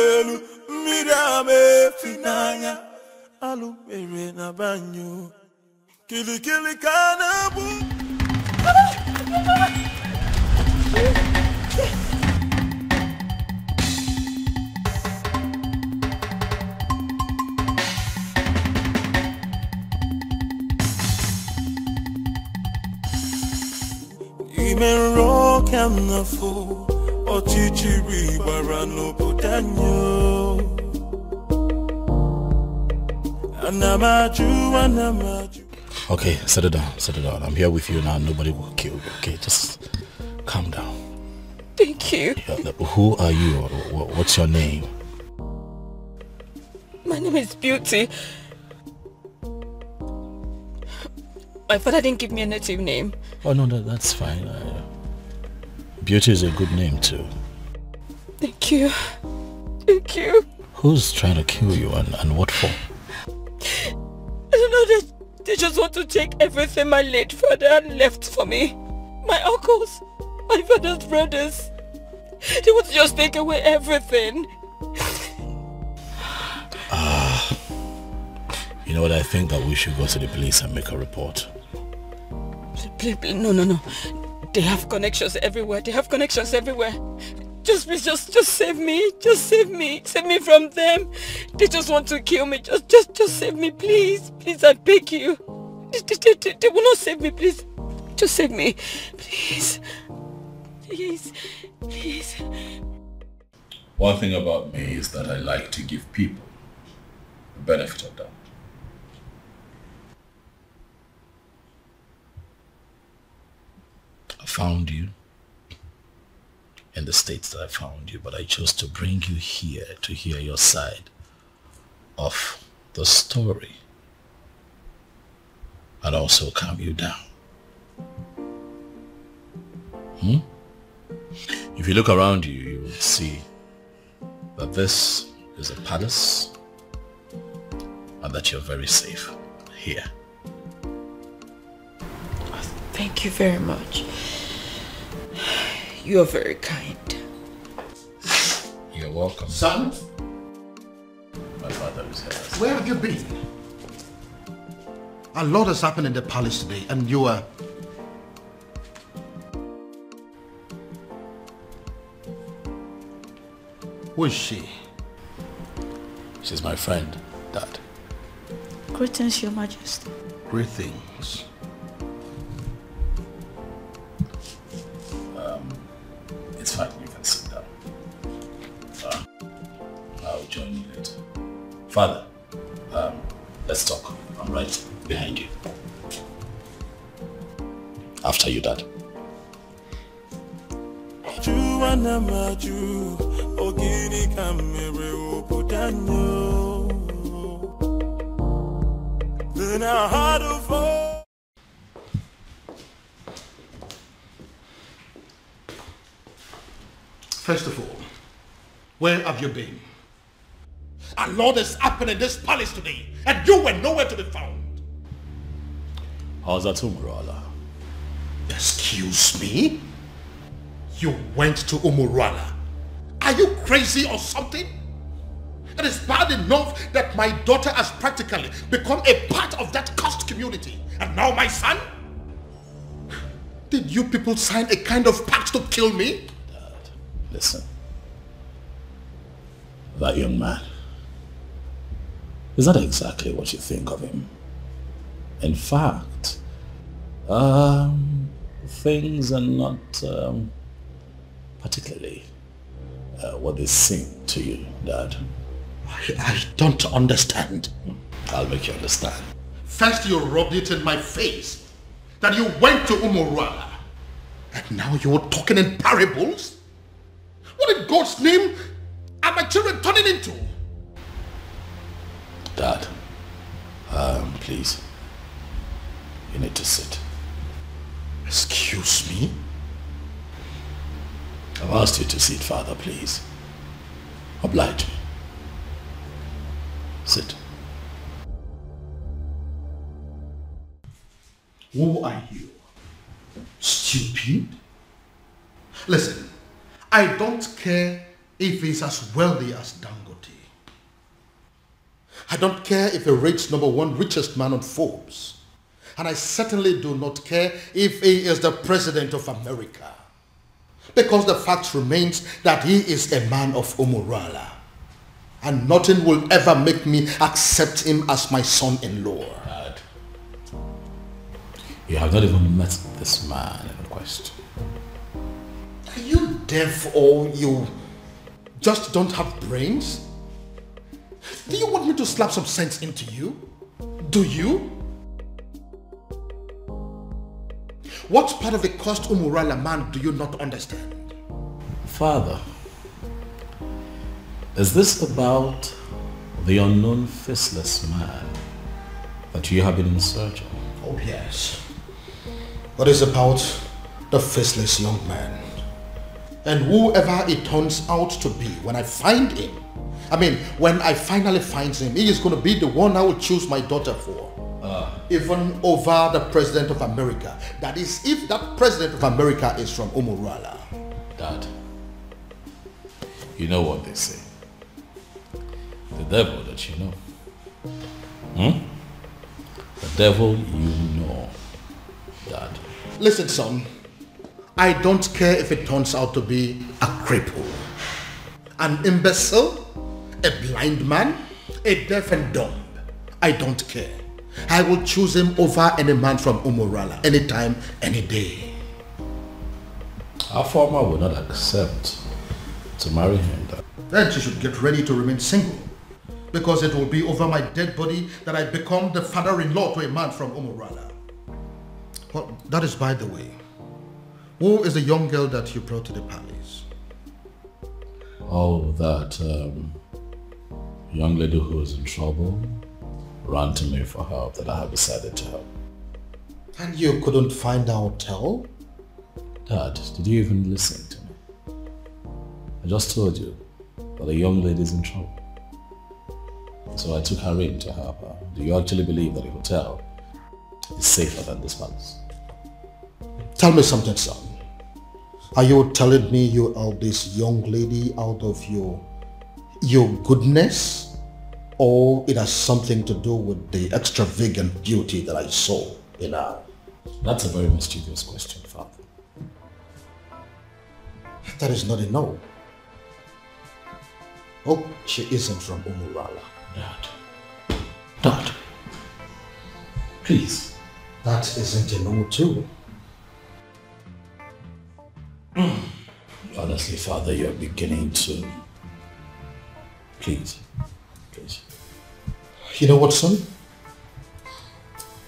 Elu mirame finanya alu mere na banyo kili kanabu. Imen rock am na fo ochichiri barano budanyo anamaju. Okay, settle down. I'm here with you now. Nobody will kill you. Okay, just calm down. Thank you. Yeah, who are you? What's your name? My name is Beauty. My father didn't give me a native name. Oh no, that's fine. Beauty is a good name too. Thank you. Thank you. Who's trying to kill you and what for? I don't know, they just want to take everything my late father left for me. My uncles, my father's brothers. They want to just take away everything. You know what, I think that we should go to the police and make a report. No. They have connections everywhere. Just please, just save me. Just save me. Save me from them. They just want to kill me. Just save me, please. Please, I beg you. They will not save me, please. Just save me. Please. Please. One thing about me is that I like to give people the benefit of doubt. I found you in the states that I found you, but I chose to bring you here to hear your side of the story and also calm you down. If you look around you, you will see that this is a palace and that you're very safe here. Thank you very much. You are very kind. You're welcome. Son? My father is here. Where have you been? A lot has happened in the palace today, and you are... Who is she? She's my friend, Dad. Greetings, Your Majesty. Greetings. It's fine, you can sit down. I'll join you later. Father, let's talk. I'm right behind you. After you, Dad. First of all, where have you been? A lot has happened in this palace today, and you were nowhere to be found. How's that, Umuruala? Excuse me? You went to Umuruala? Are you crazy or something? It is bad enough that my daughter has practically become a part of that cursed community. And now my son? Did you people sign a kind of pact to kill me? Dad, listen. That young man, is that exactly what you think of him? In fact, things are not particularly what they seem to you, Dad. I don't understand. I'll make you understand. First you rubbed it in my face that you went to Umuruala, and now you're talking in parables? What in God's name are my children turning into? Dad, please, you need to sit. Excuse me? I've asked you to sit, Father, please. Oblige me. Sit. Who are you? Stupid? Listen, I don't care if he's as wealthy as Dangote. I don't care if he rates #1 richest man on Forbes. And I certainly do not care if he is the president of America. Because the fact remains that he is a man of Umuruala. And nothing will ever make me accept him as my son-in-law. Dad, you have not even met this man in question. Are you deaf or you just don't have brains? Do you want me to slap some sense into you? Do you? What part of the cursed Umuruala man do you not understand? Father, is this about the unknown faceless man that you have been in search of? Oh yes. What is about the faceless young man? And whoever it turns out to be, when I find him, when I finally find him, he is going to be the one I will choose my daughter for. Even over the President of America. That is, if that President of America is from Umuruala. Dad, you know what they say. The devil that you know. The devil you know, Dad. Listen, son. I don't care if it turns out to be a cripple, an imbecile, a blind man, a deaf and dumb. I don't care. I will choose him over any man from Umuruala, anytime, any day. Our farmer will not accept to marry him, Dad. Then she should get ready to remain single, because it will be over my dead body that I become the father-in-law to a man from Umuruala. Well, that is by the way. Who is the young girl that you brought to the palace? Oh, that young lady who was in trouble ran to me for help that I have decided to help. And you couldn't find a hotel? Dad, did you even listen to me? I just told you that the young lady is in trouble. So I took her in to help her. Do you actually believe that a hotel is safer than this palace? Tell me something, son. Are you telling me you helped this young lady out of your goodness? Or it has something to do with the extravagant beauty that I saw in her? That's a very mischievous question, Father. That is not a no. Oh, she isn't from Umuruala. Dad, please. That isn't a no too. Honestly, Father, you're beginning to... Please. You know what, son?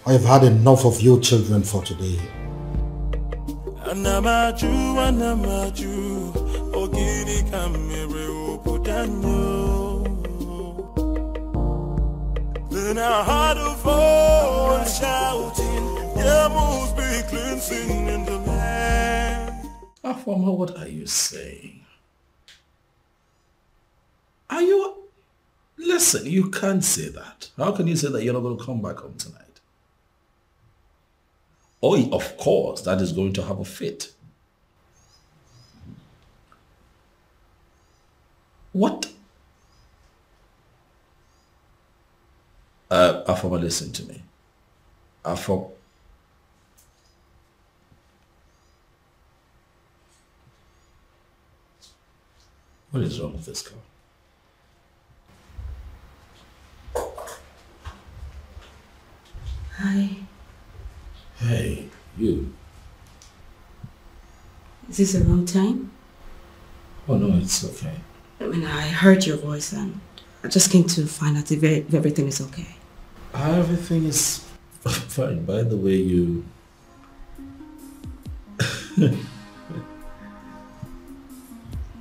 I have had enough of you children for today. Anamaju, ogiri kamere opudanyo. Then I heard a voice shouting, there must be cleansing in the land. Afama, what are you saying? Are you... Listen, you can't say that. How can you say that you're not going to come back home tonight? Oh, of course, that is going to have a fit. What? Afama, listen to me. Afama. What is wrong with this girl? Hi. Hey, you. Is this the wrong time? Oh no, it's okay. I heard your voice and I just came to find out if everything is okay. Everything is fine. By the way, you...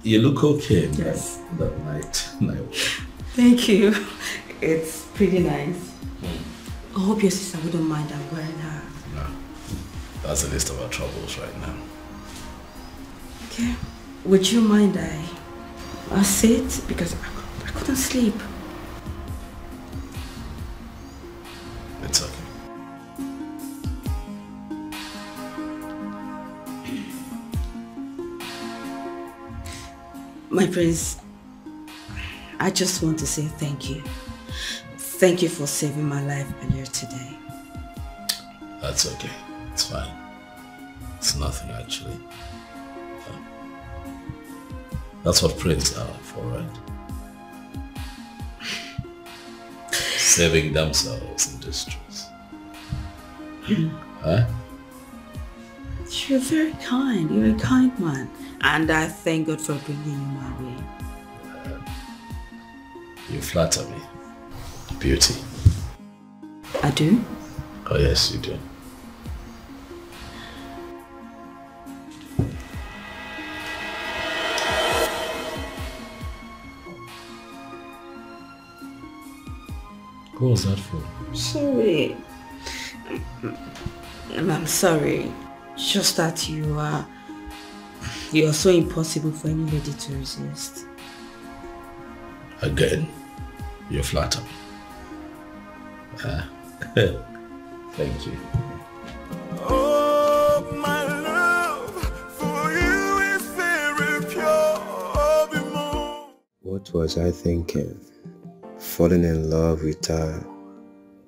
you look okay. Yes. That night. Thank you. It's pretty nice. I hope your sister wouldn't mind I'm wearing her. No. That's the least of our troubles right now. Okay. Would you mind I sit? Because I couldn't sleep. It's okay. My prince, I just want to say thank you. Thank you for saving my life earlier today. That's okay. It's fine. It's nothing actually. That's what prayers are for, right? Saving themselves in distress. Huh? You're very kind. You're a kind man. And I thank God for bringing you my way. You flatter me. Beauty. I do? Oh yes, you do. Who was that for? Sorry. I'm sorry. Just that you are so impossible for any lady to resist. Again, you flatter me. Thank you. Oh, my love for you is very pure. What was I thinking? Falling in love with her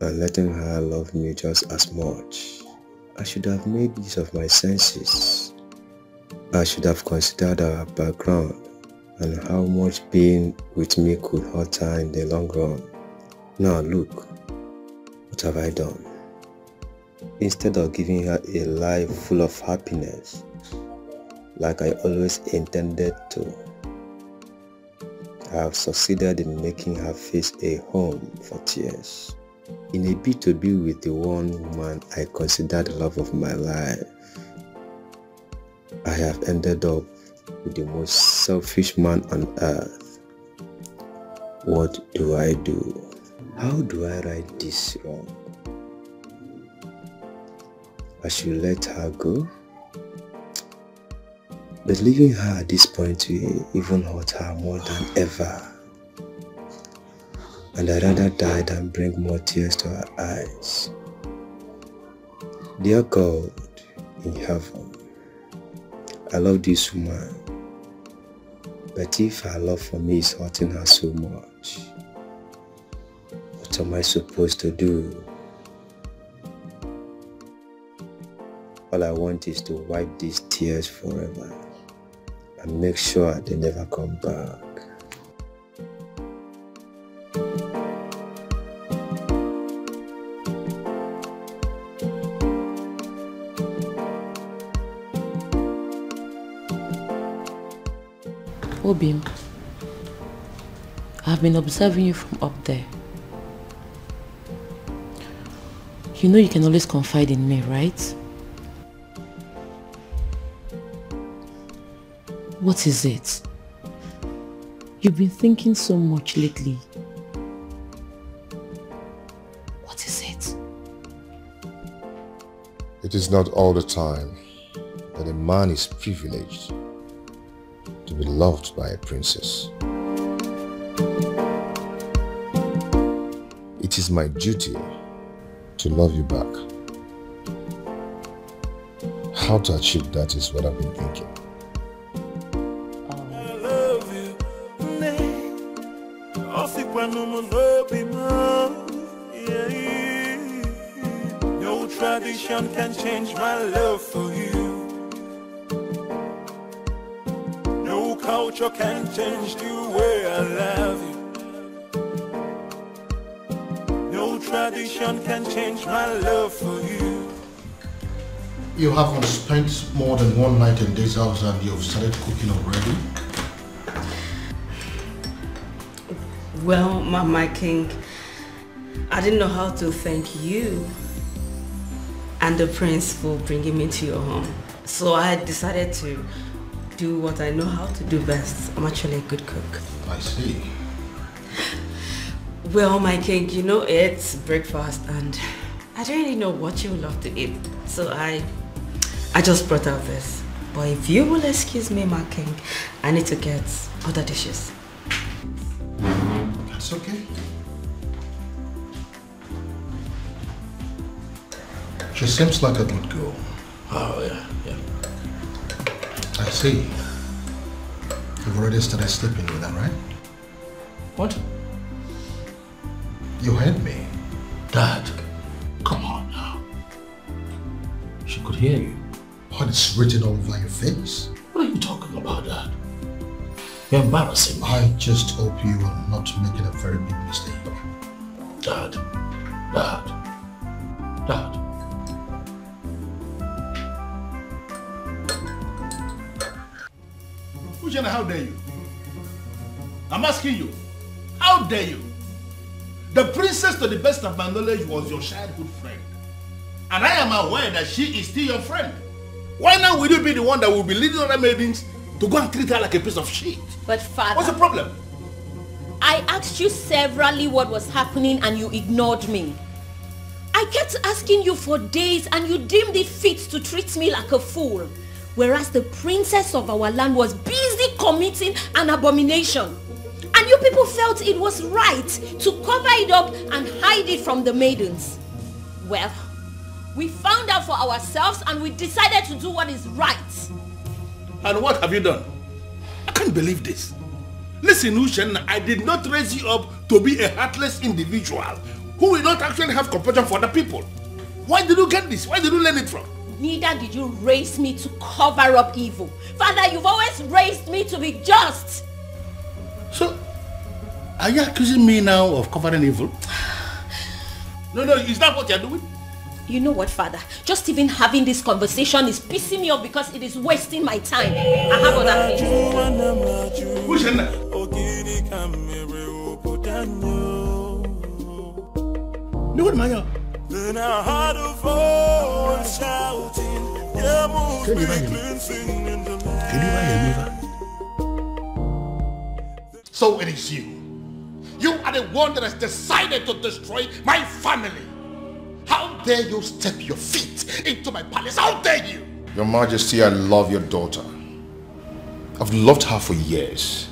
and letting her love me just as much. I should have made use of my senses. I should have considered our background and how much being with me could hurt her in the long run. Now look, what have I done? Instead of giving her a life full of happiness, like I always intended to, I have succeeded in making her face a home for tears. In a bid to be with the one woman I considered the love of my life, I have ended up with the most selfish man on earth. What do I do? How do I right this wrong? I should let her go? But leaving her at this point will even hurt her more than ever. And I'd rather die than bring more tears to her eyes. Dear God in heaven, I love this woman, but if her love for me is hurting her so much, what am I supposed to do? All I want is to wipe these tears forever and make sure they never come back. Obim, I've been observing you from up there. You know you can always confide in me, right? What is it? You've been thinking so much lately. What is it? It is not all the time that a man is privileged to be loved by a princess. It is my duty to love you back. How to achieve that is what I've been thinking. I love you. No tradition can change my love for you. No culture can change the way I love you. No tradition can change my love for you. You haven't spent more than one night in this house and you've started cooking already? Well, my king, I didn't know how to thank you and the prince for bringing me to your home. So I decided to do what I know how to do best. I'm actually a good cook. I see. Well, my king, you know it's breakfast and I don't really know what you love to eat. So I just brought out this. But if you will excuse me, my king, I need to get other dishes. That's okay. She seems like a good girl. Oh yeah. I see. You've already started sleeping with her, right? What? You heard me. Dad, come on now. She could hear you. What is written all over your face? What are you talking about, Dad? You're embarrassing me. I just hope you are not making a very big mistake. Dad. Ujana, how dare you? I'm asking you, how dare you? The princess, to the best of my knowledge, was your childhood friend. And I am aware that she is still your friend. Why now will you be the one that will be leading other maidens to go and treat her like a piece of shit? But father... What's the problem? I asked you severally what was happening and you ignored me. I kept asking you for days and you deemed it fit to treat me like a fool. Whereas the princess of our land was busy committing an abomination. And you people felt it was right to cover it up and hide it from the maidens. Well, we found out for ourselves and we decided to do what is right. And what have you done? I can't believe this. Listen, Ushen, I did not raise you up to be a heartless individual who will not actually have compassion for other people. Why did you get this? Why did you learn it from? Neither did you raise me to cover up evil. Father, you've always raised me to be just. So, are you accusing me now of covering evil? No, is that what you're doing? You know what, Father? Just even having this conversation is pissing me off because it is wasting my time. I have other things. Who's in there? No, what, Maya? Then I heard a voice shouting, "Yeah, move, Can you So it is you. You are the one that has decided to destroy my family. How dare you step your feet into my palace? How dare you? Your Majesty, I love your daughter. I've loved her for years.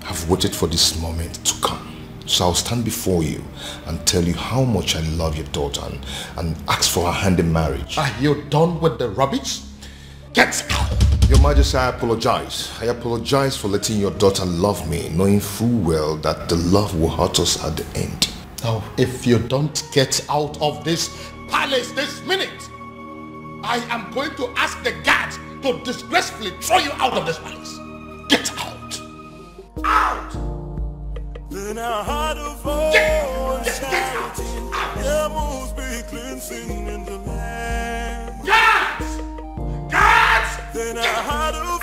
I've waited for this moment to come. So I'll stand before you and tell you how much I love your daughter and ask for her hand in marriage. Are you done with the rubbish? Get out! Your Majesty, I apologize. I apologize for letting your daughter love me, knowing full well that the love will hurt us at the end. Now, if you don't get out of this palace this minute, I am going to ask the guards to disgracefully throw you out of this palace. Get out! Out! Then I heard a voice shouting, "There must be cleansing in the land." Guards! Guards! Then I heard a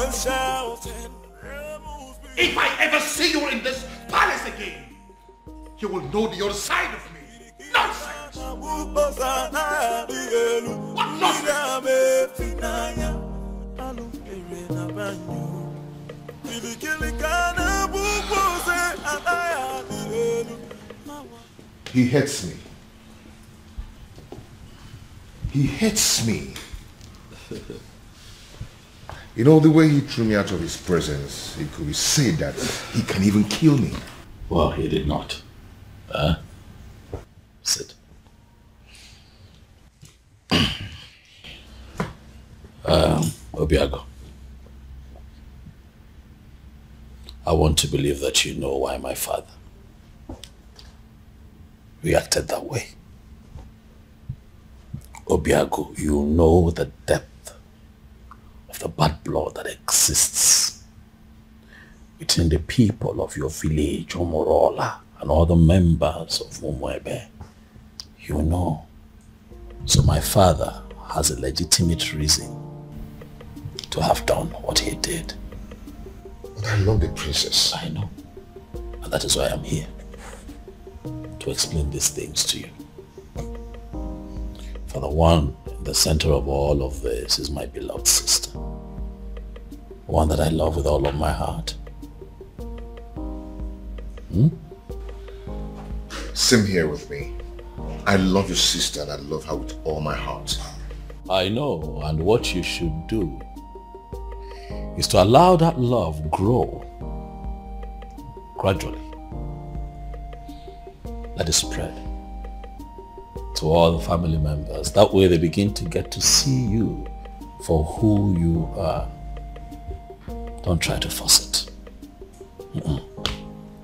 voice shouting, "There must be..." If I ever see you in this palace again, you will know the other side of me. Nonsense! What nonsense? He hates me. He hates me. You know, the way he threw me out of his presence, it could be said that he can even kill me. Well, he did not. Sit. Obiago, I want to believe that you know why my father reacted that way. Obiago, you know the depth of the bad blood that exists between the people of your village, Omorola, and all the members of Umuebe. You know. So my father has a legitimate reason to have done what he did. But I love the princess. I know. And that is why I'm here. To explain these things to you. For the one in the center of all of this is my beloved sister. The one that I love with all of my heart. Same here with me. I love your sister and I love her with all my heart. I know, and what you should do is to allow that love grow gradually. Let it spread to all the family members. That way they begin to get to see you for who you are. Don't try to force it.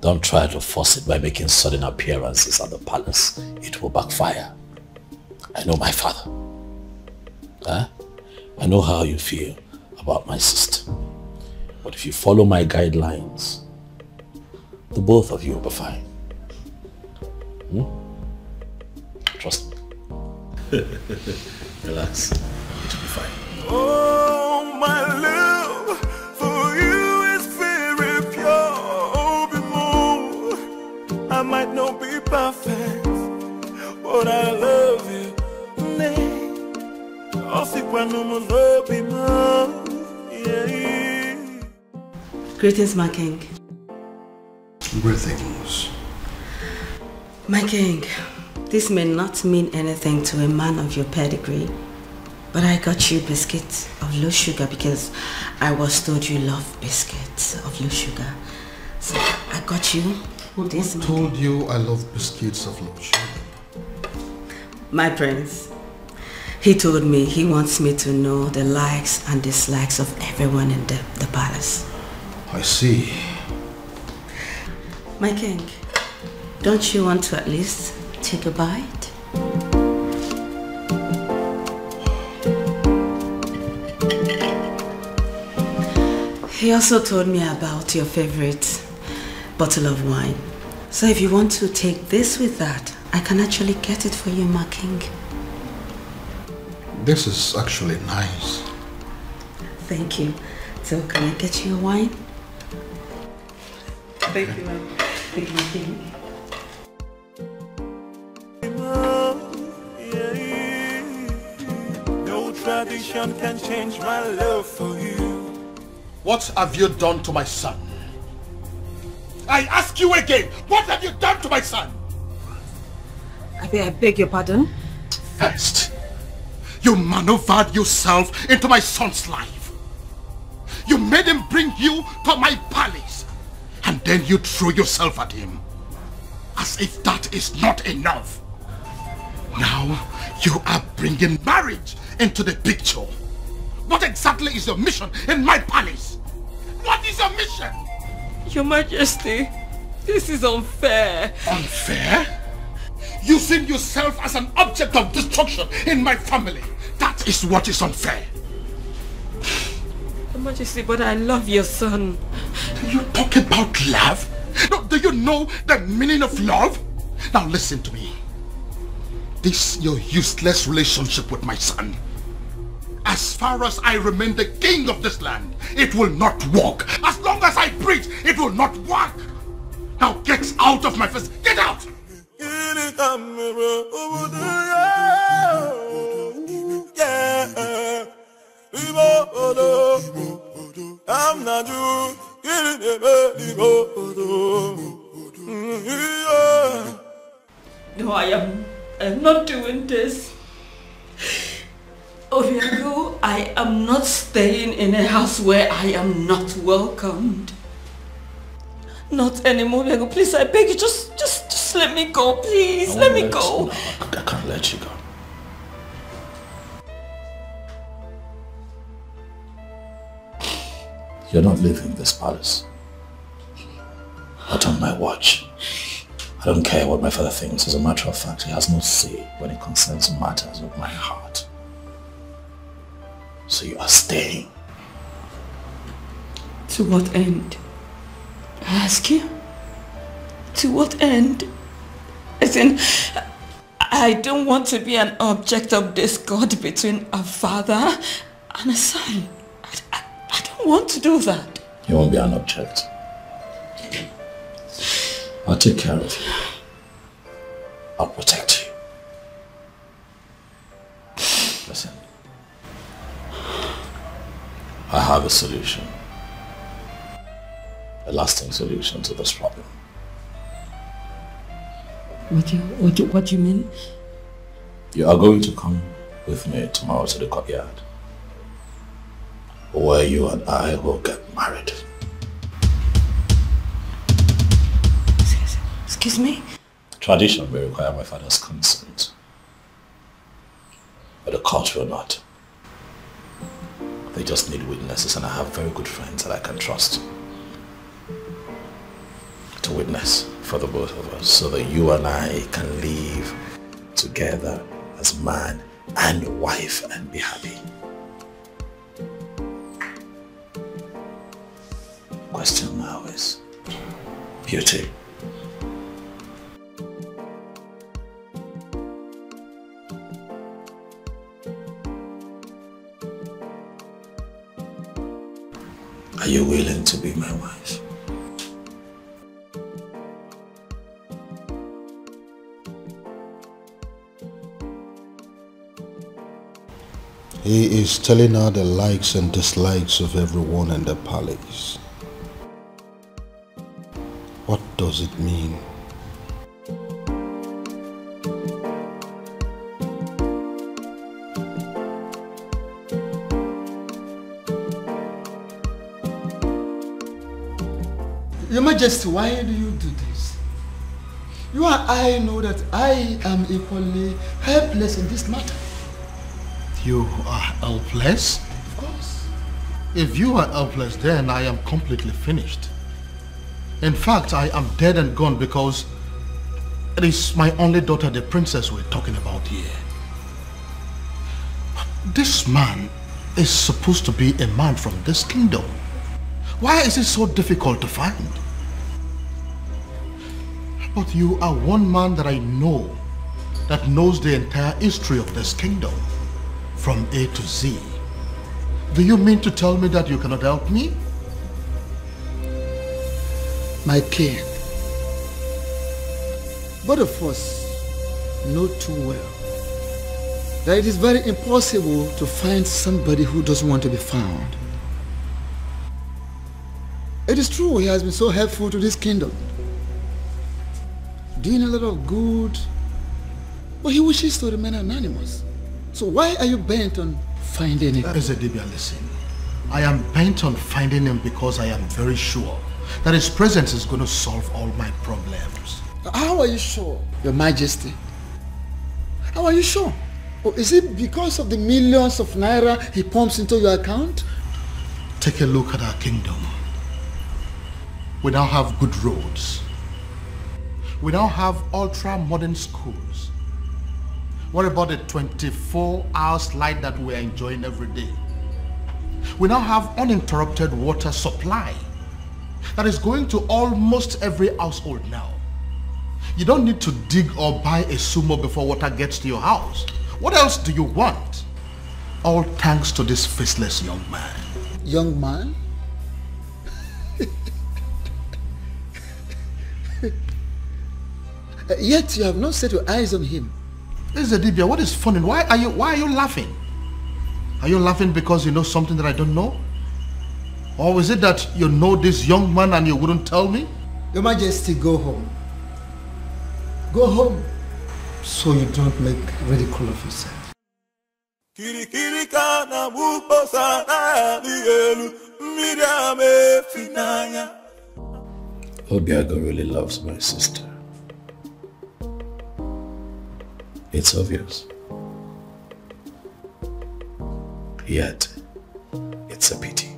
Don't try to force it by making sudden appearances at the palace. It will backfire. I know my father. Huh? I know how you feel about my sister. But if you follow my guidelines, the both of you will be fine. Trust me. Relax. It will be fine. Oh, my love for you is very pure. Before I might not be perfect, but I love you. Greetings, my king. Greetings. My king, this may not mean anything to a man of your pedigree, but I got you biscuits of low sugar because I was told you love biscuits of low sugar. So I got you this. Who told you I love biscuits of low sugar? My prince. He told me he wants me to know the likes and dislikes of everyone in the palace. I see. My king, don't you want to at least take a bite? He also told me about your favorite bottle of wine. So if you want to take this with that, I can actually get it for you, my king. This is actually nice. Thank you. So can I get you a wine? Thank you, ma'am. Thank you, king. No tradition can change my love for you. What have you done to my son? I ask you again, what have you done to my son? I beg your pardon? First, you maneuvered yourself into my son's life. You made him bring you to my palace. And then you threw yourself at him. As if that is not enough. Now, you are bringing marriage into the picture. What exactly is your mission in my palace? What is your mission? Your Majesty, this is unfair. Unfair? Using yourself as an object of destruction in my family. That is what is unfair. Your Majesty, but I love your son. You talk about love? No, do you know the meaning of love? Now listen to me. This your useless relationship with my son. As far as I remain the king of this land, it will not work. As long as I breathe, it will not work. Now get out of my face. Get out! I'm not you. No, I am not doing this. Obiago, I am not staying in a house where I am not welcomed. Not anymore, Obiago. Please, I beg you, just let me go, please. Let me go. No, I can't let you go. You're not leaving this palace. Not on my watch. I don't care what my father thinks. As a matter of fact, he has no say when it concerns matters of my heart. So you are staying. To what end? I ask you? To what end? As in, I don't want to be an object of discord between a father and a son. I don't want to do that. You won't be an object. I'll take care of you. I'll protect you. Listen. I have a solution. A lasting solution to this problem. What do you mean? You are going to come with me tomorrow to the courtyard, where you and I will get married. Excuse me? Tradition may require my father's consent, but the court will not. They just need witnesses, and I have very good friends that I can trust. to witness for the both of us so that you and I can live together as man and wife and be happy. Question now is, Beauty, are you willing to be my wife? He is telling her the likes and dislikes of everyone in the palace. What does it mean? Your Majesty, why do you do this? You and I know that I am equally helpless in this matter. You are helpless? Of course. If you are helpless, then I am completely finished. In fact, I am dead and gone because it is my only daughter, the princess, we're talking about here. This man is supposed to be a man from this kingdom. Why is it so difficult to find? But you are one man that I know that knows the entire history of this kingdom from A to Z. Do you mean to tell me that you cannot help me? My king, both of us know too well that it is very impossible to find somebody who doesn't want to be found. It is true he has been so helpful to this kingdom, doing a lot of good, but he wishes to remain anonymous. So why are you bent on finding him? Ezedibia, listen. I am bent on finding him because I am very sure that his presence is going to solve all my problems. How are you sure, Your Majesty? How are you sure? Or is it because of the millions of naira he pumps into your account? Take a look at our kingdom. We now have good roads. We now have ultra-modern schools. What about the 24-hour light that we are enjoying every day? We now have uninterrupted water supply that is going to almost every household now. You don't need to dig or buy a sumo before water gets to your house. What else do you want? All thanks to this faceless young man. Young man? Yet you have not set your eyes on him. Ezedibia, what is funny? Why are you laughing? Are you laughing because you know something that I don't know? Or is it that you know this young man and you wouldn't tell me? Your Majesty, go home. Go home so you don't make ridicule of yourself. Obiago really loves my sister. It's obvious. Yet, it's a pity.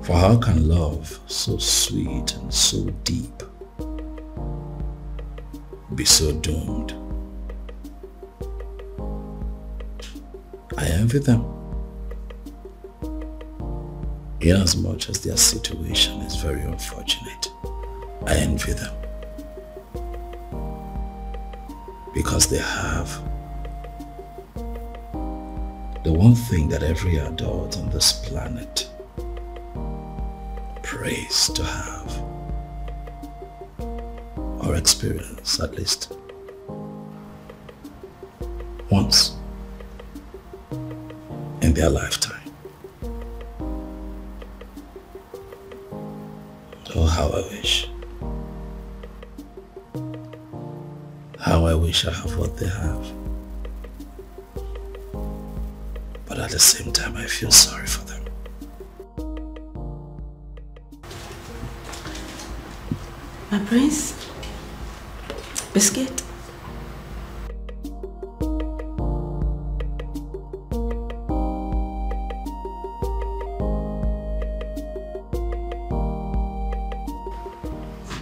For how can love so sweet and so deep be so doomed? I envy them, inasmuch as their situation is very unfortunate. I envy them because they have the one thing that every adult on this planet prays to have, or experience at least once in their lifetime. Oh, how I wish. How I wish I have what they have. But at the same time, I feel sorry for them. My prince? Biscuit?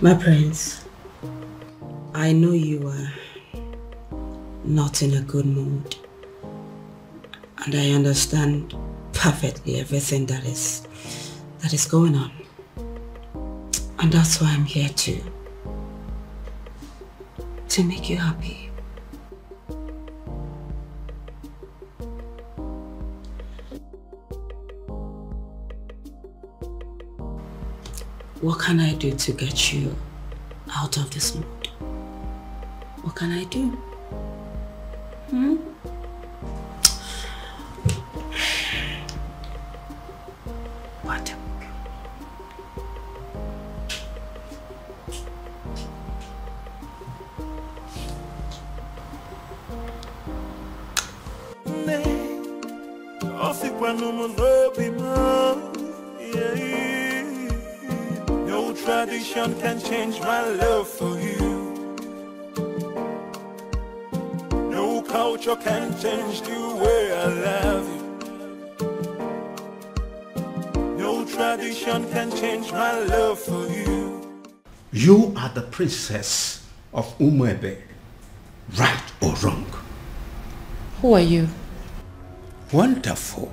My prince, I know you are not in a good mood. And I understand perfectly everything that is going on. And that's why I'm here to make you happy. What can I do to get you out of this mood? What can I do? What? No tradition can change my love for you. No culture can change the way I love you. No tradition can change my love for you. You are the princess of Umuebe, right or wrong? Who are you? Wonderful.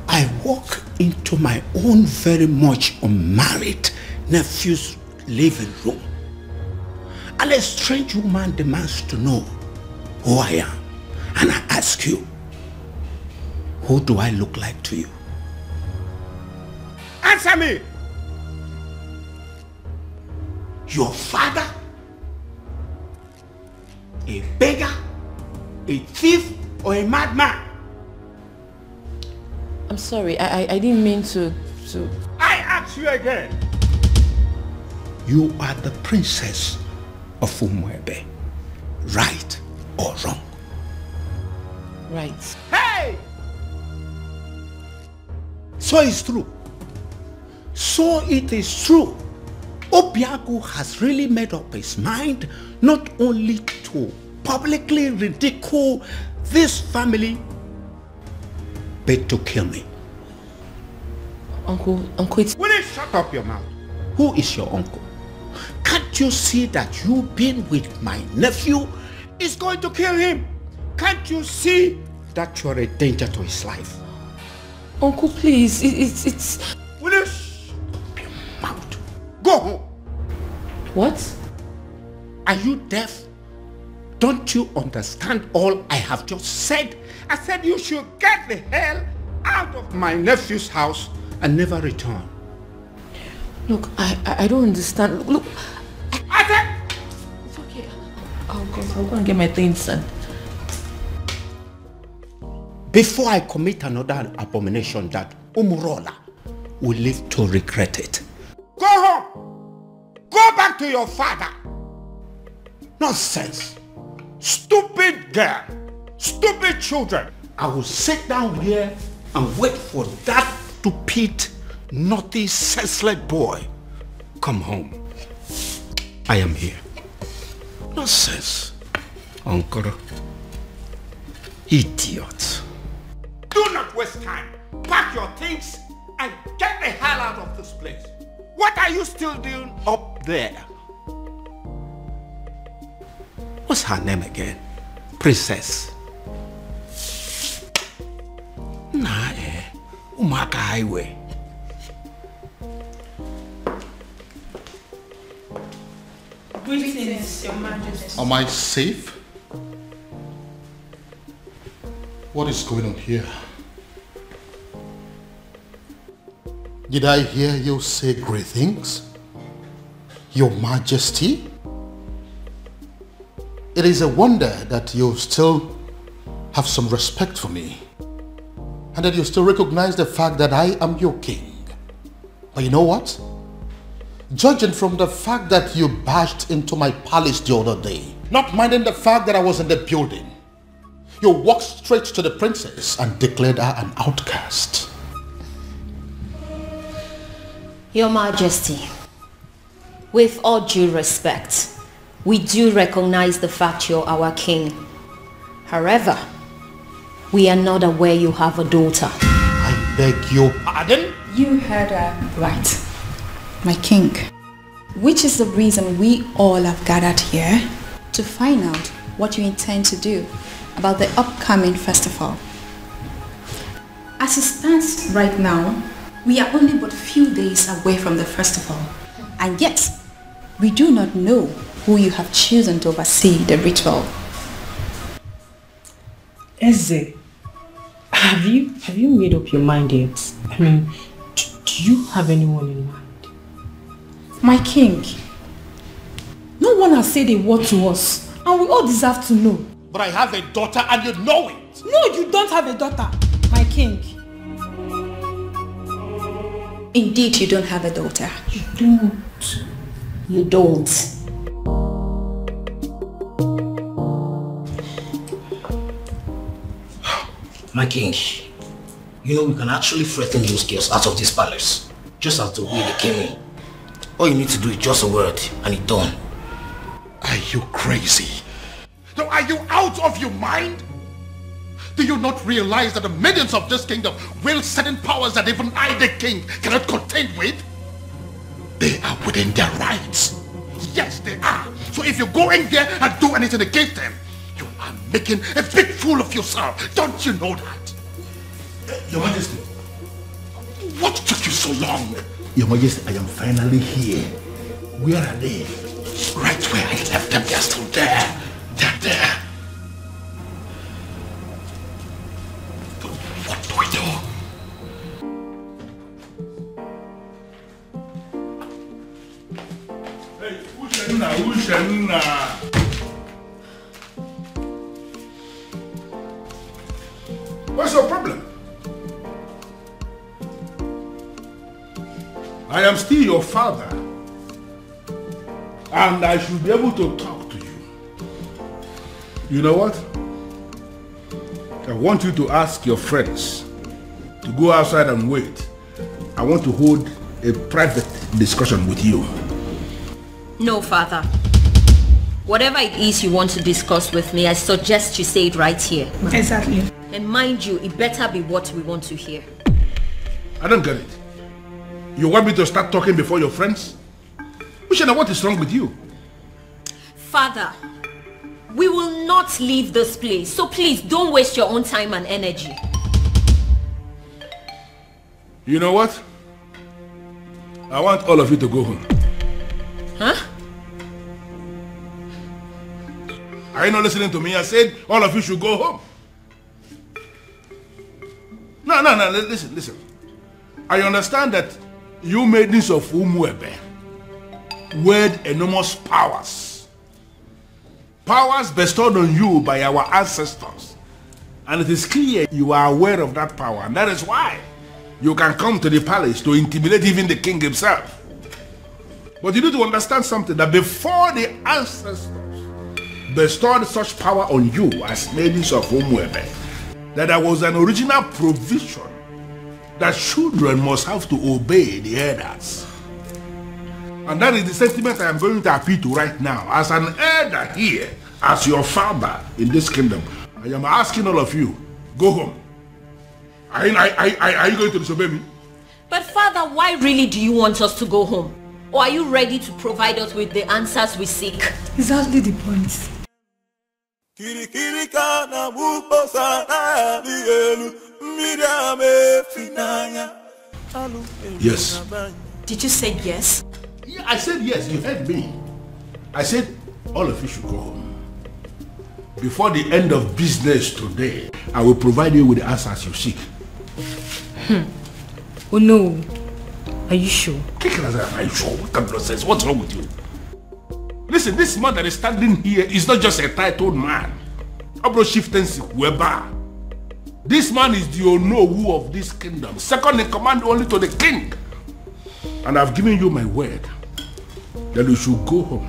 I walk into my own very much unmarried nephew's living room, and a strange woman demands to know who I am. And I ask you, who do I look like to you? Answer me! Your father? A beggar? A thief? Or a madman? I'm sorry, I didn't mean to... I ask you again. You are the princess of Umuebe, right or wrong? Right. Hey! So it's true. So it is true. Obiagu has really made up his mind not only to publicly ridicule this family, but to kill me. Uncle, it's... Will you shut up your mouth? Who is your uncle? Can't you see that you being with my nephew is going to kill him? Can't you see that you're a danger to his life? Uncle, please, it's... Will you shut up your mouth? Go home. What? Are you deaf? Don't you understand all I have just said? I said you should get the hell out of my nephew's house and never return. Look, I don't understand. Look, I said... It's okay. I'll go and get my things, son. Before I commit another abomination that Umurola will live to regret it. Go home! Go back to your father! Nonsense! Stupid girl! Stupid children! I will sit down here and wait for that stupid, naughty, senseless boy. Come home. I am here. Nonsense. Uncle. Idiot. Do not waste time. Pack your things and get the hell out of this place. What are you still doing up there? What's her name again? Princess. Nah, Umaka Highway. Greetings, Your Majesty. Am I safe? What is going on here? Did I hear you say great things? Your Majesty? It is a wonder that you still have some respect for me and that you still recognize the fact that I am your king. But you know what? Judging from the fact that you barged into my palace the other day, not minding the fact that I was in the building, you walked straight to the princess and declared her an outcast. Your Majesty, with all due respect, we do recognize the fact you're our king. However, we are not aware you have a daughter. I beg your pardon? You heard her right. My king. Which is the reason we all have gathered here to find out what you intend to do about the upcoming festival. As it stands right now, we are only but a few days away from the festival, and yet we do not know who you have chosen to oversee the ritual. Eze, have you made up your mind yet? I mean, do you have anyone in mind? My king, no one has said a word to us, and we all deserve to know. But I have a daughter and you know it. No, you don't have a daughter, my king. Indeed, you don't have a daughter. You don't. My king, you know we can actually threaten those girls out of this palace, just as the way they came in. All you need to do is just a word, and it's done. Are you crazy? No, are you out of your mind? Do you not realize that the millions of this kingdom wield certain powers that even I, the king, cannot contend with? They are within their rights. Yes, they are. So if you go in there and do anything against them, you are making a big fool of yourself. Don't you know that? Your Majesty. What took you so long? Your Majesty, I am finally here. Where are they? Right where I left them. They're still there. They're there. But what do we do? Hey, Ushenna. What's your problem? I am still your father, and I should be able to talk to you. You know what? I want you to ask your friends to go outside and wait. I want to hold a private discussion with you. No, father. Whatever it is you want to discuss with me, I suggest you say it right here. Exactly. And mind you, it better be what we want to hear. I don't get it. You want me to start talking before your friends? Ushena, what is wrong with you? Father, we will not leave this place, so please don't waste your own time and energy. You know what? I want all of you to go home. Huh? Are you not listening to me? I said all of you should go home. No, listen. I understand that you maidens of Umuebe wield enormous powers. Powers bestowed on you by our ancestors. And it is clear you are aware of that power, and that is why you can come to the palace to intimidate even the king himself. But you need to understand something, that before the ancestors bestowed such power on you as maidens of Umuebe, that there was an original provision that children must have to obey the elders. And that is the sentiment I am going to appeal to right now. As an elder here, as your father in this kingdom, I am asking all of you, go home. Are you going to disobey me? But father, why really do you want us to go home? Or are you ready to provide us with the answers we seek? Exactly the point. Yes. Did you say yes? Yeah, I said yes, you heard me. I said all of you should go home. Before the end of business today, I will provide you with the answers you seek. Oh no. Are you sure? Are you sure? What kind of nonsense? What's wrong with you? Listen, this man that is standing here is not just a titled man. This man is the Onowu of this kingdom, second in command only to the king. And I've given you my word that you should go home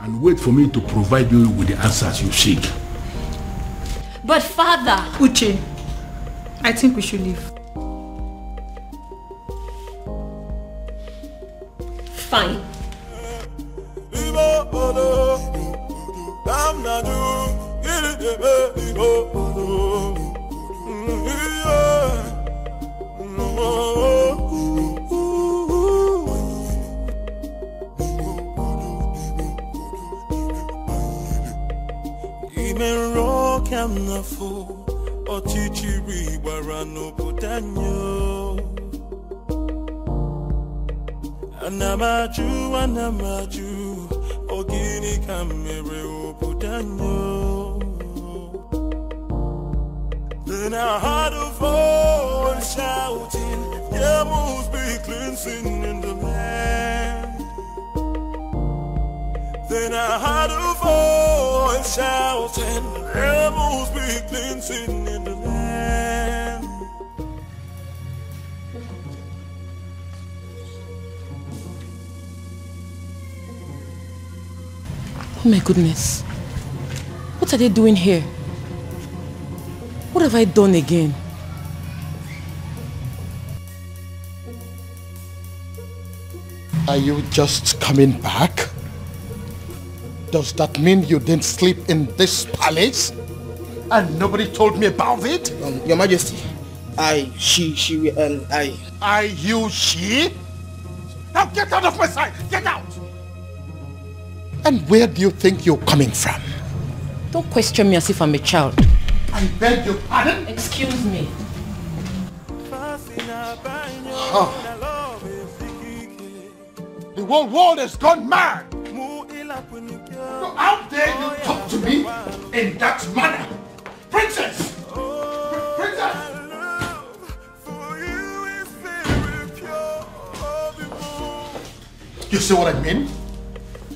and wait for me to provide you with the answers you seek. But father... Uche, I think we should leave. Fine. anya m n'afọ ọchịchịrị gbara n'obodo anyị. Ana m ajụ ọ gịnị ka m mere obodo anyị. Then I heard a voice shouting, there must be cleansing in the land. Then I heard a voice shouting, there must be cleansing in the land. Oh my goodness. What are they doing here? What have I done again? Are you just coming back? Does that mean you didn't sleep in this palace? And nobody told me about it? Your Majesty, she, she? Now get out of my sight! Get out! And where do you think you're coming from? Don't question me as if I'm a child. I beg your pardon? Excuse me. Huh. The whole world has gone mad! So how dare you talk to me in that manner? Princess! Princess! You see what I mean?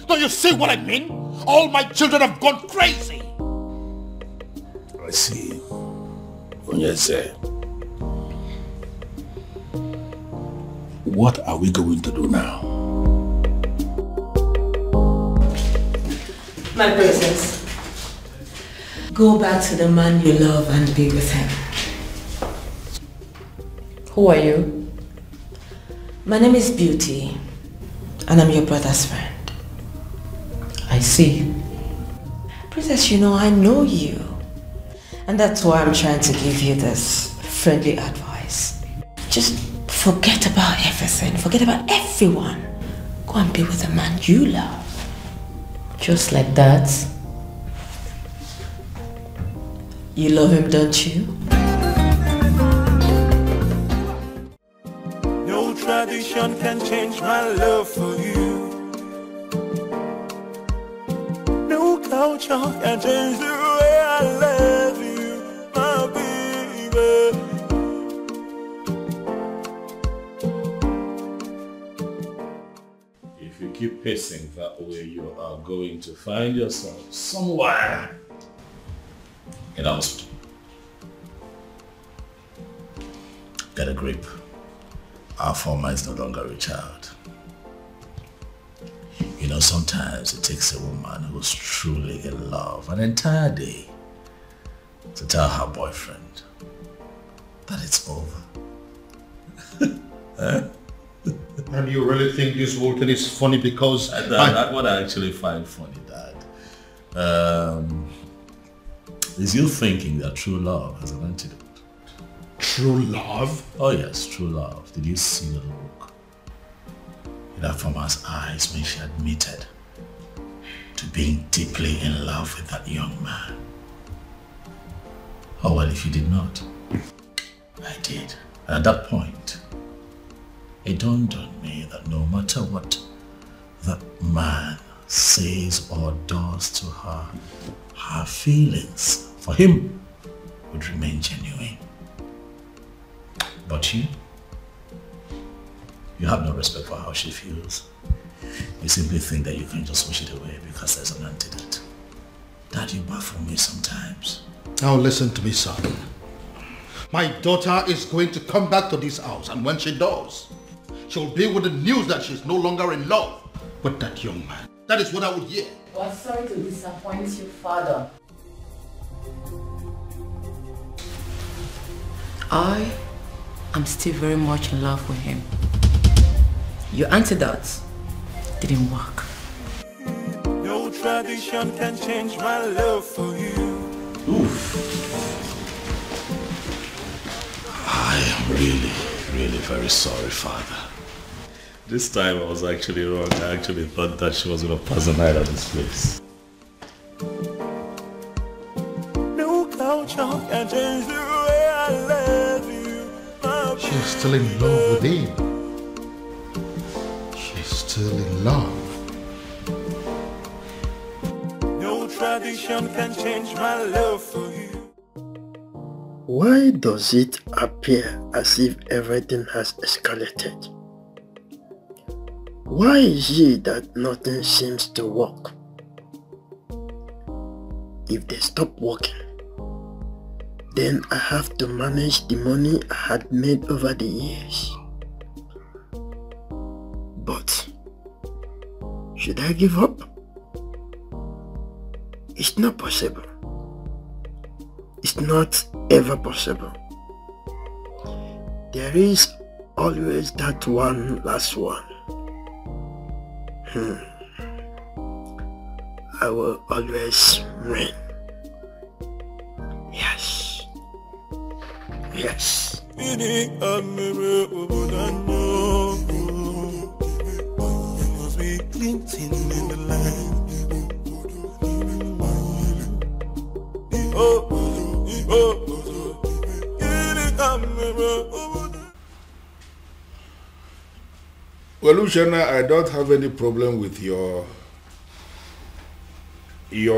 Do you see what I mean? All my children have gone crazy! I see. Onyeze, what are we going to do now? My princess, go back to the man you love and be with him. Who are you? My name is Beauty, and I'm your brother's friend. I see. Princess, you know I know you. And that's why I'm trying to give you this friendly advice. Just forget about everything. Forget about everyone. Go and be with the man you love. Just like that? You love him, don't you? No tradition can change my love for you. No culture can change the way I love you, my baby. If you keep pacing that way, you are going to find yourself somewhere in a hospital. Get a grip. Our former is no longer a child. You know, sometimes it takes a woman who's truly in love an entire day to tell her boyfriend that it's over. And you really think this whole thing is funny because... That's what I actually find funny, Dad. Is you thinking that true love has an antidote. True love? Oh yes, true love. Did you see the look in that farmer's eyes when she admitted to being deeply in love with that young man? Oh well, if you did not, I did. And at that point, it dawned on me that no matter what that man says or does to her, her feelings for him would remain genuine. But you have no respect for how she feels. You simply think that you can just wish it away because there's an antidote. Dad, you baffle me sometimes. Now listen to me, son. My daughter is going to come back to this house, and when she does, she'll be with the news that she's no longer in love with that young man. That is what I would hear. Well, sorry to disappoint you, Father. I am still very much in love with him. Your antidote didn't work. No tradition can change my love for you. Oof. I am really very sorry, Father. This time I was actually wrong. I actually thought that she was going to pass the night at this place. No can change the way I love you. She's still in love with him. She's still in love. No tradition can change my love for you. Why does it appear as if everything has escalated? Why is it that nothing seems to work? If they stop working, then I have to manage the money I had made over the years. But should I give up? It's not possible. It's not ever possible. There is always that one last one. I will always win. Yes. Yes. Well, Luciana, I don't have any problem with your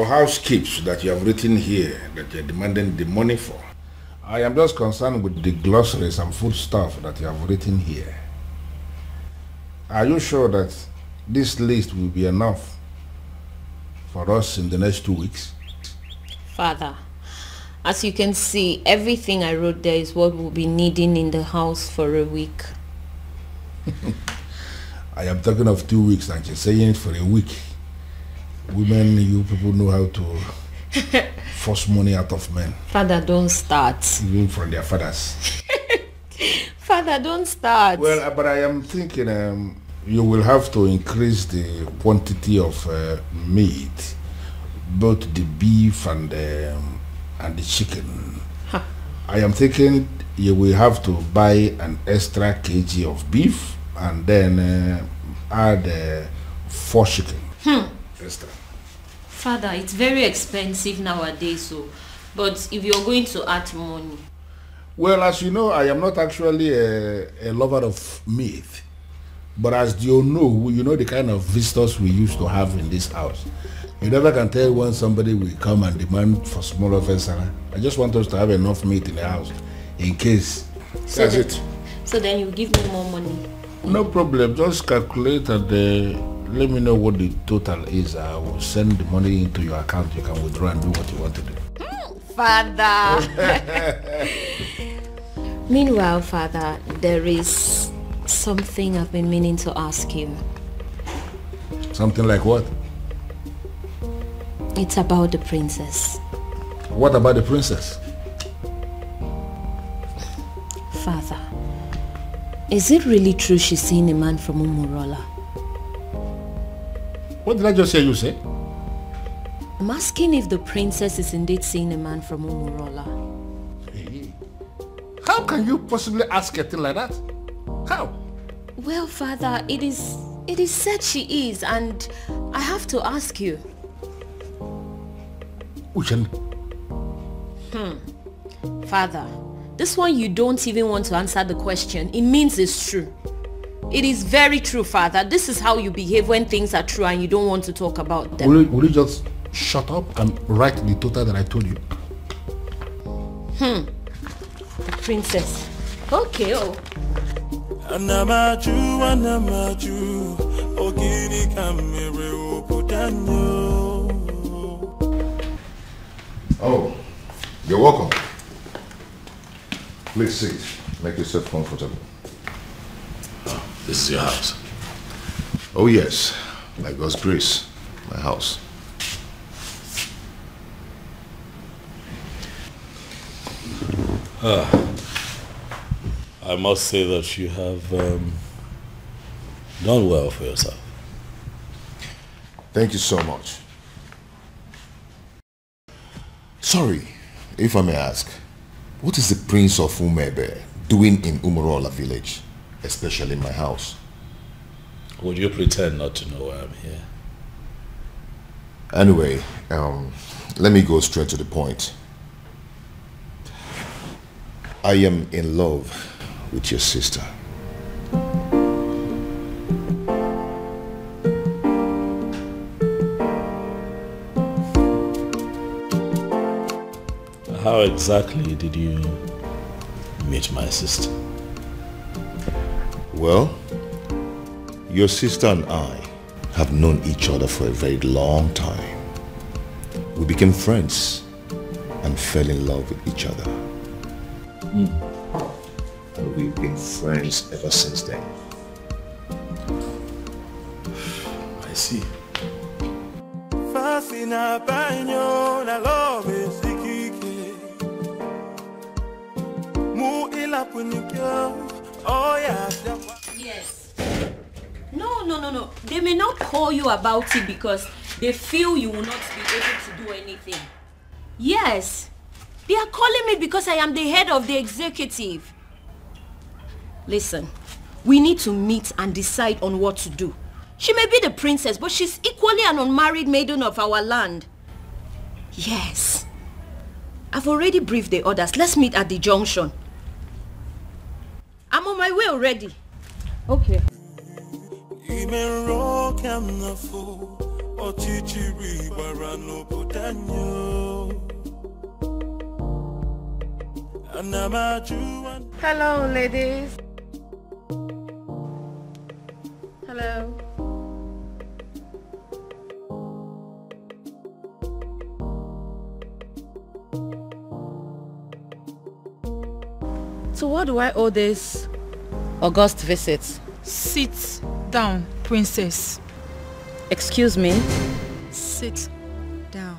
house keeps that you have written here that you're demanding the money for. I am just concerned with the glossaries and food stuff that you have written here. Are you sure that this list will be enough for us in the next 2 weeks? Father, as you can see, everything I wrote there is what we'll be needing in the house for a week. I am talking of 2 weeks and you're saying it for a week. Women, you people know how to force money out of men. Father, don't start. Even from their fathers. Father, don't start. Well, but I am thinking you will have to increase the quantity of meat, both the beef and the chicken. Huh. I am thinking you will have to buy an extra kg of beef and then add 4 chicken. Extra. Father, it's very expensive nowadays, but if you're going to add money. Well, as you know, I am not actually a lover of meat. But as you know the kind of visitors we used to have in this house. You never can tell when somebody will come and demand for smaller vessel. I just want us to have enough meat in the house in case. So that's it. So then you give me more money. No problem. Just calculate and let me know what the total is. I will send the money into your account. You can withdraw and do what you want to do. Father. Meanwhile, Father, there is something I've been meaning to ask you. Something like what? It's about the princess. What about the princess? Father, is it really true she's seeing a man from Umurola? What did I just hear you say? I'm asking if the princess is indeed seeing a man from Umurola. Hey. How can you possibly ask a thing like that? How? Well, Father, it is said she is, and I have to ask you. Uchenna. Father, this one you don't even want to answer the question. It means it's true. It is very true, Father. This is how you behave when things are true and you don't want to talk about them. Will you just shut up and write the total that I told you? The princess. Okay, oh. Oh, you're welcome. Please sit. Make yourself comfortable. Oh, this is your house? Oh yes, by God's grace, my house. I must say that you have done well for yourself. Thank you so much. Sorry, if I may ask, what is the Prince of Umebe doing in Umurola village, especially in my house? Would you pretend not to know why I'm here? Anyway, let me go straight to the point. I am in love with your sister. How exactly did you meet my sister? Well, your sister and I have known each other for a very long time. We became friends and fell in love with each other. And we've been friends ever since then. I see. Yes. No. They may not call you about it because they feel you will not be able to do anything. Yes. They are calling me because I am the head of the executive. Listen, we need to meet and decide on what to do. She may be the princess, but she's equally an unmarried maiden of our land. Yes. I've already briefed the others. Let's meet at the junction. I'm on my way already. Okay. Hello, ladies. Hello. So what do I owe this august visit? Sit down, princess. Excuse me? Sit down.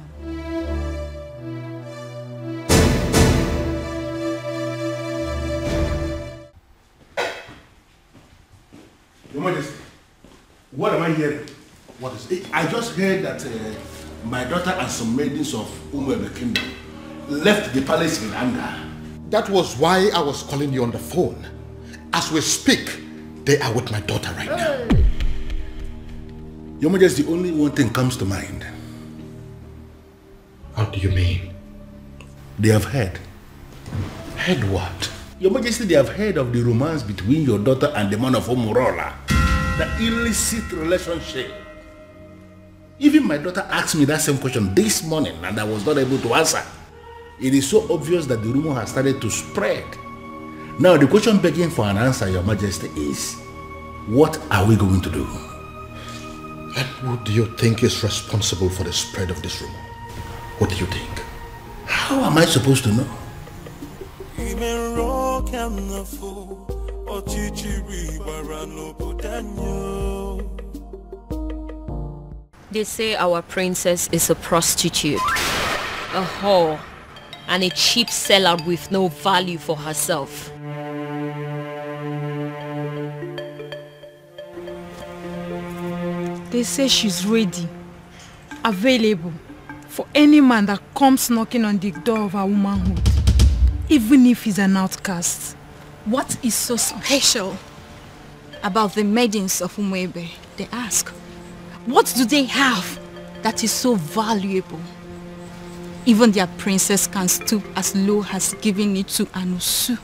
Your Majesty, what am I hearing? What is it? I just heard that my daughter and some maidens of Umuebe Kingdom left the palace in anger. That was why I was calling you on the phone. As we speak, they are with my daughter right now. Your Majesty, only one thing comes to mind. What do you mean? They have heard. Heard what? Your Majesty, they have heard of the romance between your daughter and the man of Umurola. The illicit relationship. Even my daughter asked me that same question this morning and I was not able to answer. It is so obvious that the rumor has started to spread. Now the question begging for an answer, Your Majesty, is what are we going to do? And who do you think is responsible for the spread of this rumor? What do you think? How am I supposed to know? They say our princess is a prostitute, a whore, and a cheap sellout with no value for herself. They say she's ready, available for any man that comes knocking on the door of her womanhood, even if he's an outcast. What is so special about the maidens of Umuebe? They ask. What do they have that is so valuable? Even their princess can stoop as low as giving it to Anusu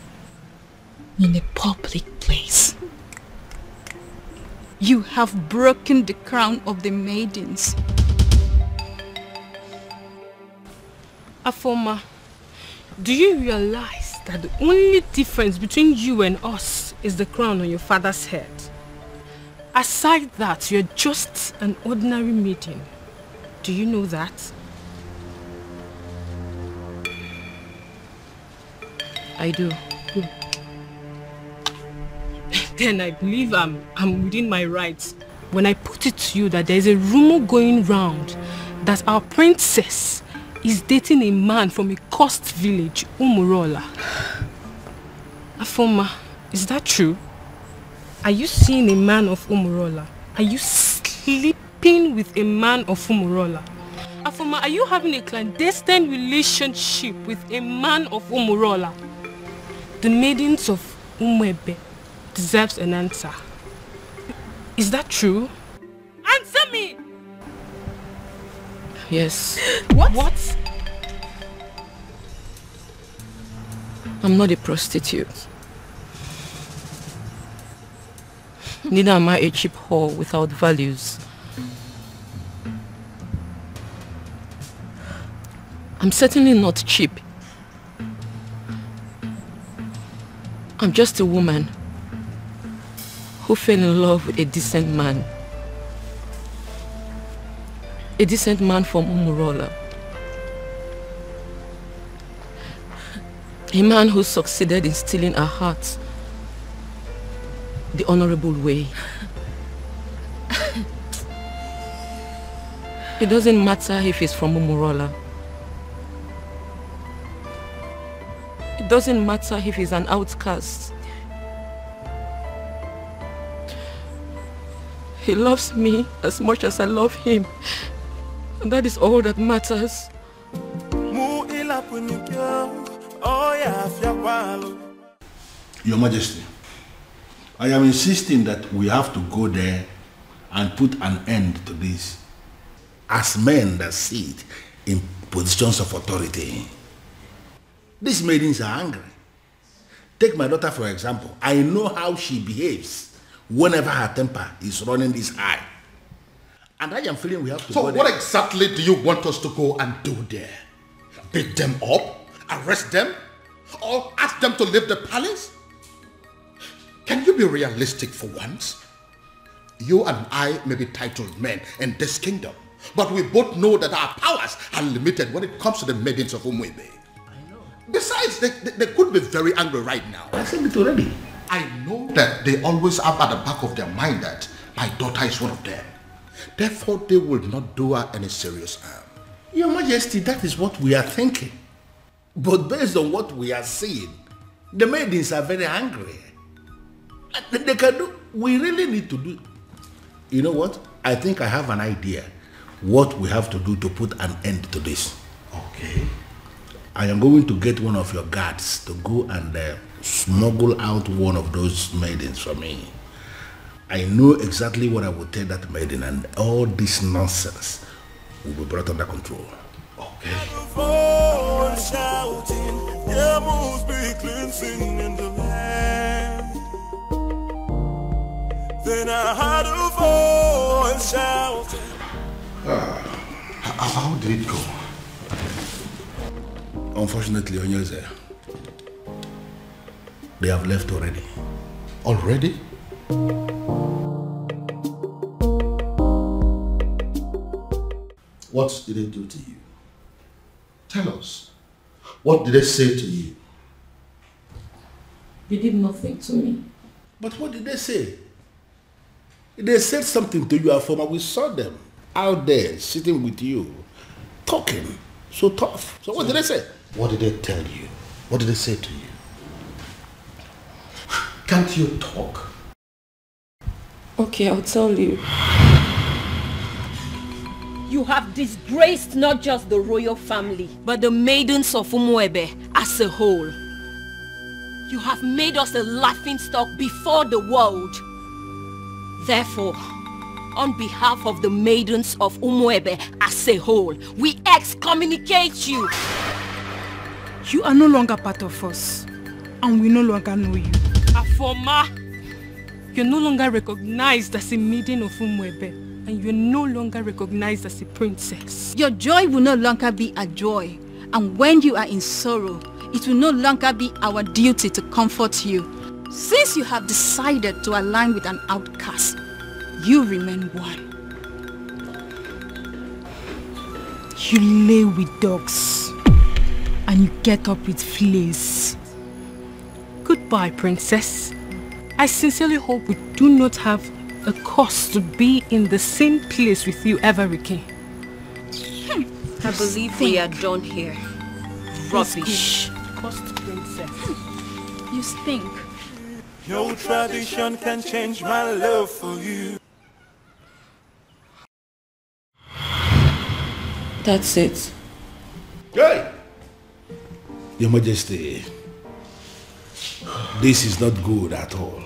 in a public place. You have broken the crown of the maidens. Afoma, do you realize that the only difference between you and us is the crown on your father's head? Aside that, you're just an ordinary maiden. Do you know that? I do. Then I believe I'm within my rights when I put it to you that there's a rumor going round that our princess is dating a man from a coast village, Umurola. Afoma, is that true? Are you seeing a man of Umurola? Are you sleeping with a man of Umurola? Afoma, are you having a clandestine relationship with a man of Umurola? The maidens of Umuebe deserves an answer. Is that true? Answer me! Yes. What? I'm not a prostitute. Neither am I a cheap whore without values. I'm certainly not cheap. I'm just a woman who fell in love with a decent man. A decent man from Umurola. A man who succeeded in stealing her heart the honorable way. It doesn't matter if he's from Umurola. It doesn't matter if he's an outcast. He loves me as much as I love him. And that is all that matters. Your Majesty, I am insisting that we have to go there and put an end to this as men that sit in positions of authority. These maidens are angry. Take my daughter for example. I know how she behaves whenever her temper is running this high. And I am feeling we have to go there. So what exactly do you want us to go and do there? Beat them up? Arrest them? Or ask them to leave the palace? Can you be realistic for once? You and I may be titled men in this kingdom, but we both know that our powers are limited when it comes to the maidens of Umuebe. I know. Besides, they could be very angry right now. I said it already. I know that they always have at the back of their mind that my daughter is one of them. Therefore, they will not do her any serious harm. Your Majesty, that is what we are thinking. But based on what we are seeing, the maidens are very angry. They can do, we really need to do. You know what? I think I have an idea what we have to do to put an end to this. Okay. I am going to get one of your guards to go and smuggle out one of those maidens for me. I know exactly what I will tell that maiden, and all this nonsense will be brought under control. Okay. Then I heard a voice shouting. How did it go? Unfortunately, Onyeze, they have left already. Already? What did they do to you? Tell us. What did they say to you? They did nothing to me. But what did they say? They said something to you, Afoma. We saw them out there sitting with you, talking so tough. So what did they say? What did they tell you? What did they say to you? Can't you talk? Okay, I'll tell you. You have disgraced not just the royal family, but the maidens of Umuebe as a whole. You have made us a laughingstock before the world. Therefore, on behalf of the maidens of Umuebe as a whole, we excommunicate you. You are no longer part of us, and we no longer know you. Afoma, you're no longer recognized as a maiden of Umuebe, and you're no longer recognized as a princess. Your joy will no longer be a joy, and when you are in sorrow, it will no longer be our duty to comfort you. Since you have decided to align with an outcast, you remain one. You lay with dogs, and you get up with fleas. Goodbye, princess. I sincerely hope we do not have a cause to be in the same place with you ever again. I believe we are done here. Rubbish. Cost princess. You stink. No tradition can change my love for you. That's it. Hey! Your Majesty, this is not good at all.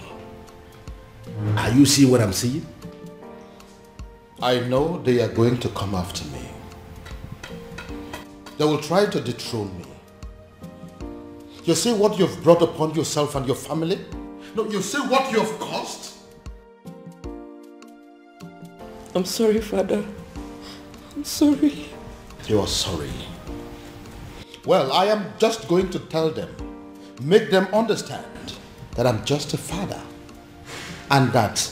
Are you seeing what I'm seeing? I know they are going to come after me. They will try to dethrone me. You see what you've brought upon yourself and your family? No, you see what you've caused? I'm sorry, Father. I'm sorry. You are sorry. Well, I am just going to tell them, make them understand that I'm just a father. And that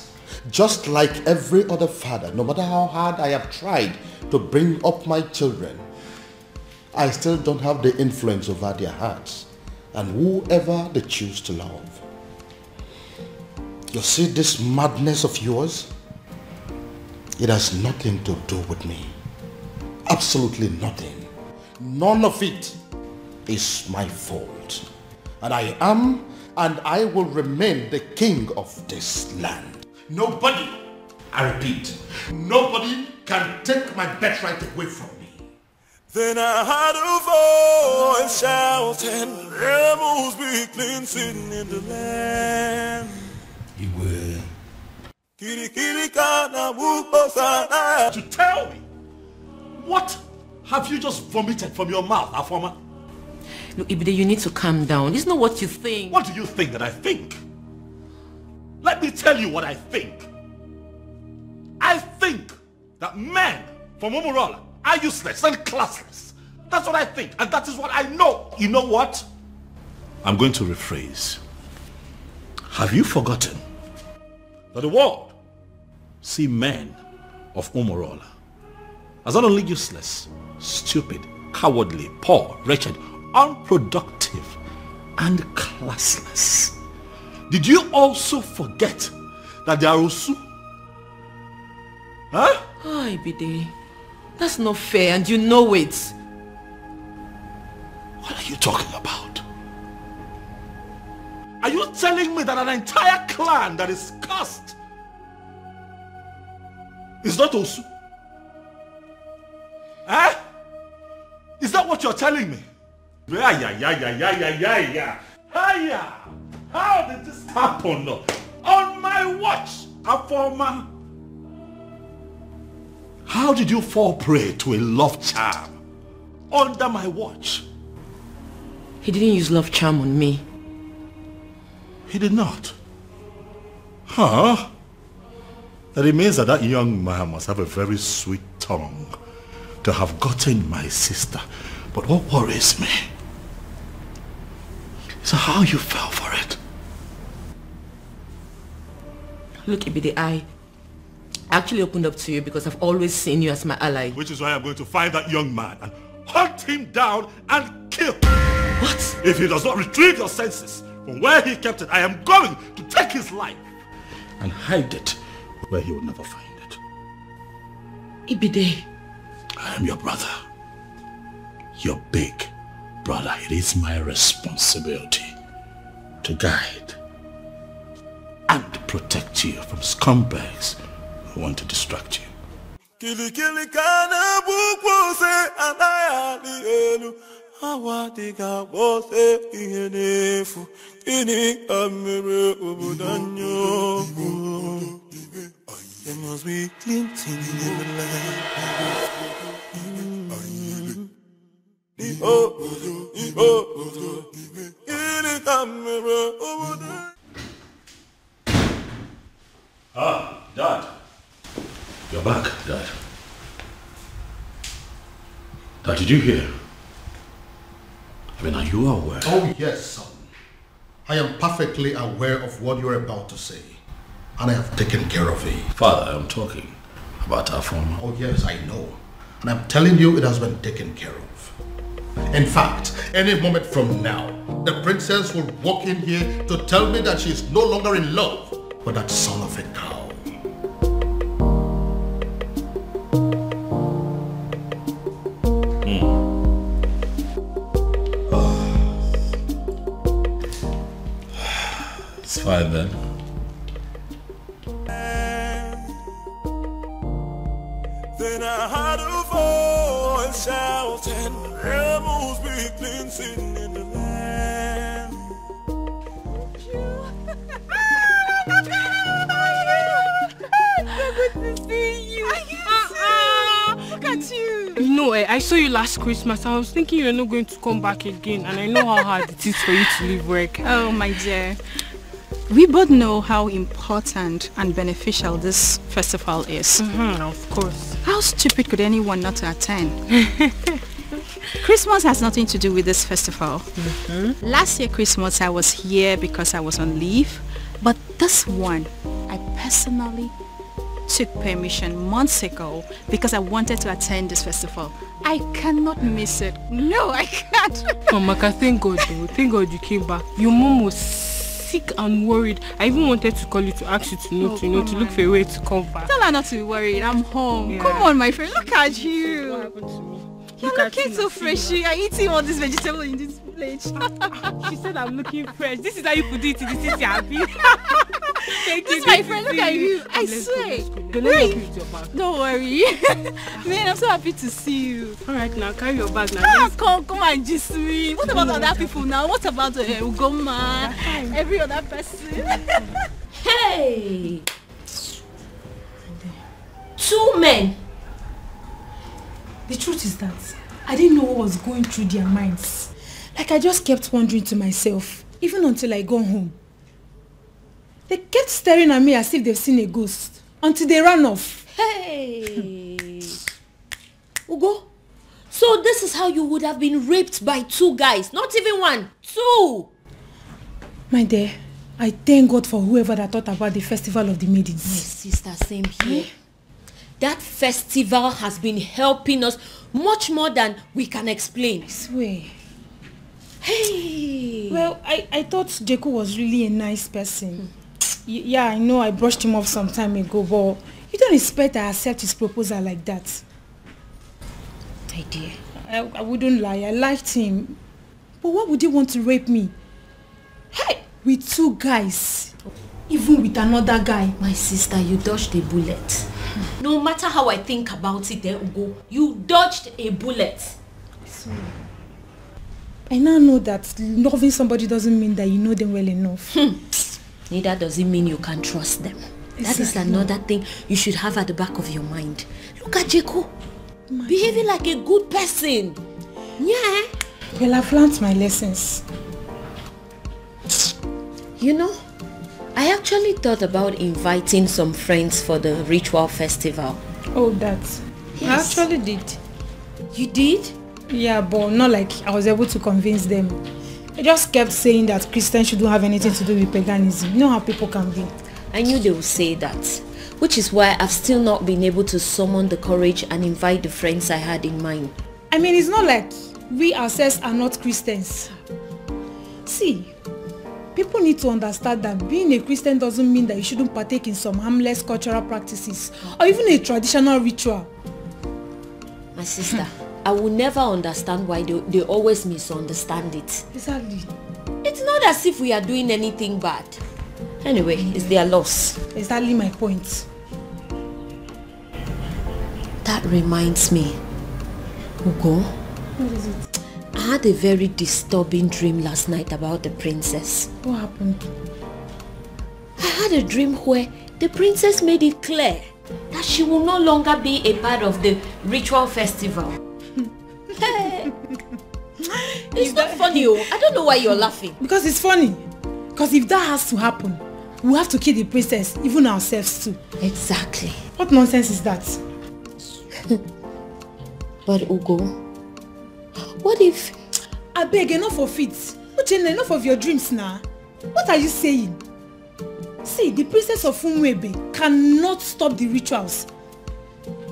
just like every other father, no matter how hard I have tried to bring up my children, I still don't have the influence over their hearts and whoever they choose to love. You see this madness of yours? It has nothing to do with me. Absolutely nothing. None of it is my fault. And I am and I will remain the king of this land. Nobody, I repeat, nobody can take my birthright away from me. Then I heard a voice shouting, rebels be cleansing in the land. You will. To tell me, what have you just vomited from your mouth, Afoma? Look, Ibide, you need to calm down. It's not what you think. What do you think that I think? Let me tell you what I think. I think that men from Umurola are useless and classless. That's what I think, and that is what I know. You know what? I'm going to rephrase. Have you forgotten that the world see men of Umurola as not only useless, stupid, cowardly, poor, wretched, unproductive, and classless? Did you also forget that they are Osu? Huh? Oh, Ibide, that's not fair and you know it. What are you talking about? Are you telling me that an entire clan that is cursed is not Osu? Eh? Is that what you're telling me? Yeah. How did this happen? On my watch, Afoma. How did you fall prey to a love charm under my watch? He didn't use love charm on me. He did not? Huh? That it means that that young man must have a very sweet tongue to have gotten my sister. But what worries me is how you fell for it. Look, Ibide, I actually opened up to you because I've always seen you as my ally. Which is why I'm going to find that young man and hunt him down and kill. What? If he does not retrieve your senses from where he kept it, I am going to take his life and hide it where he will never find it. Ibide. I am your brother. Your big brother. It is my responsibility to guide and protect you from scumbags who want to distract you. Kili kana bukose anayali elu awadiga bose ihenefu ini amere obudanyo. There must be glinting in the land. Ah, Dad. You're back, Dad. Dad, did you hear? I mean, are you aware? Oh, yes, son. I am perfectly aware of what you're about to say. And I have taken care of it. Father, I'm talking about Afoma. Oh, yes, I know. And I'm telling you it has been taken care of. In fact, any moment from now, the princess will walk in here to tell me that she is no longer in love with that son of a cow. It's fine then. Then I heard a voice shouting, rebels be cleansing in the land. So good to see you. Look at you. You No, I saw you last Christmas. I was thinking you're not going to come back again, and I know how hard it is for you to leave work. Oh, my dear. We both know how important and beneficial this festival is. Of course. How stupid could anyone not to attend? Christmas has nothing to do with this festival. Last year Christmas I was here because I was on leave, but this one I personally took permission months ago because I wanted to attend this festival. I cannot miss it. No, I can't. Maka, thank God though. Thank God you came back. Your mom was sick and worried. I even wanted to call you to ask you to look for a way to come back. Tell her not to be worried. I'm home. Yeah. Come on, my friend. Look at you. What happened to me? You're looking so fresh. You're eating all this vegetable in this plate. She said I'm looking fresh. This is how you put it in the city, happy. Thank This you. is my friend. Look at you. I swear. Don't worry. Man, I'm so happy to see you. Alright, now carry your bag now. Come and just me. What about other people now? What about Ugoma? Every other person? Hey! 2 men. The truth is that I didn't know what was going through their minds. Like I just kept wondering to myself, even until I got home. They kept staring at me as if they've seen a ghost, until they ran off. Hey! Ugo, so this is how you would have been raped by 2 guys, not even 1, 2! My dear, I thank God for whoever that thought about the Festival of the Maidens. My sister, same here. That festival has been helping us much more than we can explain. I swear. Hey! Well, I thought Jeku was really a nice person. Yeah, I know I brushed him off some time ago, but you don't expect I accept his proposal like that. My dear. I wouldn't lie, I liked him. But why would he want to rape me? Hey! With 2 guys. Even with another guy. My sister, you dodged a bullet. No matter how I think about it, Ugo, you dodged a bullet. I now know that loving somebody doesn't mean that you know them well enough. Neither does it mean you can trust them. Exactly. That is another thing you should have at the back of your mind. Look at Jeku. Behaving like a good person. Yeah. Well, I've learned my lessons. You know, I actually thought about inviting some friends for the ritual festival. Oh, that. Yes. I actually did. You did? Yeah, but not like I was able to convince them. I just kept saying that Christians shouldn't have anything to do with paganism. You know how people can be. I knew they would say that. Which is why I've still not been able to summon the courage and invite the friends I had in mind. I mean, it's not like we ourselves are not Christians. See, people need to understand that being a Christian doesn't mean that you shouldn't partake in some harmless cultural practices or even a traditional ritual. My sister, I will never understand why they always misunderstand it. Exactly. It's not as if we are doing anything bad. Anyway, it's their loss. Exactly my point. That reminds me, Ugo. What is it? I had a very disturbing dream last night about the princess. What happened? I had a dream where the princess made it clear that she will no longer be a part of the ritual festival. It's not funny, oh. I don't know why you're laughing. Because it's funny. Because if that has to happen, we have to kill the princess, even ourselves too. Exactly. What nonsense is that? But Ugo, what if... I beg, enough of it. Uchenna, enough of your dreams now. What are you saying? See, the princess of Umuebe cannot stop the rituals.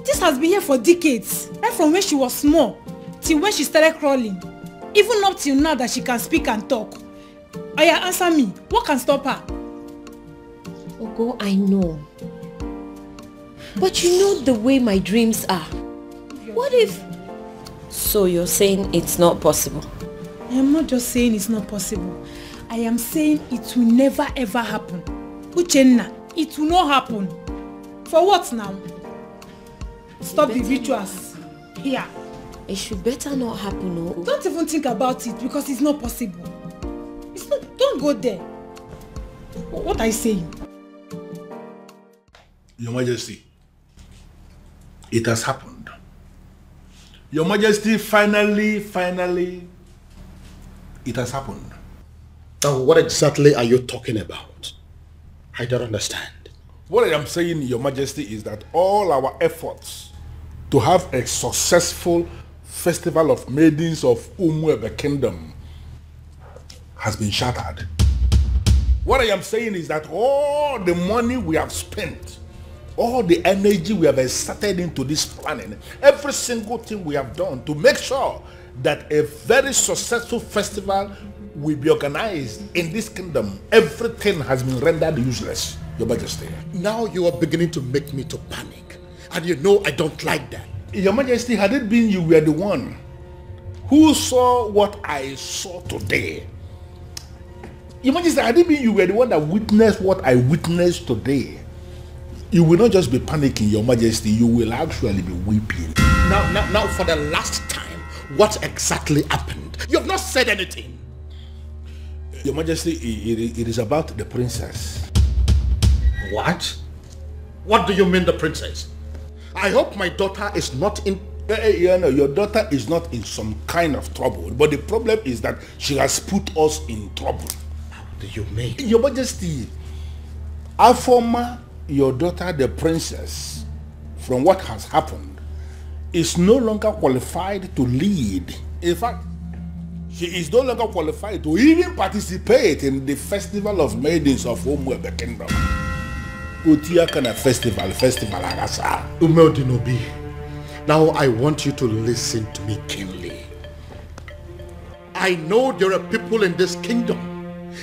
This has been here for decades. Right from when she was small till when she started crawling. Even up till now that she can speak and talk. Oya, answer me. What can stop her? Ugo, I know. But you know the way my dreams are. What if... So you're saying it's not possible? I am not just saying it's not possible. I am saying it will never ever happen. Uchenna, it will not happen. For what now? Stop the rituals. Here. It should better not happen, no? Don't even think about it because it's not possible. It's not, don't go there. What are you saying? Your Majesty, it has happened. Your Majesty, finally, it has happened. Now, what exactly are you talking about? I don't understand. What I am saying, Your Majesty, is that all our efforts to have a successful festival of maidens of Umuebe Kingdom has been shattered. What I am saying is that all the money we have spent, all the energy we have exerted into this planning, every single thing we have done to make sure that a very successful festival will be organized in this kingdom, everything has been rendered useless, Your Majesty. Now you are beginning to make me to panic. And you know I don't like that. Your Majesty, had it been you were the one who saw what I saw today, Your Majesty, had it been you were the one that witnessed what I witnessed today, you will not just be panicking, Your Majesty, you will actually be weeping. Now, for the last time, what exactly happened? You have not said anything. Your Majesty, it is about the princess. What? What do you mean, the princess? I hope my daughter is not in... Your daughter is not in some kind of trouble, but the problem is that she has put us in trouble. How do you mean? Your Majesty, Afoma, your daughter, the princess, from what has happened, is no longer qualified to lead. In fact, she is no longer qualified to even participate in the Festival of Maidens of Umuebe Kingdom. Utiakana Festival Agasa. Umeodinobi, now I want you to listen to me keenly. I know there are people in this kingdom,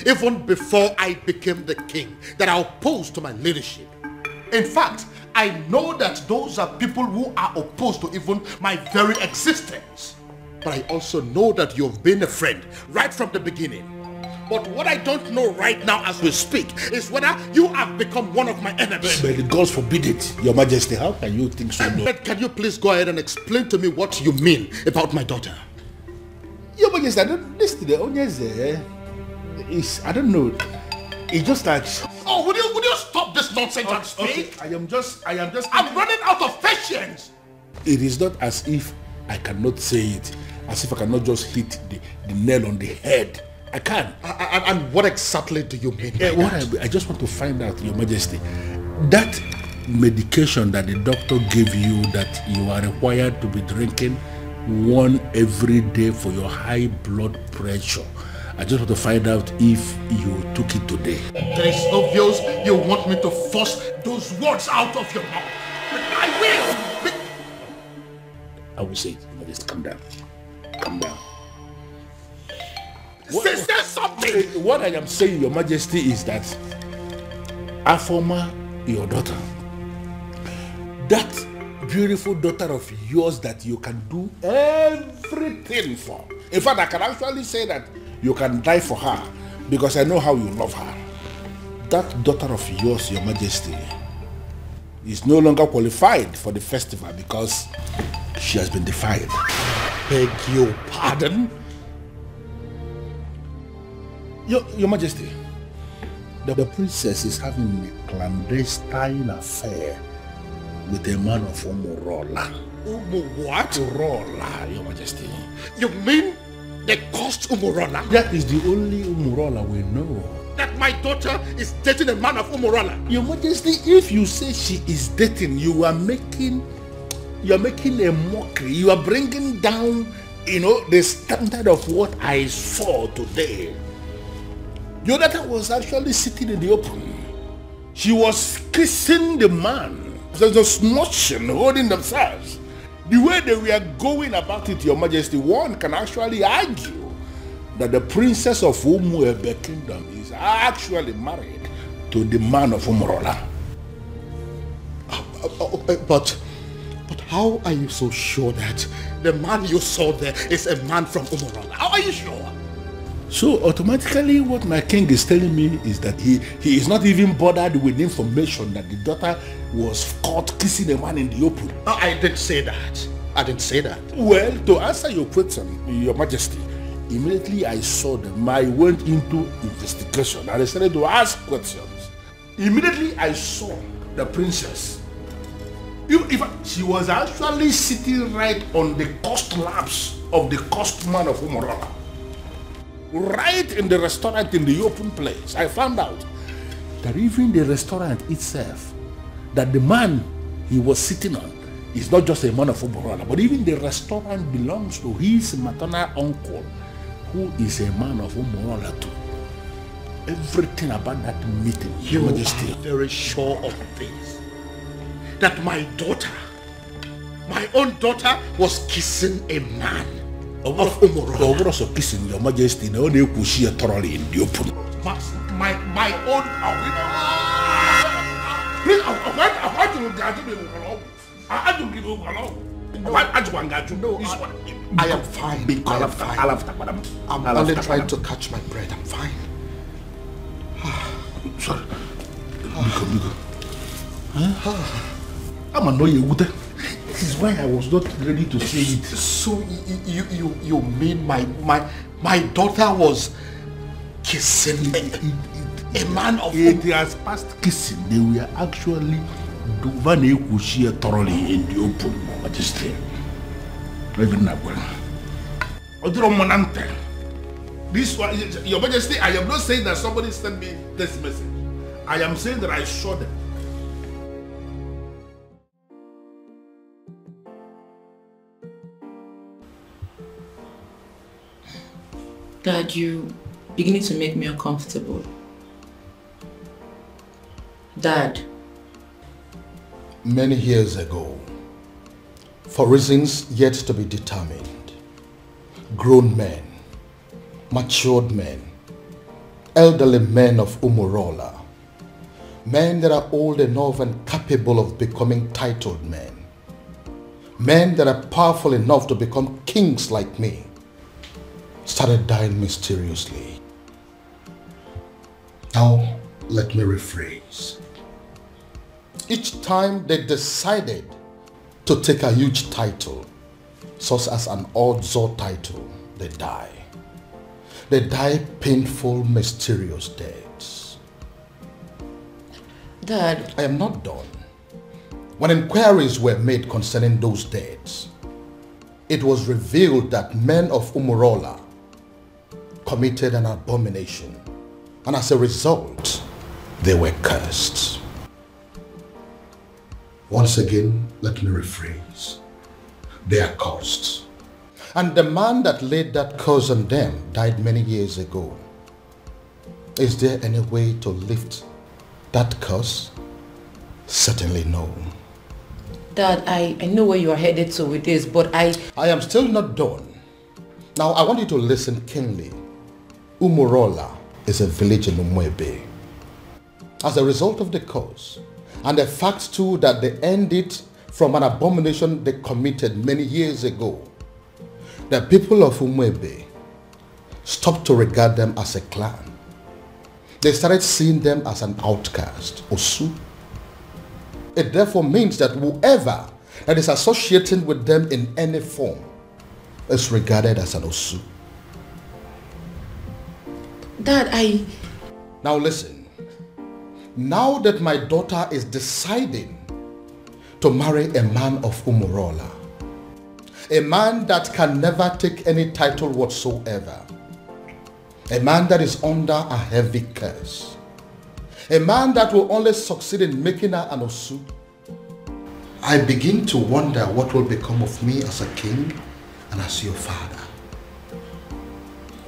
even before I became the king, that are opposed to my leadership. In fact, I know that those are people who are opposed to even my very existence. But I also know that you've been a friend right from the beginning. But what I don't know right now as we speak is whether you have become one of my enemies. But the gods forbid it, Your Majesty. How can you think so? But can you please go ahead and explain to me what you mean about my daughter? Your Majesty, I don't listen to the Onyeze. I don't know. It's just like... Oh, would you stop this nonsense and speak? Okay, I'm running out of patience. It is not as if I cannot say it, as if I cannot just hit the nail on the head. I can. And what exactly do you mean by that? I just want to find out, Your Majesty, that medication that the doctor gave you that you are required to be drinking one every day for your high blood pressure, I just want to find out if you took it today. It is obvious you want me to force those words out of your mouth. I will! I will say it. Just calm down. Calm down. Say something! What I am saying, Your Majesty, is that Afoma, your daughter, that beautiful daughter of yours that you can do everything for. In fact, I can actually say that you can die for her because I know how you love her. That daughter of yours, Your Majesty, is no longer qualified for the festival because she has been defiled. Beg your pardon? Your Majesty, the princess is having a clandestine affair with a man of Umurola. What? Umurola, Your Majesty. You mean they caused Umurola? That is the only Umurola we know. That my daughter is dating a man of Umurola? Your Majesty, if you say she is dating, you are making a mockery. You are bringing down, the standard of what I saw today. Your daughter was actually sitting in the open. She was kissing the man. There's no smooching, holding themselves. The way they were going about it, Your Majesty, one can actually argue that the princess of Umuebe Kingdom is actually married to the man of Umurola. But how are you so sure that the man you saw there is a man from Umurola? How are you sure? So automatically what my king is telling me is that he is not even bothered with information that the daughter was caught kissing a man in the open. I didn't say that. I didn't say that. Well, to answer your question, Your Majesty, immediately I saw them, I went into investigation and I started to ask questions. Immediately I saw the princess She was actually sitting right on the cost laps of the cost man of Umurola. Right in the restaurant in the open place. I found out that even the restaurant itself, that the man he was sitting on is not just a man of Umurola, but even the restaurant belongs to his maternal uncle, who is a man of Umurola too. Everything about that meeting, Your Majesty, are very sure of this. That my daughter, my own daughter, was kissing a man of Umurola. Also kissing Your Majesty, no they could see thoroughly in the open. My own. Please, I am fine. I am fine. I'm only trying to catch my breath. I'm fine. Sorry. Biko. I'm annoyed. This is why I was not ready to say it. So you mean my daughter was kissing a man of... It has passed kissing. They were actually doing thoroughly in the open, Majesty. Even now. This one, Your Majesty, I am not saying that somebody sent me this message. I am saying that I saw them. Dad, you're beginning to make me uncomfortable. Dad. Many years ago, for reasons yet to be determined, grown men, matured men, elderly men of Umurola, men that are old enough and capable of becoming titled men that are powerful enough to become kings like me, started dying mysteriously. Now, let me rephrase. Each time they decided to take a huge title, such as an Odzor title, they die. They die painful, mysterious deaths. Dad. I am not done. When inquiries were made concerning those deaths, it was revealed that men of Umurola committed an abomination, and as a result, they were cursed. Once again, let me rephrase. They are cursed. And the man that laid that curse on them died many years ago. Is there any way to lift that curse? Certainly no. Dad, I know where you are headed to with this, but I am still not done. Now, I want you to listen keenly. Umurola is a village in Umwebe. As a result of the curse, and the fact too that they ended from an abomination they committed many years ago, the people of Umwebe stopped to regard them as a clan. They started seeing them as an outcast, Osu. It therefore means that whoever that is associating with them in any form is regarded as an Osu. Dad, Now listen. Now that my daughter is deciding to marry a man of Umurola, a man that can never take any title whatsoever, a man that is under a heavy curse, a man that will only succeed in making her an Osu, I begin to wonder what will become of me as a king and as your father.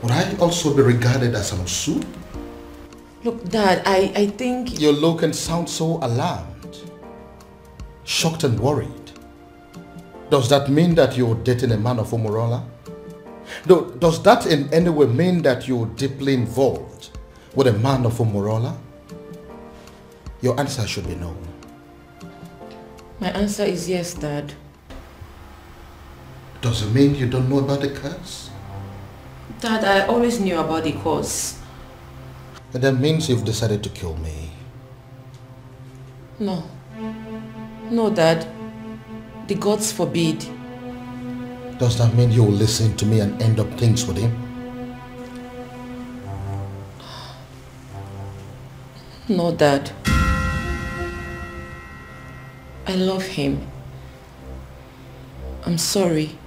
Would I also be regarded as an Osu? Look, Dad, I think... You look and sound so alarmed, shocked and worried. Does that mean that you're dating a man of Umurola? Does that in any way mean that you're deeply involved with a man of Umurola? Your answer should be no. My answer is yes, Dad. Does it mean you don't know about the curse? Dad, I always knew about the curse. And that means you've decided to kill me. No. No, Dad. The gods forbid. Does that mean you will listen to me and end up things with him? No, Dad. I love him. I'm sorry.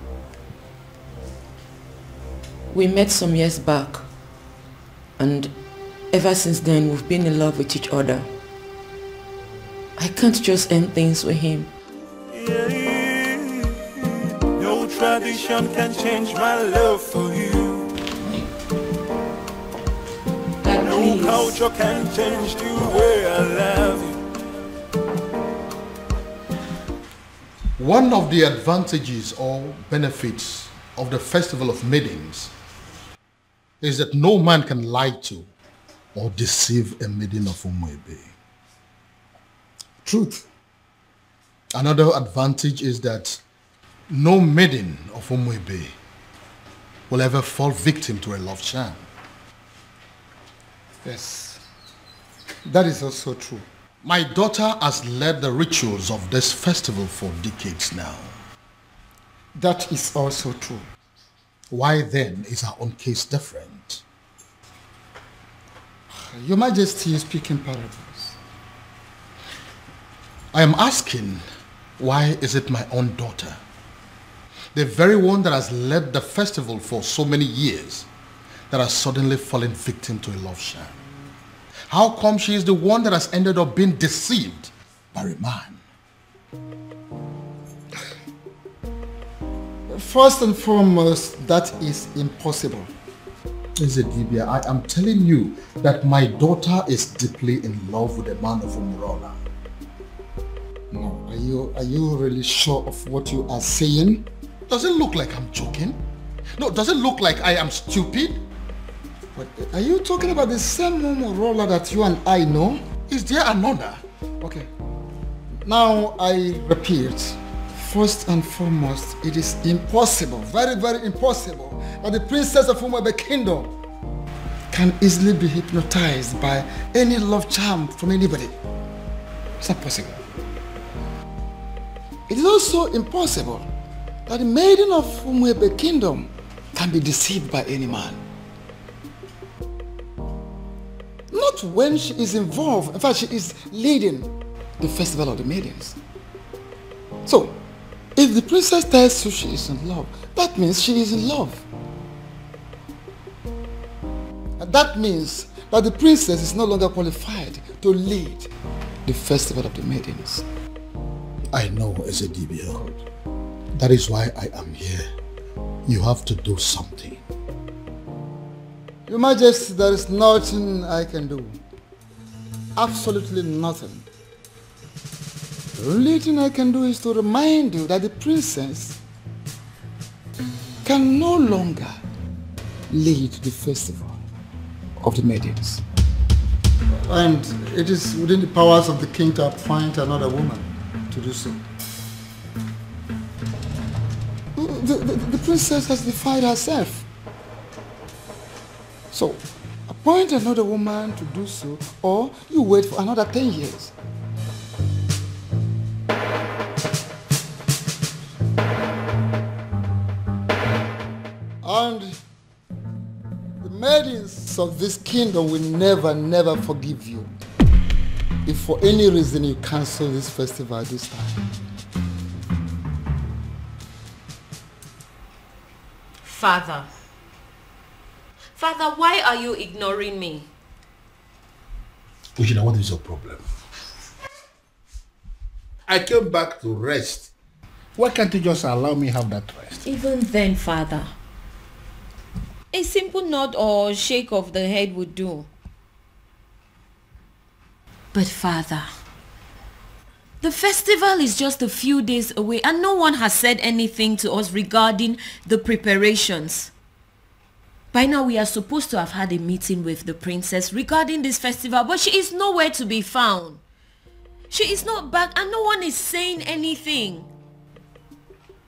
We met some years back, and ever since then we've been in love with each other. I can't just end things with him. No tradition can change my love for you. No culture can change the way I love you. One of the advantages or benefits of the Festival of Maidens is that no man can lie to or deceive a maiden of Umuebe. Truth. Another advantage is that no maiden of Umuebe will ever fall victim to a love charm. Yes, that is also true. My daughter has led the rituals of this festival for decades now. That is also true. Why then is our own case different? Your Majesty is speaking parables. I am asking, why is it my own daughter, the very one that has led the festival for so many years, that has suddenly fallen victim to a love sham? How come she is the one that has ended up being deceived by a man? First and foremost, that is impossible. Ezedibia, I am telling you that my daughter is deeply in love with the man of Umurola. No, are you really sure of what you are saying? Does it look like I'm joking? No, does it look like I am stupid? But are you talking about the same Umurola that you and I know? Is there another? Okay. Now I repeat, first and foremost, it is impossible, very, very impossible, that the princess of Umuebe Kingdom can easily be hypnotized by any love charm from anybody. It's not possible. It is also impossible that the maiden of Umuebe Kingdom can be deceived by any man. Not when she is involved. In fact, she is leading the Festival of the Maidens. So, if the princess tells you she is in love, that means she is in love. And that means that the princess is no longer qualified to lead the Festival of the Maidens. I know, Ezedibia. That is why I am here. You have to do something. Your Majesty, there is nothing I can do. Absolutely nothing. The only thing I can do is to remind you that the princess can no longer lead the Festival of the Maidens. And it is within the powers of the king to appoint another woman to do so. The princess has defied herself. So, appoint another woman to do so, or you wait for another 10 years. And the maidens of this kingdom will never, never forgive you if for any reason you cancel this festival this time. Father, why are you ignoring me? Ushina, what is your problem? I came back to rest. Why can't you just allow me have that rest? Even then, Father, a simple nod or shake of the head would do. But Father, the festival is just a few days away and no one has said anything to us regarding the preparations. By now we are supposed to have had a meeting with the princess regarding this festival, but she is nowhere to be found. She is not back and no one is saying anything.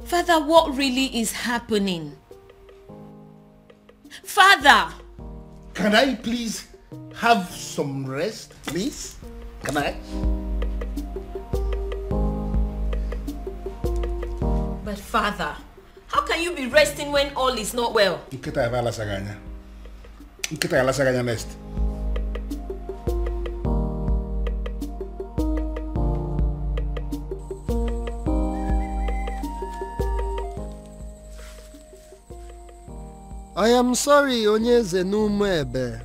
Father, what really is happening? Father! Can I please have some rest, please? Can I? But Father, how can you be resting when all is not well? Nkita ya lasaganya. Nkita ya lasaganya next. I am sorry, Onyeze Numebe,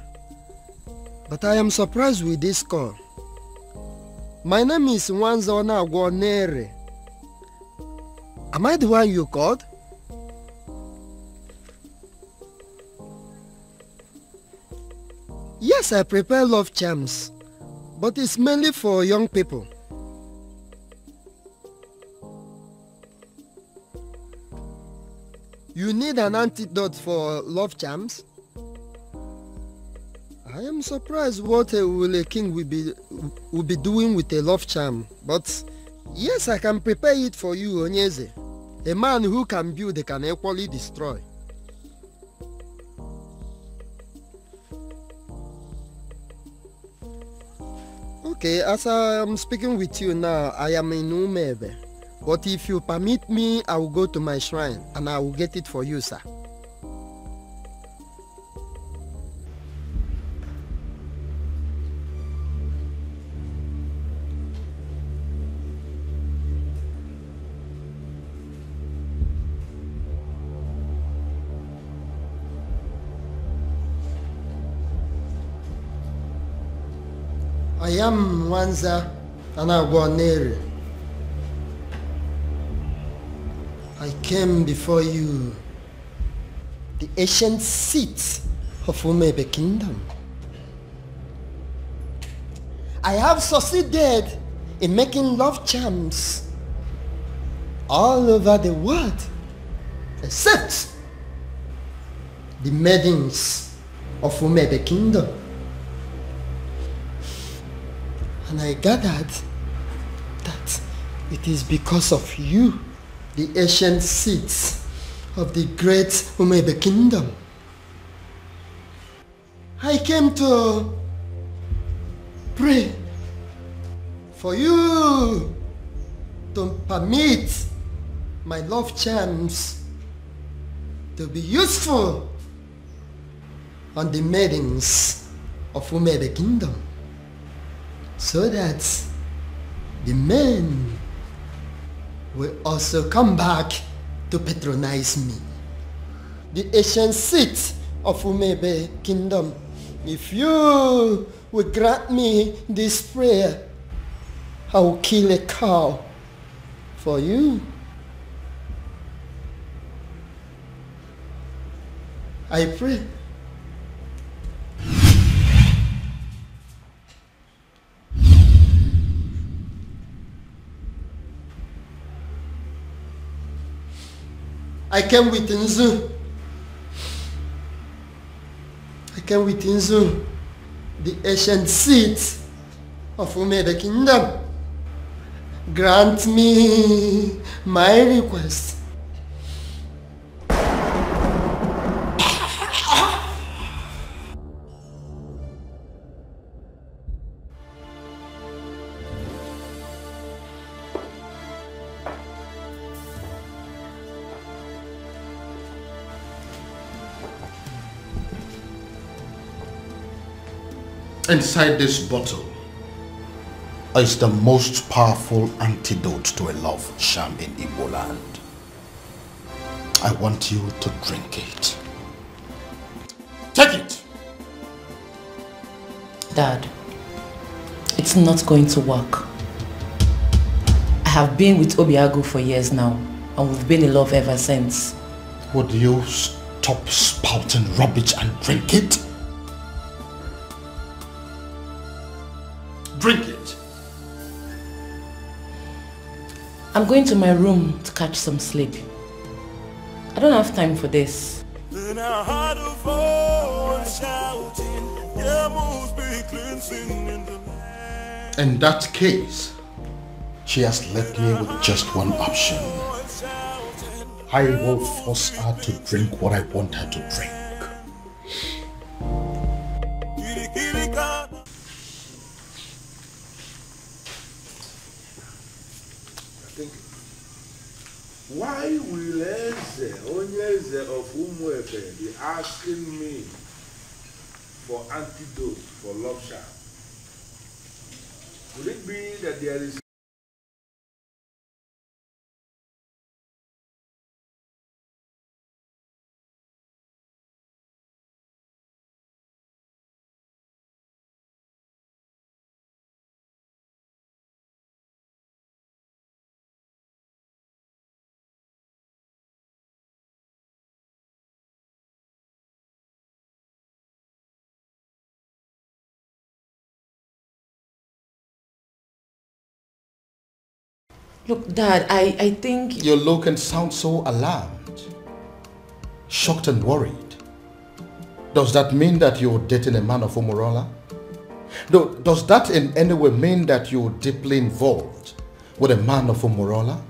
but I am surprised with this call. My name is Nwanzona Gwonere. Am I the one you called? Yes, I prepare love charms, but it's mainly for young people. You need an antidote for love charms? I am surprised what a king will be doing with a love charm, but yes, I can prepare it for you, Onyeze. A man who can build can equally destroy. Okay, as I am speaking with you now, I am in Umebe. But if you permit me, I will go to my shrine and I will get it for you, sir. I am Nwanza Anagwanere. I came before you, the ancient seat of Umebe Kingdom. I have succeeded in making love charms all over the world, except the maidens of Umebe Kingdom. And I gathered that it is because of you, the ancient seats of the great Umebe Kingdom. I came to pray for you to permit my love charms to be useful on the maidens of Umebe Kingdom, so that the men will also come back to patronize me. The ancient seat of Umebe Kingdom, if you will grant me this prayer, I will kill a cow for you. I pray. I came with Nzu. I came with Nzu, the ancient seat of Umebe Kingdom. Grant me my request. Inside this bottle is the most powerful antidote to a love charm in Igbo land. I want you to drink it. Take it! Dad, it's not going to work. I have been with Obiago for years now, and we've been in love ever since. Would you stop spouting rubbish and drink it? Drink it. I'm going to my room to catch some sleep. I don't have time for this. In a heart of voice shouting, yeah, must be cleansing in the land. In that case, she has left me with just one option. I will force her to drink what I want her to drink. Why will Onyeze of Umuebe be asking me for antidote for love charm? Would it be that there is Look, Dad, I think... You look and sound so alarmed, shocked and worried. Does that mean that you're dating a man of Umurola? Does that in any way mean that you're deeply involved with a man of Umurola?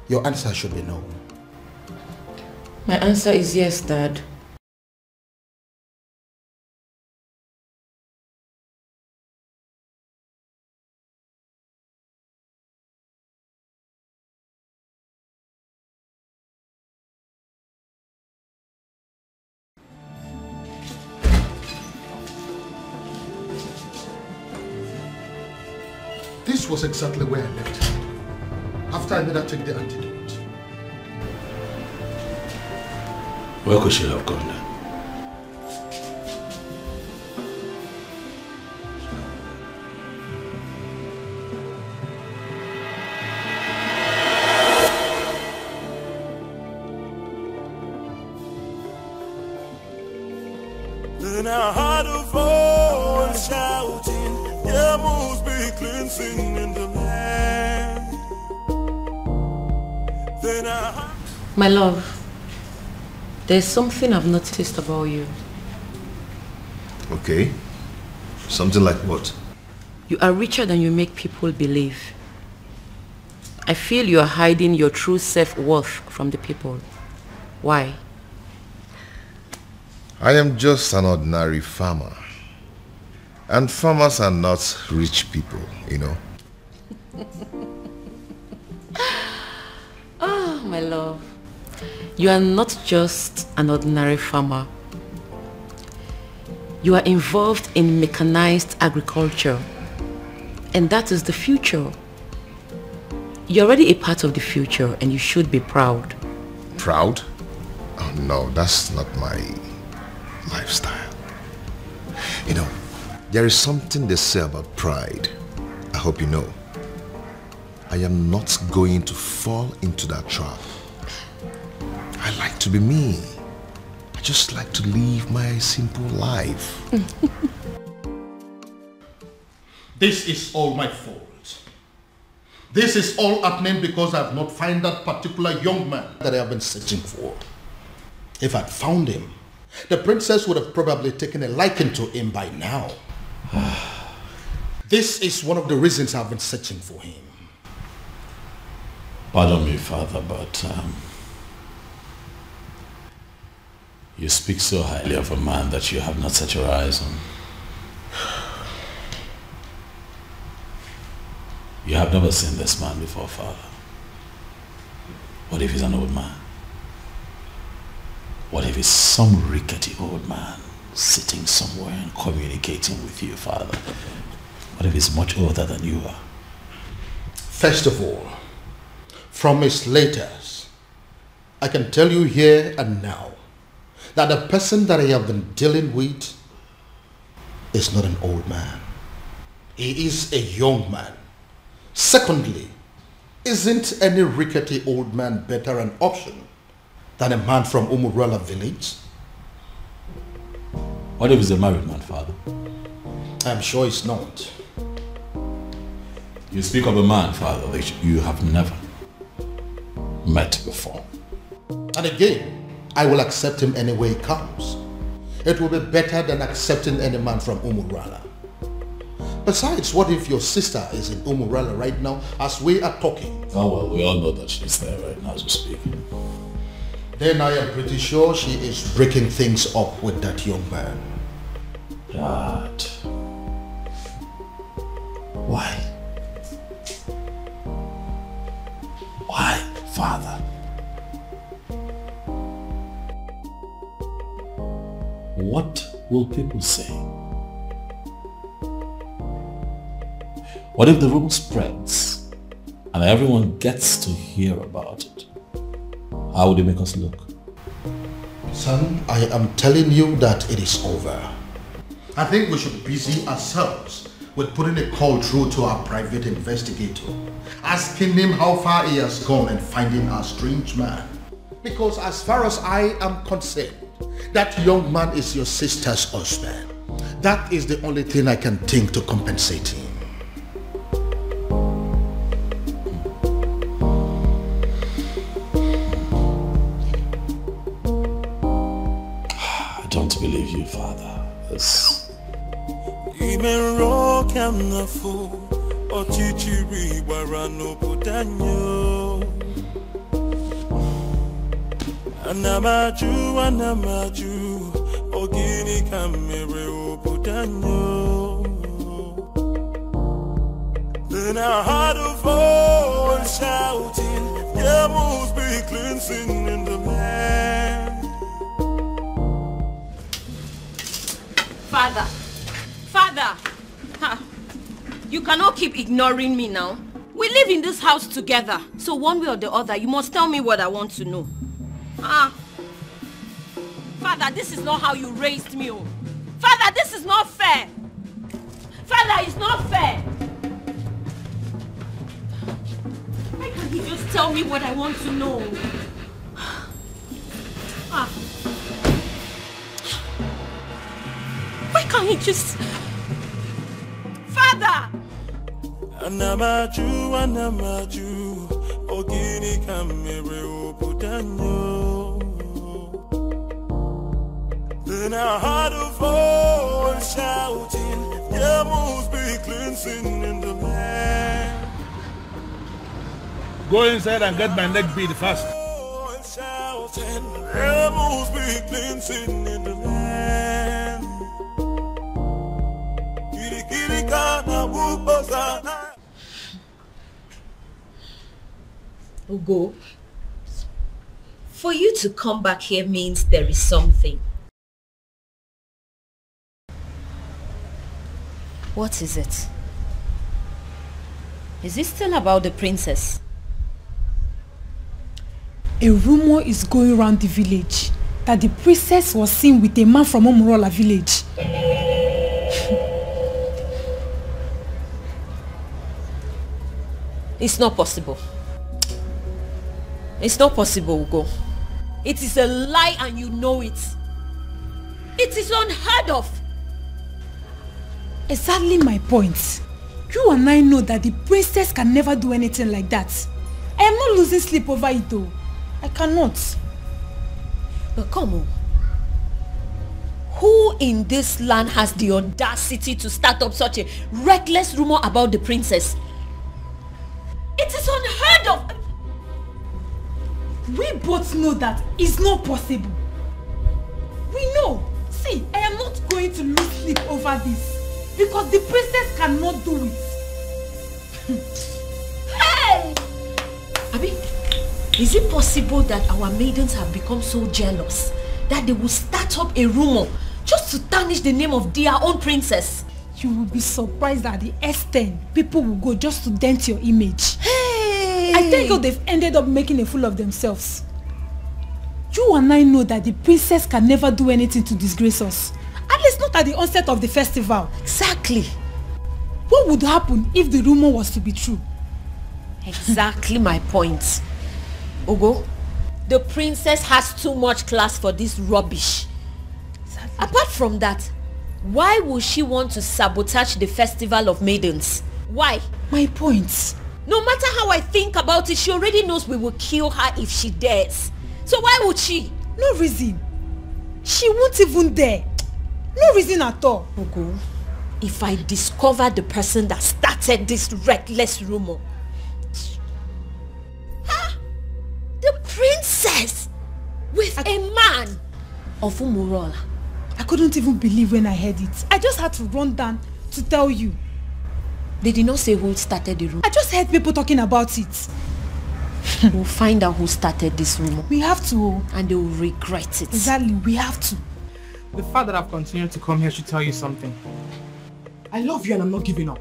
Your answer should be no. My answer is yes, Dad. This was exactly where I left her, after I made her take the antidote. Where could she have gone then? Then I heard a voice shouting, there must be cleansing in the land. Then I heard... My love, there's something I've noticed about you. Okay. Something like what? You are richer than you make people believe. I feel you are hiding your true self-worth from the people. Why? I am just an ordinary farmer. And farmers are not rich people, you know. Ah, my love. You are not just an ordinary farmer. You are involved in mechanized agriculture. And that is the future. You're already a part of the future and you should be proud. Proud? Oh no, that's not my lifestyle. You know, there is something they say about pride. I hope you know. I am not going to fall into that trap. I like to be me. I just like to live my simple life. This is all my fault. This is all happening because I have not found that particular young man that I have been searching for. If I'd found him, the princess would have probably taken a liking to him by now. This is one of the reasons I've been searching for him. Pardon me, Father, but you speak so highly of a man that you have not set your eyes on. You have never seen this man before, Father. What if he's an old man? What if he's some rickety old man sitting somewhere and communicating with you, Father? What if he's much older than you are? First of all, from his letters, I can tell you here and now that the person that I have been dealing with is not an old man. He is a young man. Secondly, isn't any rickety old man better an option than a man from Umurola village? What if he's a married man, Father? I'm sure he's not. You speak of a man, Father, that you have never met before. And again, I will accept him any way he comes. It will be better than accepting any man from Umurola. Besides, what if your sister is in Umurola right now as we are talking? Oh well, we all know that she's there right now as we speak. Then I am pretty sure she is breaking things up with that young man. Dad. Why? Why, Father? What will people say? What if the rumor spreads and everyone gets to hear about it? How would it make us look? Son, I am telling you that it is over. I think we should busy ourselves with putting a call through to our private investigator, asking him how far he has gone and finding our strange man. Because as far as I am concerned, that young man is your sister's husband. That is the only thing I can think to compensate him. believe you, Father. Yes. Anamaju, ogini kamere obudanyo. Then I heard a voice shouting, there must be cleansing in the land. Father, you cannot keep ignoring me now. We live in this house together, so one way or the other, you must tell me what I want to know. Father, this is not how you raised me. Oh. Father, this is not fair. Father, it's not fair. Why can't you just tell me what I want to know? Why can't he just... Father! Anamaju, ogini kamere obudanyo. Then I heard a voice shouting, there must be cleansing in the land. Go inside and get my neck beat fast. Shouting, there must be cleansing in the land. Ugo, for you to come back here means there is something. What is it? Is it still about the princess? A rumor is going around the village that the princess was seen with a man from Umurola village. It's not possible. It's not possible, Ugo. It is a lie and you know it. It is unheard of. Exactly my point. You and I know that the princess can never do anything like that. I am not losing sleep over it though. I cannot. But come on. Who in this land has the audacity to start up such a reckless rumor about the princess? It is unheard of. We both know that it's not possible. We know. See, I am not going to lose sleep over this. Because the princess cannot do it. Hey! Abi, is it possible that our maidens have become so jealous that they will start up a rumor just to tarnish the name of their own princess? You will be surprised at the extent people will go just to dent your image. Hey! I tell you, they've ended up making a fool of themselves. You and I know that the princess can never do anything to disgrace us. At least not at the onset of the festival. Exactly. What would happen if the rumor was to be true? Exactly my point. Ugo, the princess has too much class for this rubbish. Exactly. Apart from that, why would she want to sabotage the festival of maidens? Why? My point. No matter how I think about it, she already knows we will kill her if she dares. So why would she? No reason. She won't even dare. No reason at all. Ugo, if I discover the person that started this reckless rumor. Huh? The princess with a man of Umurola. I couldn't even believe when I heard it. I just had to run down to tell you. They did not say who started the rumor. I just heard people talking about it. We'll find out who started this rumor. We have to. And they will regret it. Exactly, we have to. The fact that I've continued to come here should tell you something. I love you and I'm not giving up.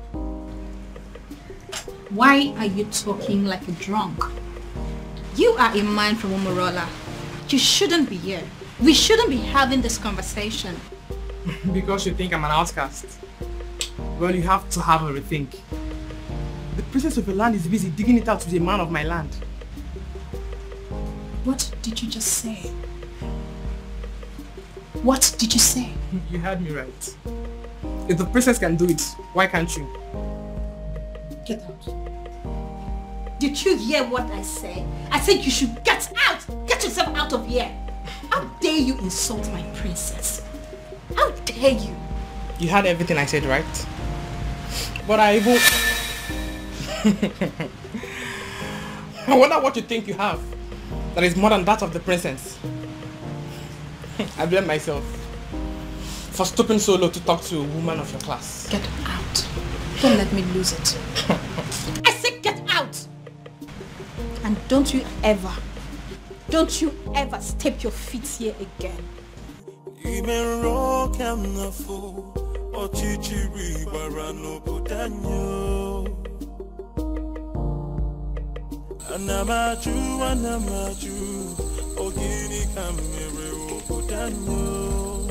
Why are you talking like a drunk? You are a man from Umurola. You shouldn't be here. We shouldn't be having this conversation. Because you think I'm an outcast. Well, you have to have a rethink. The princess of your land is busy digging it out to be a man of my land. What did you just say? What did you say? You heard me right. If the princess can do it, why can't you? Get out. Did you hear what I said? I said you should get out! Get yourself out of here! How dare you insult my princess? How dare you? You heard everything I said, right? But I even... I wonder what you think you have that is more than that of the princess. I blame myself for stooping so low to talk to a woman of your class. Get out. Don't let me lose it. I said get out! And don't you ever step your feet here again. Even rock and the fool, or chichiri barano putanyo. Anamaju, ogini kamere putanyo.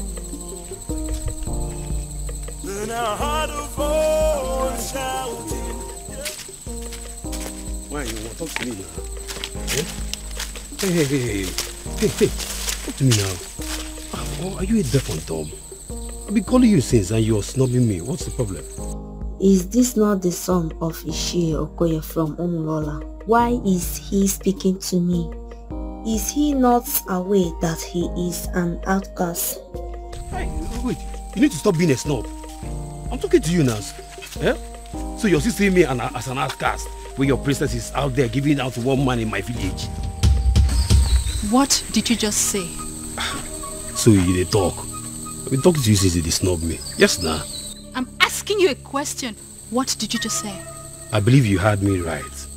Then I heard a voice shouting. Why you want to talk to me now? Hey, talk to me now. Oh, are you a deaf and dumb? I've been calling you since and you're snubbing me. What's the problem? Is this not the son of Ishie Okoye from Umurola? Why is he speaking to me? Is he not aware that he is an outcast? Hey, wait, you need to stop being a snob. I'm talking to you now. Eh? So you're still seeing me as an outcast when your princess is out there giving out to one man in my village. What did you just say? So you dey talk. I've been talking to you since you snub me. Yes, nah. I'm asking you a question. What did you just say? I believe you heard me right.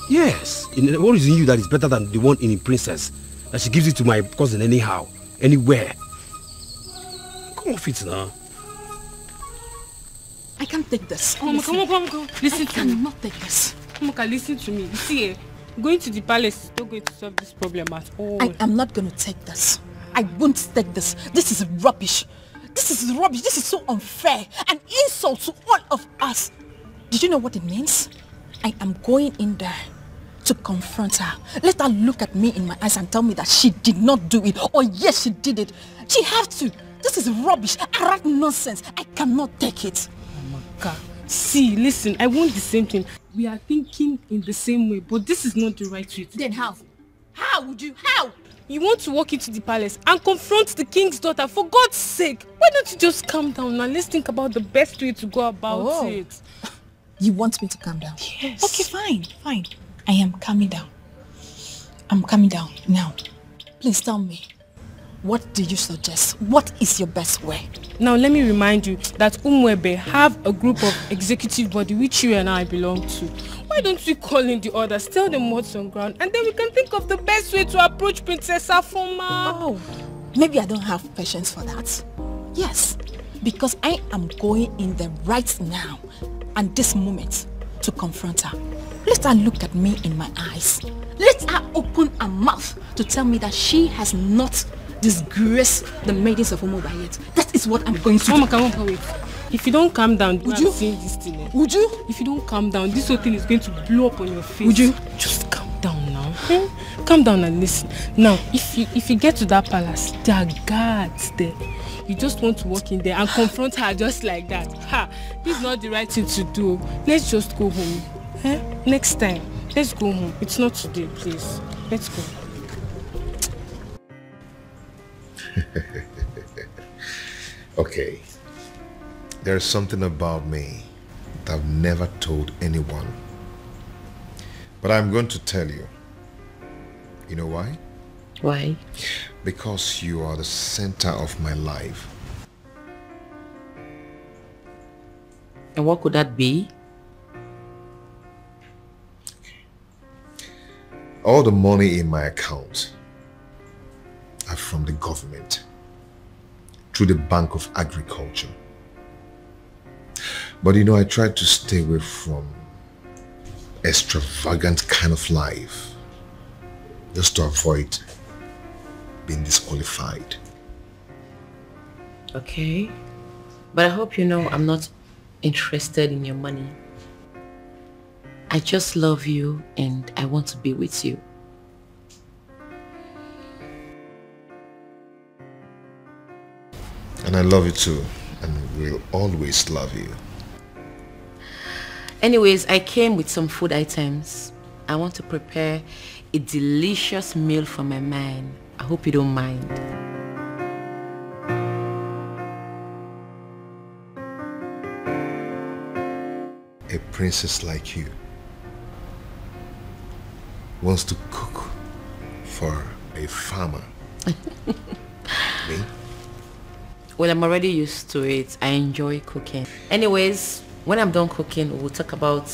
Yes. What is in you that is better than the one in the princess? That she gives it to my cousin anyhow, anywhere. Come off it now. I can't take this. Come on. Listen to me. I cannot take this. Moka, listen to me. You see, going to the palace is not going to solve this problem at all. I am not going to take this. I won't take this. This is rubbish. This is rubbish. This is so unfair. An insult to all of us. Did you know what it means? I am going in there to confront her. Let her look at me in my eyes and tell me that she did not do it. Or yes, she did it. She have to. This is rubbish. Arrant nonsense. I cannot take it. Moka, see, listen, I want the same thing. We are thinking in the same way, but this is not the right way. Then how? How would you? How? You want to walk into the palace and confront the king's daughter, for God's sake. Why don't you just calm down and let's think about the best way to go about it. You want me to calm down? Yes. Okay, fine. I am calming down. I'm calming down now. Please tell me, what do you suggest? What is your best way? Now let me remind you that Umuebe have a group of executive body which you and I belong to. Why don't we call in the others, tell them what's on ground, and then we can think of the best way to approach Princess Afoma. Oh, maybe I don't have patience for that. Yes, because I am going in there right now and this moment to confront her. Let her look at me in my eyes. Let her open her mouth to tell me that she has not disgraced the maidens of Umuoba yet. That is what I'm going to do. Come on, wait. If you don't calm down, would you see this thing? Would you? If you don't calm down, this whole thing is going to blow up on your face. Would you? Just calm down now. Calm down and listen. Now, if you get to that palace, there are guards there. You just want to walk in there and confront her just like that. Ha! This is not the right thing to do. Let's just go home. Next time, let's go home. It's not today, please. Let's go. Okay. There's something about me that I've never told anyone. But I'm going to tell you. You know why? Why? Because you are the center of my life. And what could that be? All the money in my account are from the government through the Bank of Agriculture. But you know, I try to stay away from extravagant kind of life just to avoid being disqualified. Okay, but I hope you know I'm not interested in your money. I just love you and I want to be with you. And I love you too, and will always love you. Anyways, I came with some food items. I want to prepare a delicious meal for my man. I hope you don't mind. a princess like you wants to cook for a farmer? Me? Well, I'm already used to it. I enjoy cooking. Anyways, when I'm done cooking, we'll talk about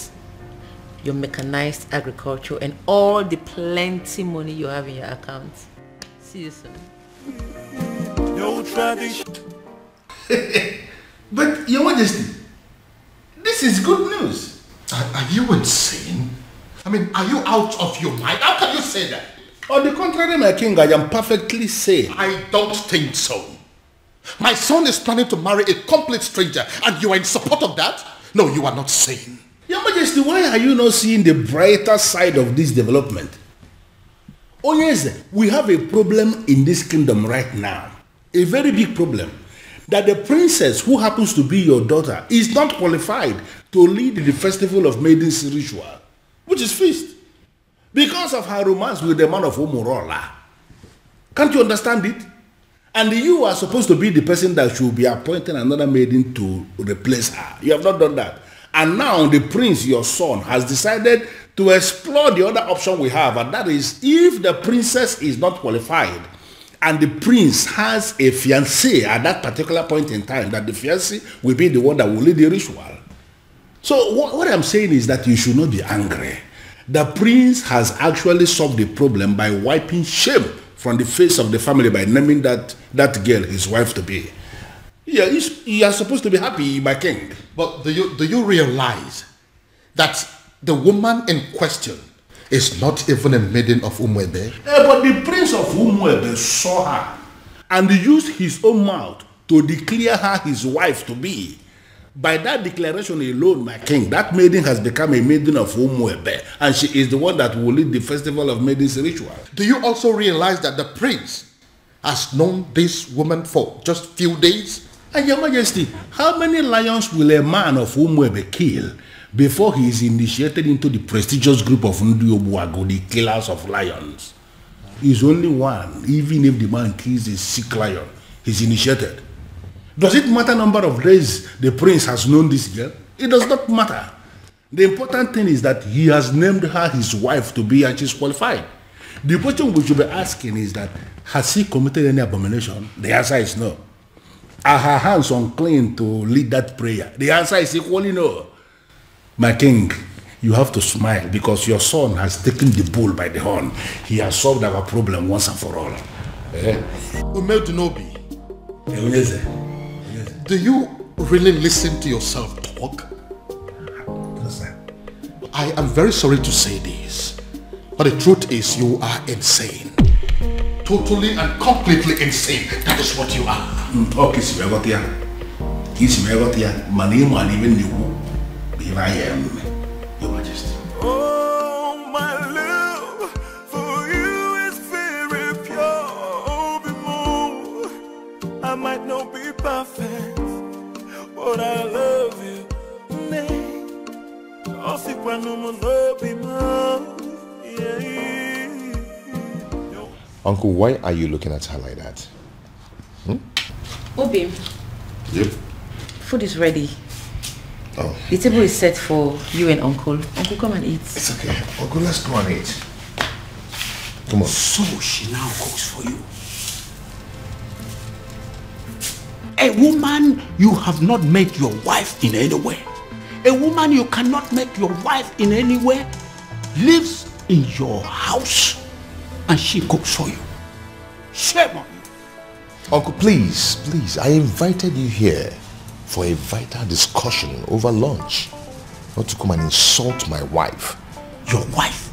your mechanized agriculture and all the plenty money you have in your account. See you soon. No tradition. But, Your Majesty, this is good news. Are you insane? I mean, are you out of your mind? How can you say that? On the contrary, my king, I am perfectly sane. I don't think so. My son is planning to marry a complete stranger, and you are in support of that? No, you are not sane. Your Majesty, why are you not seeing the brighter side of this development? Oh yes, we have a problem in this kingdom right now. A very big problem. That the princess who happens to be your daughter is not qualified to lead the festival of maidens ritual, which is feast, because of her romance with the man of Umurola. Can't you understand it? And you are supposed to be the person that should be appointing another maiden to replace her. You have not done that. And now the prince, your son, has decided to explore the other option we have, and that is if the princess is not qualified and the prince has a fiancé at that particular point in time, that the fiancé will be the one that will lead the ritual. So what I'm saying is that you should not be angry. The prince has actually solved the problem by wiping shame from the face of the family by naming that girl his wife to be. Yeah, you are supposed to be happy, my king. But do you realize that the woman in question is not even a maiden of Umuebe? But the prince of Umuebe saw her and used his own mouth to declare her his wife to be. By that declaration alone, my king, that maiden has become a maiden of Umuebe, and she is the one that will lead the festival of maidens ritual. Do you also realize that the prince has known this woman for just few days? And Your Majesty, how many lions will a man of Umuebe kill before he is initiated into the prestigious group of Ndiobuago, the killers of lions? He's only one. Even if the man kills a sick lion, he's initiated. Does it matter number of days the prince has known this girl? It does not matter. The important thing is that he has named her his wife to be, and she's qualified. The question we should be asking is that, has he committed any abomination? The answer is no. Are her hands unclean to lead that prayer? The answer is equally no. My king, you have to smile because your son has taken the bull by the horn. He has solved our problem once and for all. Umedunobi, do you really listen to yourself talk? I am very sorry to say this, but the truth is you are insane. Totally and completely insane. That is what you are. Okay, Simegotia. Simegotia. Mani even you. If I am, Your Majesty. Oh, my love for you is very pure. I might not be perfect, but I love you. Uncle, why are you looking at her like that? Obi. Yep. Food is ready. Oh. The table is set for you and Uncle. Uncle, come and eat. It's okay. Uncle, let's go and eat. Come on. So she now cooks for you. A woman you have not made your wife in any way. A woman you cannot make your wife in any way lives in your house and she cooks for you. Shame on you. Uncle, please, I invited you here for a vital discussion over lunch. Not to come and insult my wife. Your wife?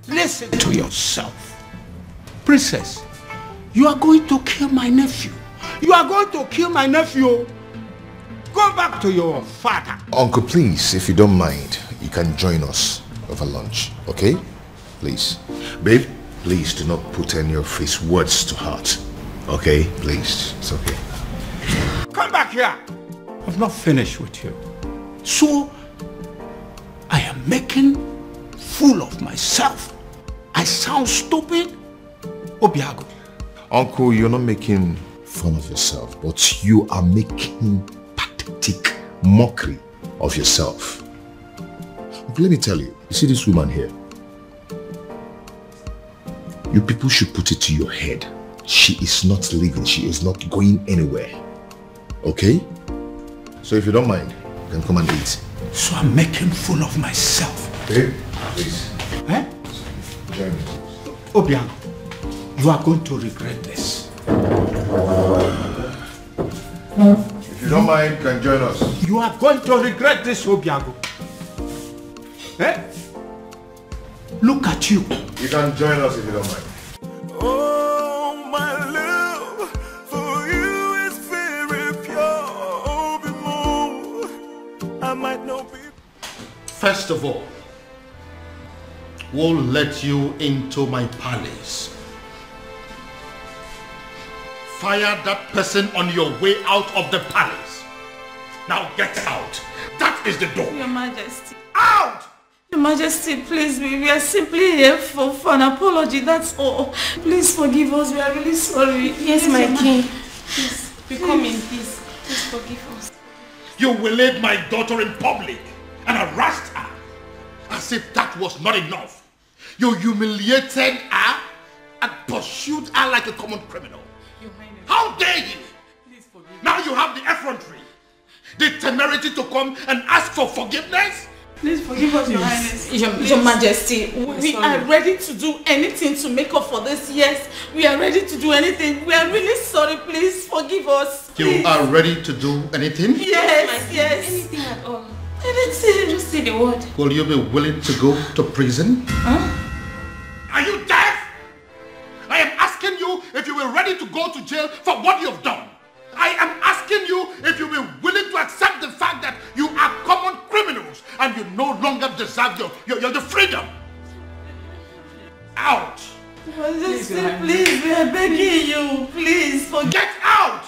Listen to yourself. Princess, you are going to kill my nephew. You are going to kill my nephew. Go back to your father. Uncle, please, if you don't mind, you can join us over lunch, okay? Please. Babe, please do not put any of his words to heart. Okay? Please. It's okay. Come back here. I've not finished with you. So, I am making fool of myself. I sound stupid? Obiago. Uncle, you're not making fun of yourself, but you are making pathetic mockery of yourself. Let me tell you, you see this woman here? You people should put it to your head. She is not leaving. She is not going anywhere. Okay? So if you don't mind, then come and eat. So I'm making fool of myself. Okay? Please. Eh? Join me. Obiang, you are going to regret this. If you don't mind, you can join us. You are going to regret this, Obiago. Eh? Look at you. You can join us if you don't mind. Oh, my love for you is very pure. I might not be. First of all, we'll let you into my palace. Fire that person on your way out of the palace. Now get out. That is the door. Your Majesty. Out! Your Majesty, please, we are simply here for an apology, that's all. Please forgive us, we are really sorry. Yes, my king. Please, we come in peace. Please forgive us. You waylaid my daughter in public and harassed her. As if that was not enough. You humiliated her and pursued her like a common criminal. How dare you? Please forgive now you have the effrontery, the temerity to come and ask for forgiveness? Please forgive us, Your Highness. Your Majesty, we are ready to do anything to make up for this. Yes, we are ready to do anything. We are really sorry. Please forgive us. Please. You are ready to do anything? Yes, yes. Anything at all. Anything. Just say the word. Will you be willing to go to prison? Huh? Are you deaf? I am asking you if you were ready to go to jail for what you have done. I am asking you if you were willing to accept the fact that you are common criminals and you no longer deserve your freedom. Out! Majesty, please, we are begging you. Please, get out!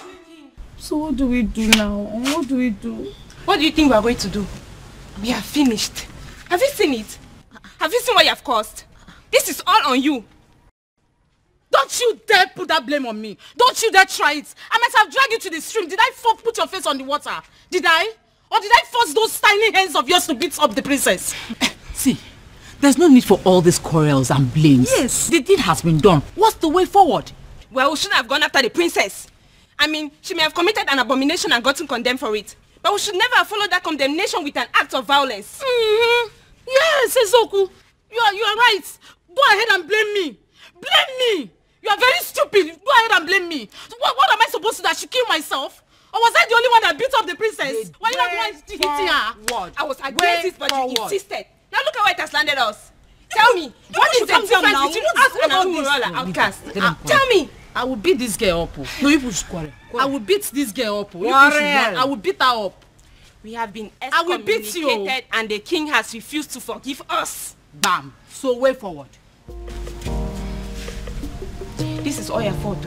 So what do we do now? What do we do? What do you think we are going to do? We are finished. Have you seen it? Have you seen what you have caused? This is all on you. Don't you dare put that blame on me. Don't you dare try it. I might have dragged you to the stream. Did I put your face on the water? Did I? Or did I force those tiny hands of yours to beat up the princess? See, there's no need for all these quarrels and blames. Yes. The deed has been done. What's the way forward? Well, we shouldn't have gone after the princess. I mean, she may have committed an abomination and gotten condemned for it. But we should never have followed that condemnation with an act of violence. Yes, Ezoku. You are right. Go ahead and blame me. Blame me. You are very stupid. Go ahead and blame me. What am I supposed to do? I should kill myself? Or was I the only one that beat up the princess? Why are you not the one hitting her? What? I was against it, but you insisted. Now look at where it has landed us. Tell me, what is the difference between us and our Umurola outcast? Tell me. I will beat this girl up. No, you push quarrel. I will beat this girl up. I will beat her up. We have been I will beat you. And the king has refused to forgive us. Bam. So way forward. This is all your fault.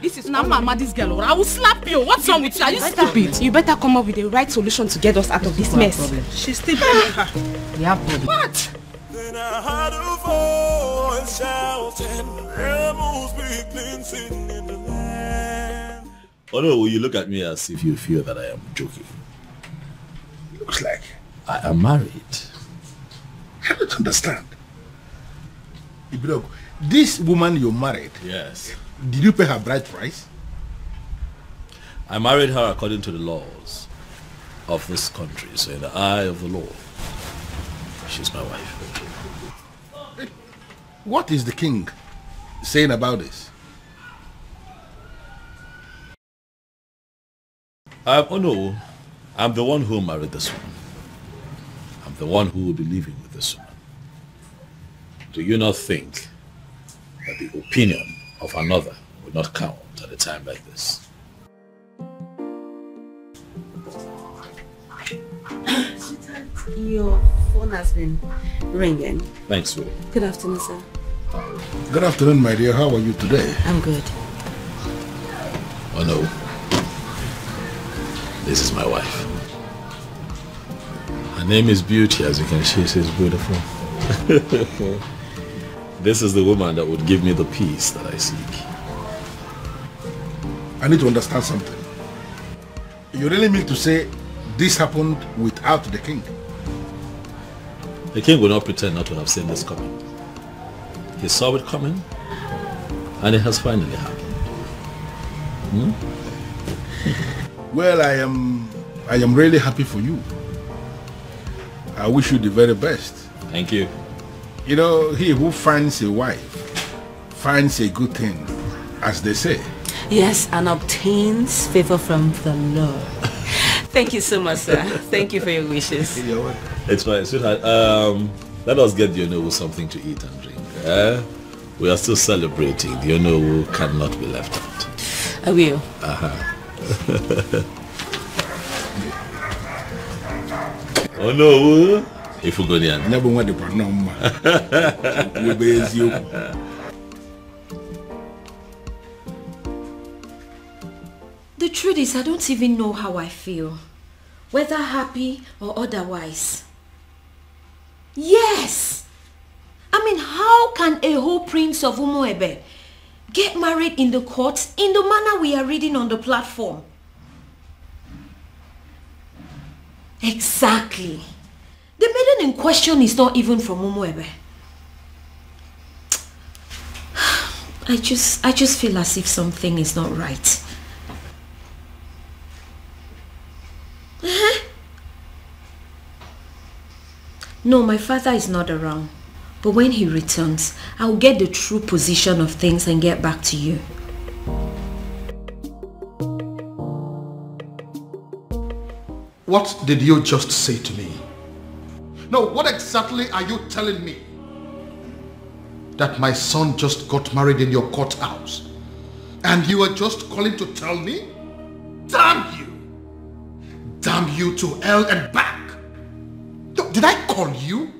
This is Mama, this girl. I will slap you. What's wrong with you? Are you stupid? You better come up with the right solution to get us out of this mess. She's still blaming her. We have problem. What? Then I heard a voice shouting, rebels begin singing in the land. Oh no, you look at me as if you feel that I am joking. Looks like I am married. I don't understand. Ibrogo, this woman you married, yes. Did you pay her bride price? I married her according to the laws of this country, so in the eye of the law, she's my wife. What is the king saying about this? Oh no, I'm the one who married this woman. I'm the one who will be living with this woman. Do you not think that the opinion of another would not count at a time like this? Your phone has been ringing. Thanks, sweetie. Good afternoon, sir. Good afternoon, my dear. How are you today? I'm good. Oh no. This is my wife. Her name is Beauty, as you can see, she's beautiful. This is the woman that would give me the peace that I seek. I need to understand something. You really mean to say this happened without the king. The king will not pretend not to have seen this coming. He saw it coming, and it has finally happened. Well, I am really happy for you. I wish you the very best. Thank you. You know, he who finds a wife finds a good thing, as they say. Yes, and obtains favor from the Lord. Thank you so much, sir. Thank you for your wishes. It's fine, sweetheart. Let us get the Onowu something to eat and drink. We are still celebrating. The Onowu cannot be left out. I will. Onowu, if you go there. Never want to pronounce. The truth is, I don't even know how I feel, whether happy or otherwise. Yes! I mean, how can a whole prince of Umuebe get married in the court in the manner we are reading on the platform? Exactly. The maiden in question is not even from Umuebe. I just feel as if something is not right. No, my father is not around. But when he returns, I'll get the true position of things and get back to you. What did you just say to me? No, what exactly are you telling me? That my son just got married in your courthouse, and you are just calling to tell me? Damn you! Damn you to hell and back! No, did I call you?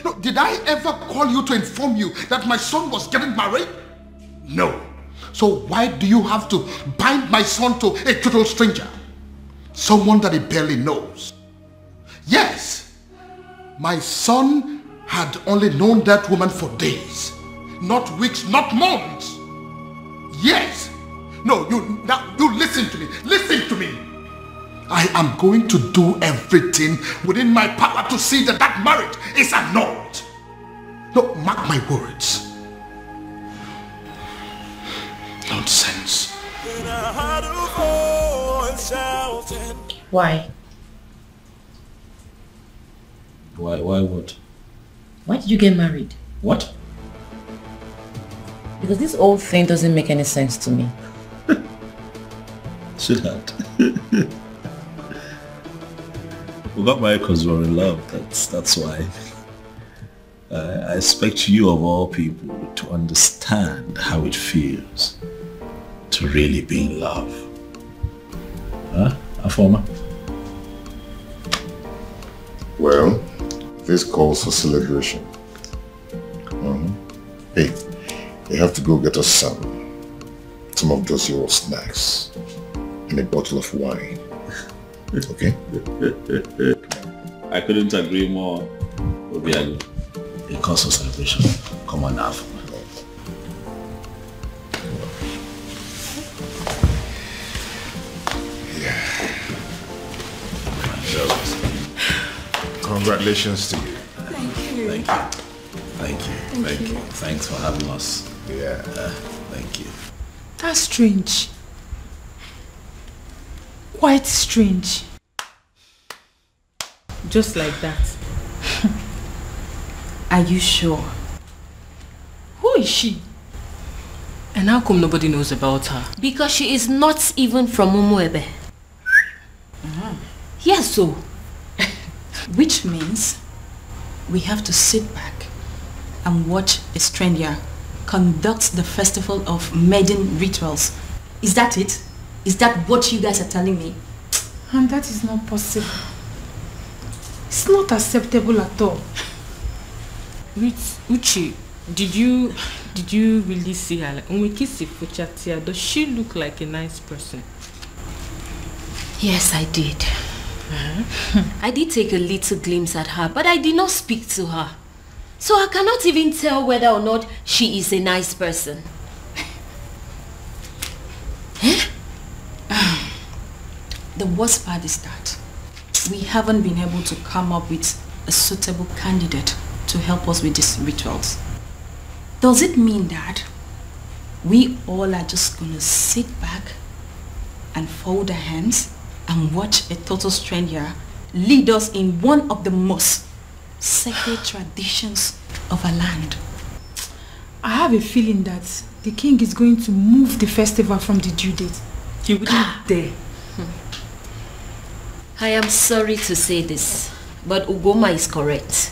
No, did I ever call you to inform you that my son was getting married? No. So why do you have to bind my son to a total stranger? Someone that he barely knows. Yes, my son had only known that woman for days, not weeks, not months. Yes. No, you listen to me. Listen to me. I am going to do everything within my power to see that that marriage is annulled. No, mark my words. Nonsense. Why? Why what? Why did you get married? What? Because this whole thing doesn't make any sense to me. Sweetheart. We got married because we were in love. That's why. I expect you of all people to understand how it feels to really be in love. Huh, Afoma? Well, this calls for celebration. Hey, you have to go get us some of those your snacks and a bottle of wine. Okay? I couldn't agree more. Obiago. It calls for celebration. Come on now. Congratulations to you. Thank you. Thank you. Thank you. Thank you. Thanks for having us. Yeah. Thank you. That's strange. Quite strange. Just like that. Are you sure? Who is she? And how come nobody knows about her? Because she is not even from Umuebe. Yes, so. Which means we have to sit back and watch a stranger conduct the festival of maiden rituals. Is that it? Is that what you guys are telling me? And that is not possible. It's not acceptable at all. Uchi, did you really see her? Like, does she look like a nice person? Yes, I did. I did take a little glimpse at her, but I did not speak to her. So I cannot even tell whether or not she is a nice person. The worst part is that we haven't been able to come up with a suitable candidate to help us with these rituals. Does it mean that we all are just going to sit back and fold our hands and watch a total stranger lead us in one of the most sacred traditions of our land? I have a feeling that the king is going to move the festival from the due date. He wouldn't dare. I am sorry to say this, but Ugoma is correct.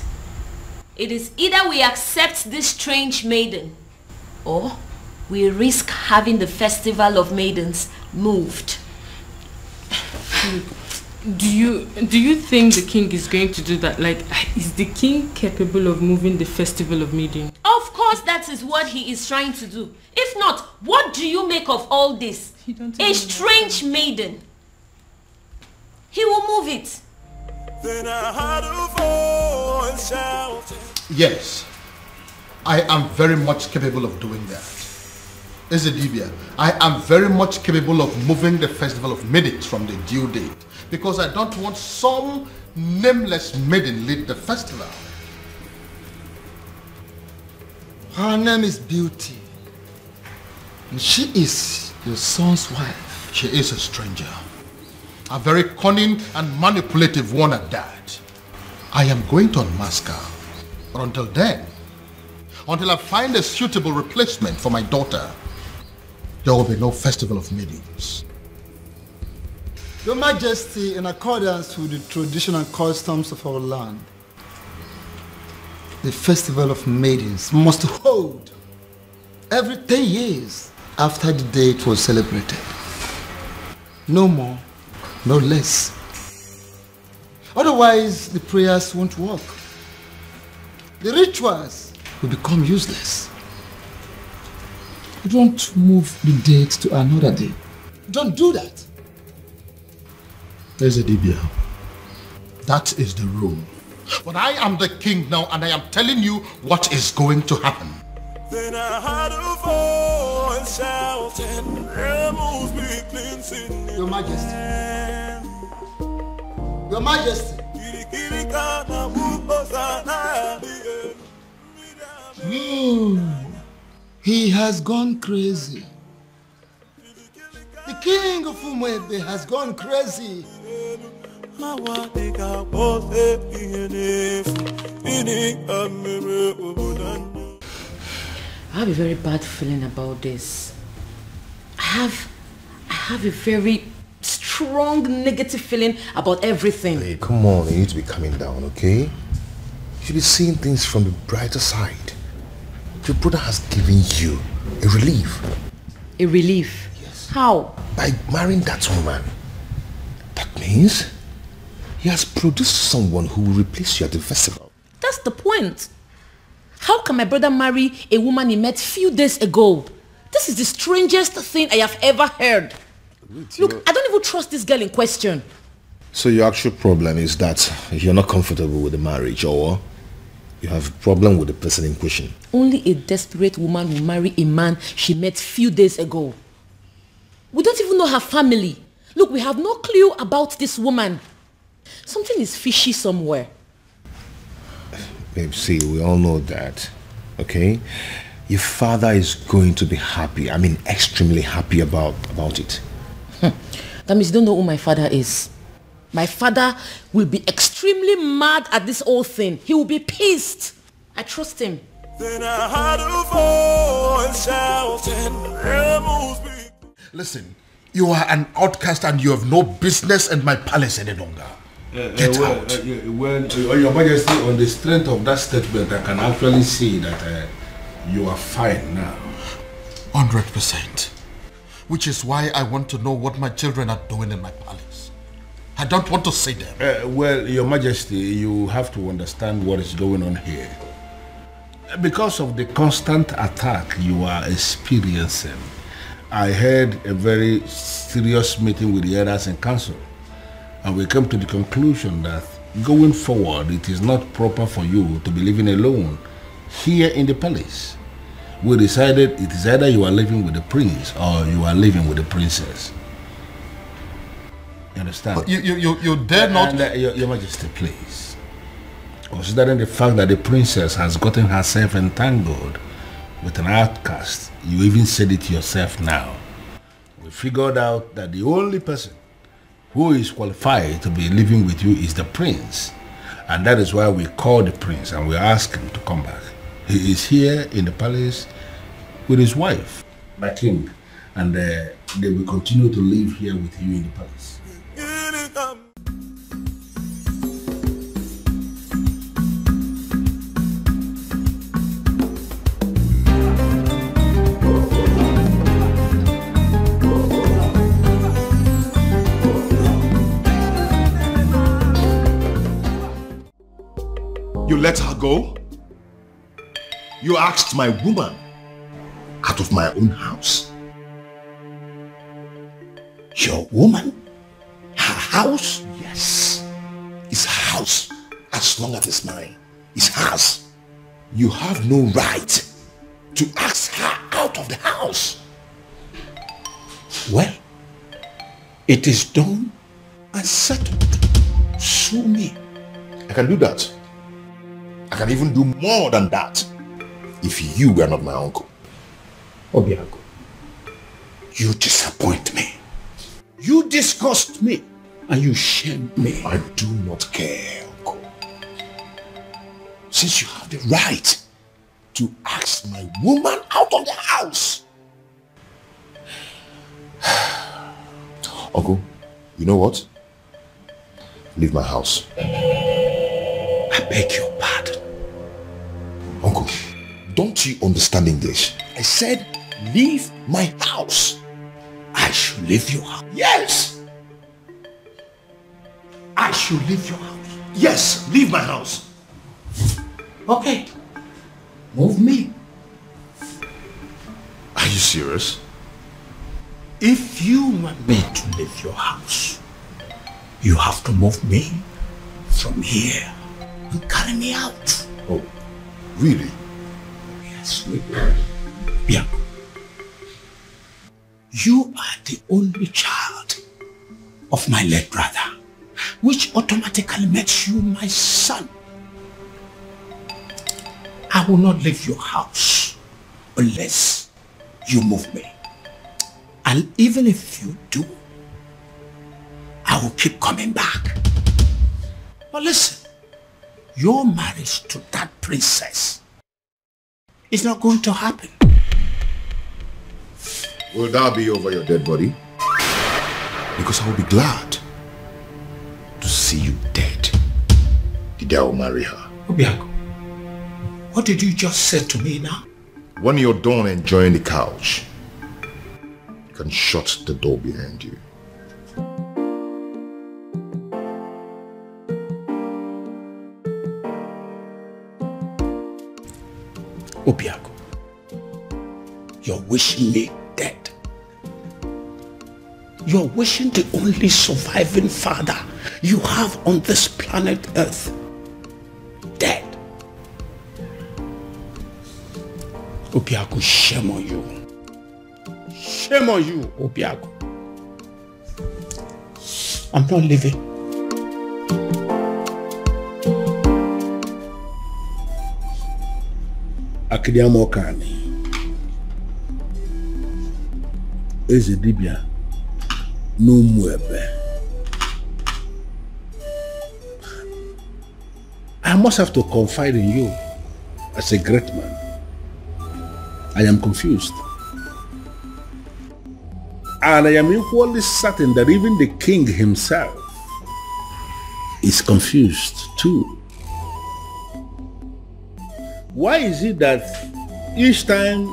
It is either we accept this strange maiden, or we risk having the festival of maidens moved. Do you think the king is going to do that? Like, is the king capable of moving the festival of maidens? Of course that is what he is trying to do. If not, what do you make of all this? A strange maiden. He will move it. Then I heard a voice shouting. Yes, I am very much capable of doing that. Ezedibia, I am very much capable of moving the festival of maidens from the due date, because I don't want some nameless maiden lead the festival. Her name is Beauty, and she is your son's wife. She is a stranger, a very cunning and manipulative one at that. I am going to unmask her, but until then, until I find a suitable replacement for my daughter, there will be no festival of maidens. Your Majesty, in accordance with the traditional customs of our land, the festival of maidens must hold every 10 years after the day it was celebrated. No more, no less. Otherwise, the prayers won't work. The rituals will become useless. Don't move the date to another day. Don't do that. Ezedibia, that is the rule. But I am the king now, and I am telling you what is going to happen. Then I heard a voice shouting, "Rebels be cleansing." Your Majesty. Your Majesty. He has gone crazy. The king of Umuebe has gone crazy. I have a very bad feeling about this. I have a very strong negative feeling about everything. Hey, come on, you need to be calming down, okay? You should be seeing things from the brighter side. Your brother has given you a relief. A relief? Yes. How? By marrying that woman. That means he has produced someone who will replace you at the festival. That's the point. How can my brother marry a woman he met few days ago? This is the strangest thing I have ever heard. Look, I don't even trust this girl in question. So your actual problem is that you're not comfortable with the marriage, or you have a problem with the person in question? Only a desperate woman will marry a man she met few days ago. We don't even know her family. Look, we have no clue about this woman. Something is fishy somewhere. Babe, see, we all know that, okay? Your father is going to be happy. I mean, extremely happy about it. That means you don't know who my father is. My father will be extremely mad at this whole thing. He will be pissed. I trust him. Then I heard a voice shouting, "Rebels be." Listen, you are an outcast and you have no business in my palace any longer. Get out. Your Majesty, on the strength of that statement, I can actually see that you are fine now. 100%. Which is why I want to know what my children are doing in my palace. I don't want to see them. Well, Your Majesty, you have to understand what is going on here. Because of the constant attack you are experiencing, I had a very serious meeting with the elders in council, and we came to the conclusion that going forward, it is not proper for you to be living alone here in the palace. We decided it is either you are living with the prince or you are living with the princess. You understand? You dare not... Your Majesty, please. Considering the fact that the princess has gotten herself entangled with an outcast, you even said it yourself now. We figured out that the only person who is qualified to be living with you is the prince. And that is why we called the prince and we asked him to come back. He is here in the palace with his wife, my king. And they will continue to live here with you in the palace. You let her go? You asked my woman out of my own house? Your woman? Her house? Yes. It's her house. As long as it's mine. It's hers. You have no right to ask her out of the house. Well, it is done and settled. Sue me. I can do that. I can even do more than that if you were not my uncle. Obiago, you disappoint me. You disgust me and you shame me. I do not care, uncle. Since you have the right to ask my woman out of the house. Uncle, you know what? Leave my house. I beg your pardon. Uncle, don't you understand English? I said, leave my house. I should leave your house. Yes! I should leave your house. Yes, leave my house. Okay. Move me. Are you serious? If you want me to leave your house, you have to move me from here and carry me out. Oh, really? Yes, we will. Yeah. You are the only child of my late brother, which automatically makes you my son. I will not leave your house unless you move me. And even if you do, I will keep coming back. But listen, your marriage to that princess is not going to happen. Will that be over your dead body? Because I will be glad to see you dead. The day I will marry her. Obiago, what did you just say to me now? When you're done enjoying the couch, you can shut the door behind you. Obiago, you're wishing me dead. You're wishing the only surviving father you have on this planet Earth dead. Obiago, shame on you. Shame on you, Obiago. I'm not leaving. Akidiamokani. Eze dibia n'Umuebe. I must have to confide in you as a great man. I am confused. And I am equally certain that even the king himself is confused too. Why is it that each time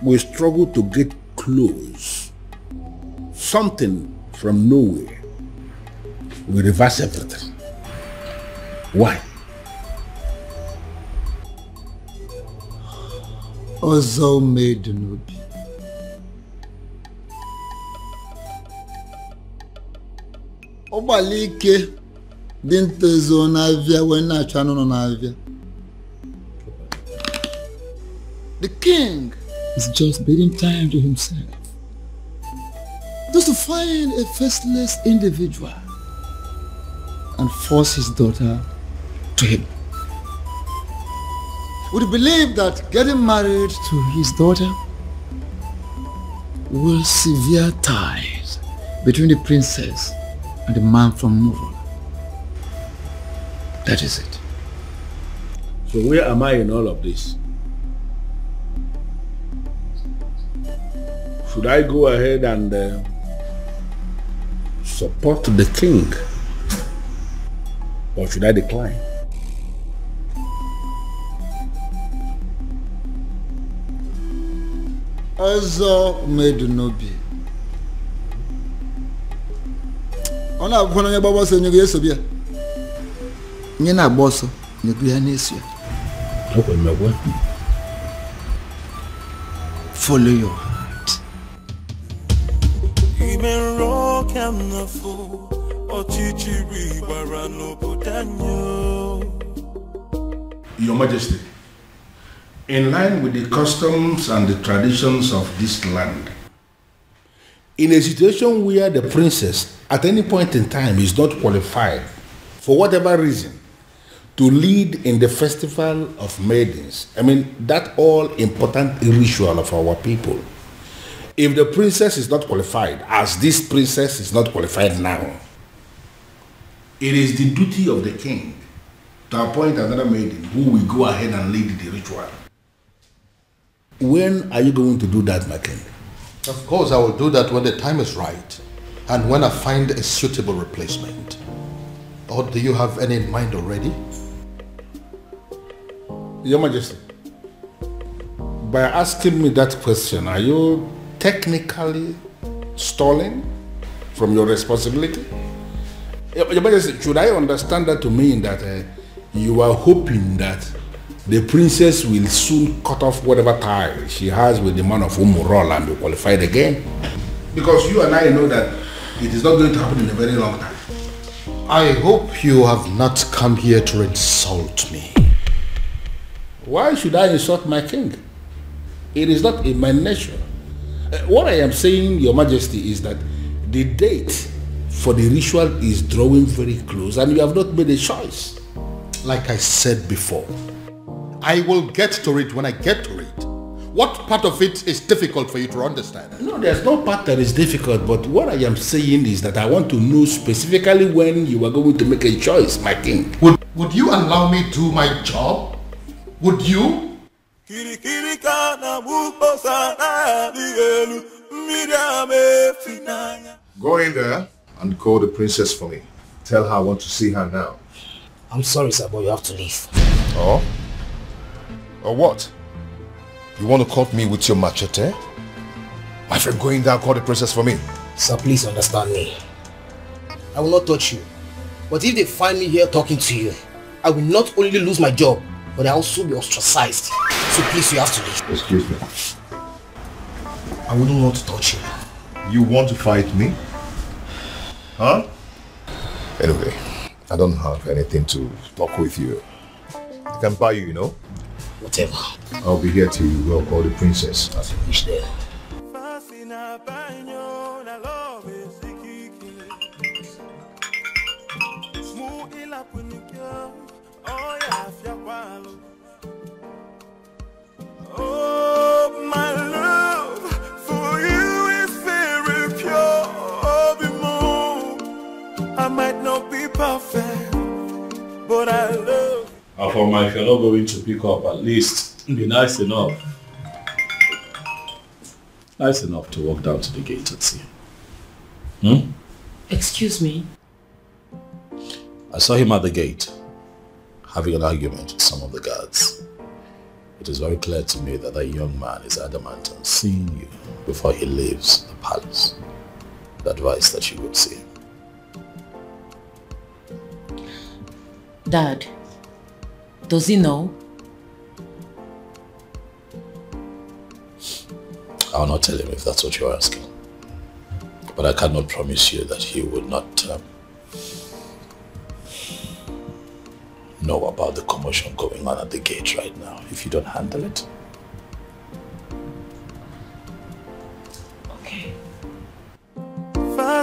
we struggle to get close, something from nowhere will reverse everything? Why? Ọzọ made n'obi. Ọgbalị ike dị ntezo n'avịa wee na-achọ anụnụ n'avịa. The king is just bidding time to himself. just to find a faceless individual and force his daughter to him. Would you believe that getting married to his daughter will sever ties between the princess and the man from Umurola? That is it. So where am I in all of this? Should I go ahead and support the king? Or should I decline? Ọzọ mmedu n'obi. Ọ na-agwa onye gbagba ọsọ nyego eso bịa. Nye na-agba ọsọ nyego ya na-eso ya. Follow your heart. Your Majesty, in line with the customs and the traditions of this land, in a situation where the princess at any point in time is not qualified, for whatever reason, to lead in the festival of maidens, I mean, that all important ritual of our people, if the princess is not qualified, as this princess is not qualified now, it is the duty of the king to appoint another maiden who will go ahead and lead the ritual. When are you going to do that, my king? Of course, I will do that when the time is right and when I find a suitable replacement. Or do you have any in mind already? Your Majesty, by asking me that question, are you technically stalling from your responsibility? Your Majesty, should I understand that to mean that you are hoping that the princess will soon cut off whatever tie she has with the man of Umurola and be qualified again? Because you and I know that it is not going to happen in a very long time. I hope you have not come here to insult me. Why should I insult my king? It is not in my nature. What I am saying, Your Majesty, is that the date for the ritual is drawing very close and you have not made a choice. Like I said before, I will get to it when I get to it. What part of it is difficult for you to understand? No, there's no part that is difficult, but what I am saying is that I want to know specifically when you are going to make a choice, my king. Would you allow me to do my job? Would you? Go in there and call the princess for me. Tell her I want to see her now. I'm sorry, sir, but you have to leave. Oh? Or what? You want to cut me with your machete? My friend, go in there and call the princess for me. Sir, please understand me. I will not touch you. But if they find me here talking to you, I will not only lose my job, but I will also be ostracized. So please, you have to leave. Excuse me. I wouldn't want to touch you. You want to fight me? Huh? Anyway, I don't have anything to talk with you. I can buy you, you know? Whatever. I'll be here till you go call the princess. As you wish there. Oh, my love for you is very pure. I might not be perfect, but I love. Afoma, if you're not going to pick up, at least be nice enough. Nice enough to walk down to the gate and see him. Excuse me? I saw him at the gate, having an argument with some of the guards. It is very clear to me that that young man is adamant on seeing you before he leaves the palace. The advice that you would see him. Dad, does he know? I'll not tell him if that's what you're asking. But I cannot promise you that he would not know about the commotion going on at the gate right now if you don't handle it. Okay.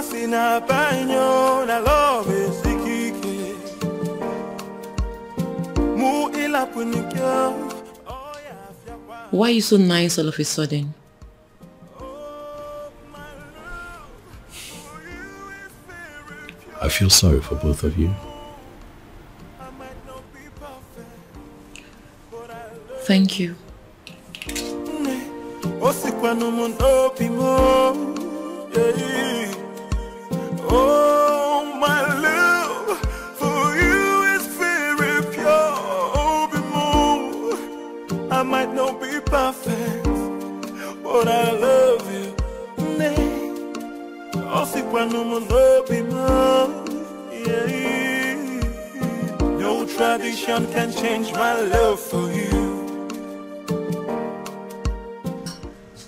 Fasina baño na love sikike. Mu ila punikyo. Why are you so nice all of a sudden? I feel sorry for both of you. Thank you. Oh, my love for you is very pure. I might not be perfect, but I love you. No tradition can change my love for you.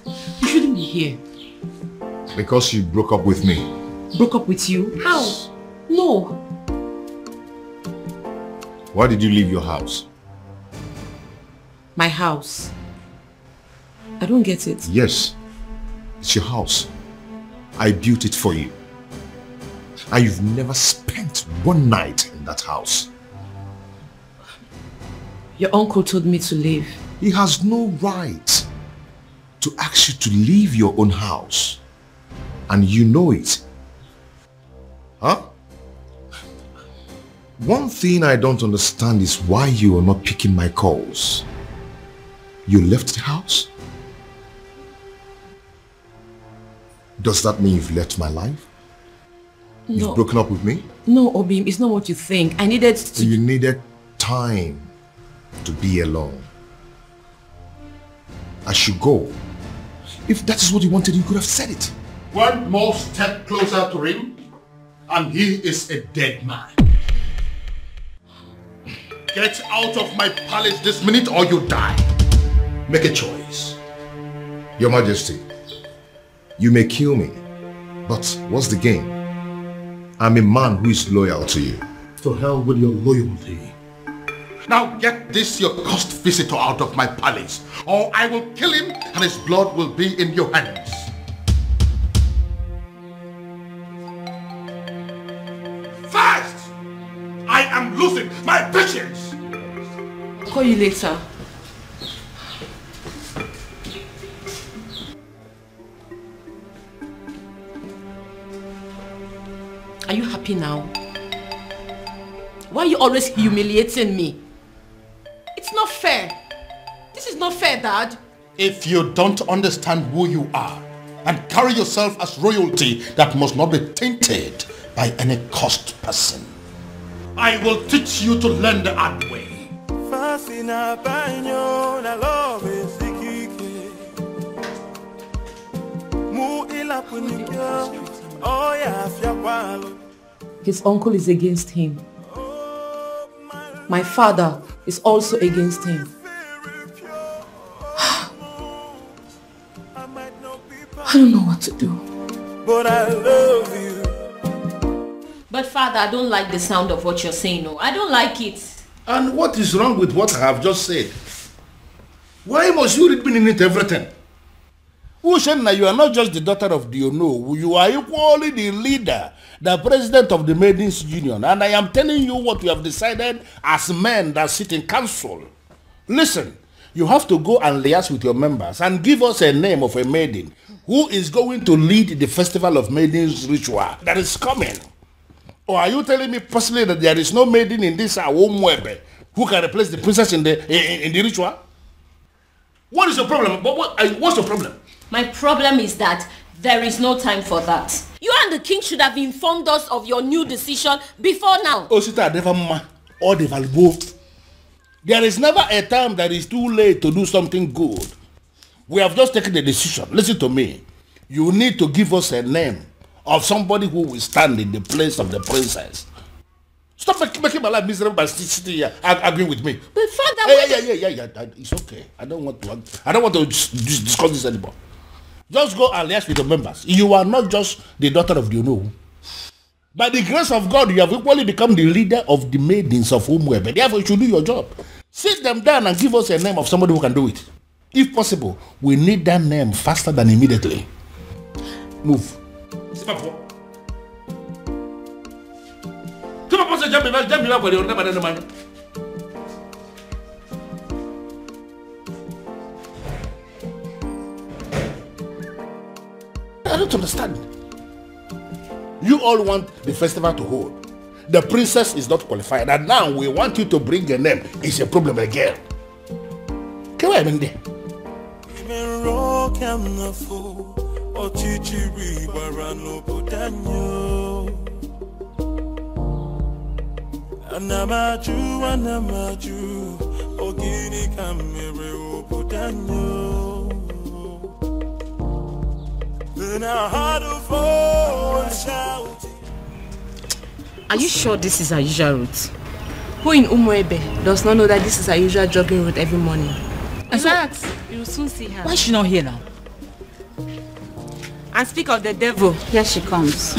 You shouldn't be here. Because you broke up with me. Broke up with you? How? No. Why did you leave your house? My house? I don't get it. Yes, it's your house. I built it for you. And you've never spent one night in that house. Your uncle told me to leave. He has no right to ask you to leave your own house. And you know it. Huh? One thing I don't understand is why you are not picking my calls. You left the house? Does that mean you've left my life? No. You've broken up with me? No, Obim, it's not what you think. I needed to... You needed time to be alone. I should go. If that is what you wanted, you could have said it. One more step closer to him, and he is a dead man. Get out of my palace this minute or you die. Make a choice. Your Majesty, you may kill me, but what's the gain? I'm a man who is loyal to you. To hell with your loyalty. Now get this your cursed visitor out of my palace, or I will kill him and his blood will be in your hands. Fast! I am losing my patience! I'll call you later. Are you happy now? Why are you always humiliating me? It's not fair. This is not fair, Dad. If you don't understand who you are and carry yourself as royalty that must not be tainted by any cursed person, I will teach you to learn the hard way. His uncle is against him. My father is also against him. I don't know what to do. But I love you. But Father, I don't like the sound of what you're saying. No, I don't like it. And what is wrong with what I have just said? Why must you read meaning into everything? Ushenna, you are not just the daughter of the Ono. You are equally the leader, the president of the Maidens Union. And I am telling you what we have decided as men that sit in council. Listen, you have to go and liaise with your members and give us a name of a maiden who is going to lead the Festival of Maidens ritual that is coming. Or are you telling me personally that there is no maiden in this Awomwebe who can replace the princess in the ritual? What is your problem? What's your problem? My problem is that there is no time for that. You and the king should have informed us of your new decision before now. Osita Devama or Devalvo. There is never a time that is too late to do something good. We have just taken the decision. Listen to me. You need to give us a name of somebody who will stand in the place of the princess. Stop making my life miserable by sitting here arguing with me. But Father, yeah. It's okay. I don't want to discuss this anymore. Just go and liaise with the members. You are not just the daughter of the Ono. By the grace of God, you have equally become the leader of the maidens of Umwebe. Therefore, you should do your job. Sit them down and give us a name of somebody who can do it. If possible, we need that name faster than immediately. Move. I don't understand. You all want the festival to hold. The princess is not qualified, and now we want you to bring a name. It's a problem again. Can I mean there? Anamaju, Ogini Kamere Obudanyo. Then I had a voice shouting. Are you sure this is our usual route? Who in Umuebe does not know that this is our usual jogging route every morning? In fact, you will soon see her. Why is she not here now? And speak of the devil, here she comes.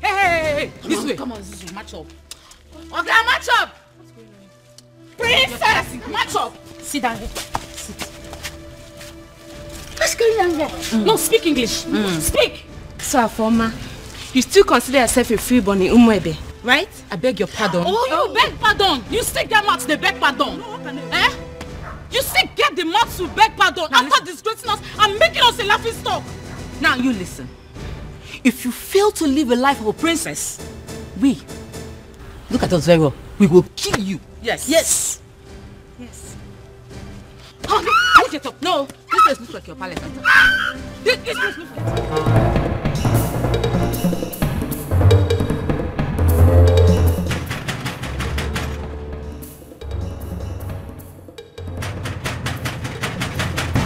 Hey, this way. Come on, this way, match up. Okay, match up! Princess! Match up! Sit down here. Sit. What's going on here? No, speak English. Speak! So, Afoma, you still consider yourself a freeborn in Umuebe, right? I beg your pardon. Oh, you beg pardon! You still get mouth to beg pardon! Eh? You still get the mouth to beg pardon after disgracing us and making us a laughing stock! Now you listen. If you fail to live a life of a princess, look at us very well. We will kill you. Yes. Yes. Yes. Oh, no. Can you get up? No. This place looks like your palace. This place looks like...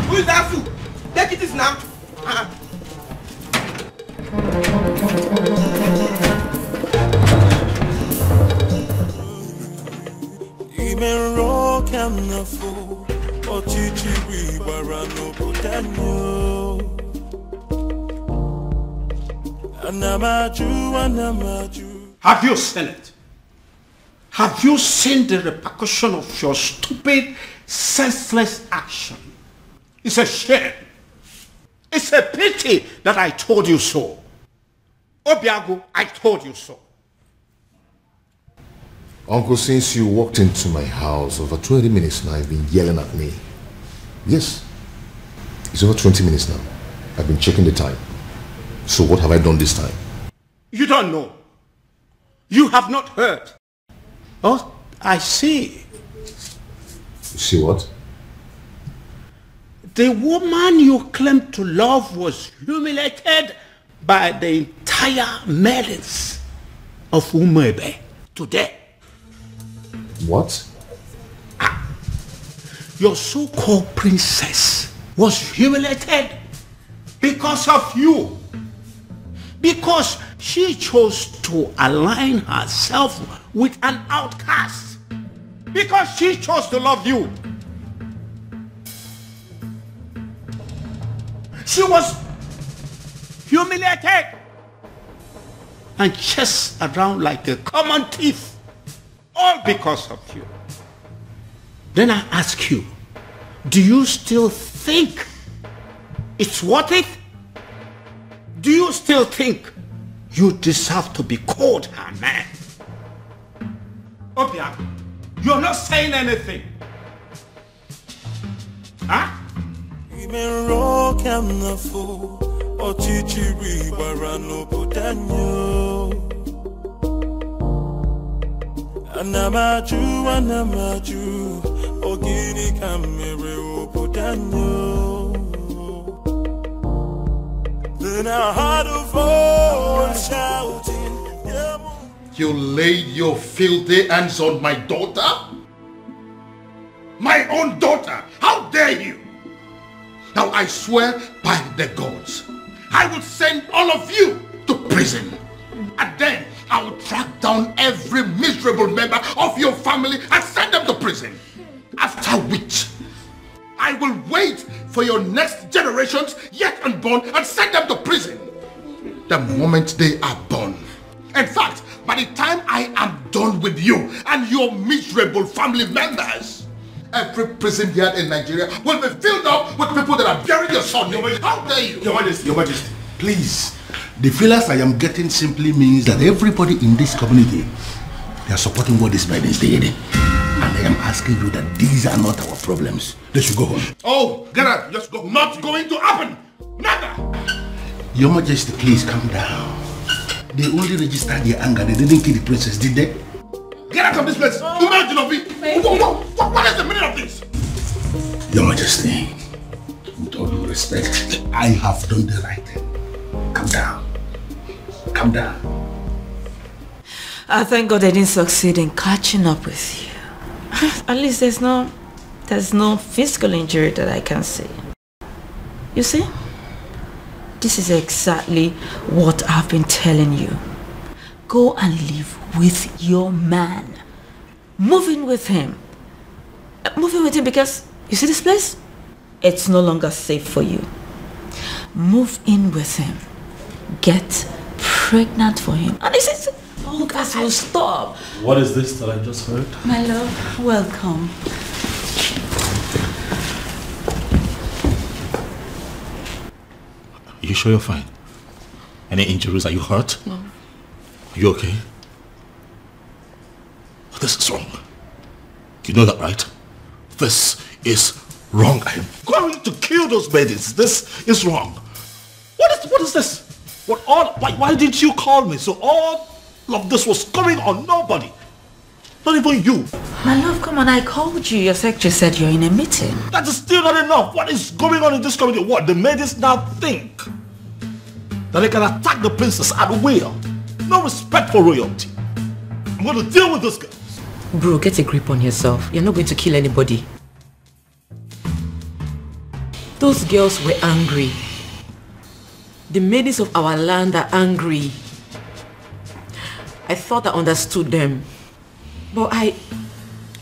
Who is that fool? Take it now. Have you seen it? Have you seen the repercussion of your stupid, senseless action? It's a shame. It's a pity that I told you so. Obiago, I told you so. Uncle, since you walked into my house over 20 minutes now, you've been yelling at me. Yes. It's over 20 minutes now. I've been checking the time. So what have I done this time? You don't know. You have not heard. Oh, I see. You see what? The woman you claim to love was humiliated by the entire maidens of Umuebe today. What? Your so-called princess was humiliated because of you. Because she chose to align herself with an outcast. Because she chose to love you. She was humiliated and chased around like a common thief. All because of you. Then I ask you, do you still think it's worth it? Do you still think you deserve to be called her man? Obia, you're not saying anything. Huh? Anamaju, Ogini Kamere Obudanyo. Then I had a voice shouting. You laid your filthy hands on my daughter? My own daughter? How dare you? Now I swear by the gods, I will send all of you to prison. And then I will track down every miserable member of your family and send them to prison. After which, I will wait for your next generations yet unborn and send them to prison. The moment they are born. In fact, by the time I am done with you and your miserable family members, every prison yard in Nigeria will be filled up with people that are burying your son. How dare you? Your Majesty, please. The feelers I am getting simply means that everybody in this community They are supporting what this man is doing. And I am asking you that these are not our problems. They should go home. Oh, get out. Just go. Not going to happen. Never. Your Majesty, please calm down. They only registered their anger. They didn't kill the princess, did they? Get out of this place. Imagine of it. What is the meaning of this? Your Majesty, with all due respect, I have done the right thing. Calm down. Calm down. I thank God I didn't succeed in catching up with you. At least there's no physical injury that I can see. You see? This is exactly what I've been telling you. Go and live with your man. Move in with him. Move in with him because, you see this place? It's no longer safe for you. Move in with him. Get pregnant for him. And this is... all guys will stop. What is this that I just heard? My love, welcome. Are you sure you're fine? Any injuries? Are you hurt? No. Are you okay? This is wrong. You know that, right? This is wrong. I am going to kill those babies. This is wrong. What is this? Why didn't you call me? So all of this was going on nobody. Not even you. My love, come on, I called you. Your secretary said you're in a meeting. That is still not enough. What is going on in this community? What? The ladies now think that they can attack the princess at will. No respect for royalty. I'm going to deal with this girl. Bro, get a grip on yourself. You're not going to kill anybody. Those girls were angry. The maidens of our land are angry. I thought I understood them. But I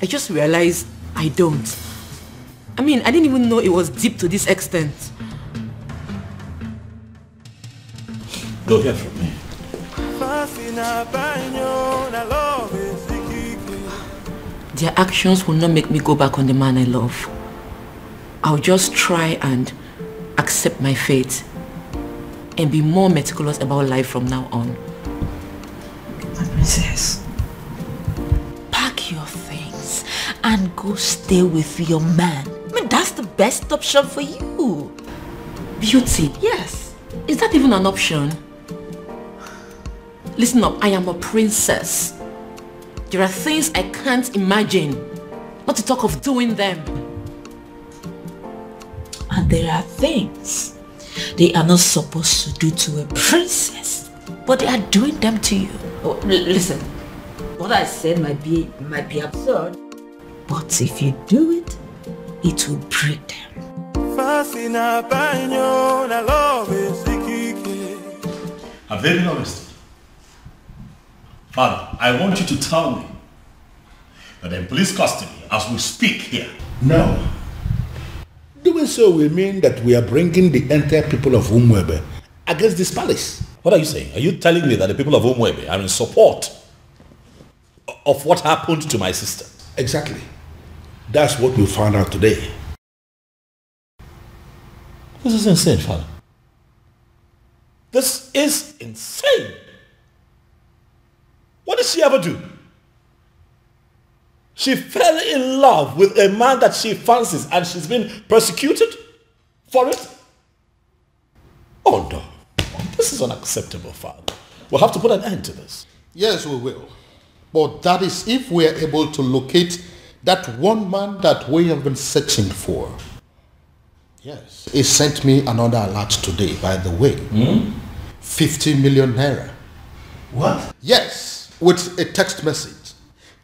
just realized I don't. I mean, I didn't even know it was deep to this extent. Go hear from me. Their actions will not make me go back on the man I love. I'll just try and accept my fate and be more meticulous about life from now on. My princess, pack your things and go stay with your man. I mean, that's the best option for you. Beauty? Yes. Is that even an option? Listen up, I am a princess. There are things I can't imagine, not to talk of doing them. And there are things they are not supposed to do to a princess, but they are doing them to you. Oh, listen, what I said might be absurd, but if you do it, it will break them. Have they been arrested? Father, I want you to tell me that they're in police custody as we speak here. No. Doing so will mean that we are bringing the entire people of Umuebe against this palace. What are you saying? Are you telling me that the people of Umuebe are in support of what happened to my sister? Exactly. That's what we found out today. This is insane, Father. This is insane. What did she ever do? She fell in love with a man that she fancies and she's been persecuted for it? Oh no. This is unacceptable, Father. We'll have to put an end to this. Yes, we will. But that is if we are able to locate that one man that we have been searching for. Yes. He sent me another alert today, by the way. 50 million naira. What? Yes, with a text message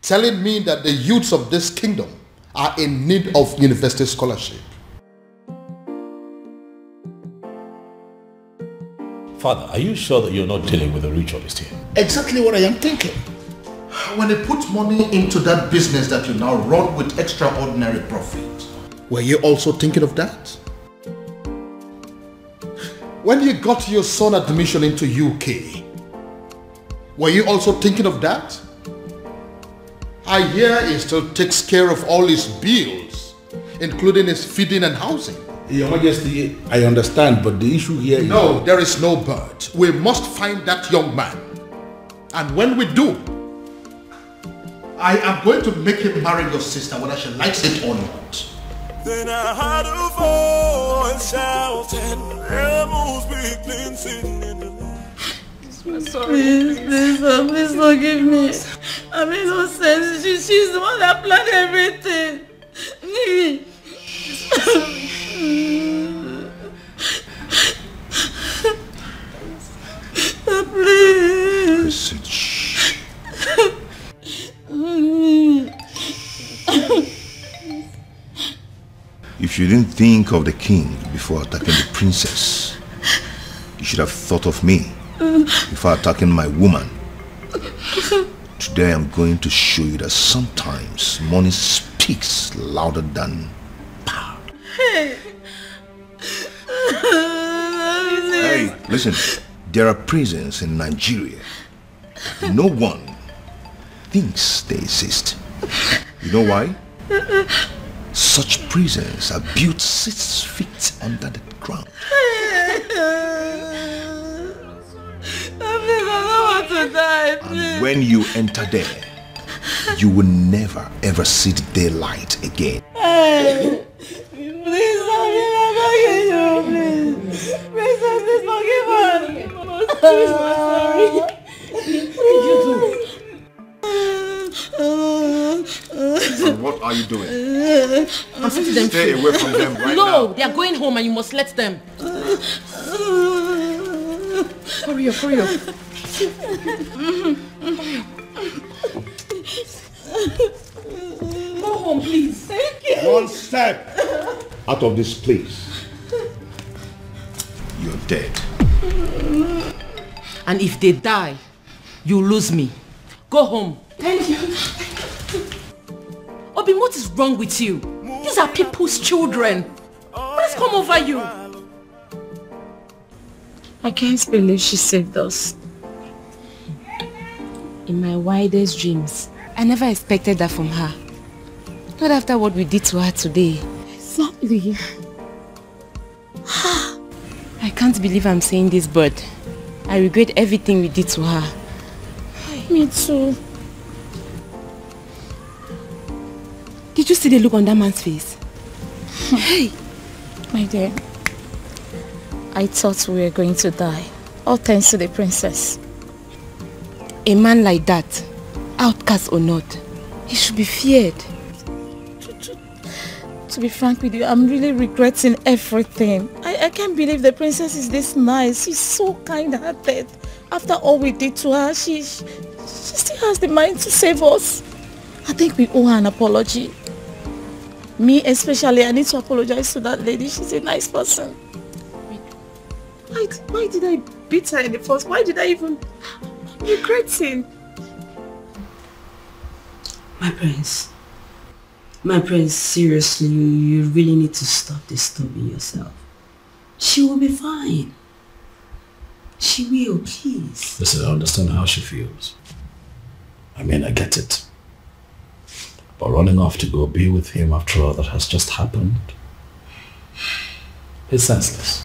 telling me that the youths of this kingdom are in need of university scholarship. Father, are you sure that you're not dealing with a ritualist here? Exactly what I am thinking. When they put money into that business that you now run with extraordinary profit, were you also thinking of that? When you got your son admission into UK, were you also thinking of that? I hear he still takes care of all his bills, including his feeding and housing. Your Majesty, I understand, but the issue here is... No, there is no but. We must find that young man. And when we do, I am going to make him marry your sister whether she likes it or not. Then I heard a voice shouting, "Amos Bigling sitting in the Please forgive me. I made no sense. She's the one that planned everything. Please. If you didn't think of the king before attacking the princess, you should have thought of me before attacking my woman. Today I'm going to show you that sometimes money speaks louder than power. Hey. Hey, listen, there are prisons in Nigeria. No one thinks they exist. You know why? Such prisons are built 6 feet under the ground. I don't want to die, please. And when you enter there, you will never ever see the daylight again. Hey, please, I'm begging you, please. Princess, please forgive her. Please, I'm sorry. What did you do? And what are you doing? I'm setting them Stay free. away from them right now. No, they are going home and you must let them. Hurry up, hurry up. Go home, please. Thank you. One step out of this place, you're dead. And if they die, you lose me. Go home. Thank you. Obin, what is wrong with you? These are people's children. What has come over you? I can't believe she saved us. In my wildest dreams, I never expected that from her. Not after what we did to her today. Exactly. I can't believe I'm saying this, but I regret everything we did to her. Me too. Did you see the look on that man's face? Hey, my dear. I thought we were going to die. All thanks to the princess. A man like that, outcast or not, he should be feared. To be frank with you, I'm really regretting everything. I can't believe the princess is this nice. She's so kind-hearted. After all we did to her, she still has the mind to save us. I think we owe her an apology. Me especially, I need to apologize to that lady. She's a nice person. Why did I beat her in the first? Why did I even... I'm regretting. My prince, seriously, you really need to stop disturbing yourself. She will be fine. She will, please. Listen, I understand how she feels. I mean, I get it. But running off to go be with him after all that has just happened, it's senseless.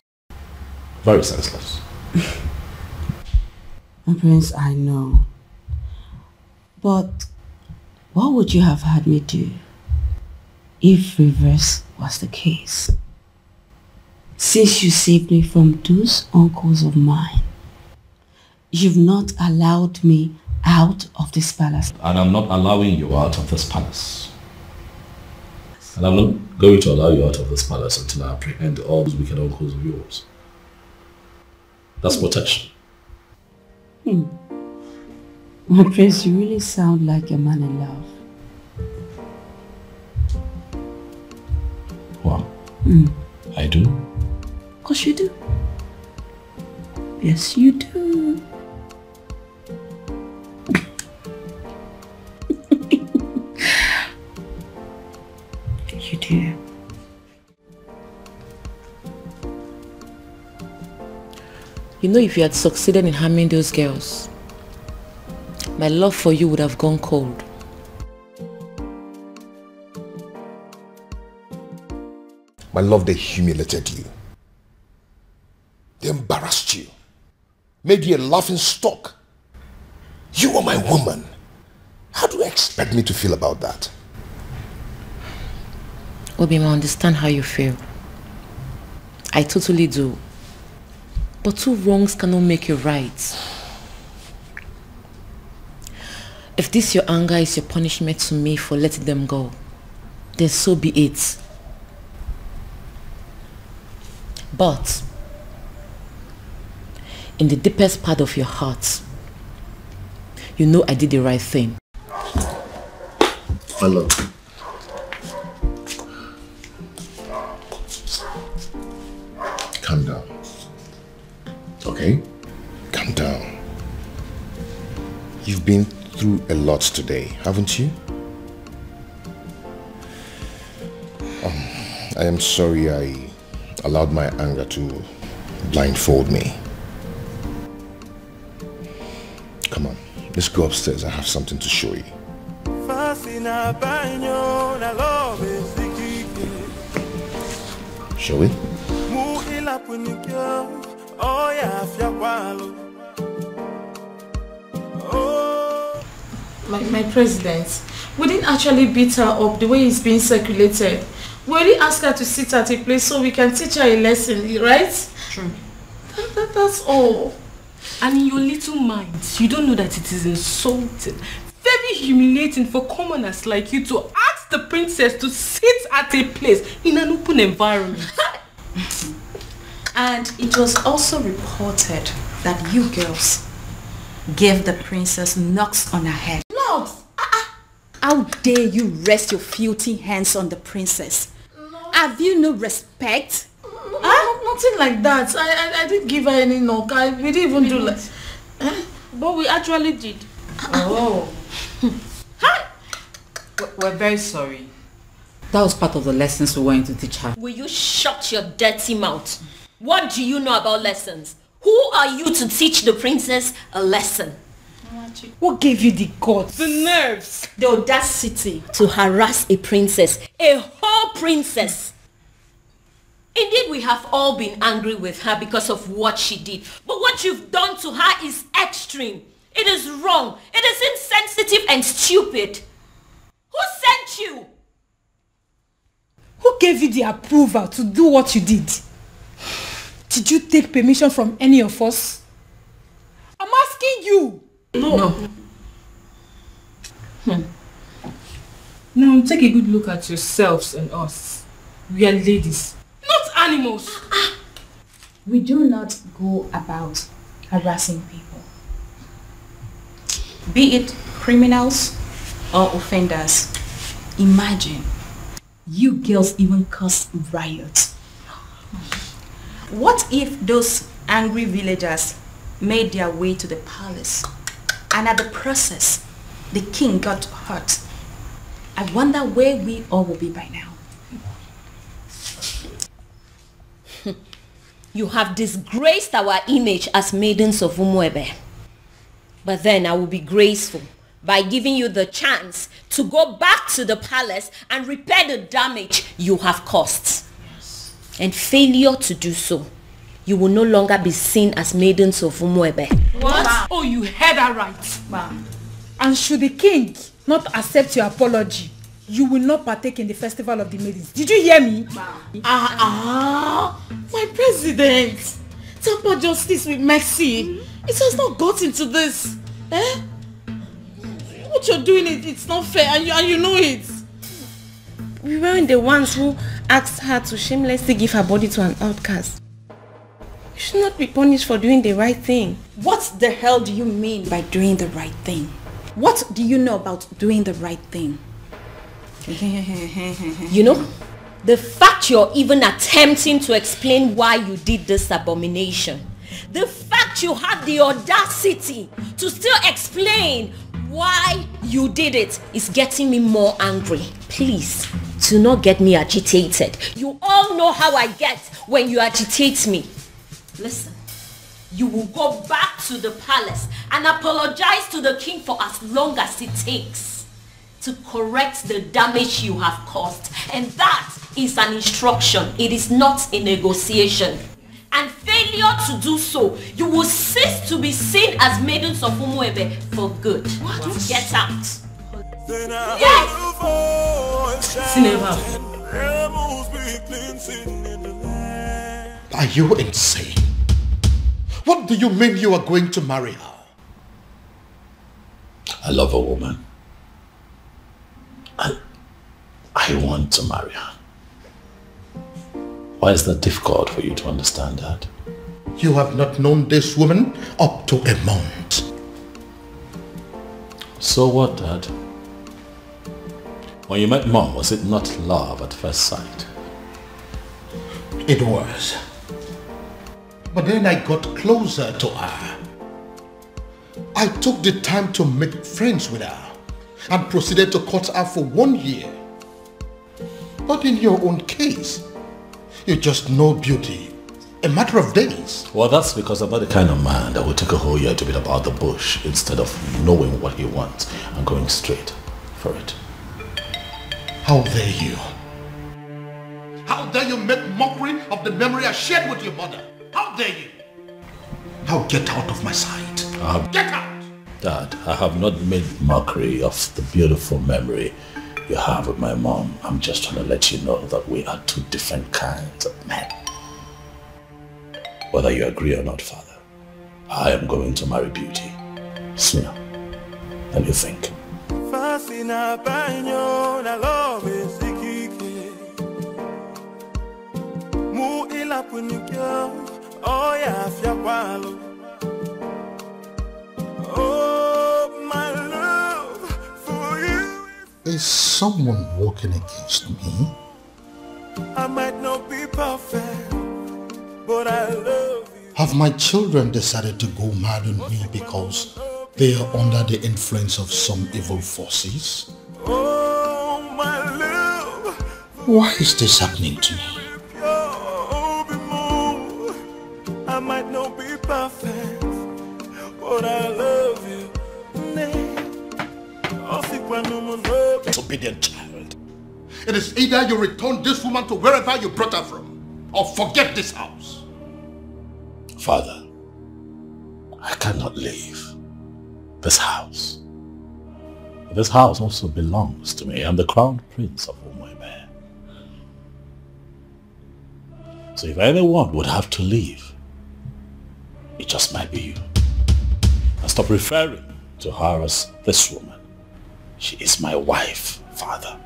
Very senseless. My prince, I know. But what would you have had me do if reverse was the case? Since you saved me from those uncles of mine, you've not allowed me out of this palace. And I'm not allowing you out of this palace. And I'm not going to allow you out of this palace until I apprehend all those wicked uncles of yours. That's protection. My prince, you really sound like a man in love. What? I do? Of course you do. Yes, you do. You do. You know, if you had succeeded in harming those girls, my love for you would have gone cold. My love, they humiliated you. They embarrassed you. Made you a laughing stock. You are my woman. How do you expect me to feel about that? Obima, I understand how you feel. I totally do. But 2 wrongs cannot make you right. If this your anger is your punishment to me for letting them go, then so be it. But in the deepest part of your heart, you know I did the right thing. Hello. Calm down. Okay? Calm down. You've been through a lot today, haven't you? I am sorry I allowed my anger to blindfold me. Come on, let's go upstairs. I have something to show you. Shall we? My president, we didn't actually beat her up the way it's being circulated. We only asked her to sit at a place so we can teach her a lesson, right? True. That's all. And in your little minds, you don't know that it is insulting, very humiliating for commoners like you to ask the princess to sit at a place in an open environment. And it was also reported that you girls gave the princess knocks on her head. Knocks? How dare you rest your filthy hands on the princess? Have you no respect? Nothing like that. I didn't give her any knock. We didn't even do that. But we actually did. Oh. We're very sorry. That was part of the lessons we were going to teach her. Will you shut your dirty mouth? What do you know about lessons? Who are you to teach the princess a lesson? What gave you the guts? The nerves. The audacity to harass a princess. A whole princess. Indeed, we have all been angry with her because of what she did. But what you've done to her is extreme. It is wrong. It is insensitive and stupid. Who sent you? Who gave you the approval to do what you did? Did you take permission from any of us? I'm asking you. No. Now take a good look at yourselves and us. We are ladies, not animals. We do not go about harassing people, be it criminals or offenders. Imagine, you girls even caused riots. What if those angry villagers made their way to the palace and at the process the king got hurt? I wonder where we all will be by now. You have disgraced our image as maidens of Umuebe. But then I will be graceful by giving you the chance to go back to the palace and repair the damage you have caused. Yes. And failure to do so, you will no longer be seen as maidens of Umuebe. What? Wow. Oh, you heard that right. Wow. And should the king not accept your apology, you will not partake in the festival of the maidens. Did you hear me? Wow. My president. Temper justice with mercy. It has not got into this. Eh? What you're doing, it's not fair, and you know it. We weren't the ones who asked her to shamelessly give her body to an outcast. You should not be punished for doing the right thing. What the hell do you mean by doing the right thing? What do you know about doing the right thing? You know, the fact you're even attempting to explain why you did this abomination, the fact you have the audacity to still explain why you did it is getting me more angry. Please, do not get me agitated. You all know how I get when you agitate me. Listen, you will go back to the palace and apologize to the king for as long as it takes to correct the damage you have caused. And that is an instruction. It is not a negotiation. And failure to do so, you will cease to be seen as maidens of Umuebe for good. What? Get out. Cinema. Are you insane? What do you mean you are going to marry her? I love a woman. I want to marry her. Why is that difficult for you to understand, Dad? You have not known this woman up to a month. So what, Dad? When you met Mom, was it not love at first sight? It was. But then I got closer to her. I took the time to make friends with her and proceeded to court her for 1 year. But in your own case, you just know beauty. A matter of days. Well, that's because I'm not the kind of man that will take a whole year to beat about the bush instead of knowing what he wants and going straight for it. How dare you? How dare you make mockery of the memory I shared with your mother? How dare you? Now get out of my sight. Get out! Dad, I have not made mockery of the beautiful memory you have with my mom. I'm just trying to let you know that we are two different kinds of men. Whether you agree or not, Father, I am going to marry Beauty sooner than you think. Oh, my love for you. Is someone working against me? I might not be perfect, but I love you. Have my children decided to go mad on me because they are under the influence of some evil forces? Oh, my love. Why is this happening to me? I might not be perfect, but I love you. Disobedient child. It is either you return this woman to wherever you brought her from, or forget this house. Father, I cannot leave this house. This house also belongs to me. I'm the crown prince of Umuebe. So if anyone would have to leave, it just might be you. And stop referring to her as this woman. She is my wife, Father.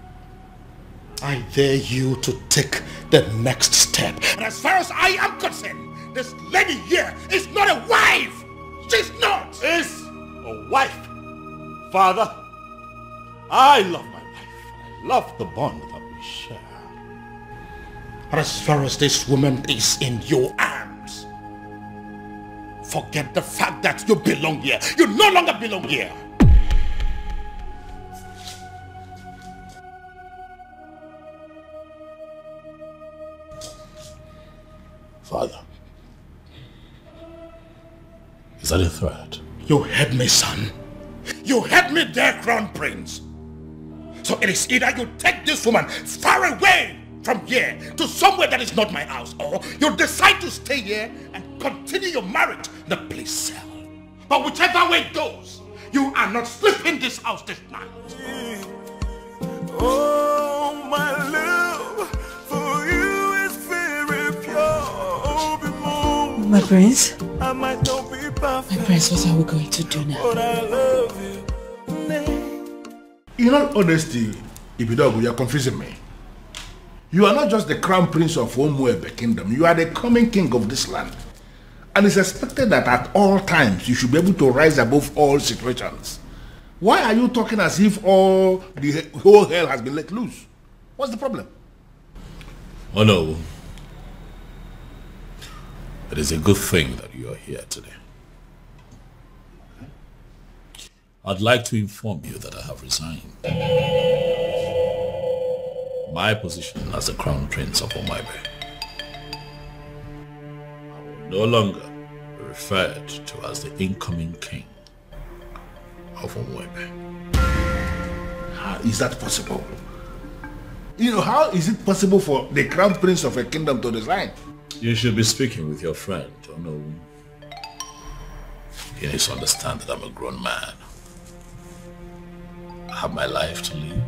I dare you to take the next step. And as far as I am concerned, this lady here is not a wife. She's not. Is a wife. Father, I love my wife. I love the bond that we share. And as far as this woman is in your arms, forget the fact that you belong here. You no longer belong here. Father, is that a threat? You heard me, son. You heard me there, Crown Prince. So it is either you take this woman far away from here to somewhere that is not my house, or you decide to stay here and continue your marriage in the place cell. But whichever way it goes, you are not sleeping in this house this night. Oh, my love for you is very pure. My prince? I might not be perfect. My prince, what are we going to do now? But I love you. In all honesty, Ibidogu, you are confusing me. You are not just the crown prince of Umuebe kingdom. You are the coming king of this land. And it's expected that at all times you should be able to rise above all situations. Why are you talking as if the whole hell has been let loose? What's the problem? Oh no. It is a good thing that you are here today. I'd like to inform you that I have resigned. My position as the Crown Prince of Umuebe. I will no longer be referred to as the incoming king of Umuebe. How is that possible? You know, how is it possible for the Crown Prince of a kingdom to resign? You should be speaking with your friend, no. You need to understand that I'm a grown man. I have my life to live,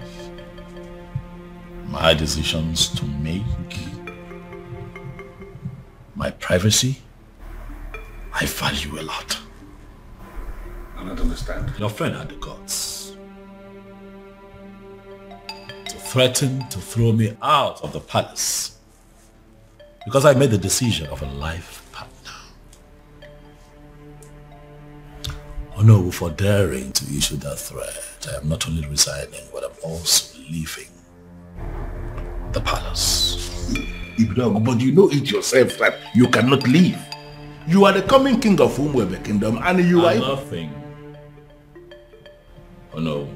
my decisions to make, my privacy. I value a lot. I don't understand. Your friend had the guts to threaten to throw me out of the palace because I made the decision of a life partner. Oh no, for daring to issue that threat, I am not only resigning, but I'm also leaving the palace. But you know it yourself that you cannot leave. You are the coming king of Umwebe Kingdom and you are nothing. Oh no.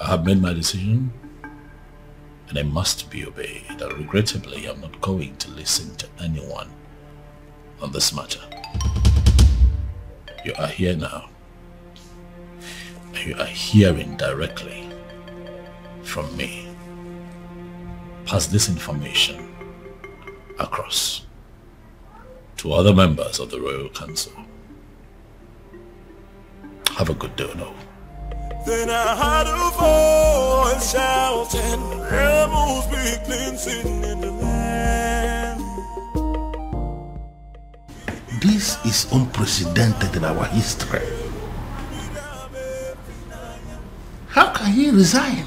I have made my decision and I must be obeyed. And regrettably, I'm not going to listen to anyone on this matter. You are here now. And you are hearing directly from me. Pass this information across to other members of the Royal Council. Have a good day, no. Then I heard a voice shouting, rebels be cleansing in the land. This is unprecedented in our history. How can he resign?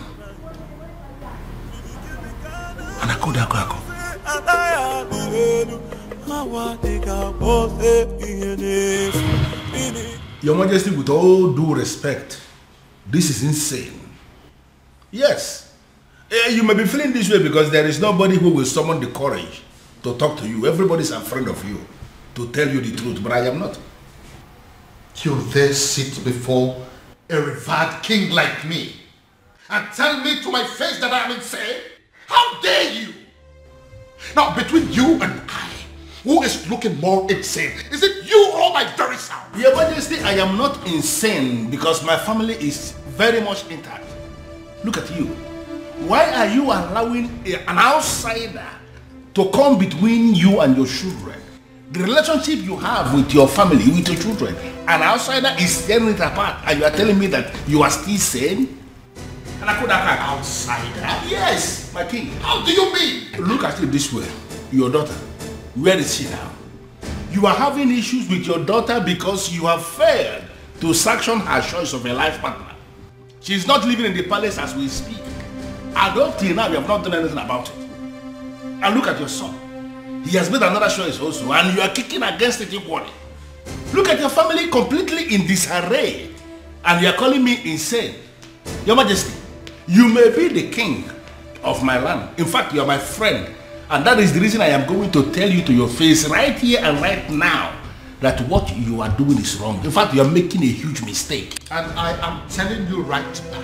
Your Majesty, with all due respect, this is insane. Yes, you may be feeling this way because there is nobody who will summon the courage to talk to you. Everybody's a friend of you to tell you the truth, but I am not. You dare sit before a revered king like me and tell me to my face that I am insane? How dare you? Now, between you and I, who is looking more insane? Is it you or my very self? Your Majesty, I am not insane because my family is very much intact. Look at you. Why are you allowing an outsider to come between you and your children? The relationship you have with your family, with your children, an outsider is tearing it apart, and you are telling me that you are still sane? And I could have an outsider? Yes, my king. How do you mean? Look at it this way. Your daughter, where is she now? You are having issues with your daughter because you have failed to sanction her choice of a life partner. She is not living in the palace as we speak. And up till now, you have not done anything about it. And look at your son. He has made another choice also, and you are kicking against it equally. Look at your family completely in disarray, and you are calling me insane. Your Majesty, you may be the king of my land. In fact, you are my friend. And that is the reason I am going to tell you to your face right here and right now that what you are doing is wrong. In fact, you are making a huge mistake. And I am telling you right back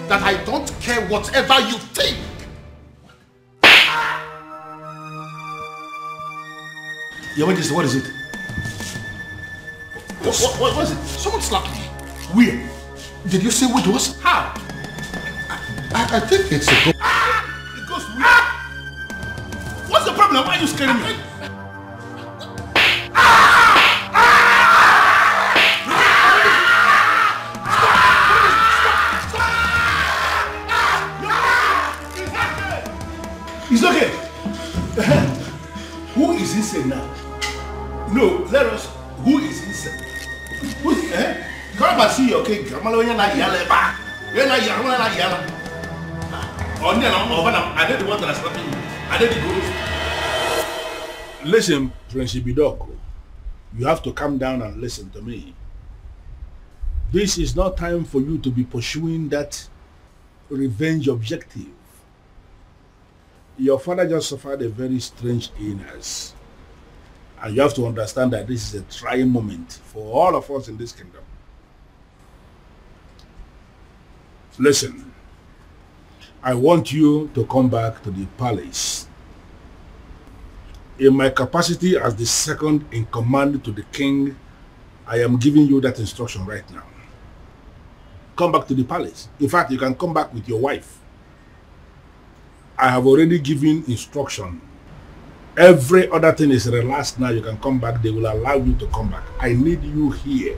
that I don't care whatever you think. Your Majesty, what is it? What was it? Someone slapped me. Where? Did you see what it was? How? I think it's a ghost. It goes where? What's the problem? Why are you scaring me? It's okay. Who is insane now? No, let us. Who is insane? Who is come and see your king. I did the one that is slapping you. I did the ghost. Listen, Prince Ibidoko, you have to calm down and listen to me. This is not time for you to be pursuing that revenge objective. Your father just suffered a very strange illness. And you have to understand that this is a trying moment for all of us in this kingdom. Listen, I want you to come back to the palace. In my capacity as the second in command to the king, I am giving you that instruction right now. Come back to the palace. In fact, you can come back with your wife. I have already given instruction. Every other thing is relaxed now. You can come back. They will allow you to come back. I need you here.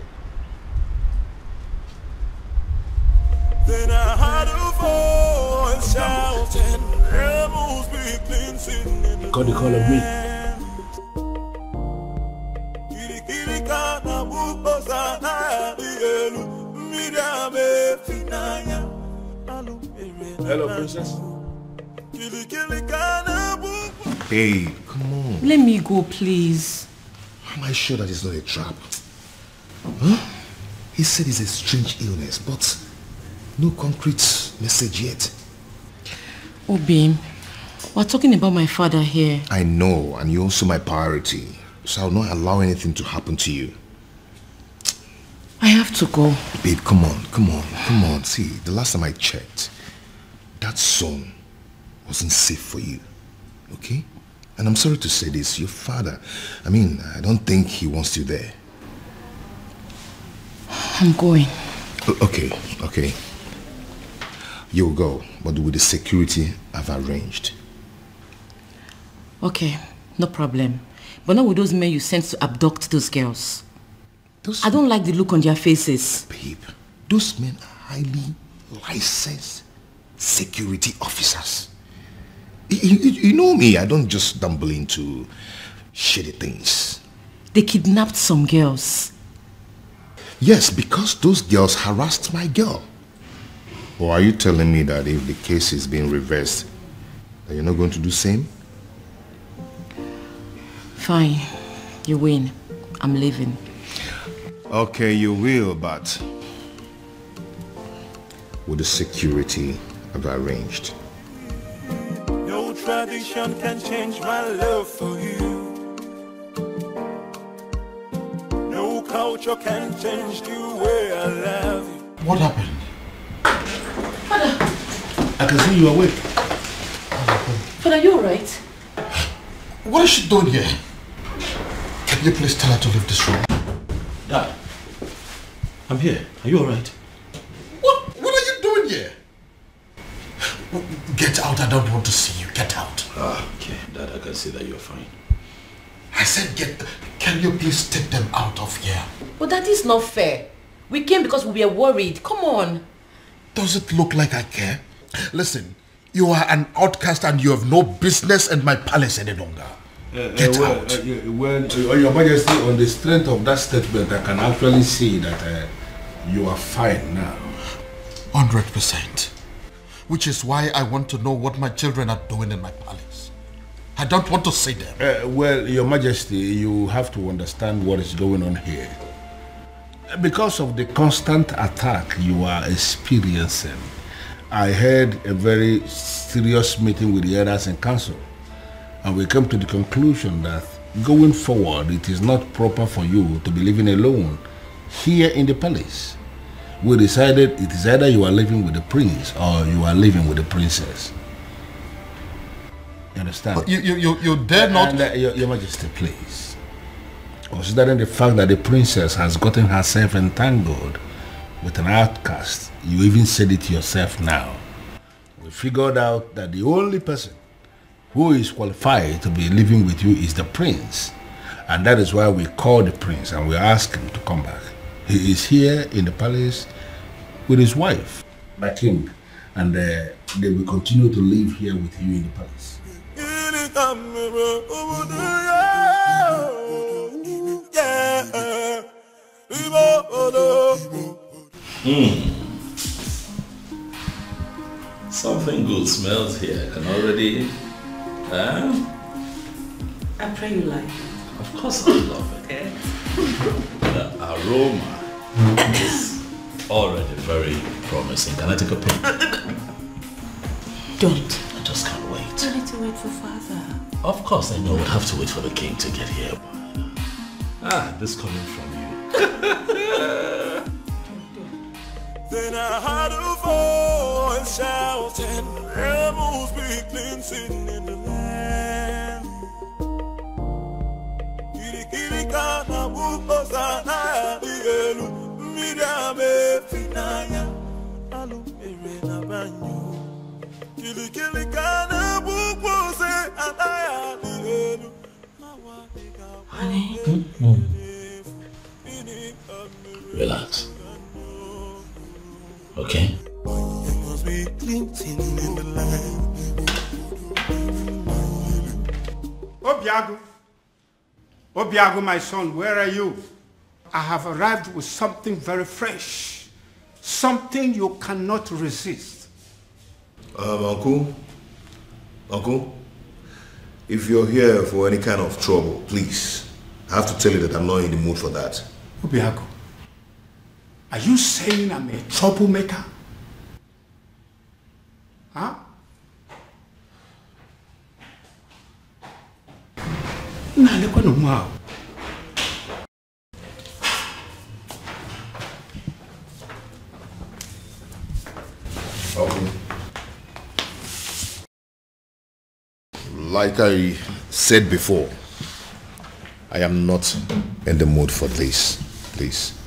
Got the call of me. Hello, princess. Babe, come on. Let me go, please. Am I sure that it's not a trap? Huh? He said it's a strange illness, but no concrete message yet. Obim, we're talking about my father here. I know, and you're also my priority. So I'll not allow anything to happen to you. I have to go. Babe, come on. See, the last time I checked, that zone wasn't safe for you. Okay? And I'm sorry to say this, your father, I don't think he wants you there. I'm going. Okay. You'll go, but with the security I've arranged. Okay, no problem. But not with those men you sent to abduct those girls. I don't like the look on their faces. Babe, those men are highly licensed security officers. You know me, I don't just stumble into shitty things. They kidnapped some girls. Yes, because those girls harassed my girl. Or are you telling me that if the case is being reversed, that you're not going to do the same? Fine, you win. I'm leaving. Okay, you will, but with the security I've arranged. No tradition can change my love for you. No culture can change the way I love you. What happened? Father! I can see you awake. Father, you alright? What is she doing here? Can you please tell her to leave this room? Dad, I'm here. Are you alright? What are you doing here? Get out, I don't want to see you. Get out. Okay, Dad, I can see that you're fine. I said can you please take them out of here? But that is not fair. We came because we were worried. Come on. Does it look like I care? Listen, you are an outcast and you have no business in my palace any longer. Get out. Your Majesty, on the strength of that statement, I can actually see that you are fine now. 100%. Which is why I want to know what my children are doing in my palace. I don't want to see them. Well, Your Majesty, you have to understand what is going on here. Because of the constant attack you are experiencing, I had a very serious meeting with the elders in council, and we came to the conclusion that going forward, it is not proper for you to be living alone here in the palace. We decided it is either you are living with the prince or you are living with the princess. You understand? You dare not... Your Majesty, please. Considering the fact that the princess has gotten herself entangled with an outcast, you even said it yourself now. We figured out that the only person who is qualified to be living with you is the prince. And that is why we called the prince and we asked him to come back. He is here in the palace with his wife, my king, and they will continue to live here with you in the palace. Something good smells here. I can already... I pray you like it. Of course I love it. Okay. The aroma is already very promising. Can I take a peek? Don't. I just can't wait. I need to wait for father. Of course I know we'll have to wait for the king to get here. This coming from you. Then I heard a voice shouting, rebels be cleansing in the land. Kirikirikana bukosana dielu, midame finaya, alu erena banyu. Kirikirikana bukose anaya dielu. Honey. Relax. Okay? It must be Obiago. Obiago, my son, where are you? I have arrived with something very fresh. Something you cannot resist. Uncle, if you're here for any kind of trouble, please, I have to tell you that I'm not in the mood for that. Obiago, are you saying I'm a troublemaker? Huh? Like I said before, I am not in the mood for this, please.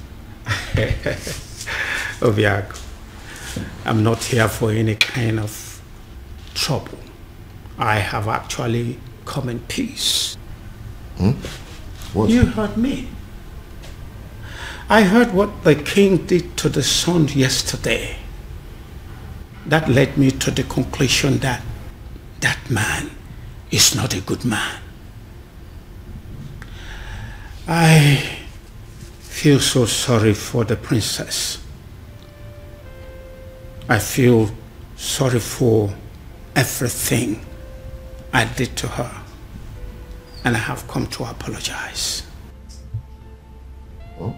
Obiago, I'm not here for any kind of trouble. I have actually come in peace. What? You heard me. I heard what the king did to the son yesterday. That led me to the conclusion that that man is not a good man. I feel so sorry for the princess. I feel sorry for everything I did to her. And I have come to apologize. Oh?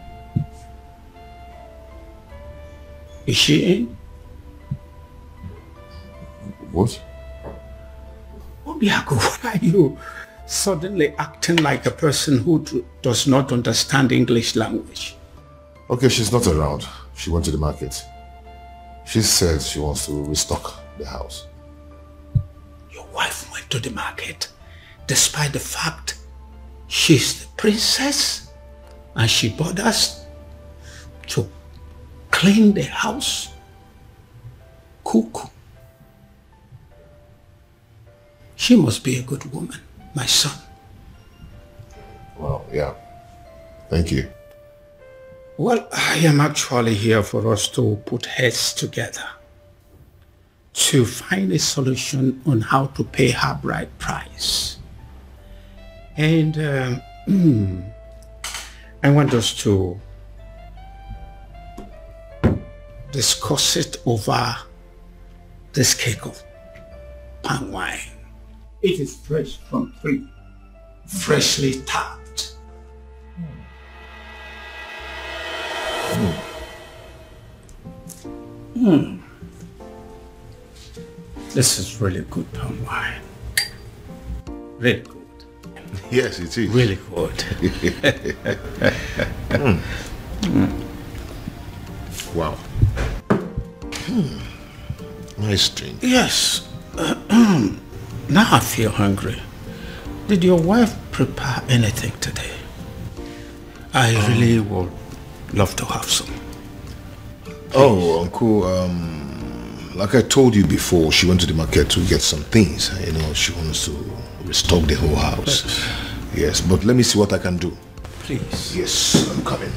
Is she in? What? Obiago, why are you suddenly acting like a person who does not understand English language? Okay, she's not around. She went to the market. She said she wants to restock the house. Your wife went to the market despite the fact she's the princess and she bothers to clean the house, cook. She must be a good woman, my son. Well, yeah. Thank you. Well, I am actually here for us to put heads together to find a solution on how to pay her bride price. And I want us to discuss it over this cake of palm wine. It is fresh from tree, freshly tapped. This is really good palm wine. Really good. Yes, it is. Really good. Wow. Nice drink. Yes. Now I feel hungry. Did your wife prepare anything today? I really would love to have some. Please. Oh, Uncle, like I told you before, she went to the market to get some things. You know, she wants to restock the whole house. Yes, but let me see what I can do. Please. Yes, I'm coming.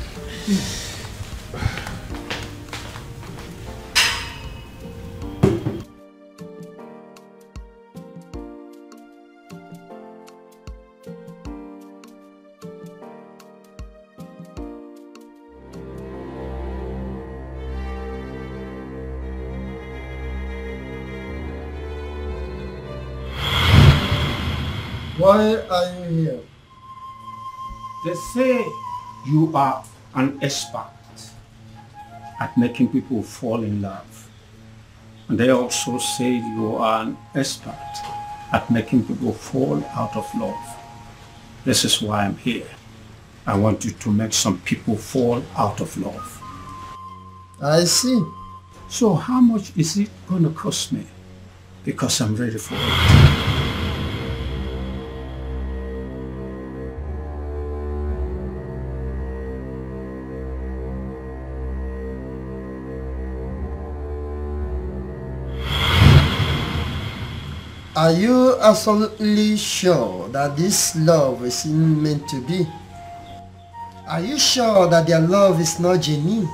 Why are you here? They say you are an expert at making people fall in love. And they also say you are an expert at making people fall out of love. This is why I'm here. I want you to make some people fall out of love. I see. So how much is it going to cost me? Because I'm ready for it. Are you absolutely sure that this love is meant to be? Are you sure that their love is not genuine?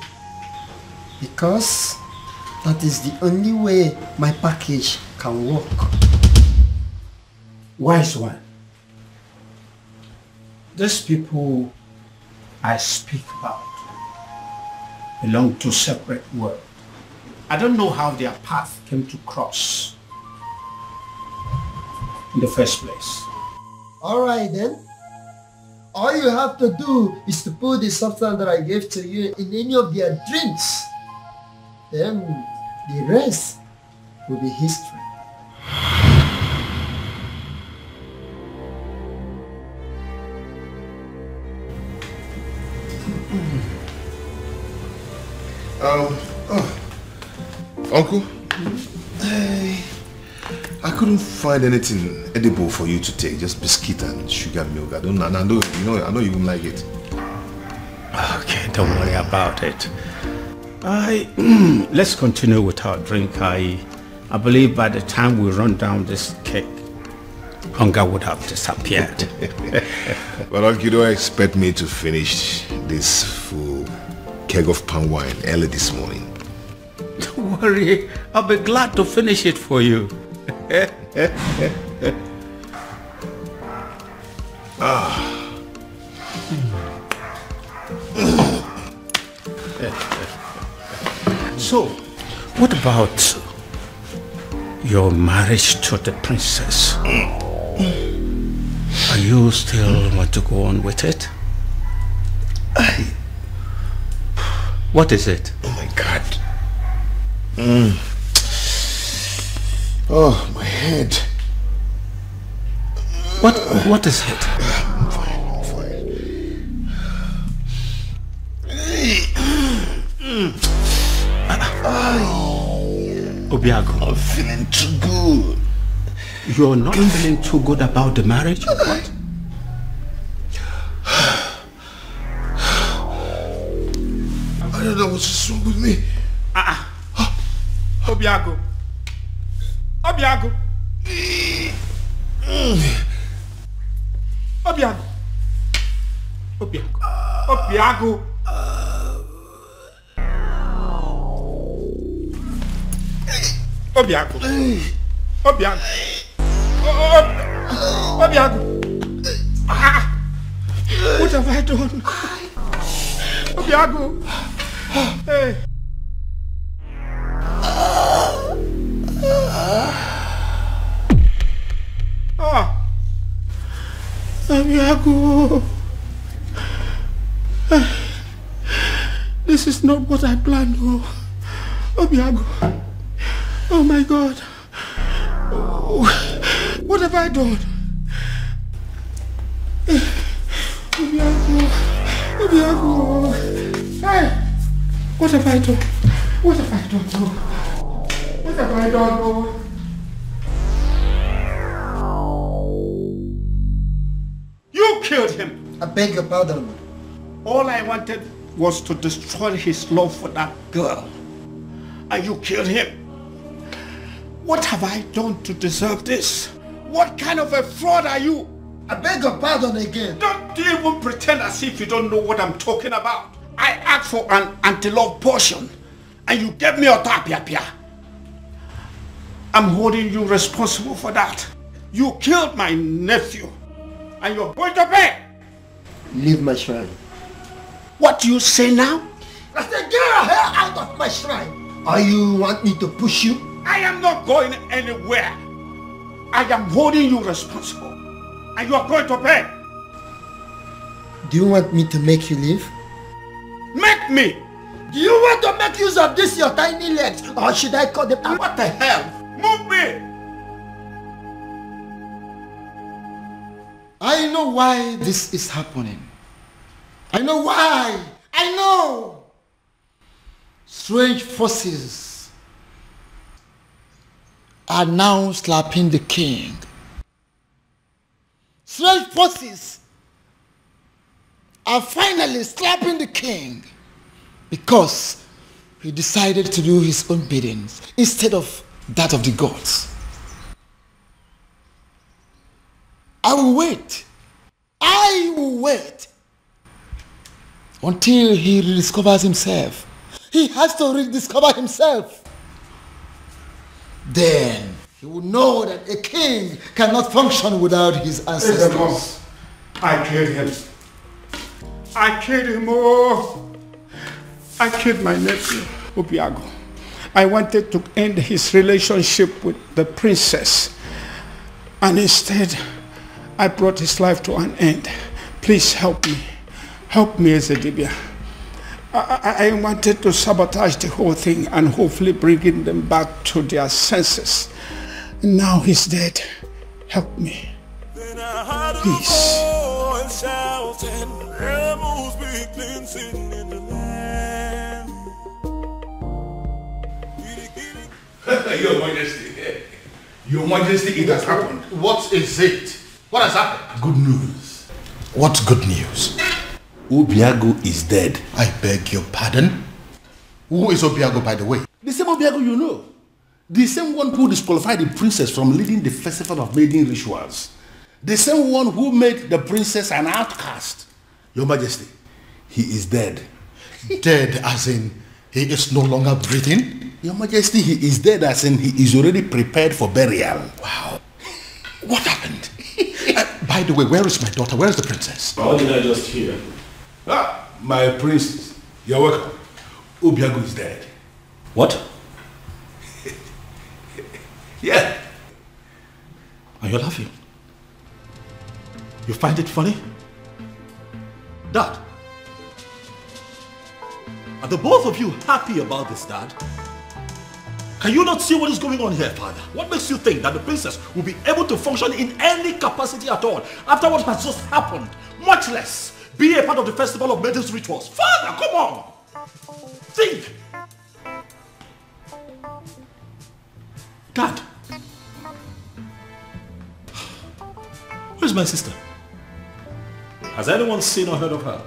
Because that is the only way my package can work. Wise one, These people I speak about belong to separate worlds. I don't know how their path came to cross in the first place. Alright then. All you have to do is to put the substance that I gave to you in any of their drinks. Then the rest will be history. Uncle, I couldn't find anything edible for you to take, just biscuit and sugar milk. I know you wouldn't like it. Okay, don't worry about it. Let's continue with our drink. I believe by the time we run down this cake, hunger would have disappeared. But Uncle, you don't expect me to finish this full keg of palm wine early this morning. Don't worry, I'll be glad to finish it for you. So, what about your marriage to the princess? Are you still want to go on with it? What is it? Oh my God. Oh, my head. What is it? I'm fine. Obiago, I'm feeling too good. You're not feeling too good about the marriage? What? I don't know what's wrong with me. Obiago. Obiago. Obiago. Obiago. Obiago. Obiago. Obiago. Obiago. What have I done? Obiago. Hey. Obiago. This is not what I planned. Obiago. Oh my God. What have I done? Obiago. Hey. What have I done? What have I done? What have I done? You killed him. I beg your pardon. All I wanted was to destroy his love for that girl. And you killed him. What have I done to deserve this? What kind of a fraud are you? I beg your pardon again. Don't even pretend as if you don't know what I'm talking about. I asked for an anti-love potion and you gave me a tapia. I'm holding you responsible for that. You killed my nephew and you're going to pay. Leave my shrine. What do you say now? I said get your hair out of my shrine. Or you want me to push you? I am not going anywhere. I am holding you responsible. And you are going to pay. Do you want me to make you leave? Make me! Do you want to make use of this your tiny legs? Or should I cut them out? What the hell? Move me! I know why this is happening. I know why. I know. Strange forces are now slapping the king. Strange forces are finally slapping the king because he decided to do his own biddings instead of that of the gods. I will wait. I will wait until he rediscovers himself. He has to rediscover himself. Then he will know that a king cannot function without his ancestors. I killed him. I killed him, oh! I killed my nephew, Obiago. I wanted to end his relationship with the princess. And instead, I brought his life to an end. Please help me. Help me, Ezedibia. I wanted to sabotage the whole thing and hopefully bringing them back to their senses. Now he's dead. Help me. Please. Your Majesty. Your Majesty, it has happened. What is it? What has happened? Good news. What good news? Obiago is dead. I beg your pardon? Who is Obiago, by the way? The same Obiago you know. The same one who disqualified the princess from leading the festival of maiden rituals. The same one who made the princess an outcast. Your Majesty, he is dead. Dead as in he is no longer breathing? Your Majesty, he is dead as in he is already prepared for burial. Wow. What happened? By the way, where is my daughter? Where is the princess? How did I just hear? Ah, my princess. You're welcome. Obiago is dead. What? Yeah. Are you laughing? You find it funny? Dad, are the both of you happy about this, Dad? Can you not see what is going on here, Father? What makes you think that the princess will be able to function in any capacity at all after what has just happened? Much less be a part of the festival of maidens rituals. Father, come on! Think! Dad! Where's my sister? Has anyone seen or heard of her?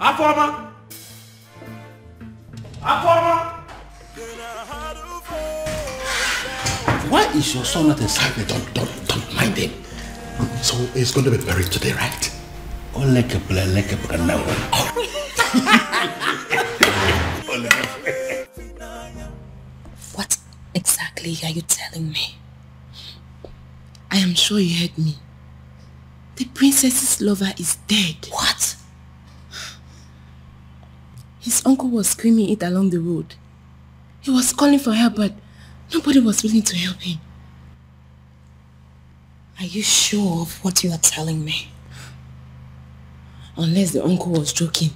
Afoma! Afoma! Why is your son not inside? Don't mind him. So he's going to be buried today, right? What exactly are you telling me? I am sure you heard me. The princess's lover is dead. What? His uncle was screaming it along the road. He was calling for help, but nobody was willing to help him. Are you sure of what you are telling me? Unless the uncle was joking.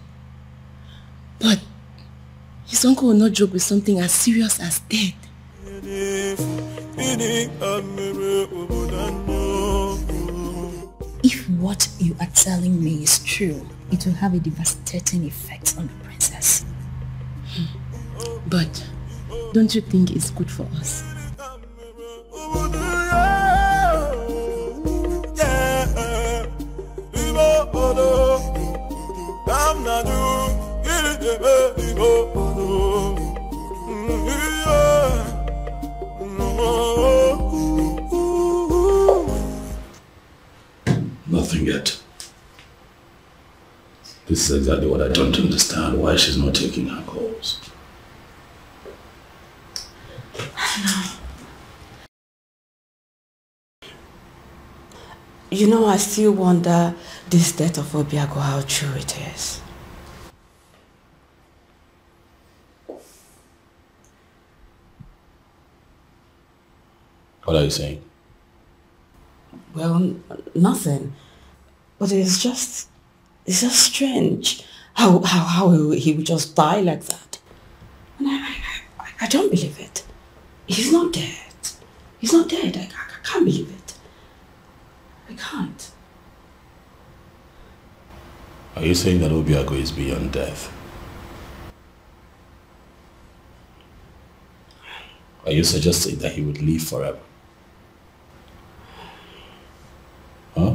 But his uncle will not joke with something as serious as death. If what you are telling me is true, it will have a devastating effect on the princess. But don't you think it's good for us? Nothing yet. This is exactly what I don't understand, why she's not taking her calls. You know, I still wonder this death of Obiago, how true it is. What are you saying? Well, nothing. But it's just strange how he would just die like that. And I don't believe it. He's not dead. He's not dead. I can't believe it. I can't. Are you saying that Obiago is beyond death? Are you suggesting that he would live forever? Huh?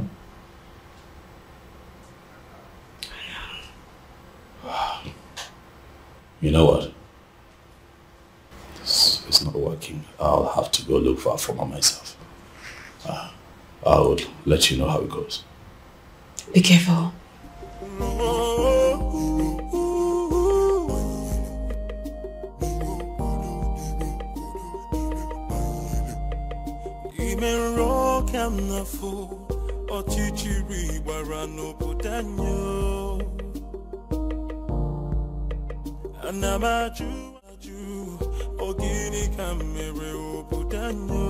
You know what? It's not working. I'll have to go look for Afoma myself. I would let you know how it goes. Be careful. Give me rock ka m na-afụ ọchịchịrị gbara n'obodo anyị. Ana m ajụ ọ gịnị ka m mere obodo anyị.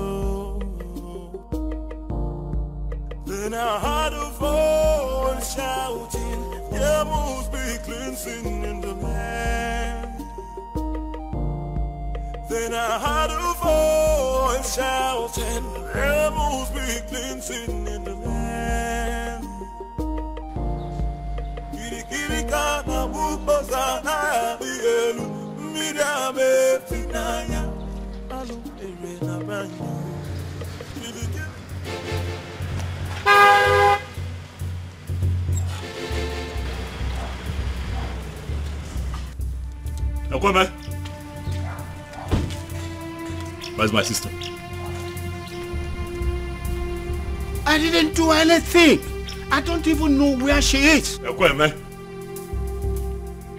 Then I heard a voice shouting, there must be cleansing in the land. Then I heard a voice shouting, there must be cleansing in the land. Kirikirika na bukosa na bielu, mirame finaya, alu ere na banyo. Ekweme, where's my sister? I didn't do anything. I don't even know where she is. Ekweme,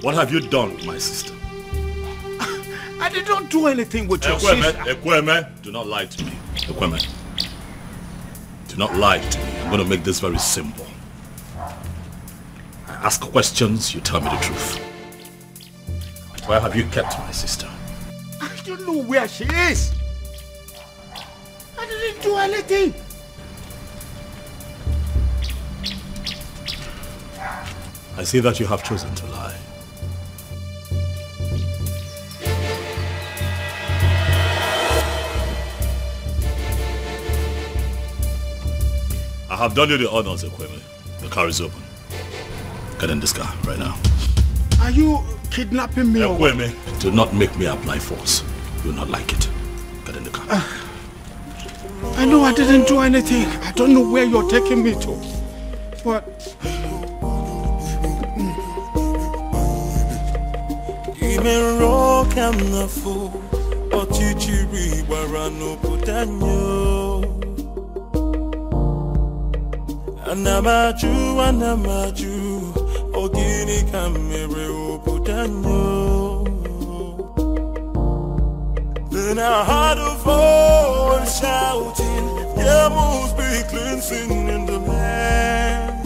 what have you done with my sister? I did not do anything with your Ekweme, sister. Ekweme, do not lie to me. Ekweme, do not lie to me. I'm going to make this very simple. I ask questions, you tell me the truth. Where have you kept my sister? I don't know where she is. I didn't do anything. I see that you have chosen to lie. I have done you the honors, Ekweme. The car is open. Get in this car right now. Are you kidnapping me? Ekweme, do not make me apply force. You will not like it. Get in the car. I know I didn't do anything. I don't know where you're taking me to. But... Imero ka m na-afụ ọchịchịrị gbara n'obodo anyị. Ana m ajụ ọ gịnị ka m mere obodo anyị. Then I heard a voice shouting, there must be cleansing in the land.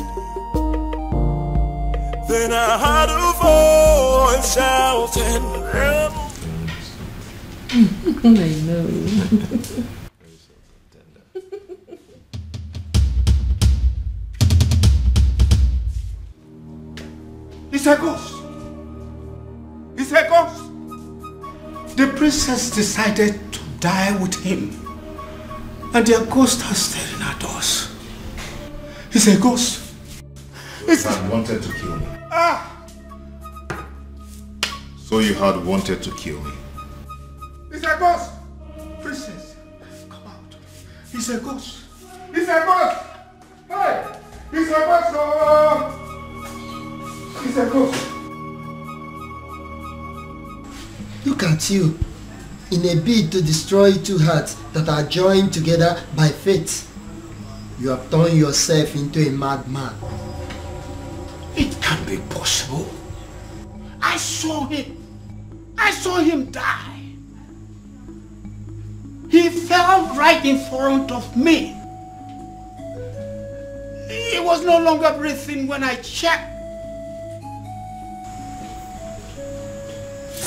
Then I heard a voice shouting, there I know. It's a ghost. It's a ghost. The princess decided to die with him. And their ghost are staring at us. It's a ghost. It's had wanted to kill me. So you had wanted to kill me. It's a ghost. Princess, come out. It's a ghost. It's a ghost. Hey, it's a ghost. Oh. It's a ghost. Look at you. In a bid to destroy two hearts that are joined together by fate, you have turned yourself into a madman. It can't be possible. I saw him. I saw him die. He fell right in front of me. He was no longer breathing when I checked.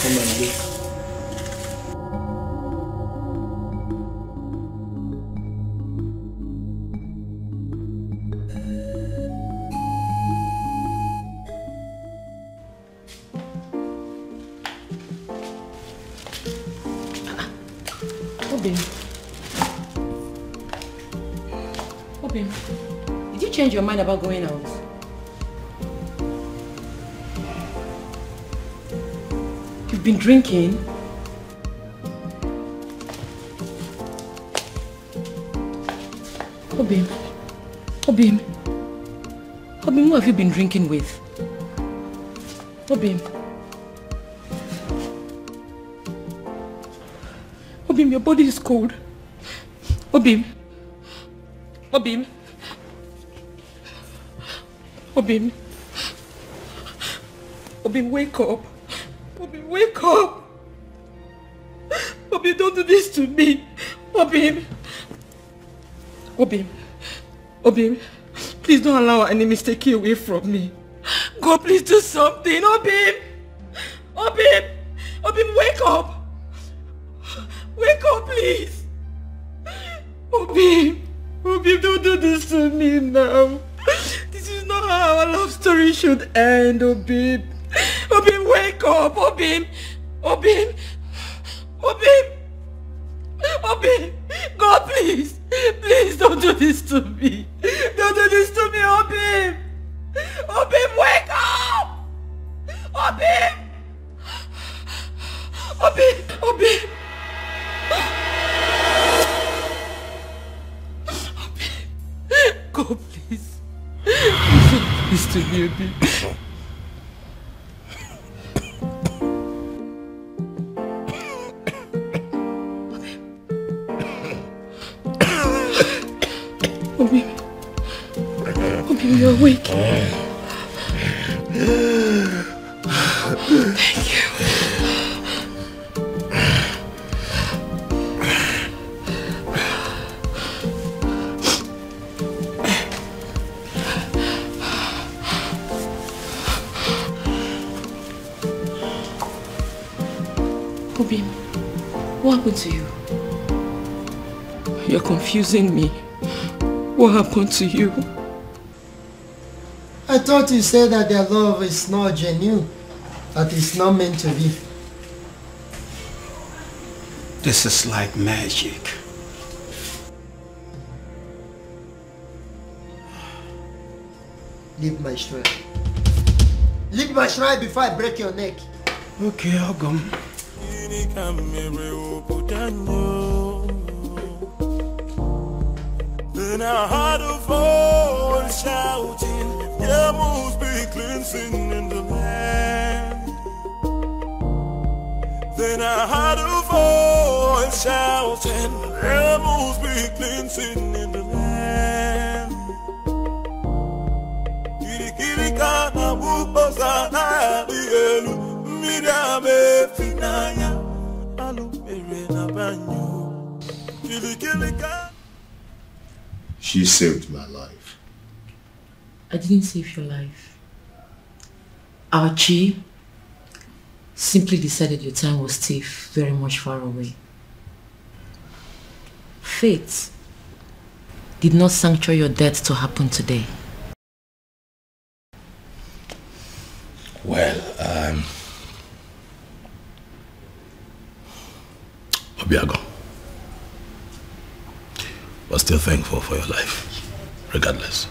Come and look. Obim, did you change your mind about going out? You've been drinking? Obim, who have you been drinking with? Obim, your body is cold. Obim, wake up. Obim, wake up. Obim, don't do this to me. Obim. Obim, please don't allow any mistake take you away from me. God, please do something. Obim, wake up. Wake up, please. Obim, don't do this to me now. This is not how our love story should end, Obim. Obim, wake up, Obim. God, please don't do this to me. Don't do this to me, Obim. Wake up. Obim. God, please. Please do me, Obim. Obim, you're awake. Thank you. Obim, what happened to you? You're confusing me. What happened to you? I thought you said that their love is not genuine, that it's not meant to be. This is like magic. Leave my shrine. Leave my shrine before I break your neck. Okay, I'll go. Then I heard a voice shouting, there must be cleansing in the land. Then I heard a voice shouting, there must be cleansing in the land. Kirikirikana bukosana dielu midame finaya alupere na banyo. Kirikirikana. She saved my life. I didn't save your life. Our Chi simply decided your time was still very much far away. Fate did not sanctuary your death to happen today. Well, Obiago, we're still thankful for your life, regardless.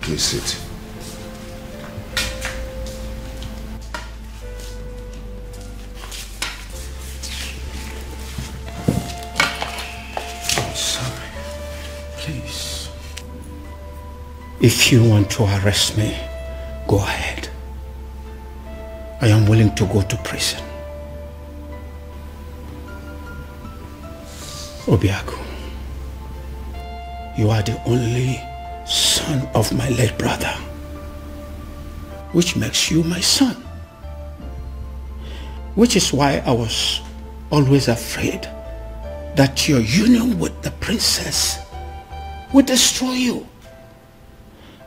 Please sit. If you want to arrest me, go ahead. I am willing to go to prison. Obiago, you are the only son of my late brother, which makes you my son. Which is why I was always afraid that your union with the princess would destroy you.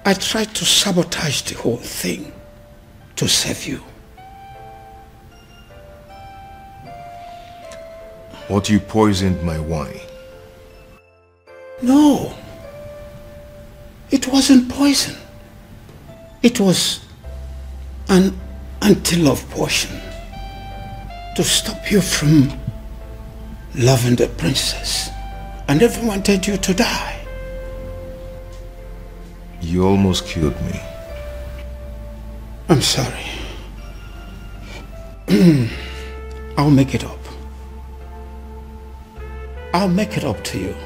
I tried to sabotage the whole thing to save you. What, you poisoned my wine? No. It wasn't poison. It was an anti-love potion to stop you from loving the princess. I never wanted you to die. You almost killed me. I'm sorry. I'll make it up. I'll make it up to you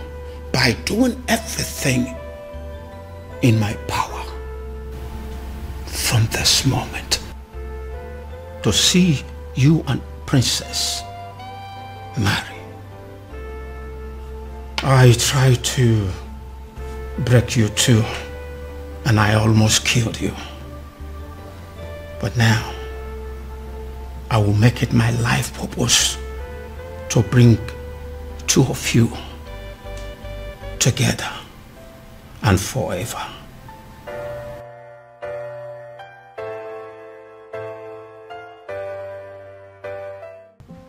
by doing everything in my power from this moment to see you and Princess marry. I tried to break you too, and I almost killed you. But now, I will make it my life purpose to bring two of you together and forever.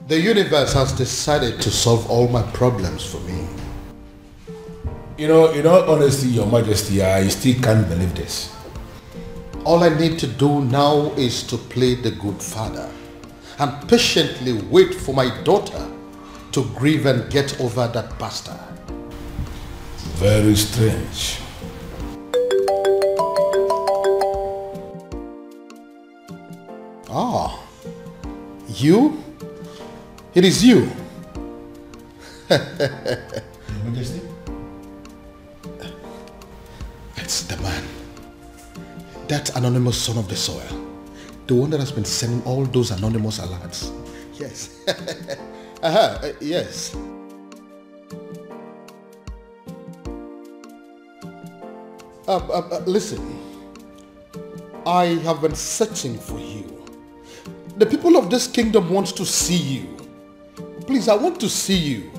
The universe has decided to solve all my problems for me. You know, in all honesty, Your Majesty, I still can't believe this. All I need to do now is to play the good father and patiently wait for my daughter to grieve and get over that bastard. Very strange. Ah, you? It is you. Your Majesty? It's the man. That anonymous son of the soil. The one that has been sending all those anonymous alerts. Yes. Yes. Listen. I have been searching for you. The people of this kingdom want to see you. Please, I want to see you.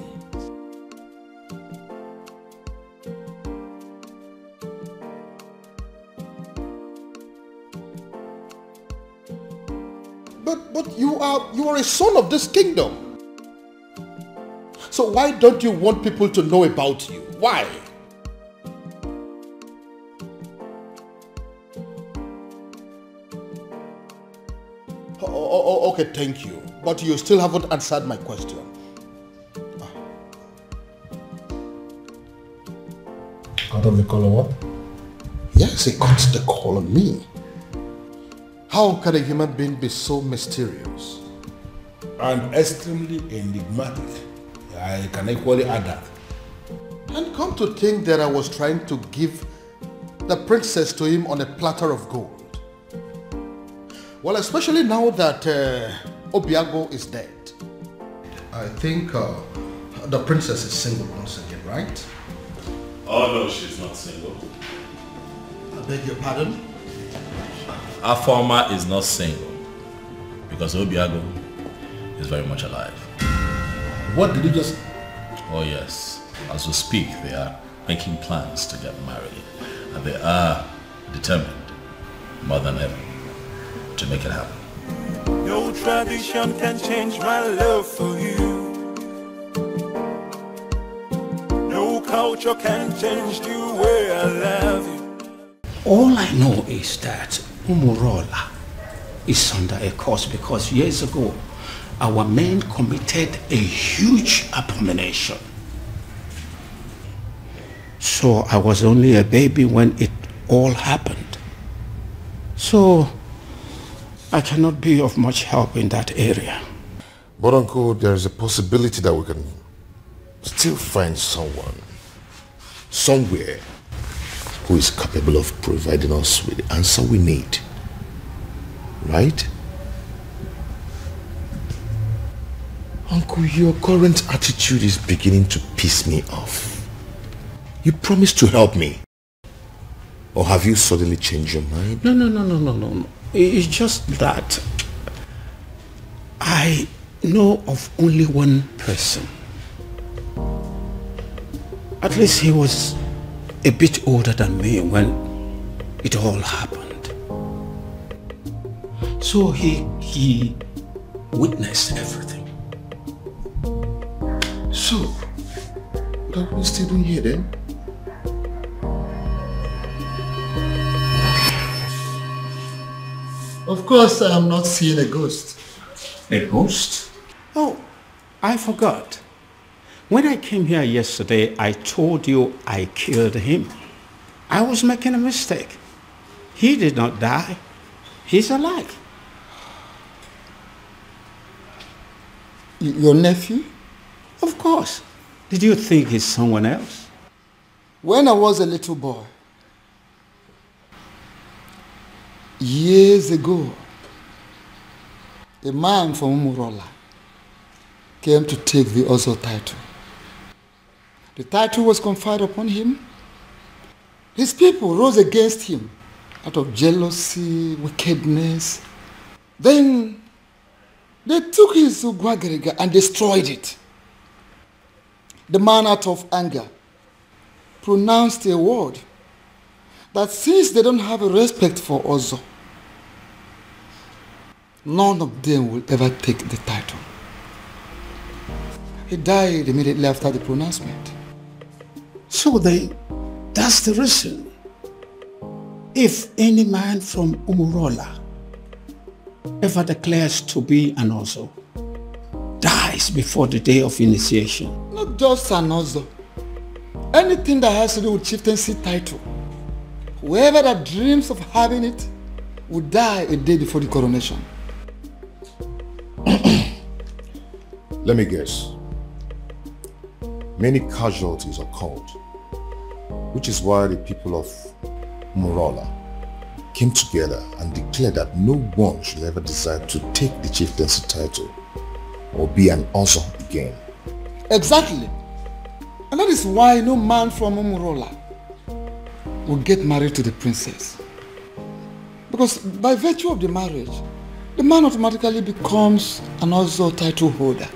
But you are a son of this kingdom. So why don't you want people to know about you? Why? Okay, thank you. But you still haven't answered my question. Cut off the call on what? Yes, he cut the call on me. How can a human being be so mysterious? And extremely enigmatic. I can equally add that. And come to think that I was trying to give the princess to him on a platter of gold. Well, especially now that Obiago is dead. I think the princess is single once again, right? Oh no, she's not single. I beg your pardon? Afoma is not single because Obiago is very much alive. What did you just... Oh yes, as we speak they are making plans to get married and they are determined more than ever to make it happen. No tradition can change my love for you. No culture can change the way I love you. All I know is that Umurola is under a curse because years ago our men committed a huge abomination. So I was only a baby when it all happened. So I cannot be of much help in that area. But Uncle, there is a possibility that we can still find someone, somewhere, who is capable of providing us with the answer we need. Right? Uncle, your current attitude is beginning to piss me off. You promised to help me. Or have you suddenly changed your mind? No. It's just that I know of only one person. At least he was a bit older than me when it all happened. So he witnessed everything. So, what are we still doing here then? Of course, I am not seeing a ghost. A ghost? Oh, I forgot. When I came here yesterday, I told you I killed him. I was making a mistake. He did not die. He's alive. Your nephew? Of course. Did you think he's someone else? When I was a little boy, years ago, a man from Umurola came to take the Ozo title. The title was conferred upon him. His people rose against him out of jealousy, wickedness. Then they took his Ugwagariga and destroyed it. The man, out of anger, pronounced a word that since they don't have a respect for Ozo, none of them will ever take the title. He died immediately after the pronouncement. So then, that's the reason. If any man from Umurola ever declares to be an Ozo, dies before the day of initiation. Not just an Ozo. Anything that has to do with chieftaincy title. Whoever that dreams of having it will die a day before the coronation. Let me guess. Many casualties occurred, which is why the people of Umurola came together and declared that no one should ever decide to take the chieftaincy title or be an Ozo again. Exactly. And that is why no man from Umurola will get married to the princess. Because by virtue of the marriage, the man automatically becomes an Ozo title holder.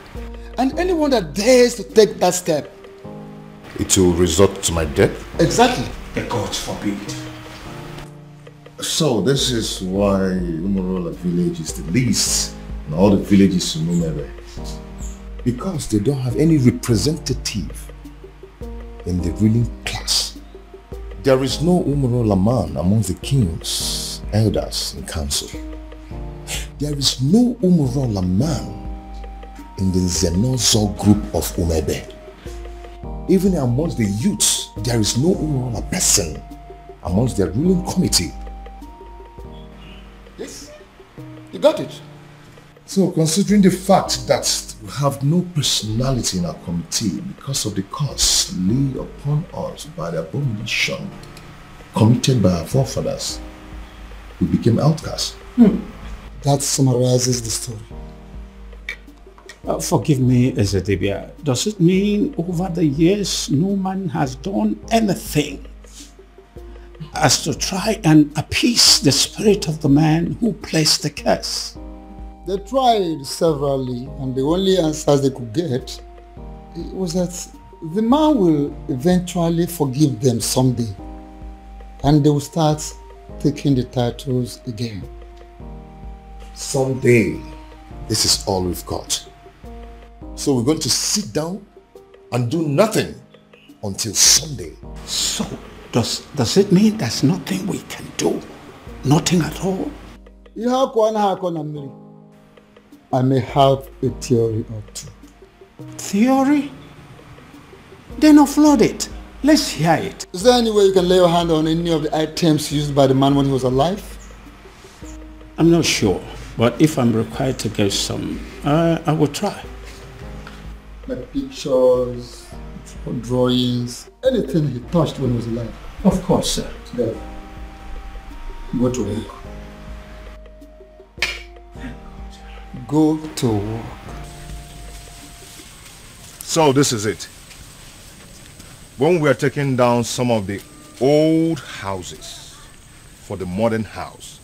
And anyone that dares to take that step, it will result to my death? Exactly. The gods forbid. So this is why Umurola village is the least in all the villages in Umere. Because they don't have any representative in the ruling class. There is no Umurola man among the kings, elders, and council. There is no Umurola man in the Zenozo group of Umebe. Even amongst the youths, there is no Umurola person amongst their ruling committee. Yes, you got it. So considering the fact that we have no personality in our committee because of the curse laid upon us by the abomination committed by our forefathers, we became outcasts. That summarizes the story. Forgive me, Ezedibia. Does it mean over the years no man has done anything as to try and appease the spirit of the man who placed the curse? They tried severally, and the only answers they could get was that the man will eventually forgive them someday, and they will start taking the titles again. Someday, this is all we've got. So we're going to sit down and do nothing until Sunday. So, does it mean there's nothing we can do? Nothing at all? I may have a theory or two. Theory? Then offload it. Let's hear it. Is there any way you can lay your hand on any of the items used by the man when he was alive? I'm not sure, but if I'm required to get some, I will try. Like pictures, drawings, anything he touched when he was alive. Of course, sir. There. Go to work. Go to work. So this is it. When we are taking down some of the old houses for the modern house,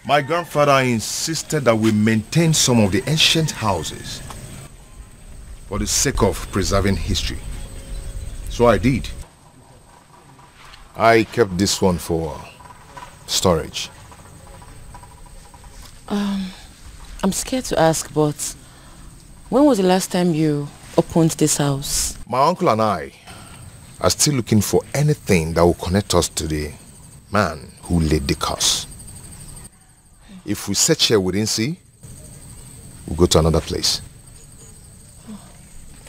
my grandfather insisted that we maintain some of the ancient houses for the sake of preserving history. So I did. I kept this one for storage. I'm scared to ask, but when was the last time you opened this house? My uncle and I are still looking for anything that will connect us to the man who laid the curse. If we search here we didn't see, we'll go to another place.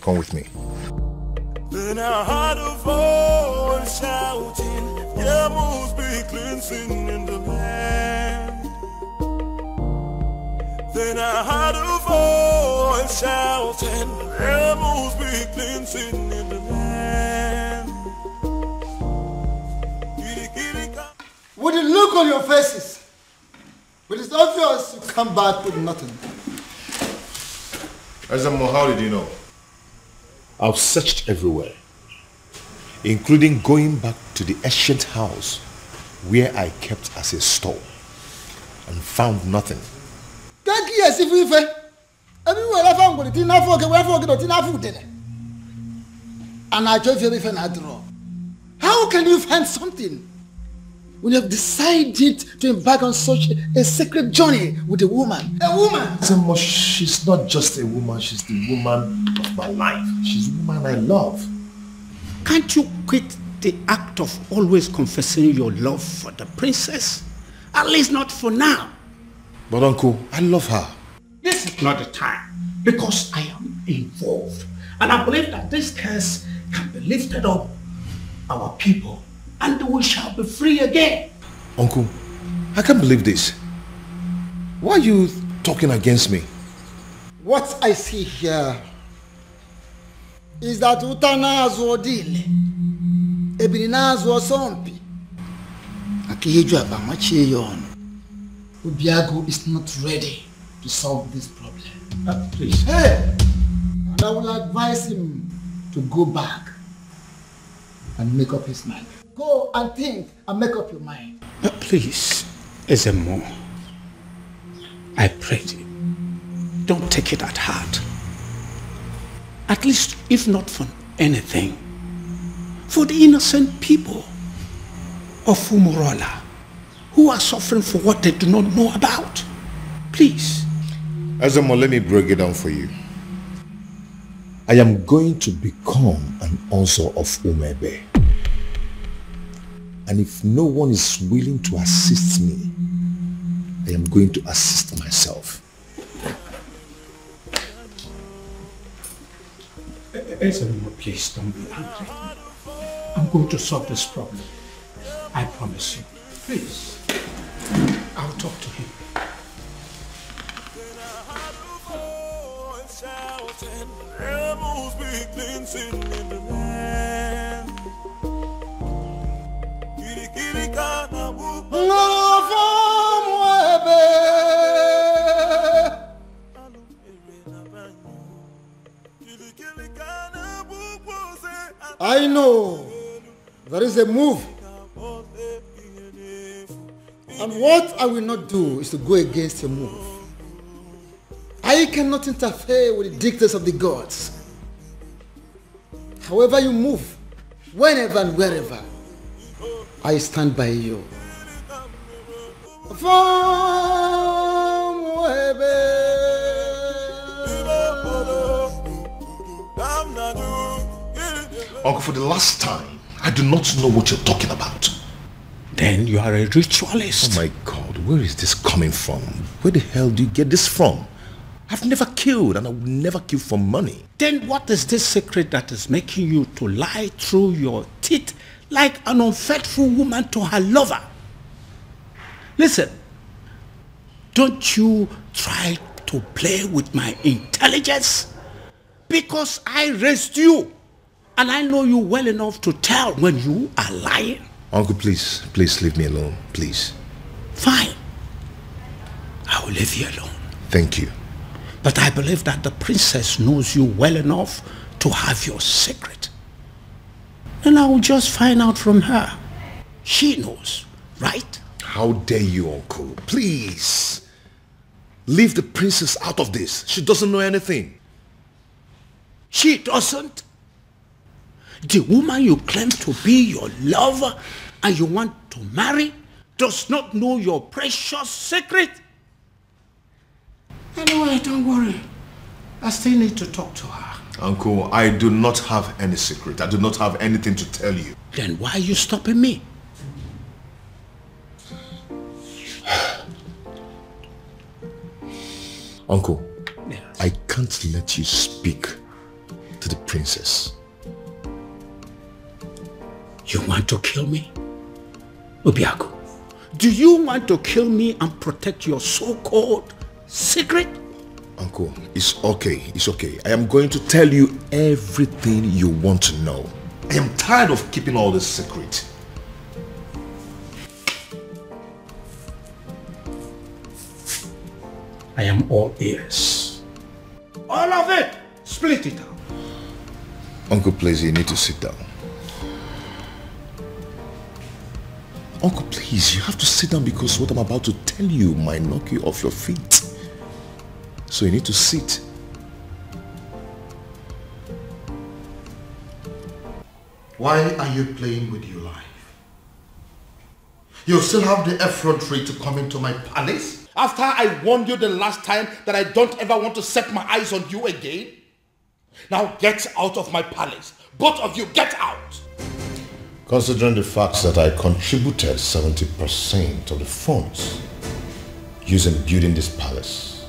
Come with me. Then I heard a voice shouting, there must be cleansing in the land. Then I heard a voice shouting, there must be cleansing in the land. With the look on your faces, but it's obvious you come back with nothing. Ezemo, how did you know? I've searched everywhere, including going back to the ancient house where I kept as a store and found nothing. Yes, if we everywhere I found it, and I told you if I draw. How can you find something when you have decided to embark on such a sacred journey with a woman? A woman! She's not just a woman, she's the woman of my life. She's the woman I love. Can't you quit the act of always confessing your love for the princess? At least not for now. But uncle, I love her. This is not the time, because I am involved. And I believe that this curse can be lifted up, our people, and we shall be free again. Uncle, I can't believe this. Why are you talking against me? What I see here is that Utanazo Dile, Ebinazo Sompi, Akiyeju Abamachi Yon, Ubiago is not ready to solve this problem. Please. Hey! And I will advise him to go back and make up his mind. Go and think and make up your mind. Please, Ezemo, I pray you, don't take it at heart. At least, if not for anything, for the innocent people of Umurola who are suffering for what they do not know about. Please. Ezemo, let me break it down for you. I am going to become an Ozo of Umebe. And if no one is willing to assist me, I am going to assist myself. Ezemo, please don't be angry. I'm going to solve this problem. I promise you. Please. I'll talk to him. I know there is a move, and what I will not do is to go against your move. I cannot interfere with the dictates of the gods. However you move, whenever and wherever, I stand by you. Uncle, for the last time, I do not know what you're talking about. Then you are a ritualist. Oh my God, where is this coming from? Where the hell do you get this from? I've never killed, and I will never kill for money. Then what is this secret that is making you to lie through your teeth like an unfaithful woman to her lover? Listen, don't you try to play with my intelligence, because I raised you and I know you well enough to tell when you are lying. Uncle, please leave me alone, please. Fine. I will leave you alone. Thank you. But I believe that the princess knows you well enough to have your secret. And I will just find out from her. She knows, right? How dare you, Uncle? Please. Leave the princess out of this. She doesn't know anything. She doesn't? The woman you claim to be your lover and you want to marry does not know your precious secret? Anyway, don't worry. I still need to talk to her. Uncle, I do not have any secret. I do not have anything to tell you. Then why are you stopping me? Uncle, yes. I can't let you speak to the princess. You want to kill me? Obiago, do you want to kill me and protect your so-called secret? Uncle, it's okay. It's okay. I am going to tell you everything you want to know. I am tired of keeping all this secret. I am all ears. All of it! Split it out. Uncle, please, you need to sit down. Uncle, please, you have to sit down because what I'm about to tell you might knock you off your feet. So you need to sit. Why are you playing with your life? You still have the effrontery to come into my palace? After I warned you the last time that I don't ever want to set my eyes on you again? Now get out of my palace. Both of you, get out! Considering the fact that I contributed 70% of the funds used in building this palace,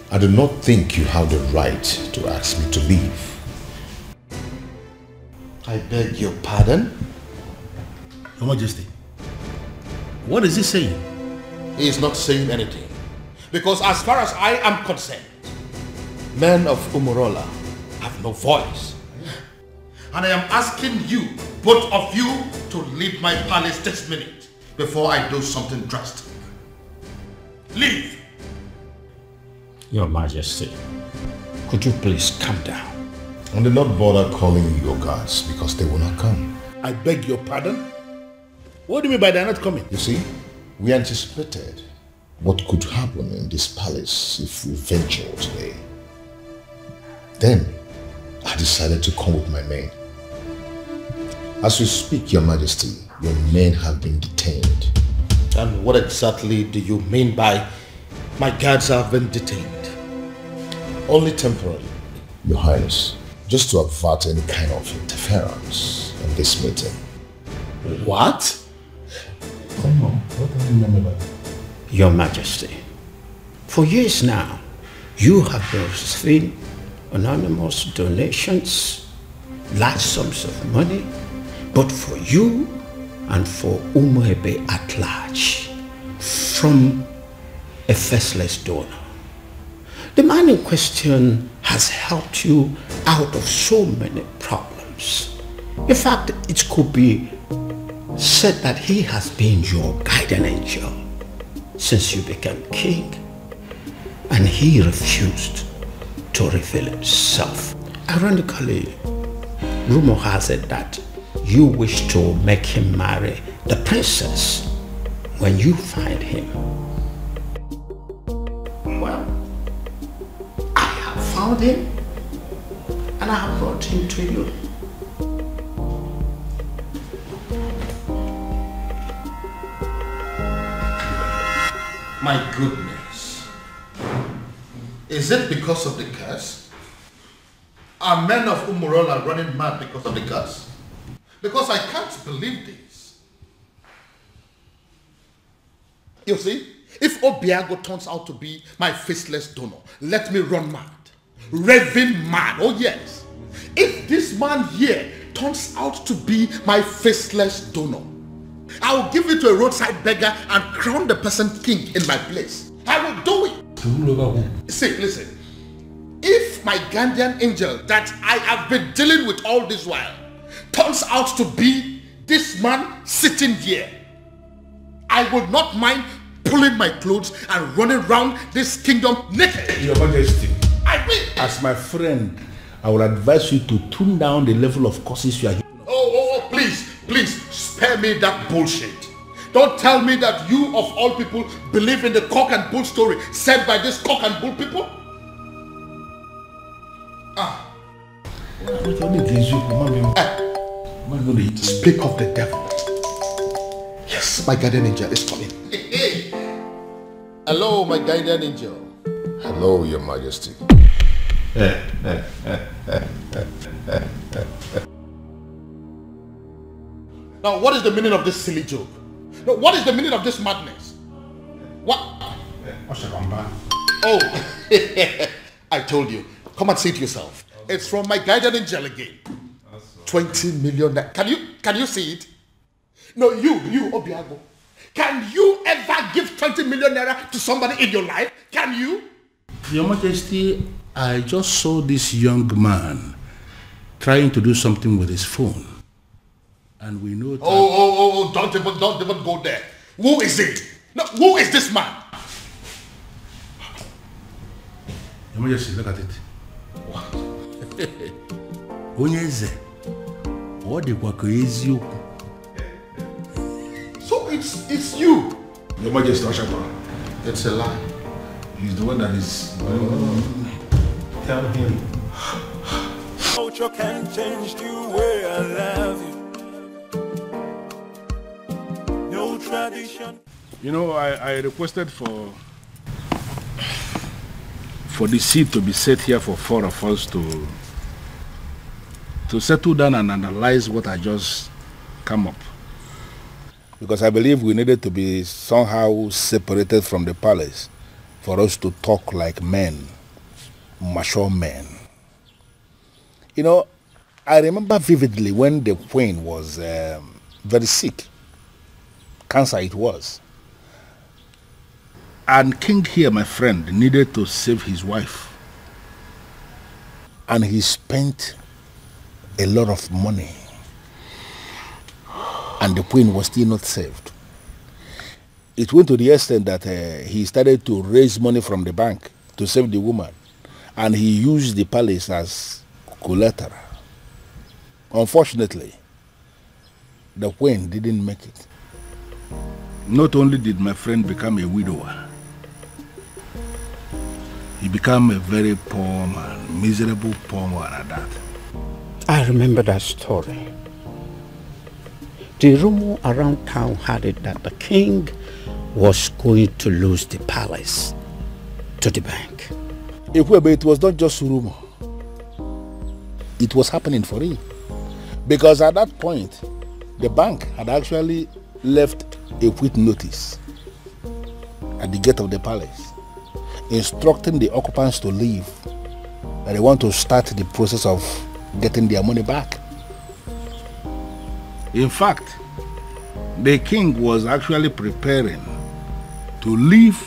I do not think you have the right to ask me to leave. I beg your pardon? Your Majesty, what is he saying? He is not saying anything. Because as far as I am concerned, men of Umurola have no voice. And I am asking you, both of you, to leave my palace this minute before I do something drastic. Leave! Your Majesty, could you please calm down? And do not bother calling your guards because they will not come. I beg your pardon? What do you mean by they're not coming? You see, we anticipated what could happen in this palace if we ventured today. Then, I decided to come with my men. As we speak, Your Majesty, your men have been detained. And what exactly do you mean by my guards have been detained? Only temporarily, Your Highness, just to avert any kind of interference in this meeting. What? Come on, what do you remember? Your Majesty, for years now, you have been receiving anonymous donations, large sums of money, but for you and for Umuebe at large, from a faceless donor. The man in question has helped you out of so many problems. In fact, it could be said that he has been your guardian angel since you became king, and he refused to reveal himself. Ironically, rumor has it that you wish to make him marry the princess when you find him. Well, I have found him and I have brought him to you. My goodness. Is it because of the curse? Are men of Umurola running mad because of the curse? Because I can't believe this. You see, if Obiago turns out to be my faceless donor, let me run mad. Raving mad, oh yes. If this man here turns out to be my faceless donor, I will give it to a roadside beggar and crown the person king in my place. I will do it. See, listen. If my guardian angel that I have been dealing with all this while turns out to be this man sitting here, I would not mind pulling my clothes and running around this kingdom naked. Your Majesty, I will. as my friend, I will advise you to tune down the level of curses you are hearing. Oh, please, spare me that bullshit. Don't tell me that you of all people believe in the cock and bull story said by this cock and bull people. Speak of the devil. Yes, my guardian angel is coming. Hey. Hello, my guardian angel. Hello, Your Majesty. Now, what is the meaning of this silly joke? No, what is the meaning of this madness? What? Oh, I told you. Come and see it yourself. It's from my guardian angel again. 20 million. Can you see it? No, you, Obiago. Can you ever give 20 million naira to somebody in your life? Can you? Your Majesty, I just saw this young man trying to do something with his phone. And we know that... Oh, don't even go there. Who is it? No, who is this man? Your Majesty, look at it. Onyeze. What the eziokwu? So it's you. Your Majesty Oshapa. It's a lie. He's the one that is... Tell him. Culture can change the way I love you. No tradition. You know, I requested for the seat to be set here for 4 of us to settle down and analyze what I just come up. Because I believe we needed to be somehow separated from the palace for us to talk like men, mature men. You know, I remember vividly when the queen was very sick. Cancer it was. And King here, my friend, needed to save his wife. And he spent a lot of money. And the queen was still not saved. It went to the extent that he started to raise money from the bank to save the woman. And he used the palace as collateral. Unfortunately, the queen didn't make it. Not only did my friend become a widower, he became a very poor man, miserable poor man at that. I remember that story. The rumor around town had it that the king was going to lose the palace to the bank. It was not just rumor. It was happening for real. Because at that point, the bank had actually left a quit notice at the gate of the palace, instructing the occupants to leave, that they want to start the process of getting their money back. In fact, the king was actually preparing to leave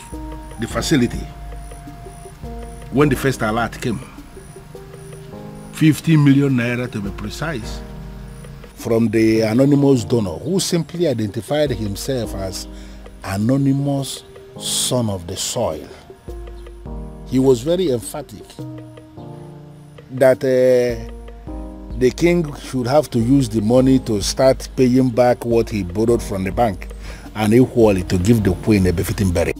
the facility when the first alert came. 50 million naira to be precise. From the anonymous donor who simply identified himself as anonymous son of the soil. He was very emphatic that the king should have to use the money to start paying back what he borrowed from the bank, and equally to give the queen a befitting burial.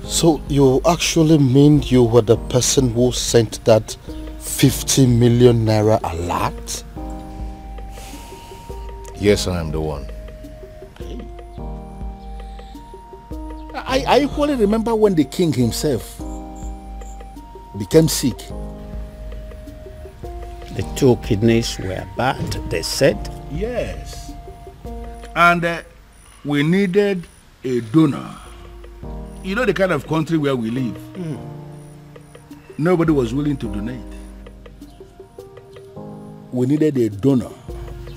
So you actually mean you were the person who sent that 50 million naira alert? Yes, I am the one. I equally remember when the king himself became sick. The 2 kidneys were bad, they said. Yes. And we needed a donor. You know the kind of country where we live. Nobody was willing to donate. We needed a donor.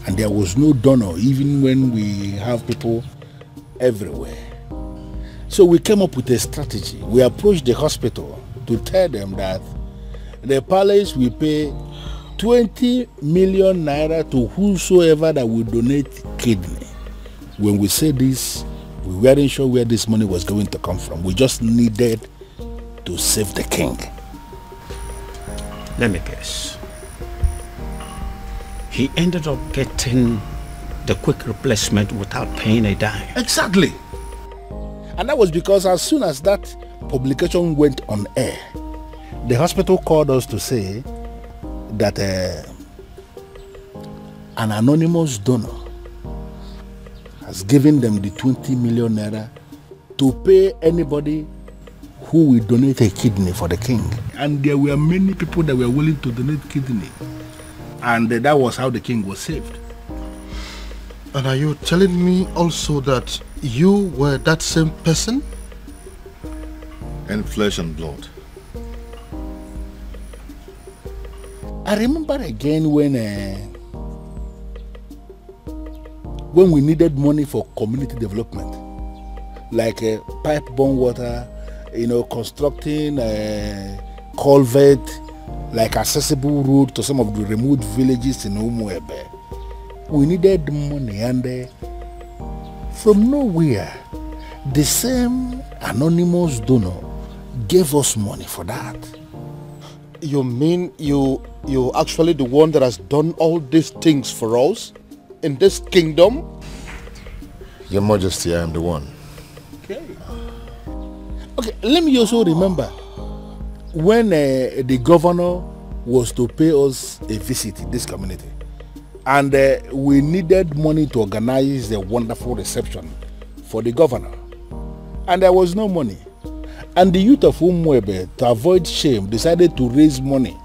And there was no donor even when we have people everywhere. So we came up with a strategy. We approached the hospital to tell them that the palace will pay 20 million naira to whosoever that will donate kidney. When we said this, we weren't sure where this money was going to come from. We just needed to save the king. Let me guess. He ended up getting the quick replacement without paying a dime. Exactly. And that was because as soon as that publication went on air, the hospital called us to say that an anonymous donor has given them the 20 million naira to pay anybody who will donate a kidney for the king. And there were many people that were willing to donate kidney. And that was how the king was saved. And are you telling me also that you were that same person? And flesh and blood. I remember again when we needed money for community development, like pipe-borne water, constructing a culvert, like accessible road to some of the remote villages in Umuebe. We needed money, and from nowhere, the same anonymous donor gave us money for that. You mean you're actually the one that has done all these things for us in this kingdom? Your Majesty, I am the one. Okay, let me also remember when the governor was to pay us a visit in this community, and we needed money to organize a wonderful reception for the governor, and there was no money. And the youth of Umuebe, to avoid shame, decided to raise money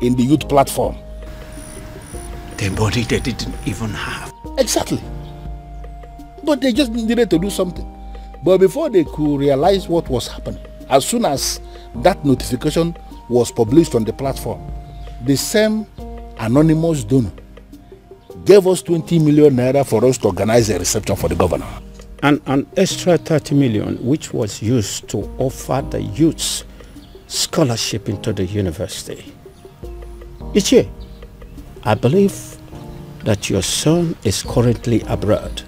in the youth platform. The money they didn't even have. Exactly. But they just needed to do something. But before they could realize what was happening, as soon as that notification was published on the platform, the same anonymous donor gave us 20 million naira for us to organize a reception for the governor. And an extra 30 million, which was used to offer the youths scholarship into the university. Ichie, I believe that your son is currently abroad,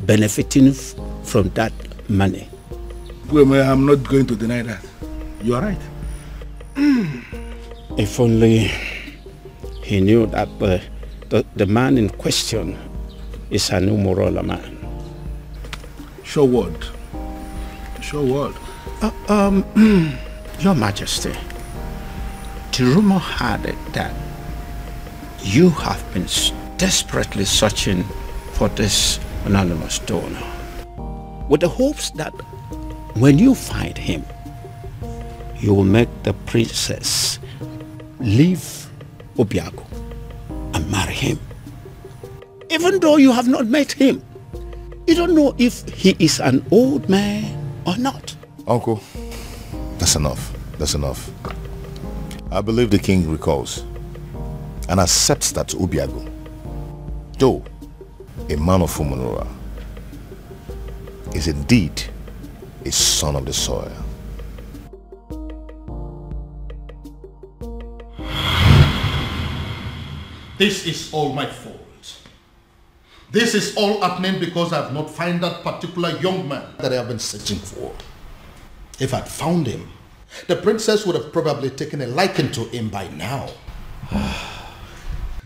benefiting from that money. Well, I'm not going to deny that. You are right. If only he knew that the man in question is an Umurola man. Sure word. Sure word. Your Majesty, the rumor had it that you have been desperately searching for this anonymous donor, with the hopes that when you find him, you will make the princess leave Obiago and marry him. Even though you have not met him, you don't know if he is an old man or not. Uncle, that's enough. That's enough. I believe the king recalls and accepts that Obiago, though a man of Umurola, is indeed a son of the soil. This is all my fault. This is all happening because I have not found that particular young man that I have been searching for. If I'd found him, the princess would have probably taken a liking to him by now.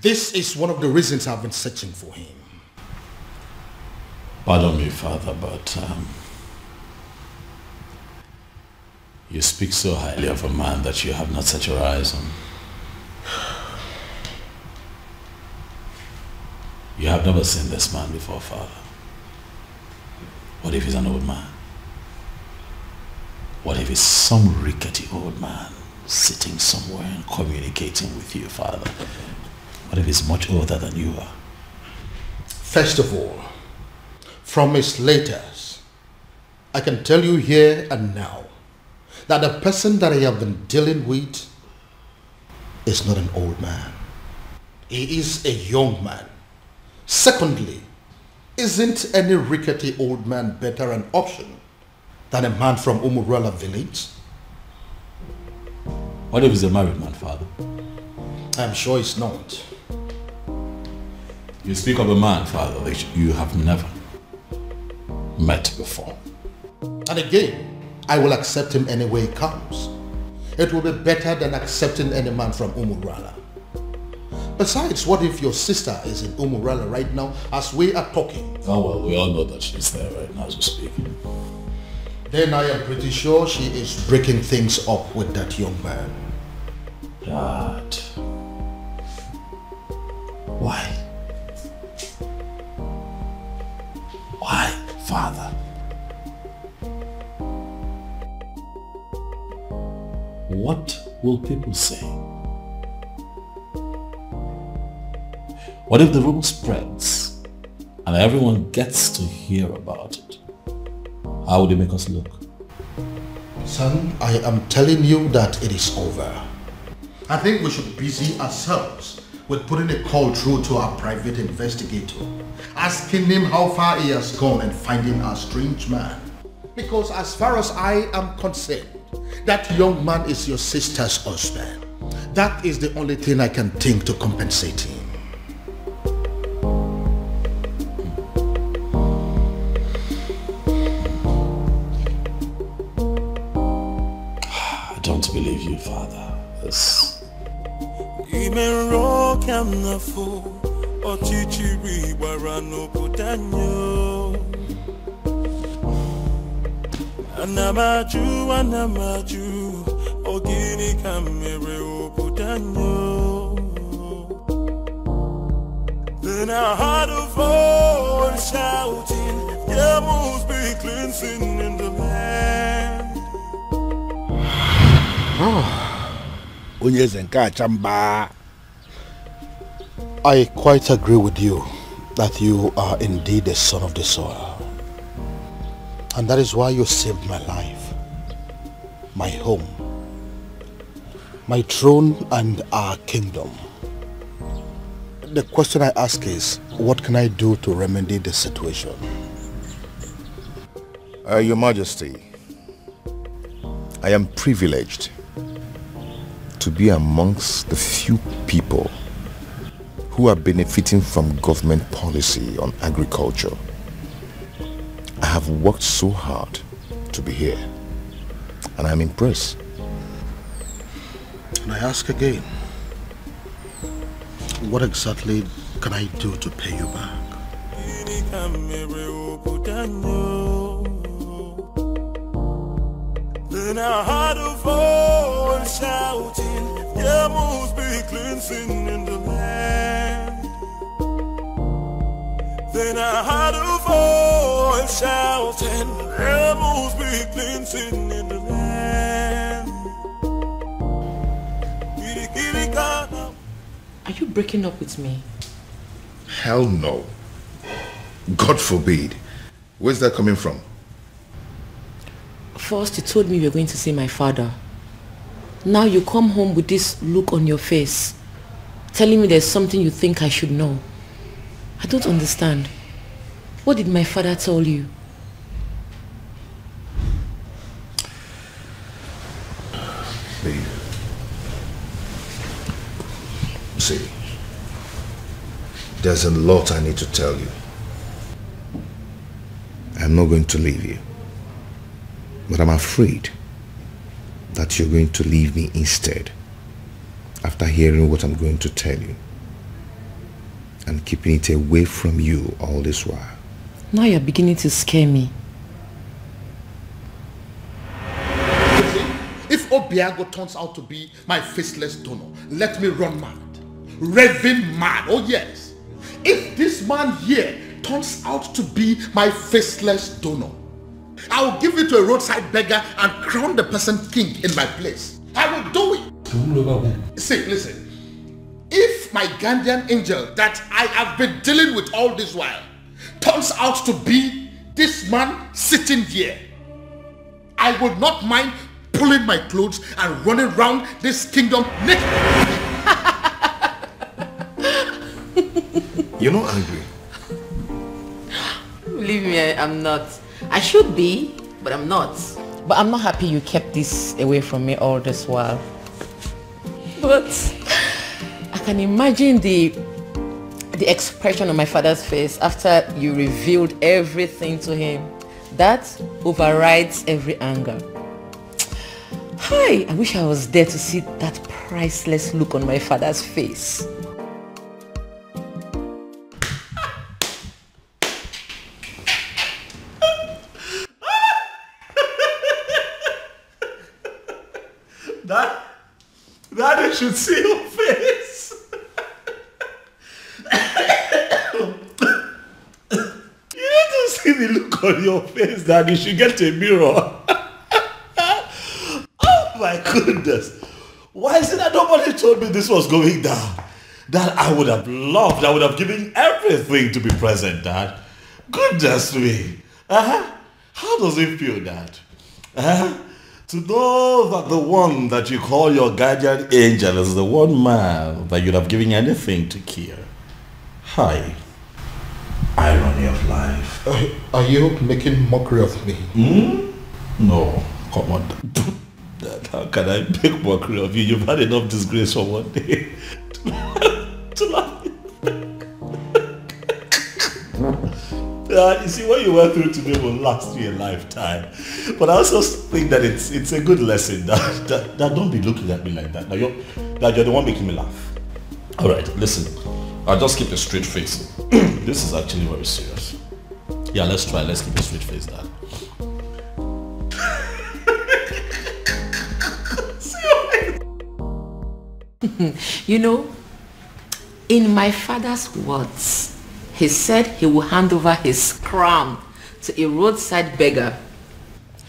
This is one of the reasons I've been searching for him. Pardon me, Father, but you speak so highly of a man that you have not set your eyes on. You have never seen this man before, Father. What if he's an old man? What if he's some rickety old man sitting somewhere and communicating with you, Father? What if he's much older than you are? First of all, from his letters, I can tell you here and now that the person that I have been dealing with is not an old man. He is a young man. Secondly, isn't any rickety old man better an option than a man from Umurola village? What if he's a married man, Father? I'm sure he's not. You speak of a man, Father, that you have never met before. And again, I will accept him any way he comes. It will be better than accepting any man from Umurola. Besides, what if your sister is in Umurola right now as we are talking? Oh well, we all know that she's there right now as we speak. Then I am pretty sure she is breaking things up with that young man. Dad. Why? Why, Father? What will people say? What if the rumor spreads and everyone gets to hear about it? How would it make us look? Son, I am telling you that it is over. I think we should busy ourselves with putting a call through to our private investigator, asking him how far he has gone and finding our strange man. Because as far as I am concerned, that young man is your sister's husband. That is the only thing I can think to compensate him. this. Anamaju, ogini kamere obudanyo. Then I heard a voice shouting, there must be cleansing in the land. I quite agree with you that you are indeed the son of the soil. And that is why you saved my life, my home, my throne and our kingdom. The question I ask is, what can I do to remedy the situation? Your Majesty, I am privileged to be amongst the few people who are benefiting from government policy on agriculture. I have worked so hard to be here, and I'm impressed. And I ask again, what exactly can I do to pay you back? Then I heard a voice shouting, there must be cleansing in the land. Then I heard a voice shouting, there must be cleansing in the land. Are you breaking up with me? Hell no. God forbid. Where's that coming from? First, you told me you were going to see my father. Now you come home with this look on your face, telling me there's something you think I should know. I don't understand. What did my father tell you? Babe. See, there's a lot I need to tell you. I'm not going to leave you. But I'm afraid that you're going to leave me instead after hearing what I'm going to tell you and keeping it away from you all this while. Now you're beginning to scare me. If Obiago turns out to be my faceless donor, let me run mad. Raving mad, oh yes. If this man here turns out to be my faceless donor, I'll give it to a roadside beggar and crown the person king in my place. I will do it. See, listen. If my guardian angel that I have been dealing with all this while turns out to be this man sitting here, I would not mind pulling my clothes and running around this kingdom naked. You're not angry? Believe me, I'm not. I should be, but I'm not. But I'm not happy you kept this away from me all this while. But I can imagine the expression on my father's face after you revealed everything to him. That overrides every anger. Hi, I wish I was there to see that priceless look on my father's face. Daddy should see your face. You need to see the look on your face, Daddy. You should get a mirror. Oh my goodness. Why is it that nobody told me this was going down? That I would have loved, I would have given everything to be present, Dad. Goodness me. How does it feel, Dad? To know that the one that you call your guardian angel is the one man that you'd have given anything to kill. Hi. Irony of life. Are you making mockery of me? No, come on. Dad, how can I make mockery of you? You've had enough disgrace for one day to laugh. You see, what you went through today will last you a lifetime. But I also think that it's a good lesson that don't be looking at me like that. Now you're the one making me laugh. All right, listen. I'll just keep a straight face. This is actually very serious. Yeah, let's try. Let's keep a straight face, Dad. You know, in my father's words, he said he will hand over his crown to a roadside beggar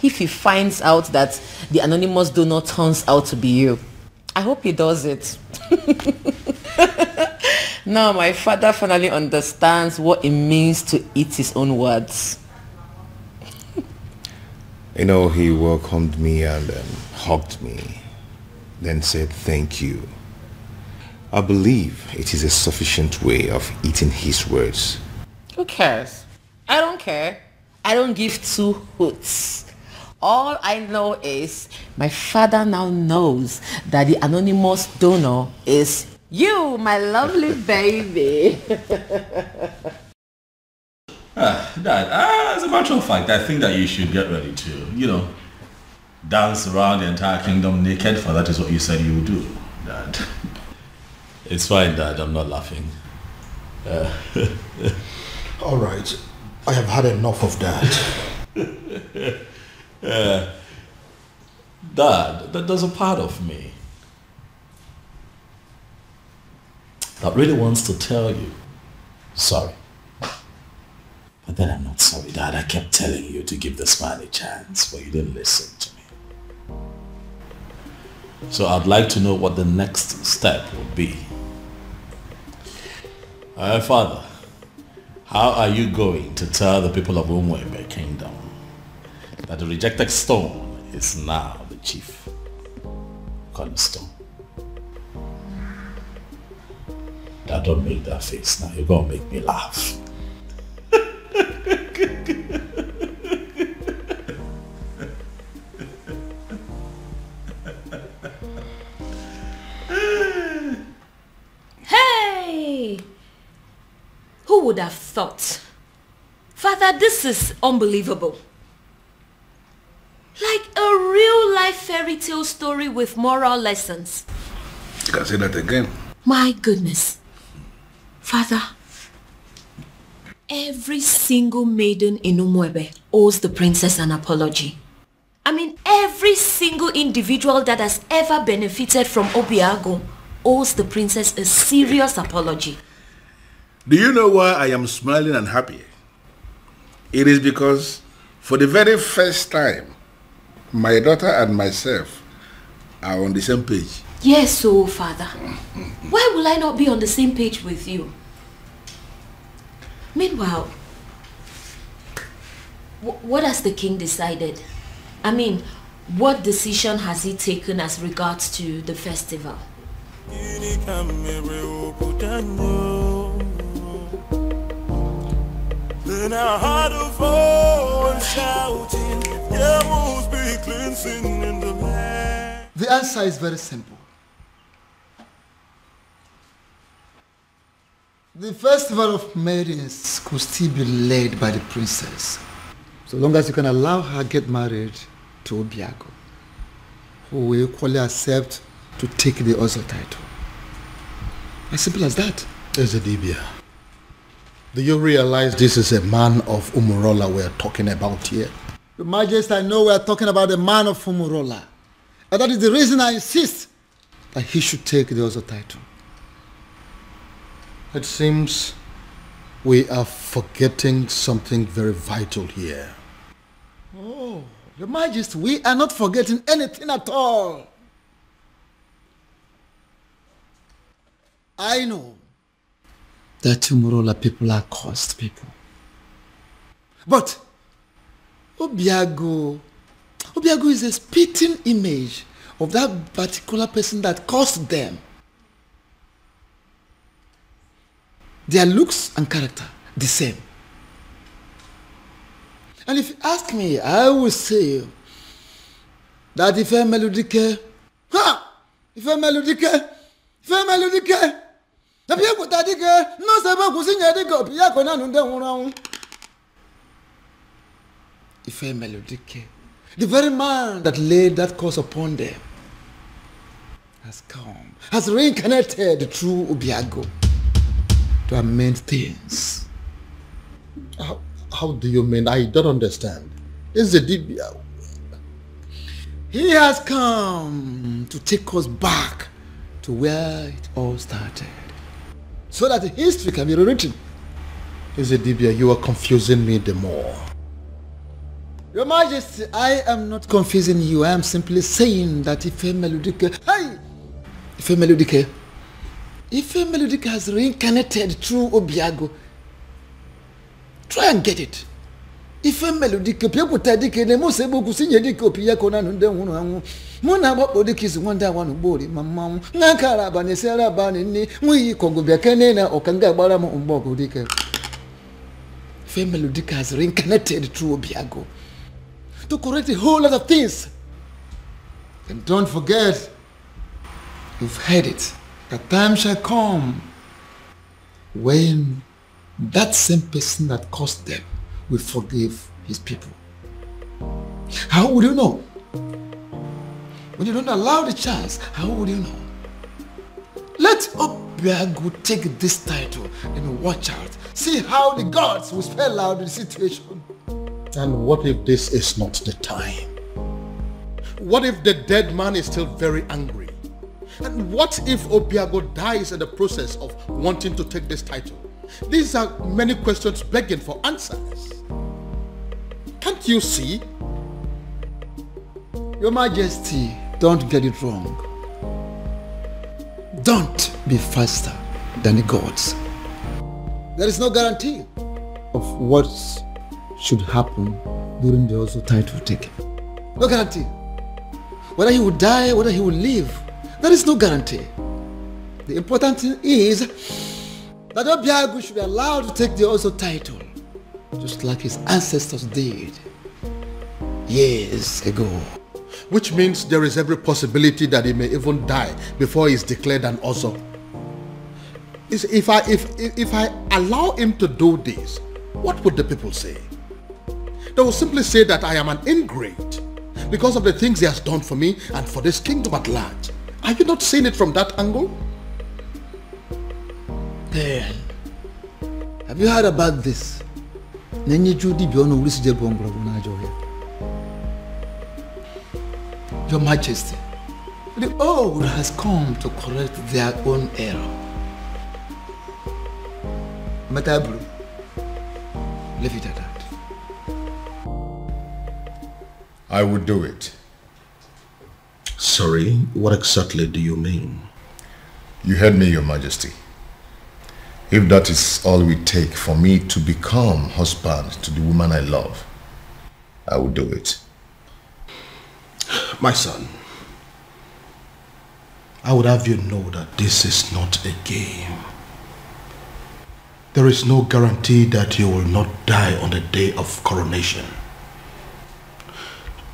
if he finds out that the anonymous donor turns out to be you. I hope he does it. Now my father finally understands what it means to eat his own words. You know, he welcomed me and hugged me, then said thank you. I believe it is a sufficient way of eating his words. Who cares? I don't care. I don't give two hoots. All I know is my father now knows that the anonymous donor is you, my lovely baby. Dad, as a matter of fact, I think that you should get ready to, dance around the entire kingdom naked, for that is what you said you would do, Dad. It's fine, Dad. I'm not laughing. All right. I have had enough of that. Dad, there's a part of me that really wants to tell you sorry. But then I'm not sorry, Dad. I kept telling you to give this man a chance, but you didn't listen to me. So I'd like to know what the next step would be. Father, how are you going to tell the people of Umuebe Kingdom that the rejected stone is now the chief cornerstone? Now don't make that face now. You're going to make me laugh. Hey! Who would have thought? Father, this is unbelievable. Like a real-life fairy tale story with moral lessons. You can say that again. My goodness. Father, every single maiden in Umuebe owes the princess an apology. I mean, every single individual that has ever benefited from Obiago owes the princess a serious apology. Do you know why I am smiling and happy? It is because for the very first time, my daughter and myself are on the same page. Yes, so Father, why will I not be on the same page with you? Meanwhile, what has the king decided? I mean, what decision has he taken as regards to the festival? Then I heard a voice shouting, there must be cleansing in the land. The answer is very simple. The festival of maidens could still be led by the princess, so long as you can allow her get married to Obiago, who will equally accept to take the Ozo title. As simple as that. Ezedibia, do you realize this is a man of Umurola we are talking about here? Your Majesty, I know we are talking about the man of Umurola. And that is the reason I insist that he should take the Ozo title. It seems we are forgetting something very vital here. Oh, Your Majesty, we are not forgetting anything at all. I know that Umurola people are cursed people. But Obiago is a spitting image of that particular person that cursed them. Their looks and character, the same. And if you ask me, I will say that if a melodique, Ife Melodike, the very man that laid that curse upon them, has come, has reincarnated through Obiago to amend things. How do you mean? I don't understand. This is a deep... He has come to take us back to where it all started, so that history can be rewritten. Ezedibia, you are confusing me the more. Your Majesty, I am not confusing you. I am simply saying that Ife Melodike, Ife Melodike has reincarnated through Obiago. Try and get it. Ife Melodike, people tadike, ne mo sebo kusinye dike opiya kona nunde hunu. Muna babo dike si wanda wanu bori mamamu. Nakara bani sera bani ni mwi kongo biakene na okanga bara mo umbogo dike. Ife Melodike has reincarnated through Obiago to correct a whole lot of things. And don't forget, you've heard it, a time shall come when that same person that caused them will forgive his people. How would you know? When you don't allow the chance, how would you know? Let Obiago take this title and watch out. See how the gods will spell out the situation. And what if this is not the time? What if the dead man is still very angry? And what if Obiago dies in the process of wanting to take this title? These are many questions begging for answers. Can't you see? Your Majesty, don't get it wrong. Don't be faster than the gods. There is no guarantee of what should happen during the also title taking. No guarantee. Whether he will die, whether he will live, there is no guarantee. The important thing is that Obiago should be allowed to take the also title, just like his ancestors did years ago. Which means there is every possibility that he may even die before he is declared an Ozo. If I allow him to do this, what would the people say? They will simply say that I am an ingrate because of the things he has done for me and for this kingdom at large. Are you not seeing it from that angle? Then, have you heard about this? Your Majesty, the old has come to correct their own error. Matabru, leave it at that. I would do it. Sorry, what exactly do you mean? You heard me, Your Majesty. If that is all we take for me to become husband to the woman I love, I will do it. My son, I would have you know that this is not a game. There is no guarantee that you will not die on the day of coronation.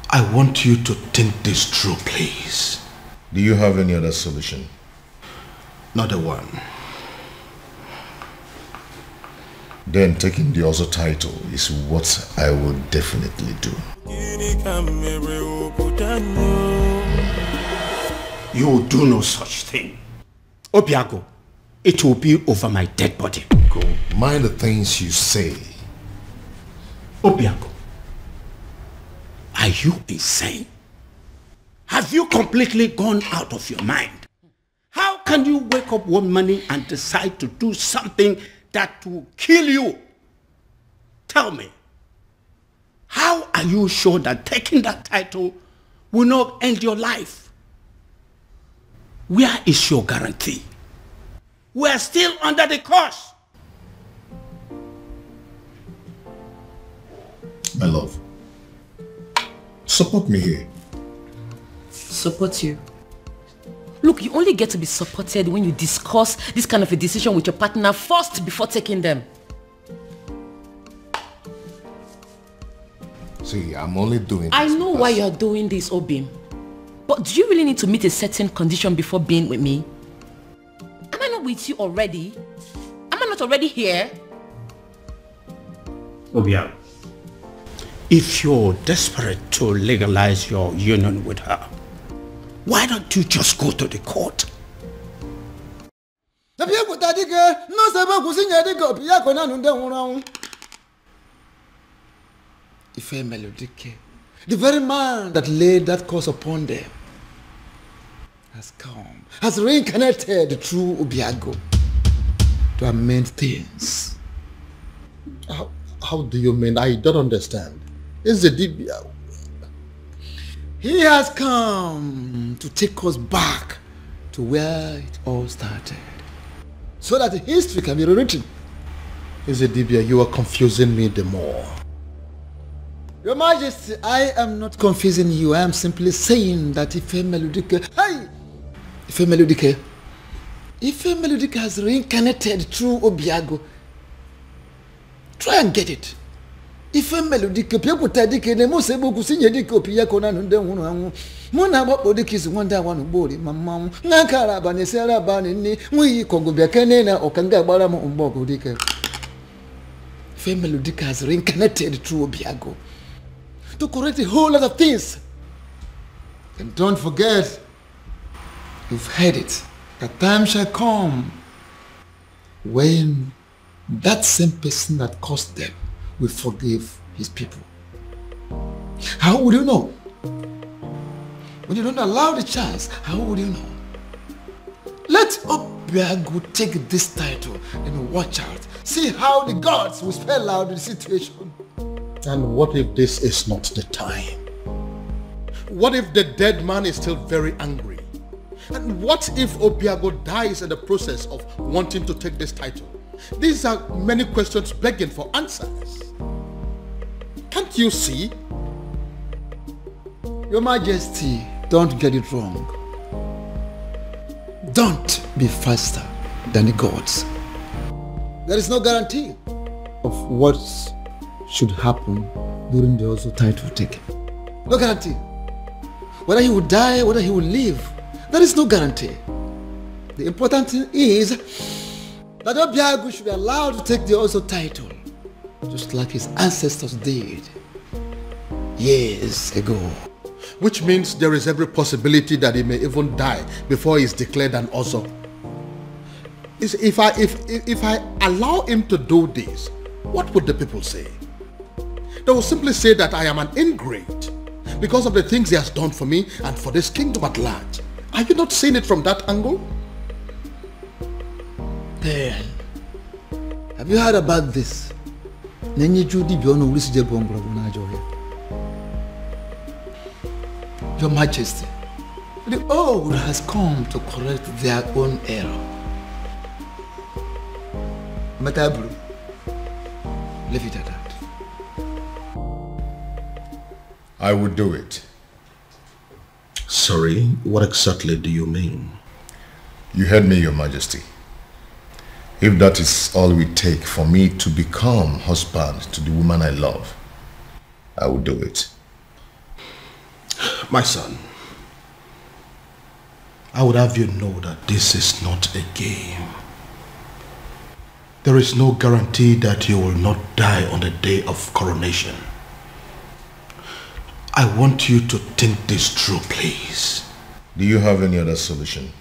I want you to think this through, please. Do you have any other solution? Not a one. Then taking the Ozo title is what I will definitely do. You will do no such thing. Obiago, it will be over my dead body. Go. Mind the things you say. Obiago, are you insane? Have you completely gone out of your mind? How can you wake up one morning and decide to do something that will kill you? Tell me, how are you sure that taking that title will not end your life? Where is your guarantee? We are still under the curse. My love, support me here. Support you? Look, you only get to be supported when you discuss this kind of a decision with your partner first before taking them. See, I'm only doing this. I know why you're doing this, Obim. But do you really need to meet a certain condition before being with me? Am I not with you already? Am I not already here? Obiago, If you're desperate to legalize your union with her, why don't you just go to the court? The very man that laid that curse upon them has come, has reincarnated through Obiago to amend things. How do you mean? I don't understand. It's the Dibia. He has come to take us back to where it all started, so that history can be rewritten. Is it Dibia? You are confusing me the more. Your Majesty, I am not confusing you. I am simply saying that Ife Melodike has reincarnated through Obiago. Try and get it. Ife Melodike Piakuta Dike ne Mose Boku Sinye Dike Opiako na Nunde Hunu Muna Bobo Dike is one day one body, Mamma Nankara Bani Sarah Bani ni we Kongo Biakanena or Kanga Baramo Umbogo Dike. Ife Melodike has reincarnated through Obiago to correct a whole lot of things. And don't forget, you've heard it, that time shall come when that same person that caused them will forgive his people. How would you know? When you don't allow the chance, how would you know? Let Obiago take this title and watch out. See how the gods will spell out the situation. And what if this is not the time? What if the dead man is still very angry? And what if Obiago dies in the process of wanting to take this title? These are many questions begging for answers. Can't you see? Your Majesty, don't get it wrong. Don't be faster than the gods. There is no guarantee of what should happen during the also title taking. No guarantee. Whether he will die, whether he will live, there is no guarantee. The important thing is that Obiago should be allowed to take the also title, just like his ancestors did years ago. Which means there is every possibility that he may even die before he is declared an Ozo. If I allow him to do this, what would the people say? They will simply say that I am an ingrate because of the things he has done for me and for this kingdom at large. Are you not seeing it from that angle? Then, have you heard about this? Your Majesty, the old has come to correct their own error. Matabru, leave it at that. I would do it. Sorry, what exactly do you mean? You heard me, Your Majesty. If that is all we take for me to become husband to the woman I love, I will do it. My son, I would have you know that this is not a game. There is no guarantee that you will not die on the day of coronation. I want you to think this through, please. Do you have any other solution?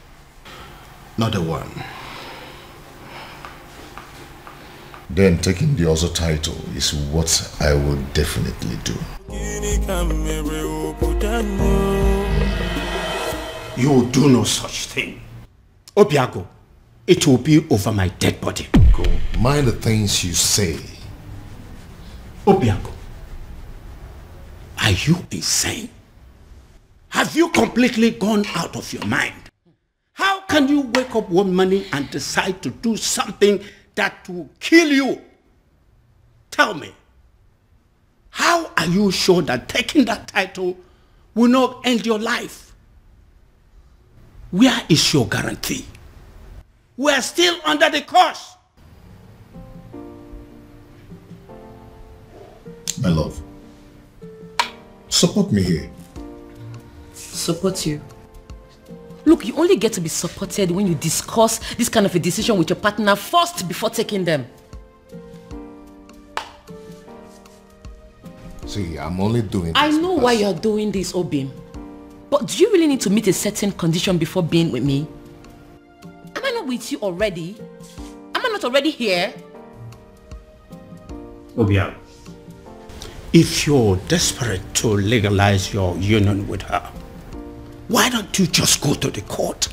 Not a one. Then taking the other title is what I will definitely do. You will do no such thing. Obiago, it will be over my dead body. Go. Mind the things you say. Obiago, are you insane? Have you completely gone out of your mind? How can you wake up one morning and decide to do something that will kill you? Tell me, how are you sure that taking that title will not end your life? Where is your guarantee? We are still under the curse. My love, support me here. Support you? Look, you only get to be supported when you discuss this kind of a decision with your partner first before taking them. See, I'm only doing I this know because- why you're doing this, Obim. But do you really need to meet a certain condition before being with me? Am I not with you already? Am I not already here? Obiago, if you're desperate to legalize your union with her, why don't you just go to the court?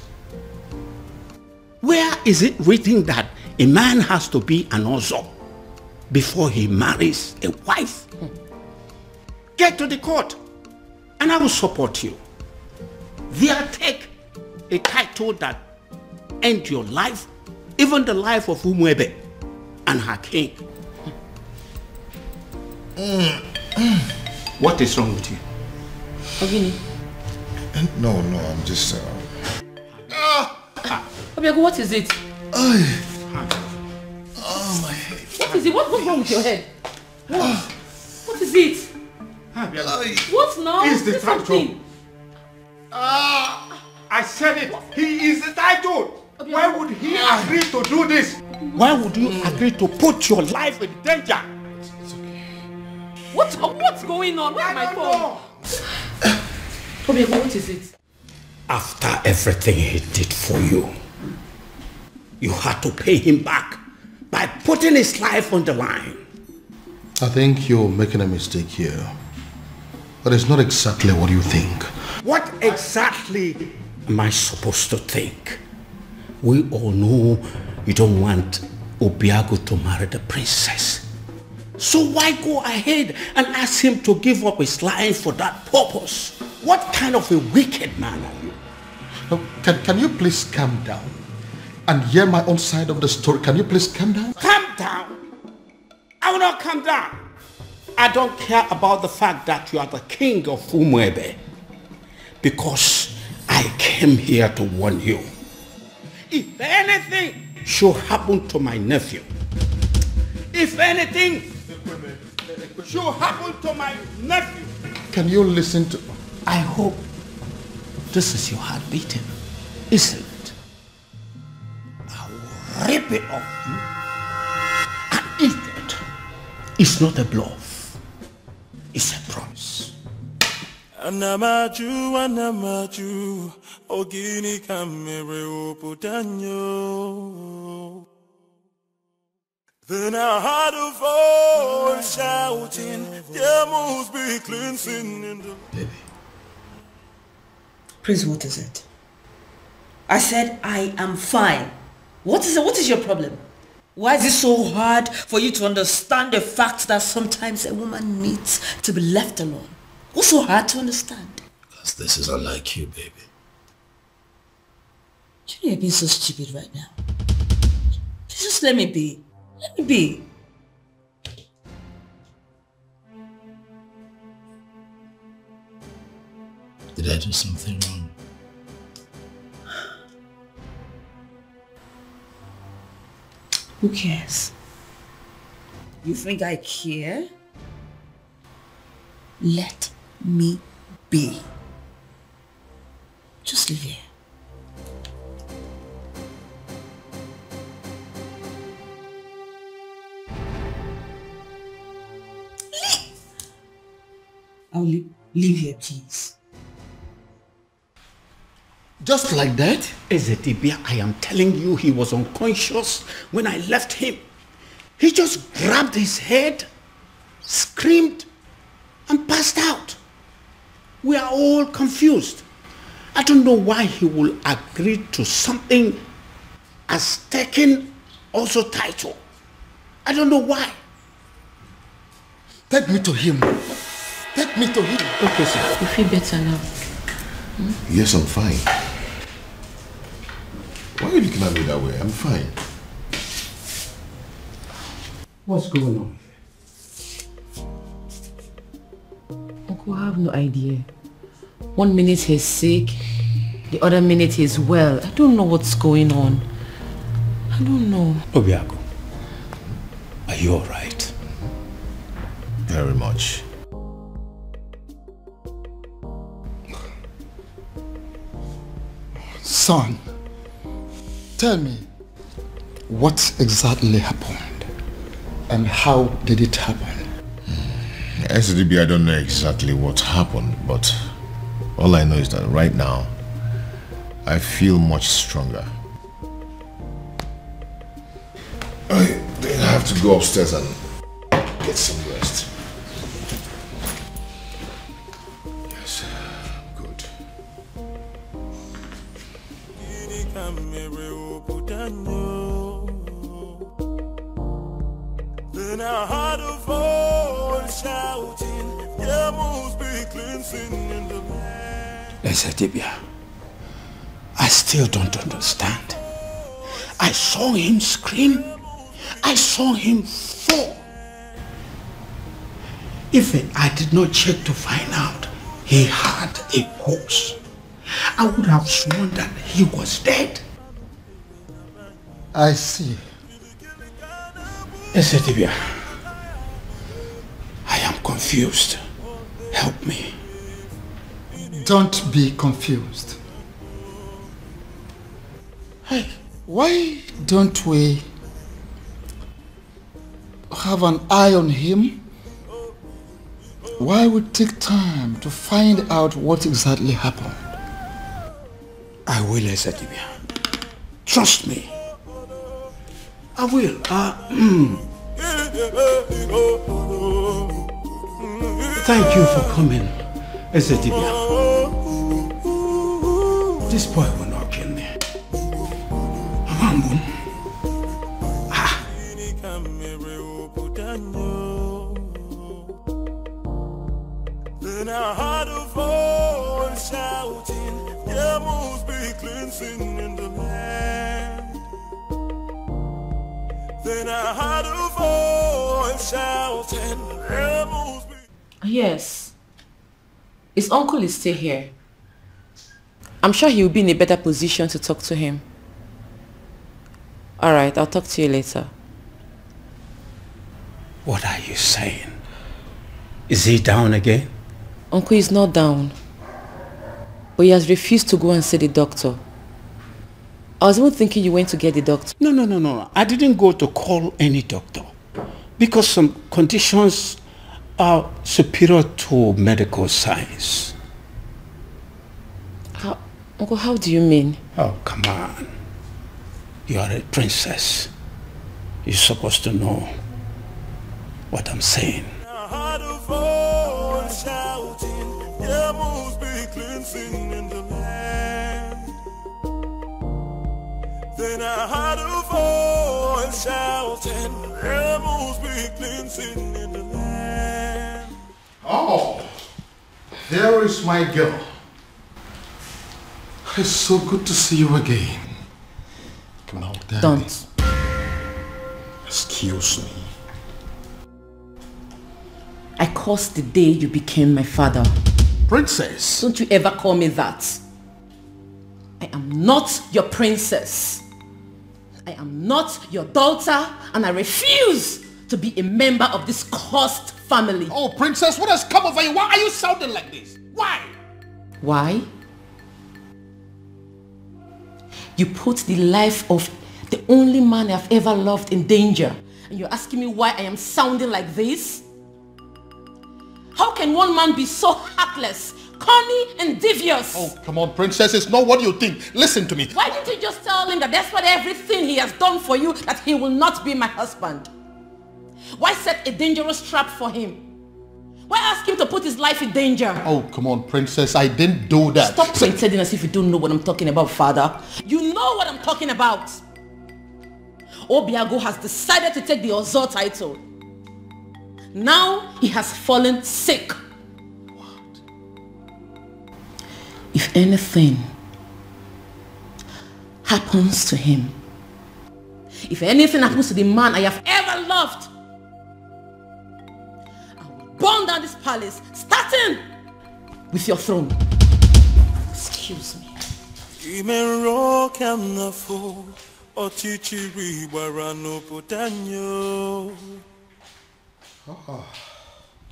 Where is it written that a man has to be an Ozo before he marries a wife? Get to the court and I will support you. There, take a title that ends your life, even the life of Umuebe and her king. What is wrong with you? Ogini. No, I'm just... Obiago, what is it? Oh, my head. What is it? What's wrong with your head? What is it? What now? He's the Say title. something. I said it. He is the title. Why would he agree to do this? Why would you agree to put your life in danger? What's going on? Where's my phone? Obiago, what is it? After everything he did for you, you had to pay him back by putting his life on the line. I think you're making a mistake here. But it's not exactly what you think. What exactly am I supposed to think? We all know you don't want Obiago to marry the princess. So why go ahead and ask him to give up his life for that purpose? What kind of a wicked man are you? Now, can you please calm down and hear my own side of the story? Can you please calm down? Calm down? I will not calm down. I don't care about the fact that you are the king of Umuebe, because I came here to warn you. If anything should happen to my nephew, if anything should happen to my nephew, Can you listen to... I hope this is your heart beating, isn't it? I will rip it off you and eat it. It's not a bluff. It's a promise. Anamaju, ogini kamere oputanyo. Then I heard a voice shouting, there must be cleansing in the... Baby. Prince, what is it? I said I am fine. What is it? What is your problem? Why is it so hard for you to understand the fact that sometimes a woman needs to be left alone? What's so hard to understand? Because this is unlike you, baby. You know you're being so stupid right now. Just let me be. Let me be. Did I do something wrong? Who cares? You think I care? Let me be. Just live here. I'll leave here, please. Just like that? Ezedibia, I am telling you, he was unconscious when I left him. He just grabbed his head, screamed, and passed out. We are all confused. I don't know why he will agree to something as taking also title. I don't know why. Take me to him. Take me to him. Okay, sir. You feel better now? Yes, I'm fine. Why are you looking at me that way? I'm fine. What's going on? Uncle, I have no idea. 1 minute he's sick, the other minute he's well. I don't know what's going on. I don't know. Obiago, are you alright? Very much. Son, tell me, what exactly happened? And how did it happen? SDB, I don't know exactly what happened, but all I know is that right now, I feel much stronger. I think I have to go upstairs and get some rest. Yes, good. Then I heard a voice shouting, there must be cleansing in the land. Ezedibia, I still don't understand. I saw him scream. I saw him fall. Even I did not check to find out he had a pulse, I would have sworn that he was dead. I see. Ezedibia, I am confused. Help me. Don't be confused. Hey, why don't we have an eye on him? Why would take time to find out what exactly happened? I will, Ezedibia. Trust me. I will. Thank you for coming, Ezedibia. This boy will not kill me. Amambun. Then I heard a voice shouting, there must be cleansing in the land. Then I heard a voice shouting, there must be... Yes. His uncle is still here. I'm sure he will be in a better position to talk to him. Alright, I'll talk to you later. What are you saying? Is he down again? Uncle is not down. But he has refused to go and see the doctor. I was even thinking you went to get the doctor. No. I didn't go to call any doctor. Because some conditions are superior to medical science. Uncle, how do you mean? Oh, come on. You are a princess. You're supposed to know what I'm saying. I heard a voice shouting, there must be cleansing in the land. Then I heard a voice shouting, there must be cleansing in the land. Oh, there is my girl. It's so good to see you again. No, Daddy. Don't. Excuse me. I cursed the day you became my father. Princess. Don't you ever call me that. I am not your princess. I am not your daughter, and I refuse to be a member of this cursed family. Oh, princess, what has come over you? Why are you sounding like this? Why? Why? You put the life of the only man I've ever loved in danger, and you're asking me why I am sounding like this? How can one man be so heartless, corny and devious? Oh, come on, princess, it's not what you think. Listen to me. Why didn't you just tell him that despite everything he has done for you, that he will not be my husband? Why set a dangerous trap for him? Why ask him to put his life in danger? Oh, come on, princess, I didn't do that. Stop pretending as if you don't know what I'm talking about, father. You know what I'm talking about. Obiago has decided to take the Ozor title. Now he has fallen sick. What? If anything happens to him, if anything happens to the man I have ever loved, I will burn down this palace, starting with your throne. Excuse me.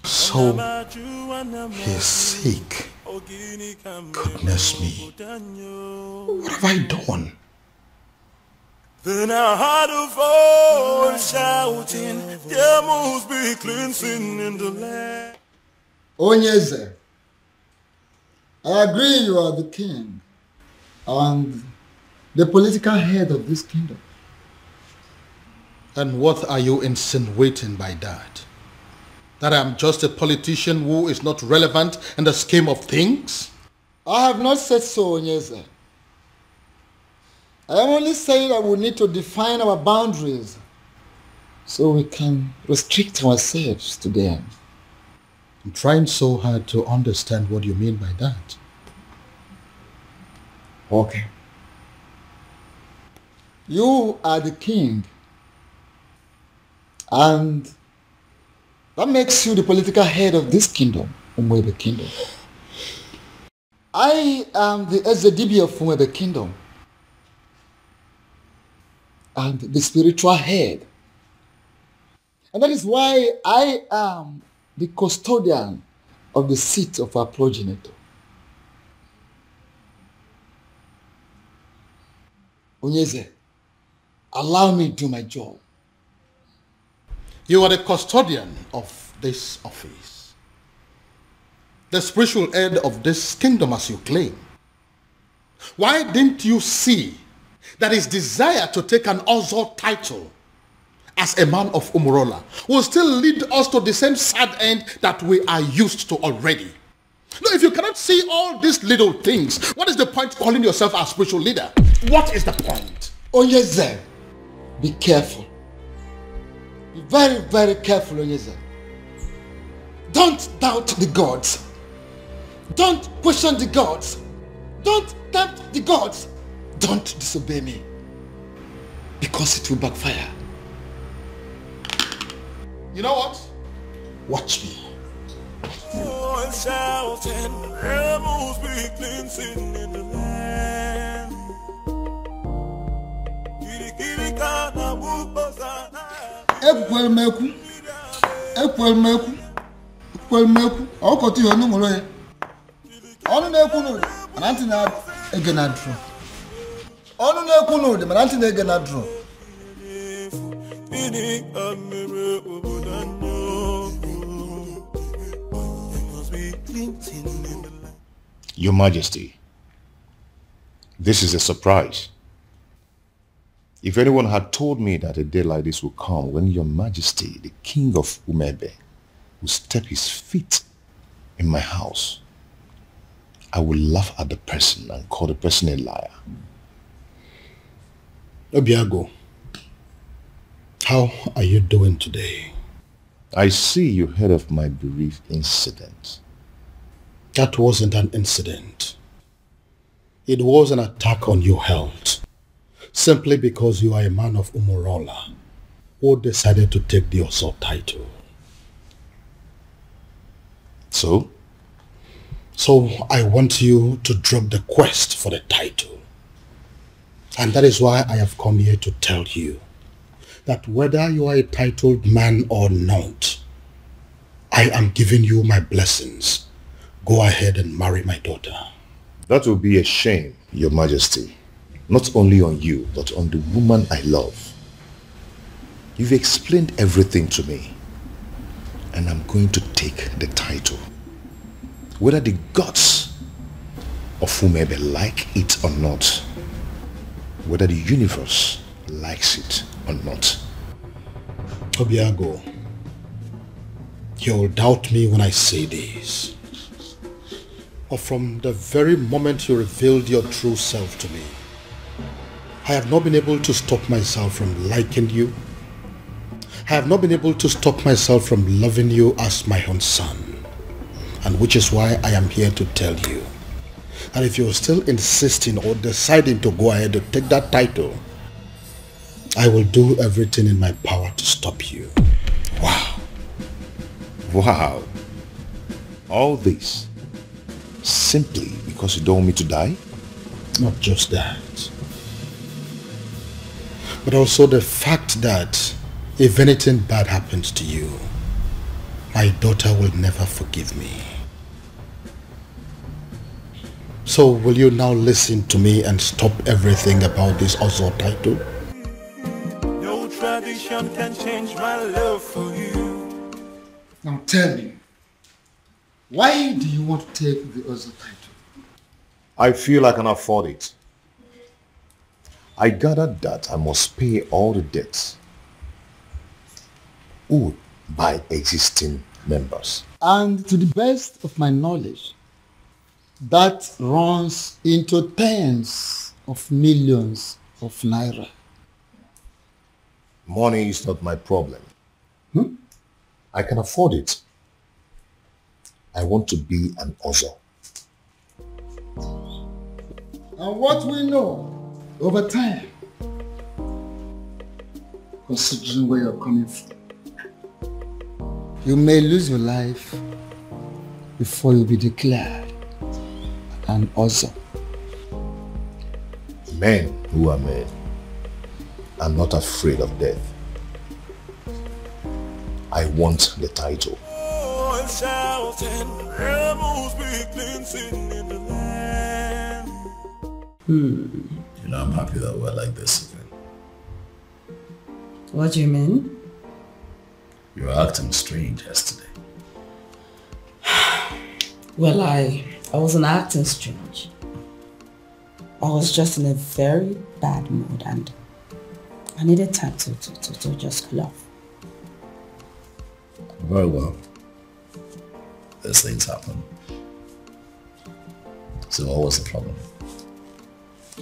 So, he's sick. Goodness me. What have I done? Then I heard a voice shouting, there must be cleansing in the land. Onyeze, I agree you are the king and the political head of this kingdom. And what are you insinuating by that? That I'm just a politician who is not relevant in the scheme of things? I have not said so, Onyeze. I am only saying that we need to define our boundaries so we can restrict ourselves to them. I'm trying so hard to understand what you mean by that. Okay. You are the king. And that makes you the political head of this kingdom, Umuebe Kingdom. I am the Ezedibi of Umuebe Kingdom and the spiritual head. And that is why I am the custodian of the seat of our progenitor. Onyeze, allow me to do my job. You are the custodian of this office, the spiritual head of this kingdom as you claim. Why didn't you see that his desire to take an Ozo title as a man of Umurola will still lead us to the same sad end that we are used to already? No, if you cannot see all these little things, what is the point calling yourself a spiritual leader? What is the point? Onyeze, be careful. Be very, very careful, Onyeze. Don't doubt the gods. Don't question the gods. Don't tempt the gods. Don't disobey me, because it will backfire. You know what? Watch me. Rebels be cleansing in the land. Ekwelmeku, ọkọtụ ihe ọnụ nwere ya. Ọnụ na-ekwu n'ụdị, mana ntị na-ege na dro. Ọnụ na-ekwu n'ụdị, mana ntị na-ege na dro. Your Majesty, this is a surprise. If anyone had told me that a day like this would come when Your Majesty, the King of Umuebe, would step his feet in my house, I would laugh at the person and call the person a liar. Obiago, how are you doing today? I see you heard of my bereaved incident. That wasn't an incident. It was an attack on your health. Simply because you are a man of Umurola who decided to take the Oso title. So? So I want you to drop the quest for the title. And that is why I have come here to tell you that whether you are a titled man or not, I am giving you my blessings. Go ahead and marry my daughter. That will be a shame, Your Majesty. Not only on you, but on the woman I love. You've explained everything to me, and I'm going to take the title. Whether the gods of Umuebe like it or not, whether the universe likes it or not. Obiago, you'll doubt me when I say this. Or from the very moment you revealed your true self to me, I have not been able to stop myself from liking you. I have not been able to stop myself from loving you as my own son. And which is why I am here to tell you that if you're still insisting or deciding to go ahead to take that title, I will do everything in my power to stop you. Wow. Wow. All this simply because you don't want me to die? Not just that, but also the fact that if anything bad happens to you, my daughter will never forgive me. So will you now listen to me and stop everything about this Ozo title? No tradition can change my love for you. Now tell me, Why do you want to take the Ozo title? I feel I can afford it. I gathered that I must pay all the debts owed by existing members. And to the best of my knowledge, that runs into tens of millions of naira. Money is not my problem. I can afford it. I want to be an Ozo. And what we know over time, considering where you're coming from, you may lose your life before you be declared an Ozo. Men who are men are not afraid of death. I want the title. You know, I'm happy that we're like this again. What do you mean? You were acting strange yesterday. Well, I wasn't acting strange. I was just in a very bad mood and I needed time to just cool off. Very well. These things happen. So what was the problem?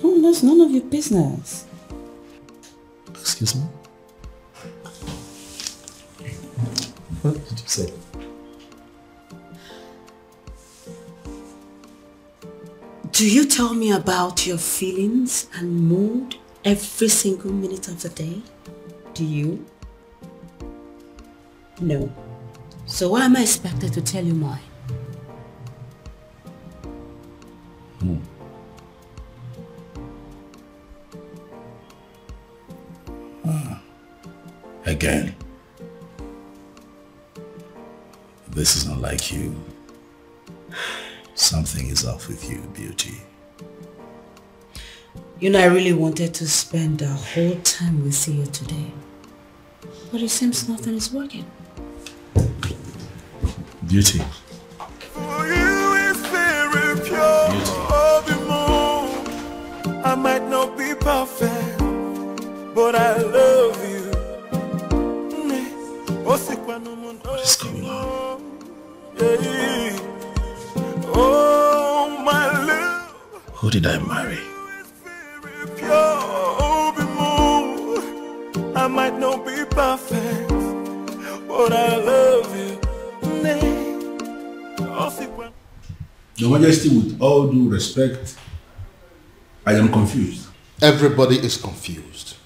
Oh, that's none of your business. Excuse me? What did you say? Do you tell me about your feelings and mood every single minute of the day? Do you? No. So why am I expected to tell you mine? Again. This is not like you. Something is off with you, Beauty. You know, I really wanted to spend the whole time with you today. But it seems nothing is working. Beauty. For you is very pure. I might not be perfect, but I love you. What is going on? Oh, my love. Who did I marry? I might not be perfect, but I love you. Your Majesty, with all due respect, I am confused. Everybody is confused.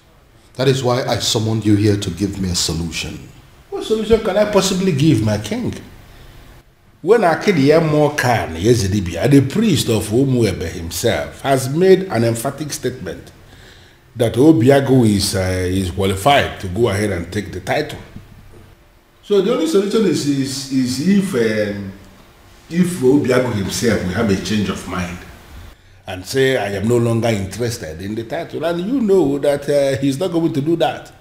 That is why I summoned you here to give me a solution. What solution can I possibly give, my king? When Akidiya Mokan Yezidibia, the priest of Umuebe himself, has made an emphatic statement that Obiago is qualified to go ahead and take the title. So the only solution is if Obiago himself will have a change of mind and say, I am no longer interested in the title, and you know that he's not going to do that.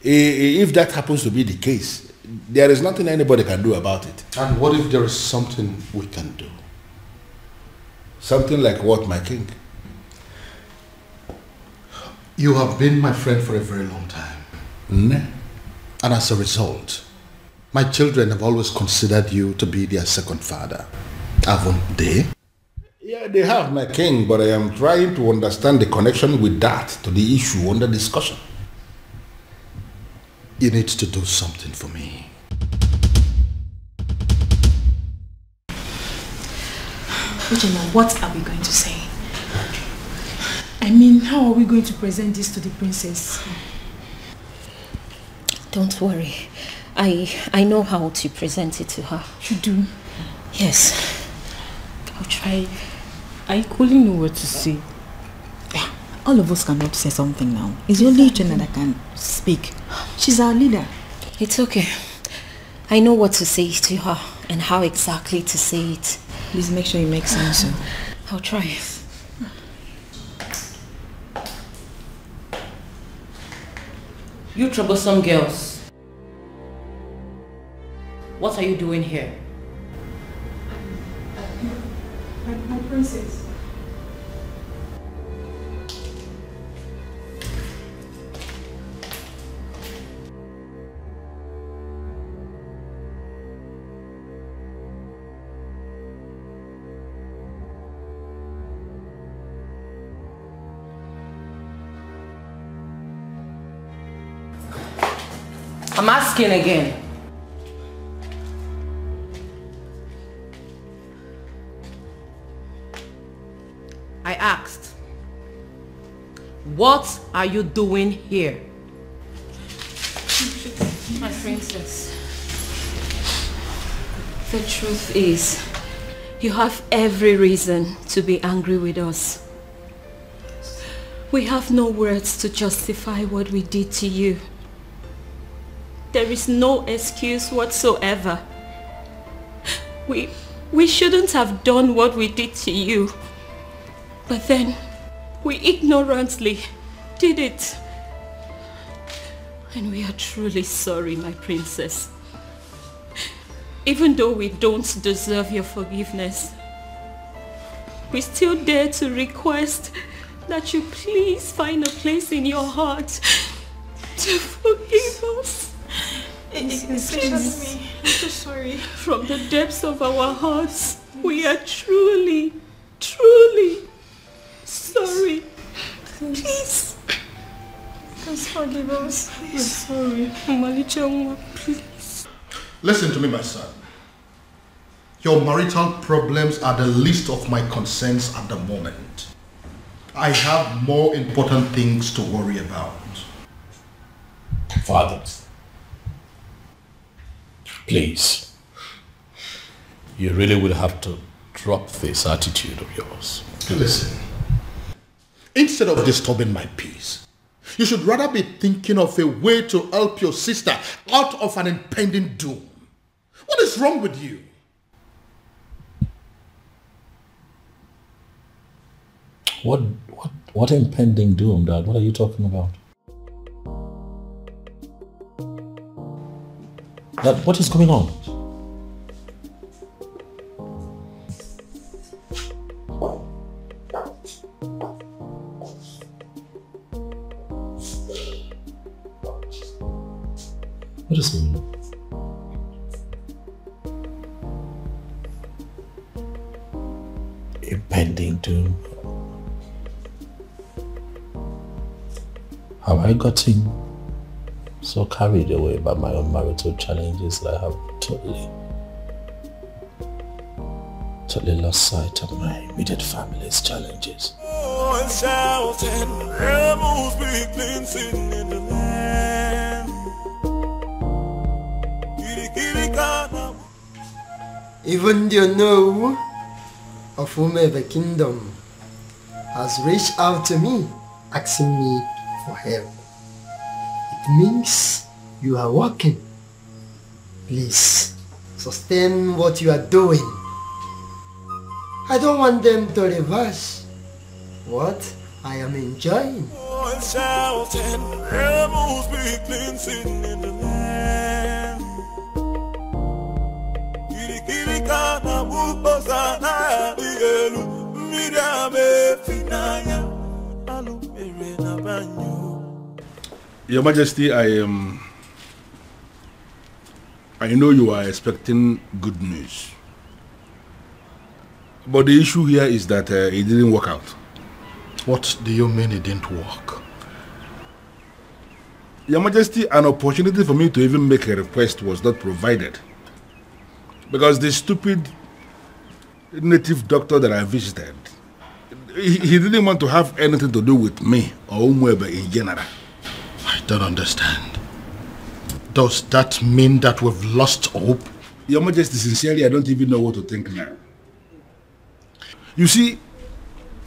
If that happens to be the case, there is nothing anybody can do about it. And what if there is something we can do? Something like what, my king? You have been my friend for a very long time. And as a result, my children have always considered you to be their second father. Haven't they? Yeah, they have, my king, but I am trying to understand the connection with that to the issue under discussion. You need to do something for me. Ujima, what are we going to say? I mean, how are we going to present this to the princess? Don't worry. I know how to present it to her. You do? Yes. I'll try. I couldn't know what to say. All of us cannot say something now. It's only Jenna that can speak. She's our leader. It's okay. I know what to say to her and how exactly to say it. Please make sure you make sense. I'll try. You troublesome girls. What are you doing here? Princess. I'm asking again. I asked, what are you doing here? My princess, the truth is, you have every reason to be angry with us. We have no words to justify what we did to you. There is no excuse whatsoever. We shouldn't have done what we did to you. But then, we ignorantly did it. And we are truly sorry, my princess. Even though we don't deserve your forgiveness, we still dare to request that you please find a place in your heart to forgive us. Especially me. I'm so sorry. From the depths of our hearts, we are truly, truly sorry. Please. Please forgive us. We're sorry. Malichangwa, please. Listen to me, my son. Your marital problems are the least of my concerns at the moment. I have more important things to worry about. Father, please, you really will have to drop this attitude of yours. Listen, instead of disturbing my peace, you should rather be thinking of a way to help your sister out of an impending doom. What is wrong with you? What impending doom, Dad? What are you talking about? Dad, what is going on? What is going on? Impending doom. Have I gotten so carried away by my own marital challenges that I have totally lost sight of my immediate family's challenges? Oh, and shouting, rebels be cleansing in the land. Even the know of whomever kingdom has reached out to me, asking me for help. It means you are working. Please, sustain what you are doing. I don't want them to reverse what I am enjoying. Oh, and shouting, rebels be cleansing in the land. Your Majesty, I know you are expecting good news. But the issue here is that it didn't work out. What do you mean it didn't work? Your Majesty, an opportunity for me to even make a request was not provided. Because the stupid native doctor that I visited, he didn't want to have anything to do with me or Umuebe in general. I don't understand. Does that mean that we've lost hope? Your Majesty, sincerely, I don't even know what to think now. You see,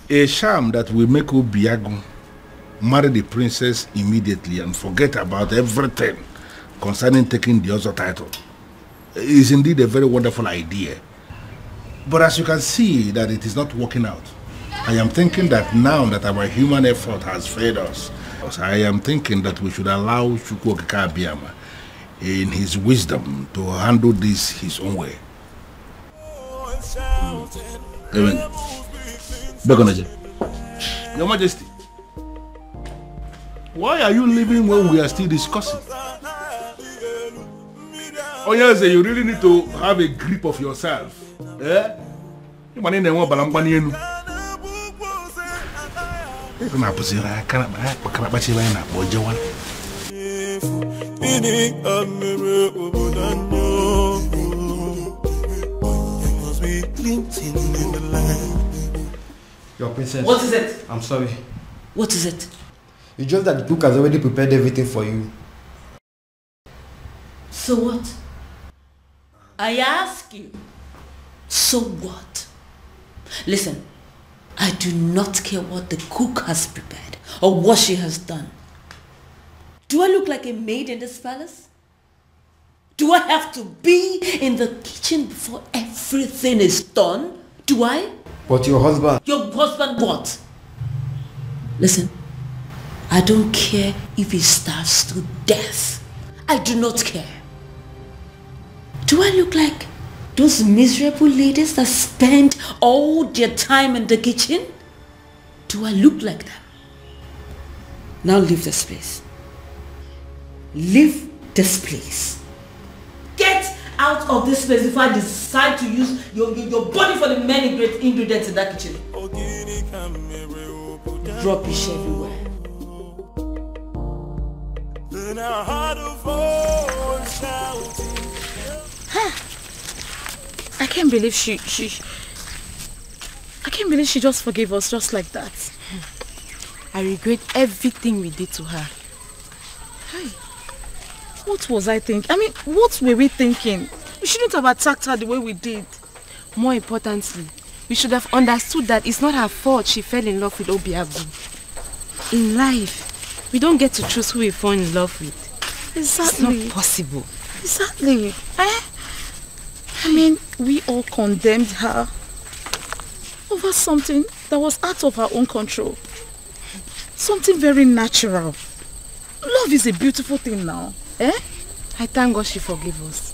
a sham that will make Obiago marry the princess immediately and forget about everything concerning taking the other title is indeed a very wonderful idea. But as you can see that it is not working out, I am thinking that now that our human effort has failed us, I am thinking that we should allow Chukwu Okike Abiyama in his wisdom to handle this his own way. Amen. Begonaje. Your Majesty, why are you leaving when we are still discussing? Oh yes, you really need to have a grip of yourself. Eh? You want to know balambani. Your princess. What is it? I'm sorry. What is it? It's just that the cook has already prepared everything for you. So what? I ask you. So what? Listen, I do not care what the cook has prepared or what she has done. Do I look like a maid in this palace? Do I have to be in the kitchen before everything is done? Do I? But your husband... Your husband what? Listen, I don't care if he starves to death. I do not care. Do I look like those miserable ladies that spend all their time in the kitchen? Do I look like them? Now leave this place. Leave this place. Get out of this place before I decide to use your body for the many great ingredients in that kitchen. Rubbish everywhere. I can't believe she just forgave us just like that. I regret everything we did to her. Hey, what was I thinking? I mean, what were we thinking? We shouldn't have attacked her the way we did. More importantly, we should have understood that it's not her fault she fell in love with Obiagu. In life, we don't get to choose who we fall in love with. Exactly. It's not possible. Exactly. I mean, we all condemned her over something that was out of her own control. Something very natural. Love is a beautiful thing now. Eh? I thank God she forgave us.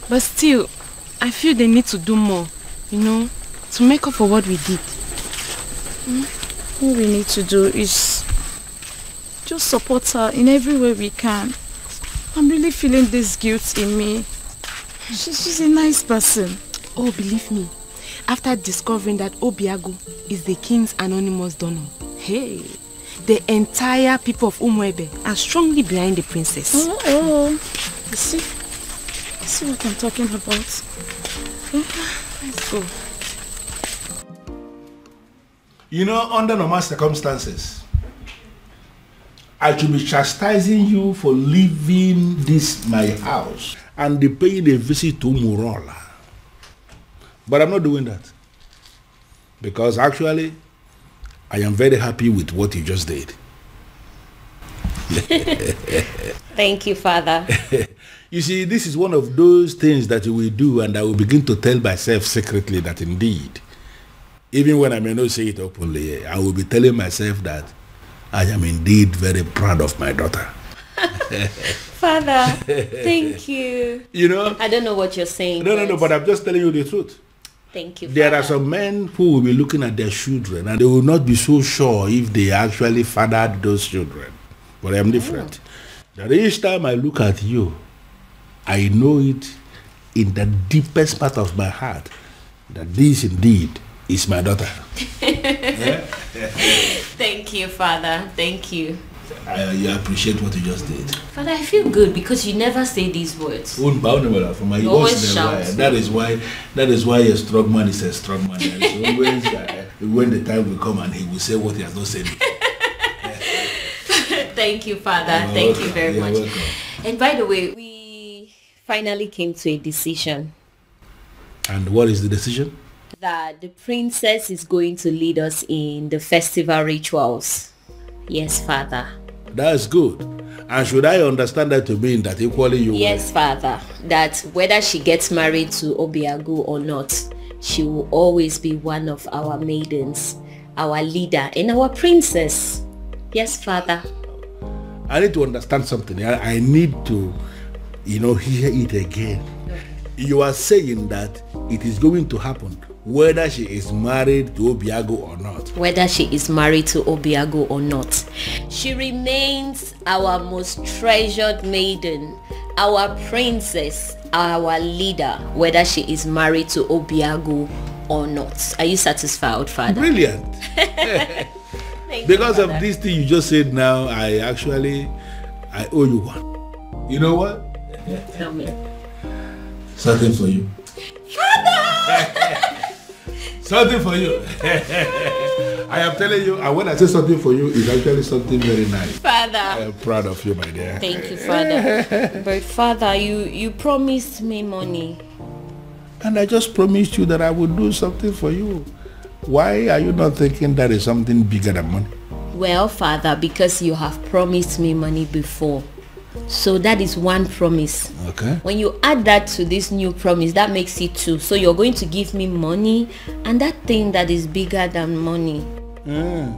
But still, I feel they need to do more, to make up for what we did. All we need to do is just support her in every way we can. I'm really feeling this guilt in me. She's a nice person. Oh, believe me, after discovering that Obiagu is the king's anonymous donor, hey, the entire people of Umuebe are strongly behind the princess. Oh, you see what I'm talking about? Let's go. Under normal circumstances, I should be chastising you for leaving this my house and paying a visit to Umurola. But I'm not doing that. Because actually, I am very happy with what you just did. Thank you, Father. You see, this is one of those things that you will do, and I will begin to tell myself secretly that indeed, even when I may not say it openly, I will be telling myself that I am indeed very proud of my daughter. Father, thank you. I don't know what you're saying. No, but I'm just telling you the truth. Thank you, There Father. are some men who will be looking at their children and they will not be so sure if they actually fathered those children. But I'm different. That each time I look at you, I know it in the deepest part of my heart that this indeed is my daughter. Thank you, Father. Thank you. I appreciate what you just did. Father, I feel good because you never say these words. You always shout. That is why a strong man is a strong man. Always, when the time will come and he will say what he has not said. Thank you, Father. Thank you very much. Welcome. And by the way, we finally came to a decision. And what is the decision? That the princess is going to lead us in the festival rituals. Yes, Father. That's good. And should I understand that to mean that equally you Yes, Father. That whether she gets married to Obiagu or not, she will always be one of our maidens, our leader, and our princess. Yes, Father. I need to understand something. I need to, hear it again. You are saying that it is going to happen whether she is married to Obiago or not. Whether she is married to Obiago or not, she remains our most treasured maiden, our princess, our leader, whether she is married to Obiago or not. Are you satisfied, Father? Brilliant. Because of this thing you just said now, I owe you one. You know what? Tell me. Something for you. Father! Something for you. I am telling you, and when I say something for you, it's actually something very nice. Father. I am proud of you, my dear. Thank you, Father. But Father, you promised me money. And I just promised you that I would do something for you. Why are you not thinking that is something bigger than money? Well, Father, because you have promised me money before. So that is one promise. Okay. When you add that to this new promise, that makes it two. So you're going to give me money and that thing that is bigger than money. Yeah.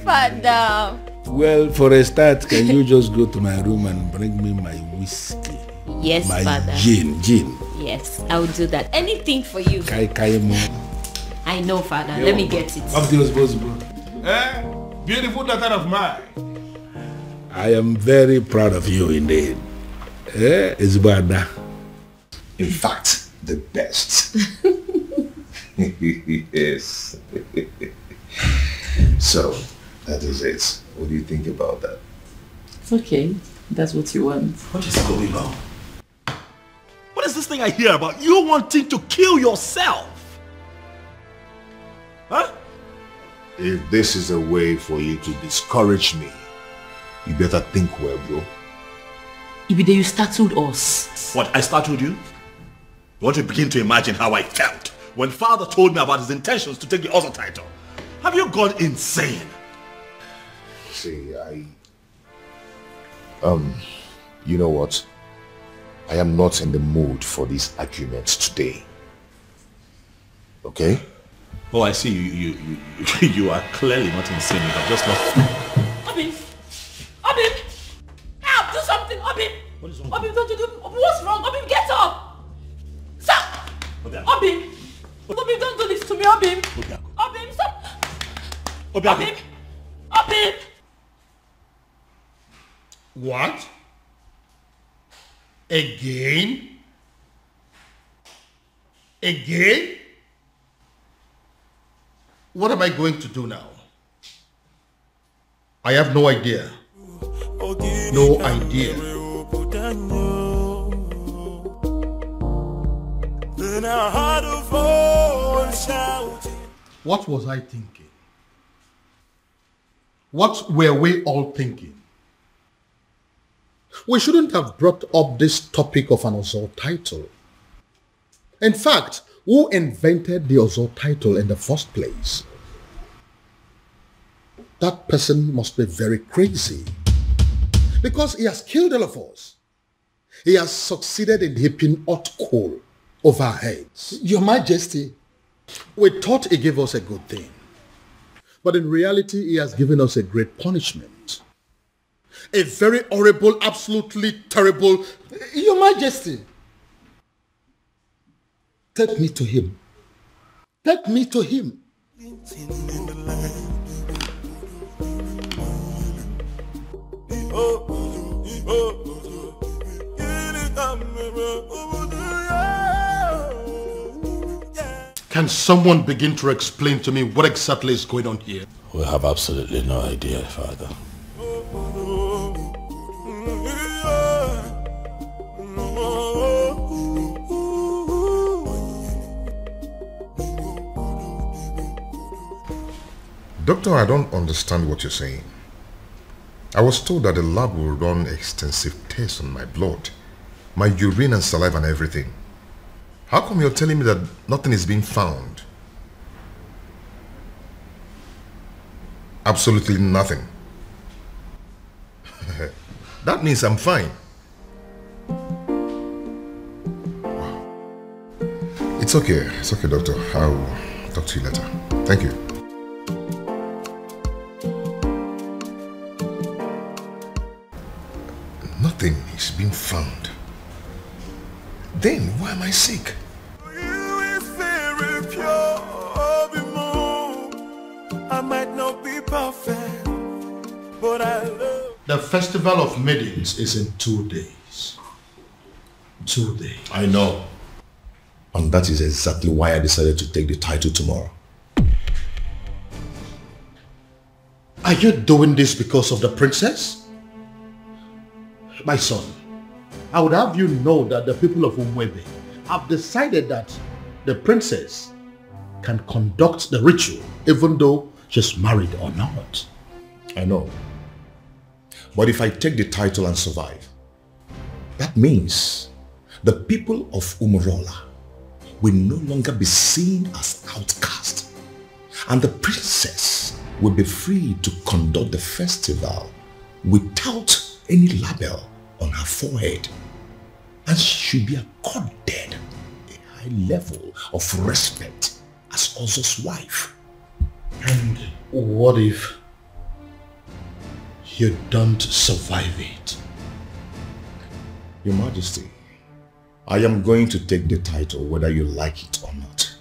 Father. Well, for a start, can you just go to my room and bring me my whiskey? Yes, my Father. Gin. Yes, I will do that. Anything for you. I know, Father. Let me get it. Up to your responsible. Beautiful daughter of mine. I am very proud of you indeed. Isbada. In fact, the best. Yes. So, that is it. What do you think about that? It's okay. That's what you want. What is going on? What is this thing I hear about you wanting to kill yourself? Huh? If this is a way for you to discourage me, you better think well, bro. Ibide, you startled us. What, I startled you? You want to begin to imagine how I felt when Father told me about his intentions to take the other title. Have you gone insane? See, you know what? I am not in the mood for these arguments today. Okay? Oh, I see. You are clearly not insane. You have just lost. Obim! Help! Do something, Obim! What is wrong? Obim, don't you do... What's wrong? Obim, get up! Stop! Obim! Obim, don't do this to me, Obim! Obim, stop! Obim! Obim! What? Again? Again? What am I going to do now? I have no idea. No idea. What was I thinking? What were we all thinking? We shouldn't have brought up this topic of an Ozor title. In fact, who invented the Ozor title in the first place? That person must be very crazy. Because he has killed all of us. He has succeeded in heaping hot coal over our heads. Your Majesty, we thought he gave us a good thing. But in reality, he has given us a great punishment. A very horrible, absolutely terrible... Your Majesty, take me to him. Take me to him. Can someone begin to explain to me what exactly is going on here? We have absolutely no idea, Father. Doctor, I don't understand what you're saying. I was told that the lab will run extensive tests on my blood, my urine and saliva and everything. How come you're telling me that nothing is being found? Absolutely nothing. That means I'm fine. Wow. It's okay, doctor. I'll talk to you later. Thank you. Nothing is being found. Then why am I sick? but I love. The festival of maidens is in 2 days. 2 days. I know. And that is exactly why I decided to take the title tomorrow. Are you doing this because of the princess? My son, I would have you know that the people of Umuebe have decided that the princess can conduct the ritual even though she's married or not. I know. But if I take the title and survive, that means the people of Umurola will no longer be seen as outcasts, and the princess will be free to conduct the festival without any label on her forehead, and she should be accorded a high level of respect as Ozo's wife. And what if you don't survive it? Your Majesty, I am going to take the title whether you like it or not.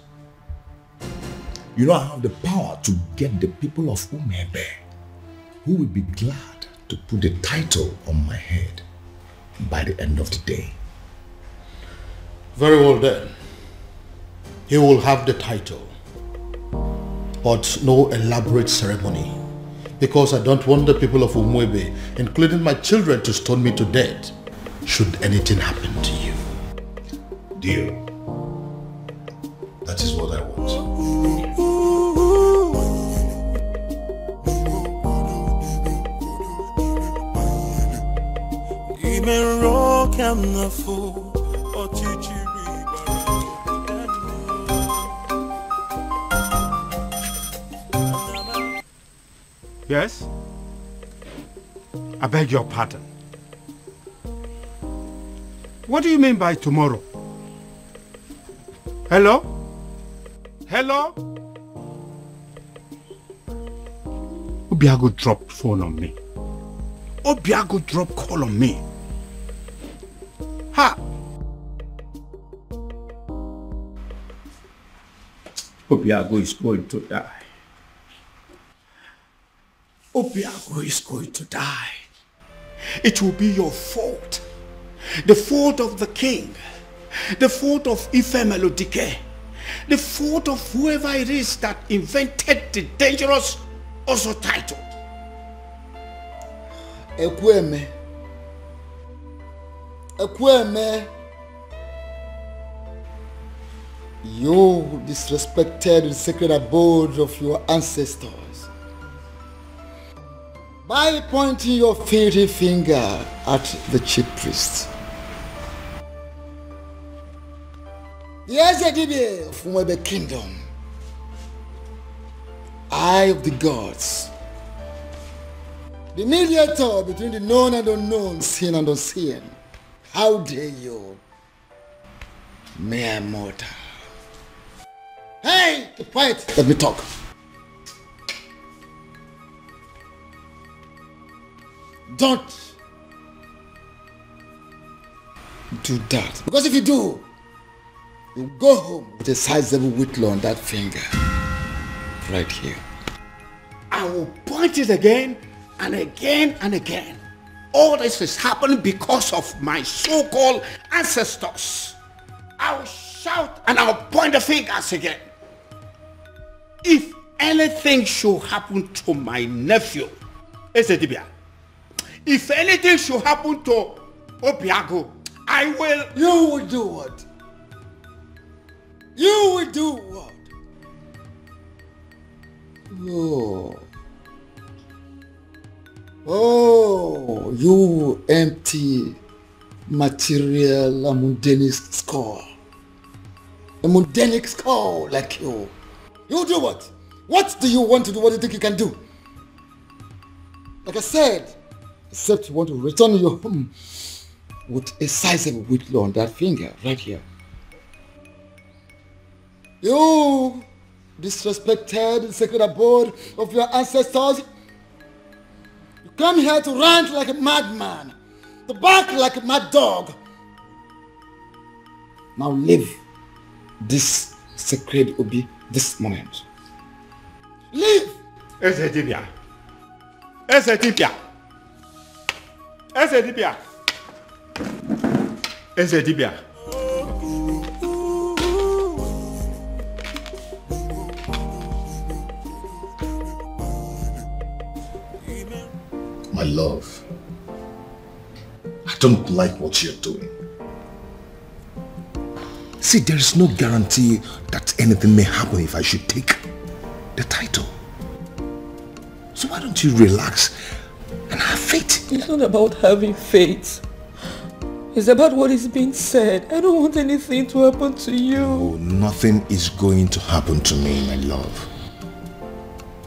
You know I have the power to get the people of Umuebe who will be glad to put the title on my head by the end of the day. Very well then. You will have the title, but no elaborate ceremony, because I don't want the people of Umuebe, including my children, to stone me to death should anything happen to you. Deal. That is what I want. Even rock I'm not fool or teach you. Yes? I beg your pardon. What do you mean by tomorrow? Hello? Hello? Obiago dropped phone on me. Obiago dropped call on me. Ha! Obiago is going to die. Obiago is going to die. It will be your fault. The fault of the king. The fault of Ife Melodike. The fault of whoever it is that invented the dangerous Ozo title. Ekweme. Ekweme. You disrespected the sacred abode of your ancestors by pointing your filthy finger at the chief priest. The Ezedibe of Umuebe Kingdom, Eye of the gods, the mediator between the known and unknown, seen and unseen. How dare you, mere mortal? Hey, quiet, let me talk. Don't do that, because if you do, you go home with a sizable whitlow on that finger, right here. I will point it again and again and again. All this is happening because of my so-called ancestors. I will shout and I will point the fingers again. If anything should happen to my nephew, Ezedibia, if anything should happen to Obiago, I will... You will do what? You will do what? Oh, you empty material, a mundane skull. A mundane skull like you. You do what? What do you want to do? What do you think you can do? Like I said, except you want to return your home with a sizable whitlow on that finger, right here. You disrespected the sacred abode of your ancestors. You come here to rant like a madman, to bark like a mad dog. Now leave this sacred Obi this moment. Leave! Ezedibia, Ese tipia. Ese tipia. Ese tipia. My love, I don't like what you're doing. See, there is no guarantee that anything may happen if I should take the title. So why don't you relax and have faith? It's not about having faith. It's about what is being said. I don't want anything to happen to you. Oh, nothing is going to happen to me, my love.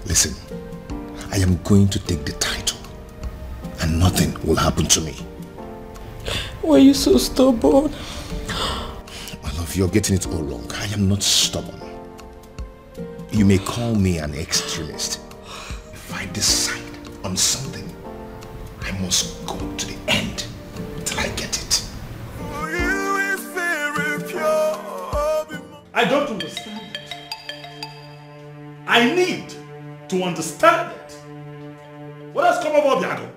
Listen, I am going to take the title and nothing will happen to me. Why are you so stubborn? My love, you're getting it all wrong. I am not stubborn. You may call me an extremist. If I decide on something, I must go to the end till I get it. I don't understand it. I need to understand it. What has come over Obiago?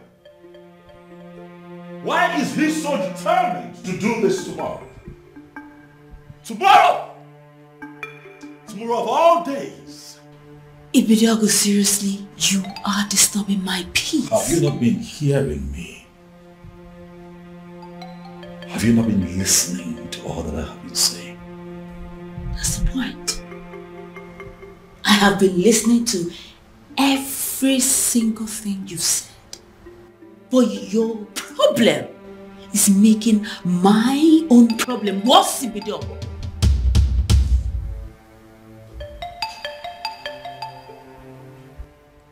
Why is he so determined to do this tomorrow? Tomorrow! Tomorrow of all days. Ibidiago, seriously, you are disturbing my peace. Have you not been hearing me? Have you not been listening to all that I have been saying? That's the point. I have been listening to every single thing you've said. But your problem is making my own problem worse, Ibidiago.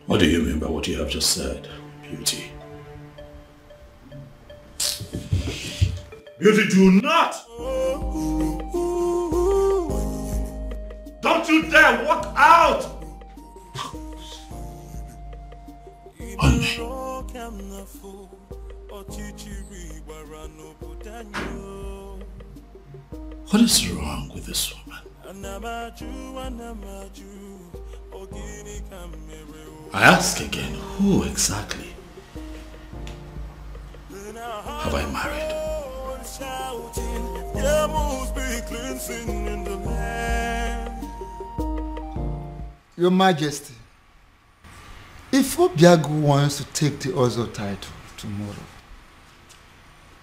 What do you mean by what you have just said, Beauty? Beauty, do not! Don't you dare walk out! On me. What is wrong with this woman? I ask again, who exactly have I married? Your Majesty, if Obiago wants to take the Ozo title tomorrow,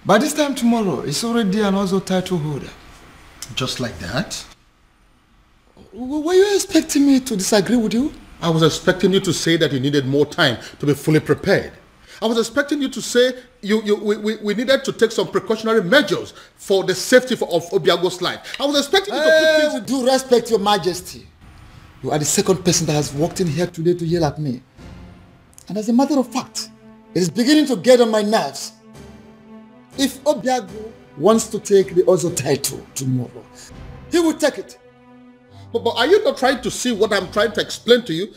by this time tomorrow, it's already an Ozo title holder. Just like that? Were you expecting me to disagree with you? I was expecting you to say that you needed more time to be fully prepared. I was expecting you to say we needed to take some precautionary measures for the safety of Obiago's life. I was expecting you to put things... Do respect, Your Majesty. You are the second person that has walked in here today to yell at me. And as a matter of fact, it is beginning to get on my nerves. If Obiago wants to take the Ozo title tomorrow, he will take it. But are you not trying to see what I'm trying to explain to you?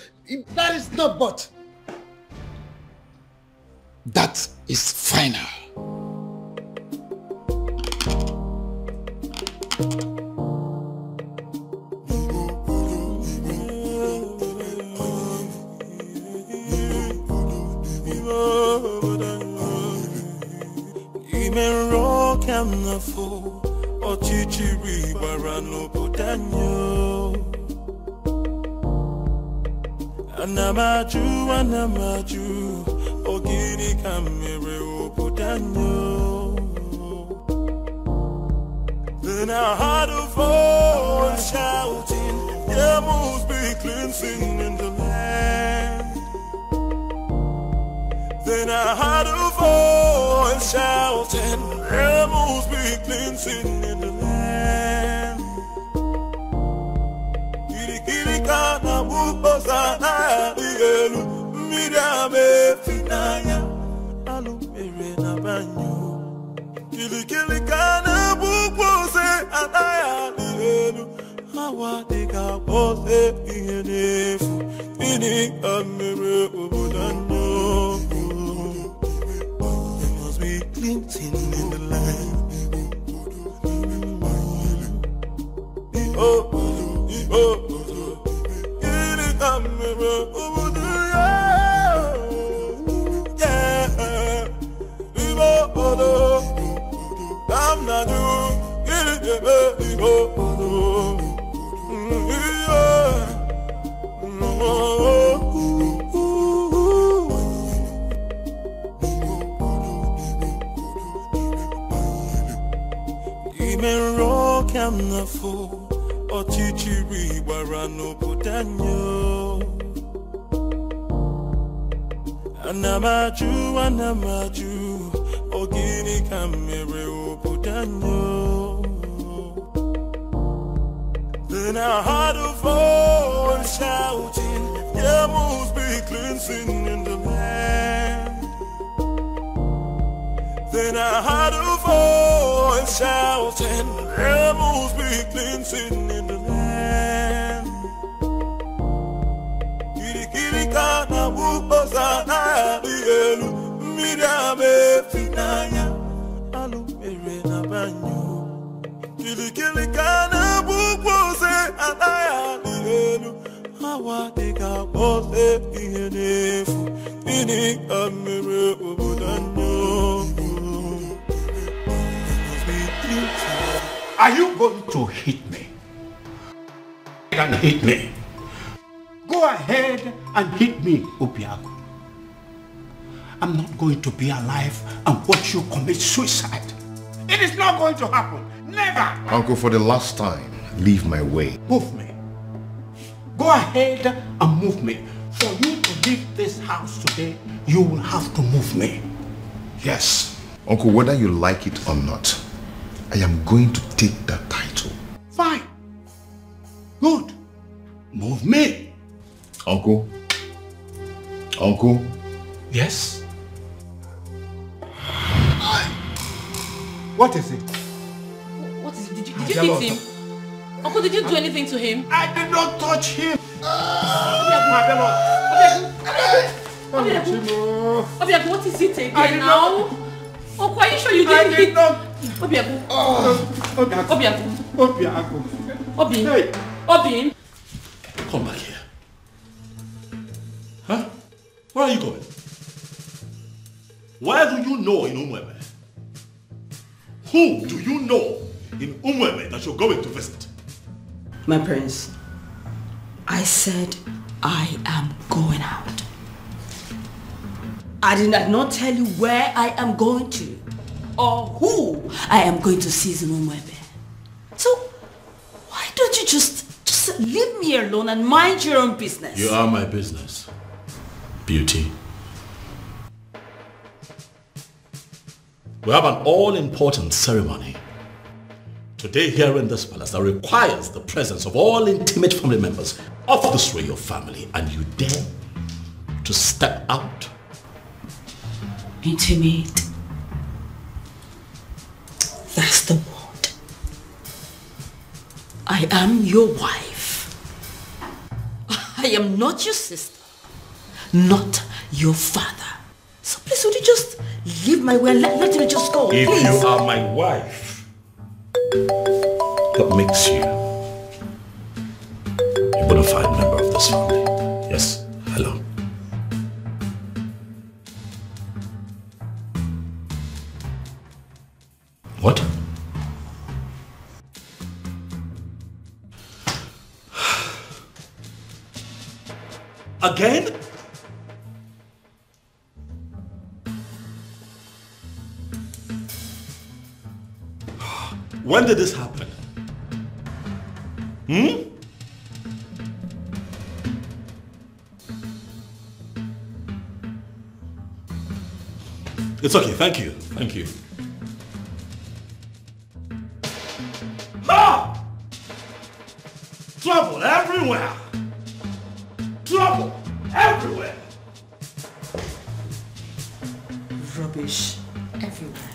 That is not but. That is final. Anamaju, ogini kamere obudanyo. Then I had a voice shouting, there must be cleansing in the land. Then I had a voice shouting, there must be cleansing in the land. Kana bukosana igelu mirame finaya alu mere na banyo kili kana bukose anaya igelu hawa deka pose ihenefu ini kamere obudanyo. There must be cleansing in the land. Anamaju, ogini kamere obudanyo. Then I heard a voice shouting, there must be cleansing in the land. Then I heard a voice shouting, there must be cleansing in the land. Kirikana bukosana dielu midame finanya alu mere na banyo. Kirikana bukose anaya dielu hawa dika bose ihenefu ini amere obudanyo. Are you going to hit me? You can hit me. Go ahead and hit me, Obiago. I'm not going to be alive and watch you commit suicide. It is not going to happen. Never. Uncle, for the last time, leave my way. Move me. Go ahead and move me. For you to leave this house today, you will have to move me. Yes. Uncle, whether you like it or not, I am going to take that title. Fine. Good. Move me. Uncle? Uncle? Yes? What is it? What is it? Did you hit him? Uncle, did you do anything to him? I did not touch him. Obiago, what is it again now? Uncle, are you sure you didn't hit? Obiago. Obiago. Obin. Come back here. Huh? Where are you going? Where do you know in Umweme? Who do you know in Umweme that you're going to visit? My prince, I said I am going out. I did not tell you where I am going to or who I am going to seize in Umwebe. So why don't you just leave me alone and mind your own business? You are my business, Beauty. We have an all-important ceremony today here in this palace that requires the presence of all intimate family members of this royal family, and you dare to step out? Intimate. That's the word. I am your wife. I am not your sister, not your father. So please, would you just leave my way and let me just go, If please? you are my wife, that makes you a bona fide member of this family. Yes, hello. What? Again? When did this happen? It's okay, thank you, thank you. Ah! Trouble everywhere! Trouble everywhere! Rubbish everywhere.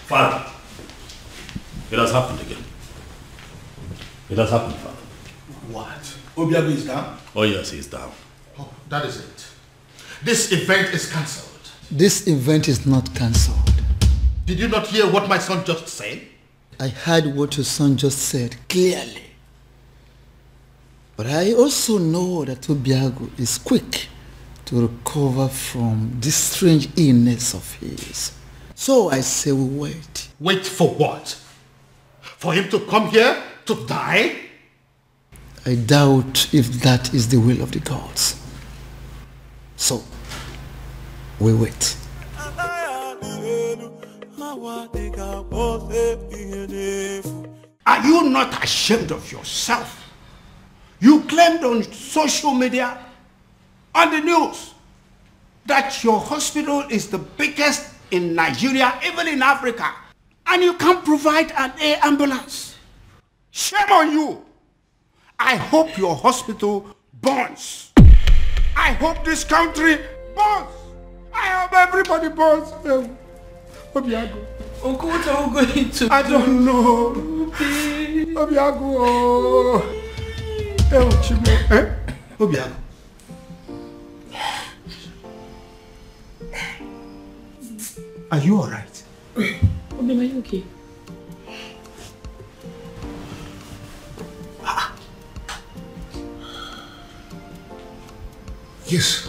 Father, it has happened again. It has happened, Father. What? Obiago is down? Oh yes, he's down. Oh, that is it. This event is cancelled. This event is not cancelled. Did you not hear what my son just said? I heard what your son just said clearly. But I also know that Obiago is quick to recover from this strange illness of his. So I say we wait. Wait for what? For him to come here to die? I doubt if that is the will of the gods. So, we wait. Are you not ashamed of yourself? You claimed on social media, on the news, that your hospital is the biggest in Nigeria, even in Africa, and you can't provide an air ambulance. Shame on you. I hope your hospital burns. I hope this country burns. I hope everybody burns. Obiago. Uncle, what are we going to I don't know. Obiago. Obiago. Are you alright? Obi, are you okay? Yes.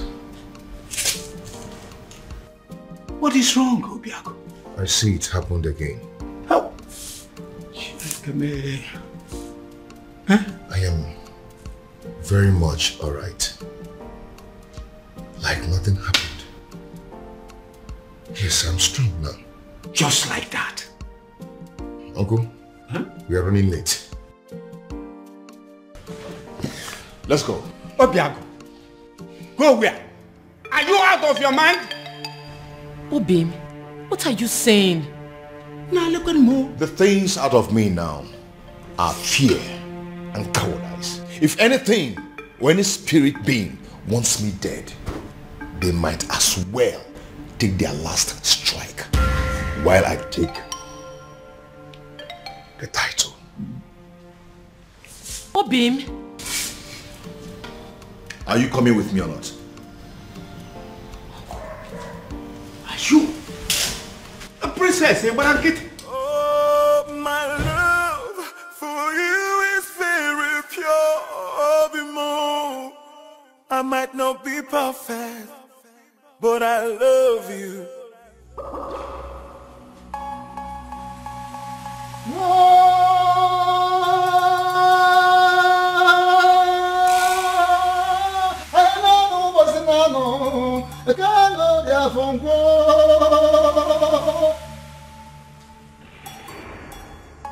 What is wrong, Obiago? I see it happened again. How? I am very much alright. Like nothing happened. Yes, I'm strong now. Just like that. Uncle, we are running late. Let's go. Obiago, go where? Are you out of your mind? Obim, what are you saying? Now look at me. The things out of me now are fear and cowardice. If anything, or any spirit being wants me dead, they might as well take their last strike while I take the title. Obim, are you coming with me or not? Are you a princess? Oh, my love for you is very pure. Obimo, I might not be perfect, but I love you.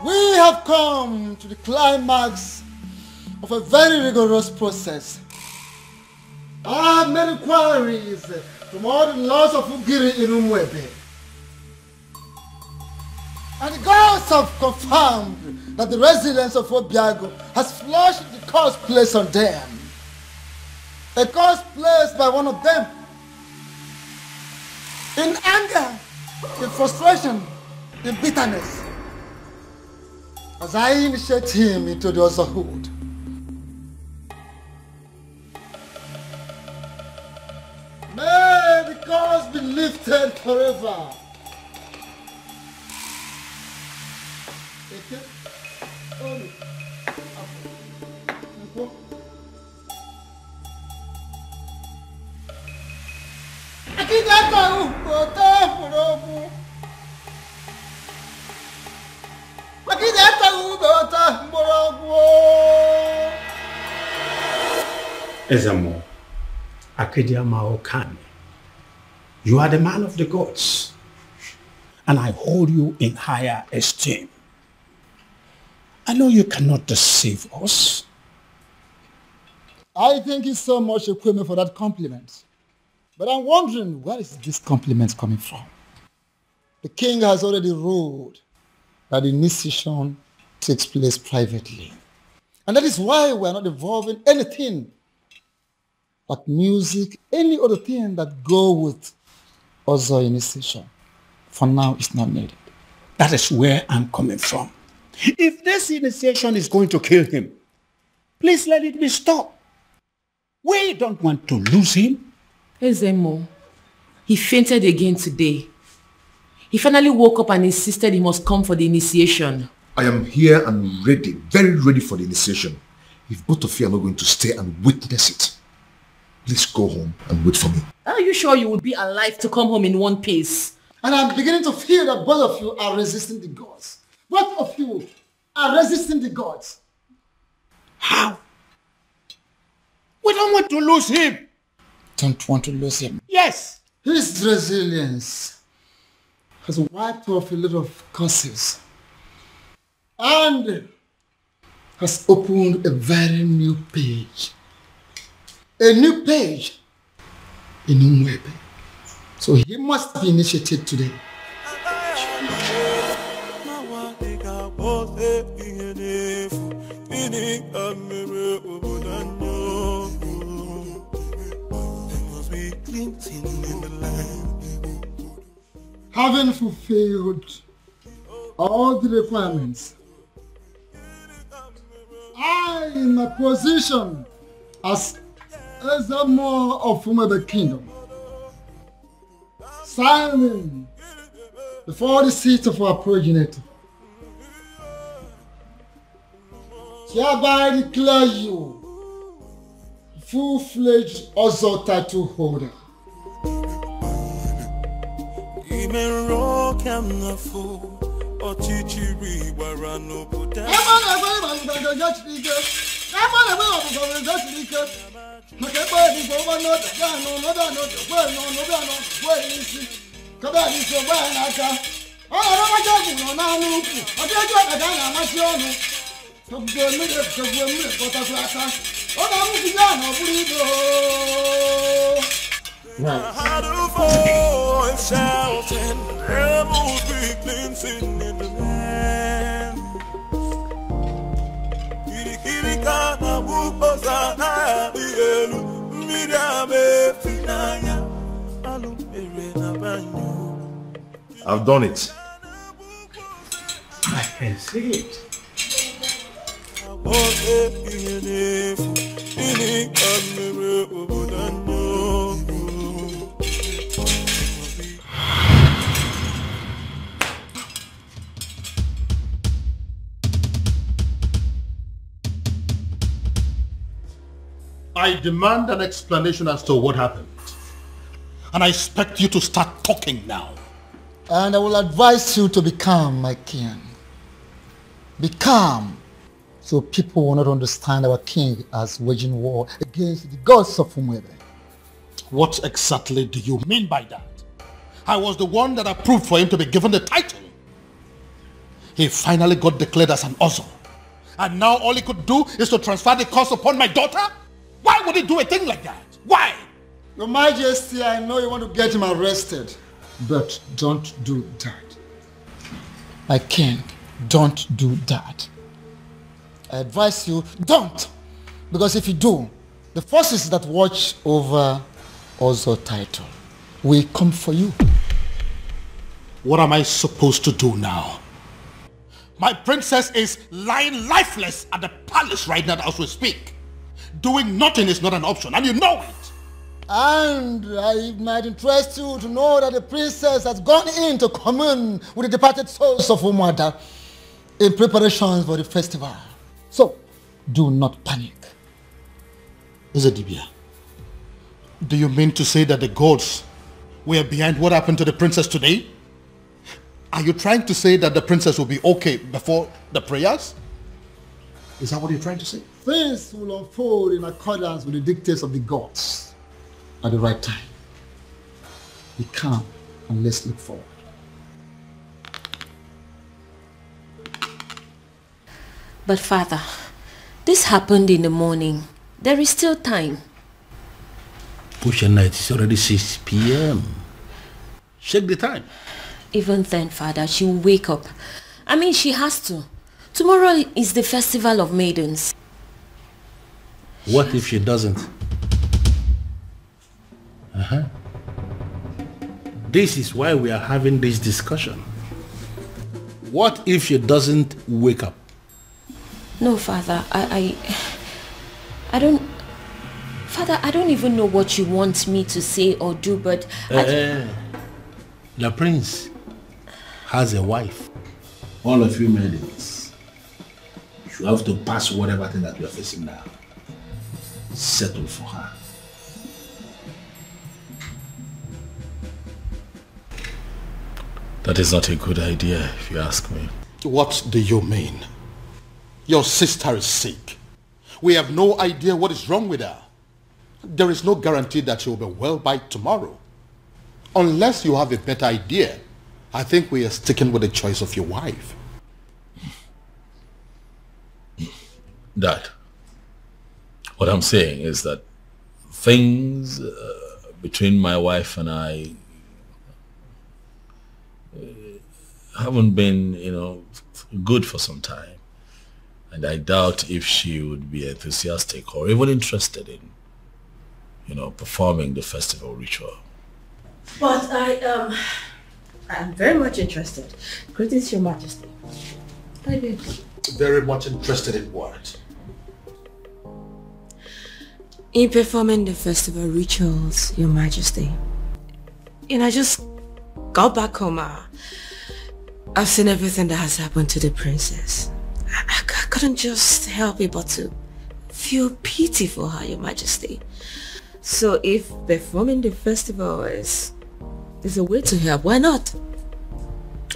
We have come to the climax of a very rigorous process. I have made inquiries from all the lords of Ugiri in Umwebe. And the gods have confirmed that the residents of Obiago has flushed the curse placed on them. A curse placed by one of them. In anger, in frustration, in bitterness. As I initiate him into the Otherhood. May the curse be lifted forever. Ezamo, Akedia Maokani, you are the man of the gods, and I hold you in higher esteem. I know you cannot deceive us. I thank you so much, Ekweme, for that compliment. But I'm wondering, where is this compliment coming from? The king has already ruled that the initiation takes place privately. And that is why we are not involving anything like music, any other thing that go with other initiation. For now, it's not needed. That is where I'm coming from. If this initiation is going to kill him, please let it be stopped. We don't want to lose him. Ezemo, he fainted again today. He finally woke up and insisted he must come for the initiation. I am here and ready, very ready for the initiation. If both of you are not going to stay and witness it, please go home and wait for me. Are you sure you will be alive to come home in one piece? And I'm beginning to feel that both of you are resisting the gods. Both of you are resisting the gods. How? We don't want to lose him. Don't want to lose him? Yes. His resilience has wiped off a lot of curses and has opened a very new page. A new page in Umwebe. So he must be initiated today. Having fulfilled all the requirements, I, in my position as Ezemo of Umwebe Kingdom, signing before the seat of our progenitor, hereby declare you full-fledged Ozo title holder. I've done it. I can see it. I demand an explanation as to what happened. And I expect you to start talking now. And I will advise you to be calm, my king. Be calm, so people will not understand our king as waging war against the gods of Umwebe. What exactly do you mean by that? I was the one that approved for him to be given the title. He finally got declared as an Ozo. And now all he could do is to transfer the curse upon my daughter? Why would he do a thing like that? Why? Your Majesty, I know you want to get him arrested, but don't do that. My king, don't do that. I advise you, don't! Because if you do, the forces that watch over Ozo title will come for you. What am I supposed to do now? My princess is lying lifeless at the palace right now as we speak. Doing nothing is not an option, and you know it. And it might interest you to know that the princess has gone in to commune with the departed souls of Umuada in preparations for the festival. So, do not panic. Ezedibia, do you mean to say that the gods were behind what happened to the princess today? Are you trying to say that the princess will be okay before the prayers? Is that what you're trying to say? Things will unfold in accordance with the dictates of the gods at the right time. Be calm and let's look forward. But Father, this happened in the morning. There is still time. Pusha night, it's already 6 p.m. Check the time. Even then, Father, she will wake up. I mean, she has to. Tomorrow is the Festival of Maidens. What if she doesn't? This is why we are having this discussion. What if she doesn't wake up? No, Father, I don't... Father, I don't even know what you want me to say or do, but... The prince has a wife. All of you maidens, you have to pass whatever thing that you are facing now. Settle for her. That is not a good idea, if you ask me. What do you mean? Your sister is sick. We have no idea what is wrong with her. There is no guarantee that she will be well by tomorrow. Unless you have a better idea, I think we are sticking with the choice of your wife. Dad, what I'm saying is that things between my wife and I haven't been, good for some time. And I doubt if she would be enthusiastic or even interested in, performing the festival ritual. But I'm very much interested. Greetings, Your Majesty. Hi, babe. Very much interested in what? In performing the festival rituals, Your Majesty. I just got back home. I've seen everything that has happened to the princess. I couldn't just help it but to feel pity for her, Your Majesty. So if performing the festival is a way to help, why not?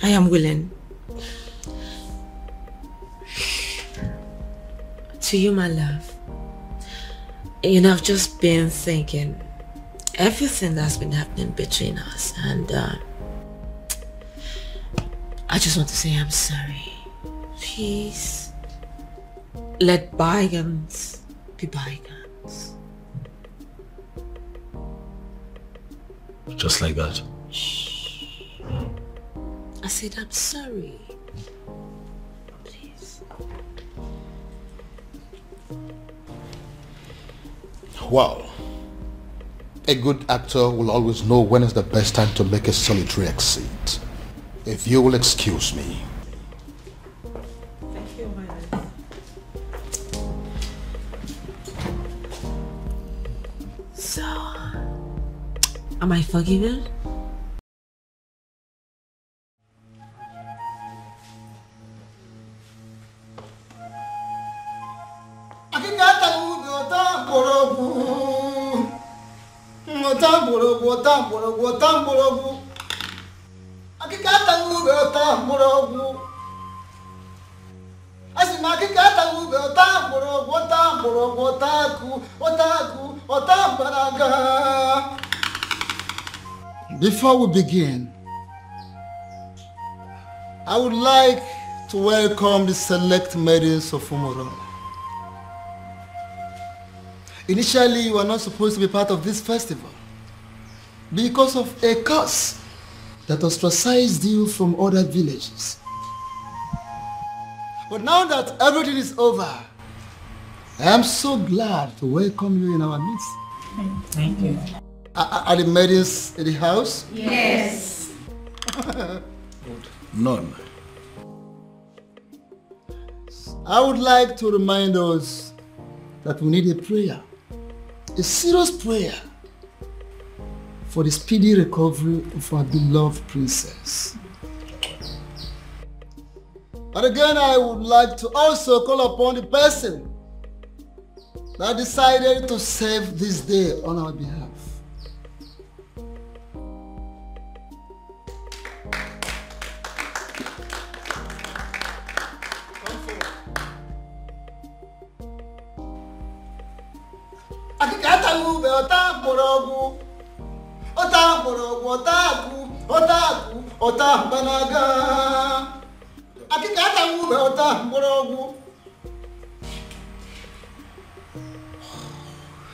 I am willing. To you, my love. I've just been thinking everything that's been happening between us, and I just want to say I'm sorry. Please, let bygones be bygones. Just like that. I said I'm sorry. Please. Well, a good actor will always know when is the best time to make a solitary exit. If you will excuse me. Thank you, my love. So, am I forgiven? Before we begin, I would like to welcome the select maidens of Umurola. Initially, you were not supposed to be part of this festival because of a curse that ostracized you from other villages. But now that everything is over, I am so glad to welcome you in our midst. Thank you. Are the maidens in the house? Yes. None. I would like to remind us that we need a prayer, a serious prayer for the speedy recovery of our beloved princess. And again, I would like to also call upon the person that decided to save this day on our behalf.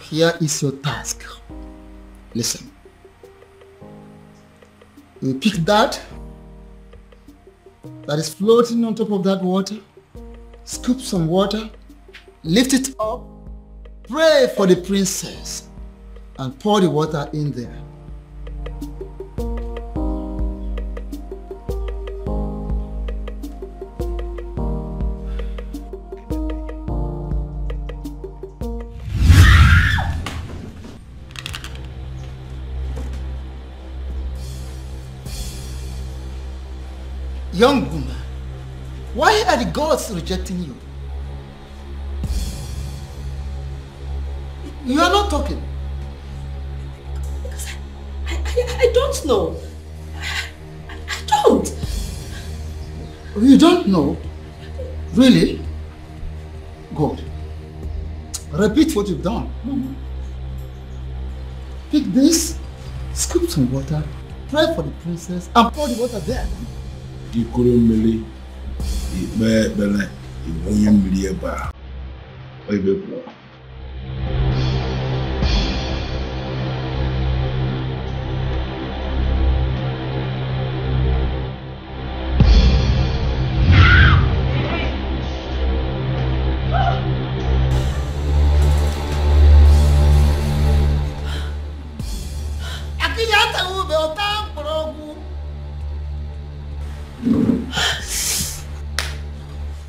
Here is your task. Listen. You pick that is floating on top of that water, scoop some water, lift it up, pray for the princess, and pour the water in there. Young woman, why are the gods rejecting you? You are not talking. Because I don't know. I don't. You don't know? Really? Good. Repeat what you've done. Pick this, scoop some water, pray for the princess, and pour the water there.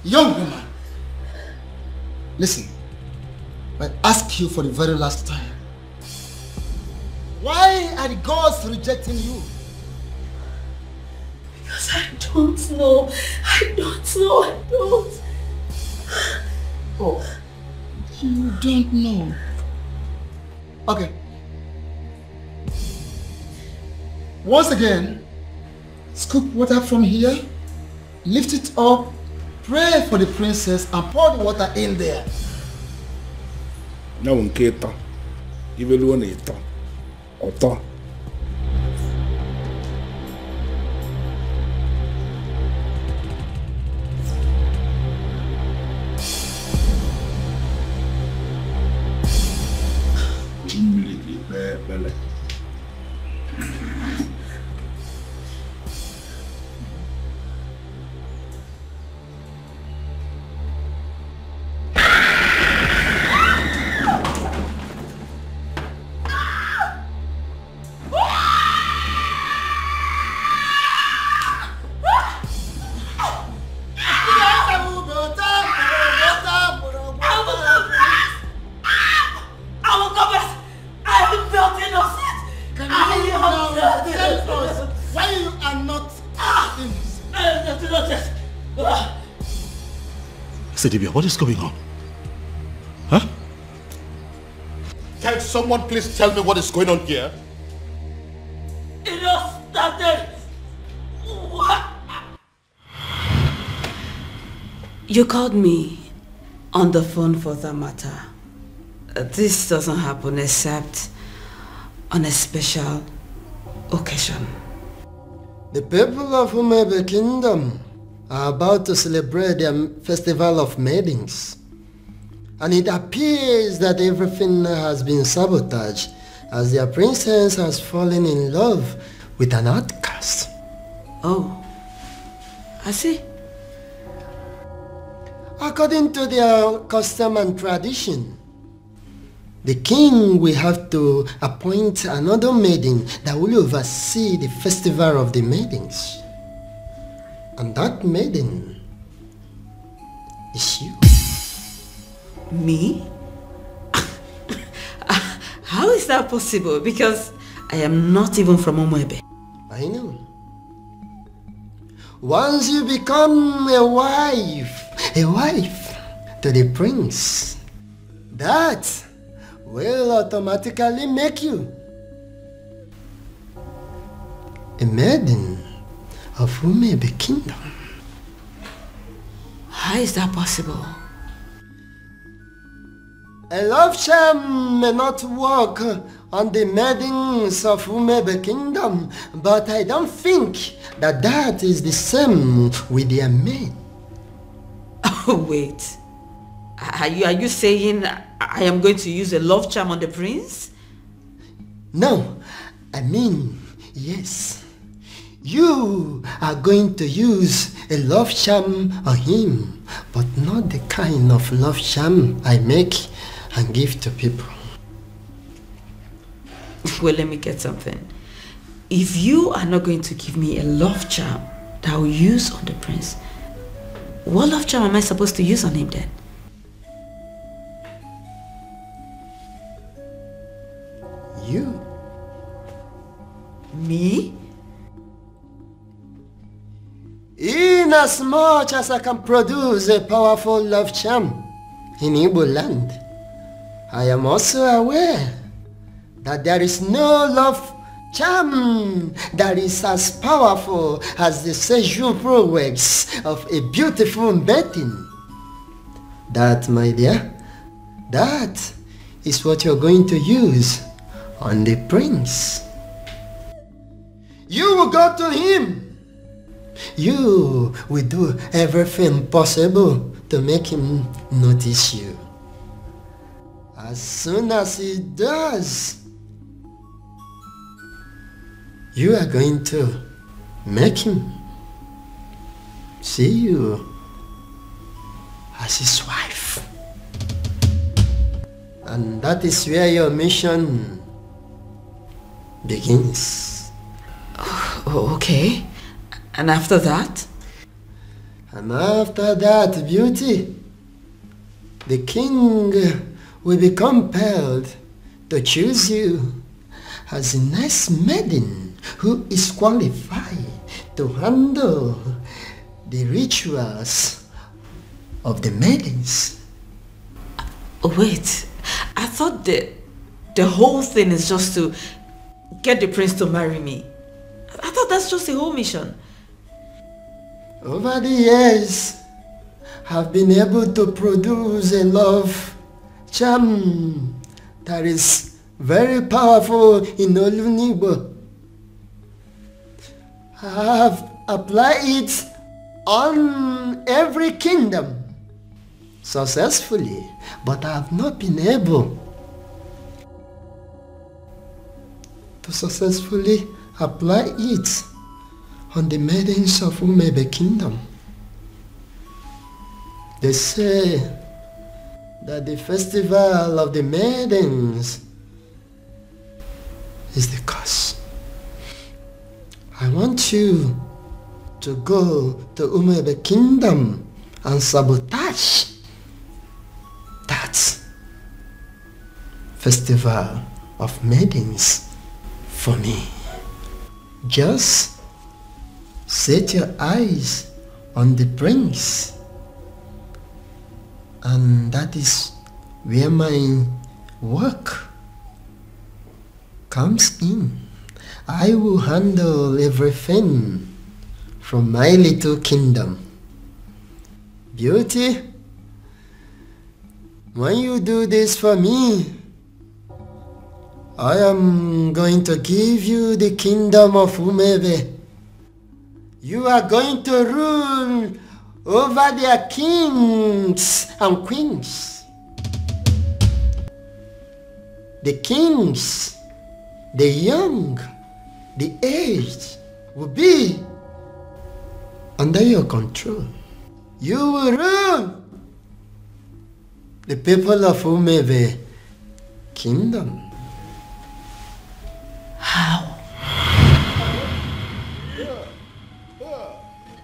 Young woman, listen, I ask you for the very last time. Why are the gods rejecting you? Because I don't know. I don't. Oh, you don't know. Okay. Once again, scoop water from here, lift it up, pray for the princess and pour the water in there. Now one keto, even one eto, oto. Sedibia, what is going on? Huh? Can someone please tell me what is going on here? It all started. What? You called me on the phone for that matter. This doesn't happen except on a special occasion. The people of Umebe Kingdom are about to celebrate their festival of maidens. And it appears that everything has been sabotaged as their princess has fallen in love with an outcast. Oh, I see. According to their custom and tradition, the king will have to appoint another maiden that will oversee the festival of the maidens. And that maiden is you. Me? How is that possible? Because I am not even from Umwebe. I know. Once you become a wife to the prince, that will automatically make you a maiden of Umebe Kingdom. How is that possible? A love charm may not work on the maidens of Umebe Kingdom, but I don't think that is the same with their men. Oh, wait. Are you saying I am going to use a love charm on the prince? No, I mean, yes. You are going to use a love charm on him, but not the kind of love charm I make and give to people. Well, let me get something. If you are not going to give me a love charm that I will use on the prince, what love charm am I supposed to use on him then? You. Me? Inasmuch as I can produce a powerful love charm in Igbo land, I am also aware that there is no love charm that is as powerful as the sexual prowess of a beautiful maiden. That, my dear, that is what you're going to use on the prince. You will go to him. You will do everything possible to make him notice you. As soon as he does, you are going to make him see you as his wife. And that is where your mission begins. Oh, okay. And after that? And after that, beauty, the king will be compelled to choose you as the next maiden who is qualified to handle the rituals of the maidens. Wait, I thought the whole thing is just to get the prince to marry me. I thought that's just the whole mission. Over the years, I've been able to produce a love charm that is very powerful in Olunibo. I have applied it on every kingdom successfully, but I have not been able to successfully apply it on the maidens of Umebe Kingdom. They say that the festival of the maidens is the curse. I want you to go to Umebe Kingdom and sabotage that festival of maidens for me. Just set your eyes on the prince, and that is where my work comes in. I will handle everything from my little kingdom. Beauty, when you do this for me, I am going to give you the kingdom of Umebe. You are going to rule over their kings and queens. The kings, the young, the aged will be under your control. You will rule the people of Umebe Kingdom. How?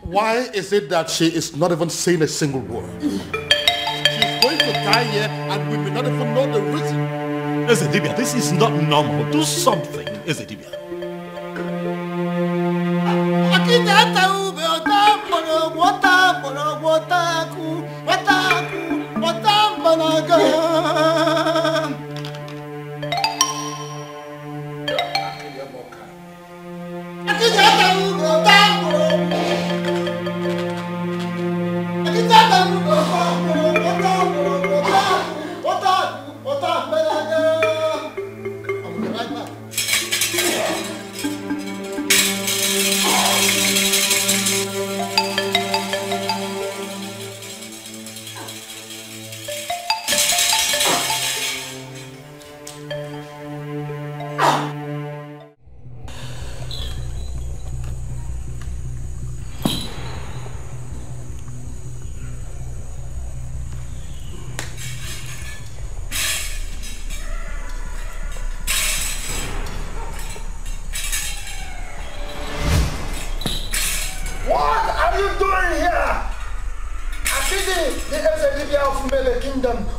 Why is it that she is not even saying a single word? She's going to die here and we may not even know the reason. Ezedibia, this is not normal. Do something, Ezedibia.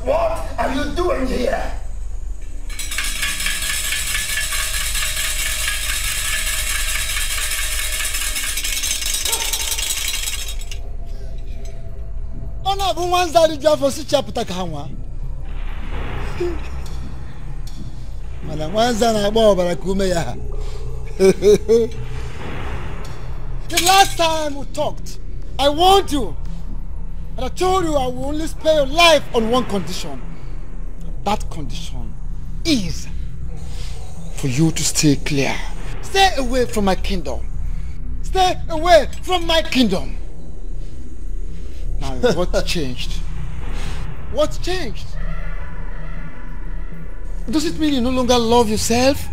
What are you doing here? Ona bu wanzari jafo si chapter kanwa. Mana wanza na agba obara kume ya. The last time we talked, I warned you. And I told you I will only spare your life on one condition. That condition is for you to stay clear. Stay away from my kingdom. Stay away from my kingdom. Now what changed? What changed? Does it mean you no longer love yourself?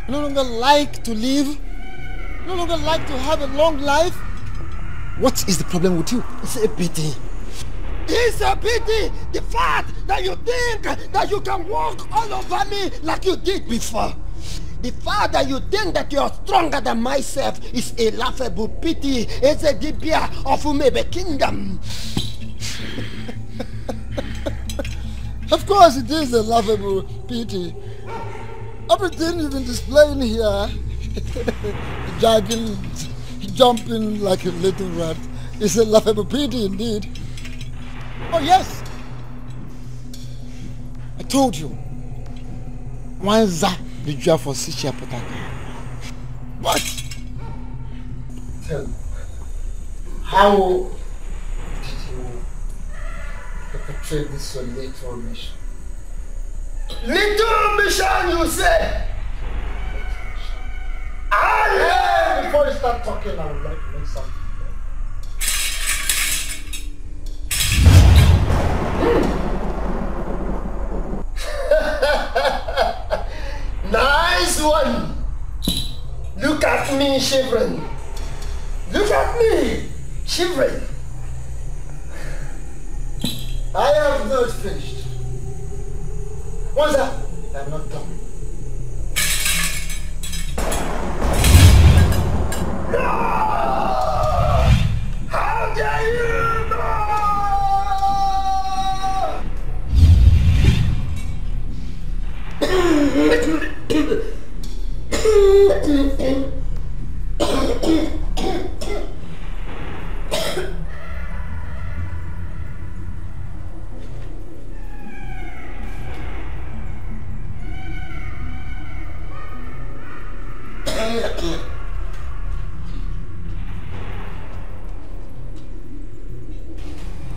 You no longer like to live? You no longer like to have a long life? What is the problem with you? It's a pity. It's a pity! The fact that you think that you can walk all over me like you did before. The fact that you think that you are stronger than myself is a laughable pity. It's a dibia of Umebe Kingdom. Of course it is a laughable pity. Everything you've been displaying here, jogging, jumping like a little rat, is a laughable pity indeed. Oh yes! I told you. Wanza the job for Sisha Potaka. What? Tell me, how did you perpetrate this your little mission? Little mission, you say? Before you start talking, I would like to make something. Nice one! Look at me shivering. Look at me shivering. I have not finished. What's that? I'm not done. No! How dare you!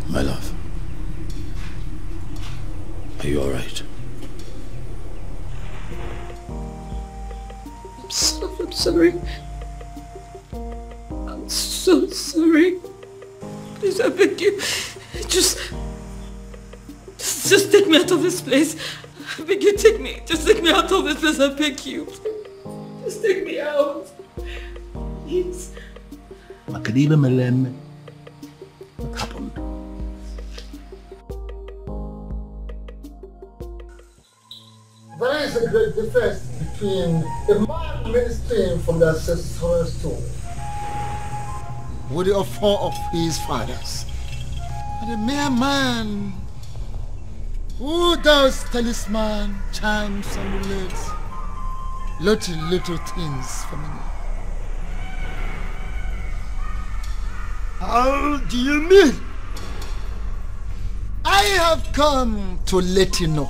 My love, are you all right? I'm sorry. I'm so sorry. Please, I beg you. Just take me out of this place. I beg you, take me. Just take me out of this place, I beg you. Just take me out. Please. Makadiba Melem. What happened? There is a great difference between a man ministering from the ancestral stone with the offer of his fathers, and a mere man who does talisman, charms, amulets, little things for me. How do you mean? I have come to let you know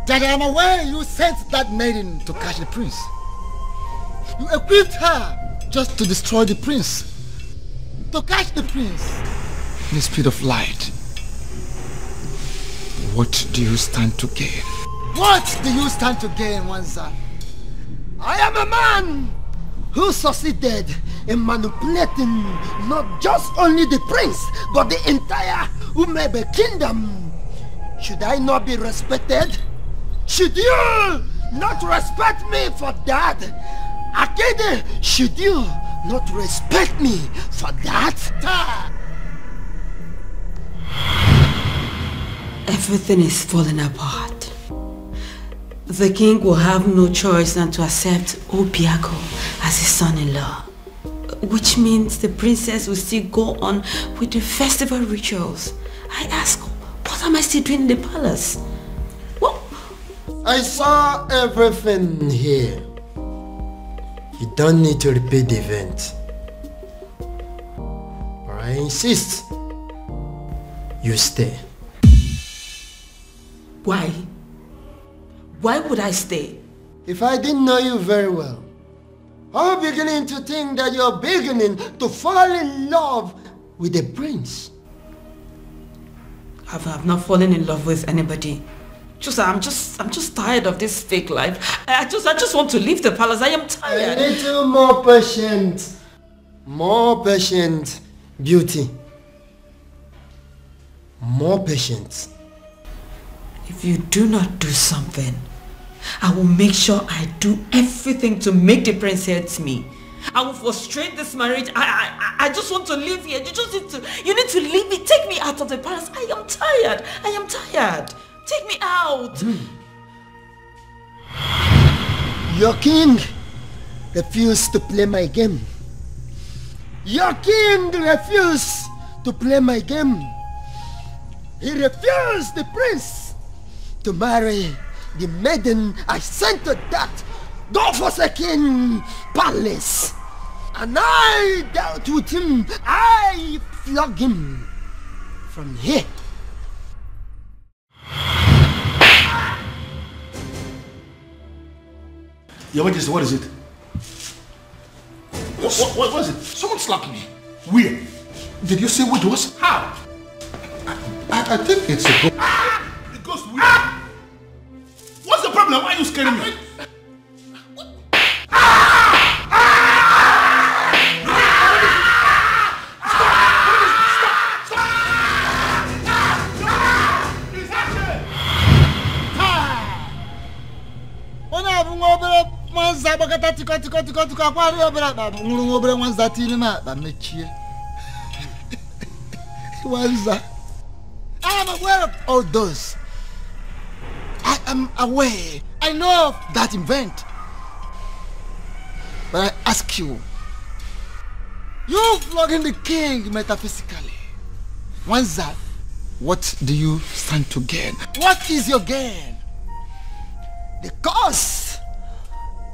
that I am aware you sent that maiden to catch the prince. You equipped her just to destroy the prince, to catch the prince in the speed of light. What do you stand to gain? What do you stand to gain, Wanza? I am a man who succeeded in manipulating not just only the prince, but the entire Umebe Kingdom. Should I not be respected? Should you not respect me for that? Akede, should you not respect me for that? Everything is falling apart. The king will have no choice than to accept Obiago as his son-in-law, which means the princess will still go on with the festival rituals. I ask, what am I still doing in the palace? I saw everything here. You don't need to repeat the event. But I insist you stay. Why? Why would I stay? If I didn't know you very well, I'm beginning to think that you're beginning to fall in love with the prince. I've not fallen in love with anybody. I'm just tired of this fake life. I just want to leave the palace. I am tired. A little more patient. More patient, Beauty. More patient. If you do not do something, I will make sure I do everything to make the prince hate me. I will frustrate this marriage. I just want to live here. You need to leave me. Take me out of the palace. I am tired. I am tired. Take me out. Your king refused to play my game. Your king refused to play my game. He refused the prince to marry the maiden I sent to that God-forsaken palace. And I dealt with him. I flogged him from here. Your Majesty, what is it? What is it? Someone slapped me. Where? Did you say what it was? How? I think it's a ghost. It goes where? What's the problem? Why are you scaring me? I am aware of all those. I am aware. I know of that event. But I ask you, you flogging the king metaphysically. Wanza, what do you stand to gain? What is your gain? The curse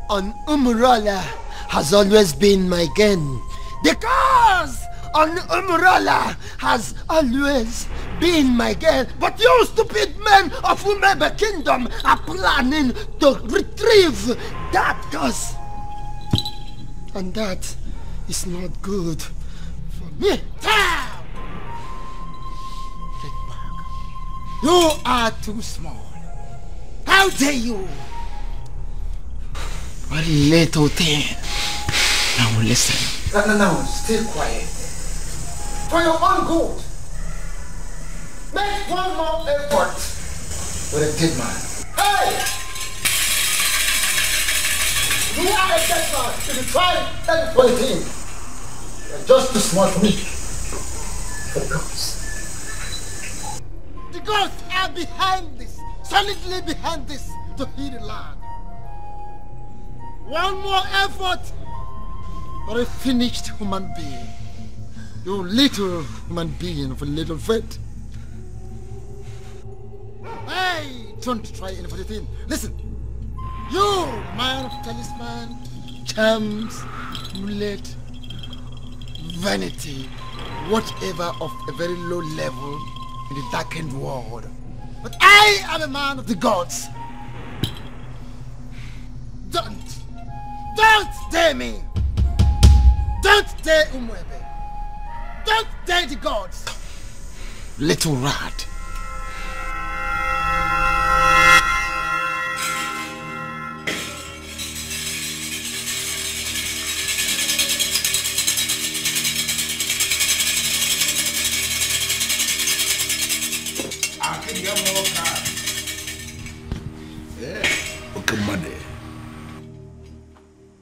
on Umurola has always been my gain. The curse on Umurola has always been my gain. But you stupid men of Umebe Kingdom are planning to retrieve that curse. And that is not good for me. Get back. You are too small. How dare you? What little thing. Now listen. No, stay quiet. For your own good. Make one more effort with a dead man. Hey! You are a dead man. If you try anything, you're just too small for me. For the gods. The gods are behind this. Solidly behind this to heal the land. One more effort for a finished human being. You little human being with little faith. Hey, don't try anything. Listen, you man of talisman, charms, amulet, vanity, whatever of a very low level in the darkened world. But I am a man of the gods. Don't dare me. Don't dare Umwebe. Don't dare the gods. Little rat.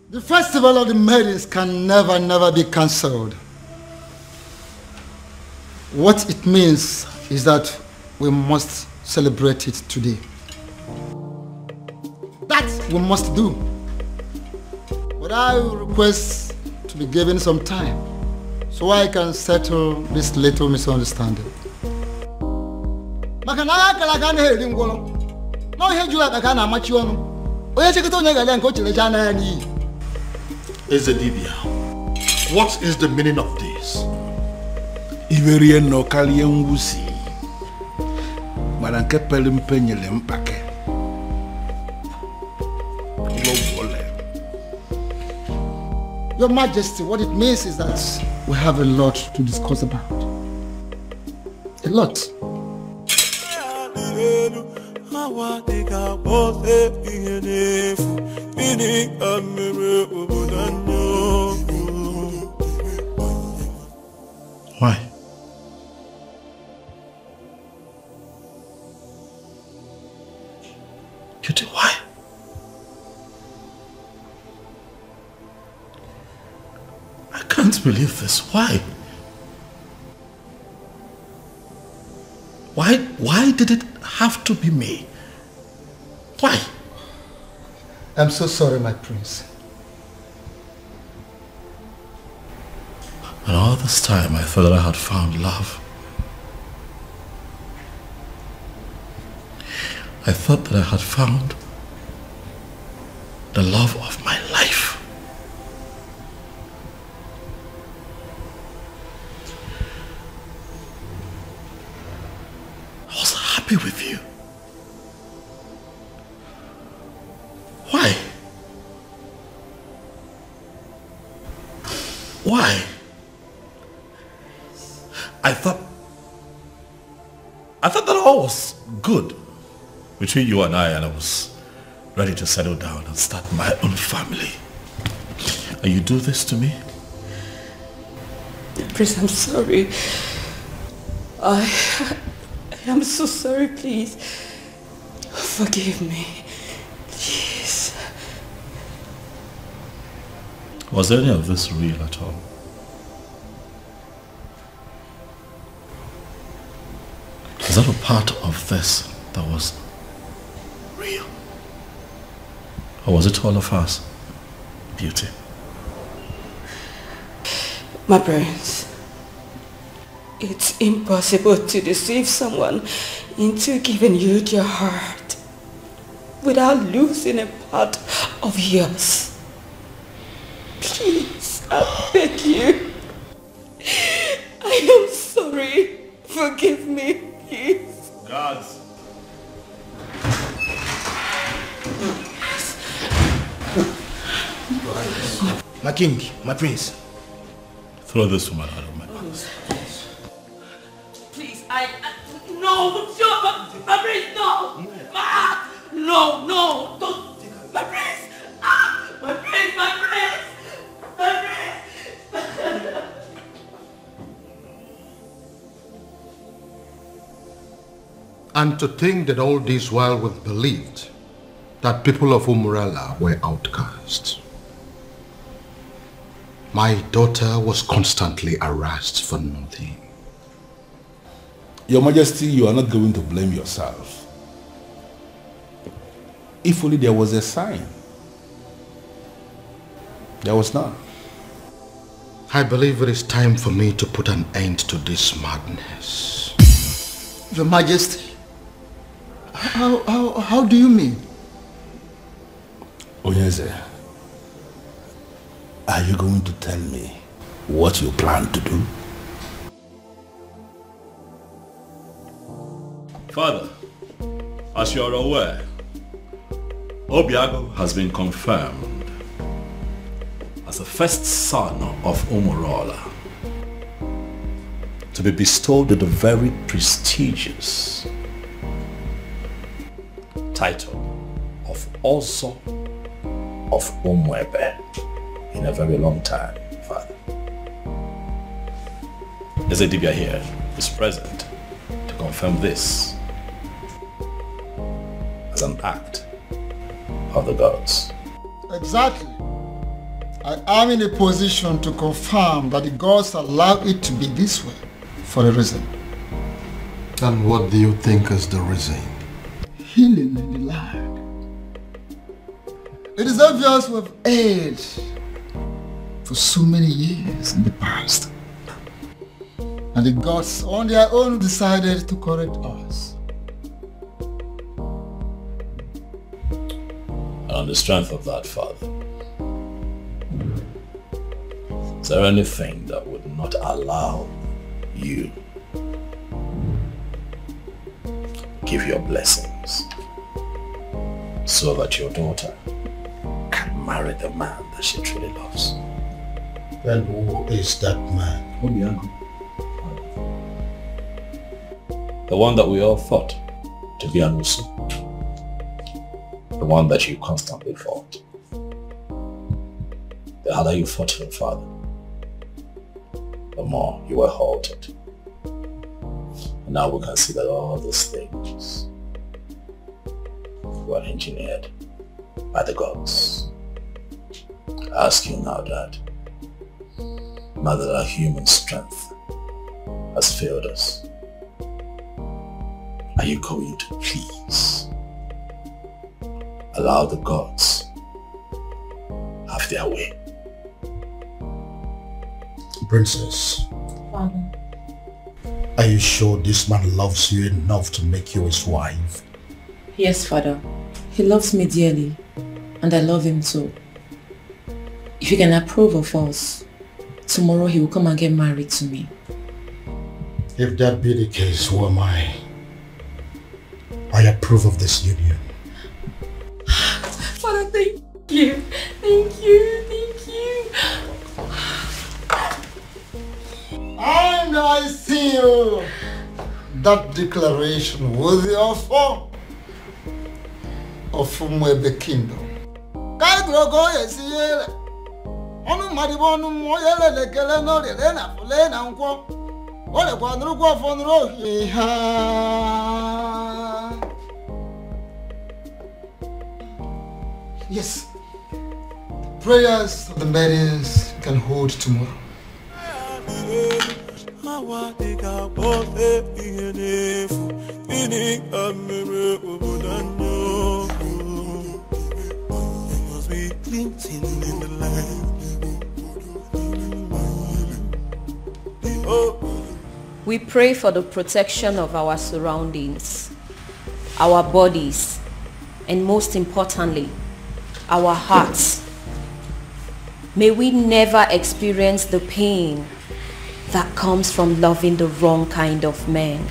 The festival of the maidens can never be cancelled. What it means is that we must celebrate it today. That we must do. But I will request to be given some time so I can settle this little misunderstanding. Ezedibia, what is the meaning of this? Iberie no kalien wusi. Madanke pelim penyele mpake. Your Majesty, what it means is that we have a lot to discuss about. A lot. Why? Cutie, why? I can't believe this. Why? Why did it have to be me? Why? I'm so sorry, my prince. And all this time I thought that I had found love. I thought that I had found the love of my life. I was happy with you. Why? Why? I thought that all was good between you and I was ready to settle down and start my own family. And you do this to me? Prince, I'm sorry. I am so sorry, please. Forgive me. Please. Was any of this real at all? Is that a part of this that was real? Or was it all of us? Beauty. My prince, it's impossible to deceive someone into giving you their heart without losing a part of yours. Please, I beg you. I am sorry. Forgive me, please. Guards. My king, my prince. Throw this woman out of my palace. Please, no, my prince, no. No, don't. My prince, my prince, my prince. And to think that all this while we've believed that people of Umurala were outcasts. My daughter was constantly harassed for nothing. Your Majesty, you are not going to blame yourself. If only there was a sign. There was none. I believe it is time for me to put an end to this madness. Your Majesty, how do you mean? Onyeze, are you going to tell me what you plan to do? Father, as you are aware, Obiago has been confirmed as the first son of Umurola to be bestowed with the very prestigious title of Ozo of Umwebe in a very long time, Father. Ezedibia here is present to confirm this as an act of the gods. Exactly. I am in a position to confirm that the gods allow it to be this way for a reason. And what do you think is the reason? Healing in the land. It is obvious we have erred for so many years in the past. And the gods on their own decided to correct us. And on the strength of that, Father, is there anything that would not allow you give your blessings so that your daughter marry the man that she truly loves. Then who is that man? Obiago. The one that we all thought to be Anusu. The one that you constantly fought. The harder you fought him, Father, the more you were halted. And now we can see that all these things were engineered by the gods. I ask you now, Dad, now that our human strength has failed us, are you going to please allow the gods have their way? Princess, Father. Are you sure this man loves you enough to make you his wife? Yes, Father. He loves me dearly, and I love him too. If you can approve of us, tomorrow he will come and get married to me. If that be the case, who am I? I approve of this union. Father, thank you. Thank you. Thank you. And I seal that declaration with the offer of Umwebe Kingdom. Yes, prayers of the maidens can hold tomorrow. We pray for the protection of our surroundings, our bodies, and most importantly, our hearts. May we never experience the pain that comes from loving the wrong kind of man.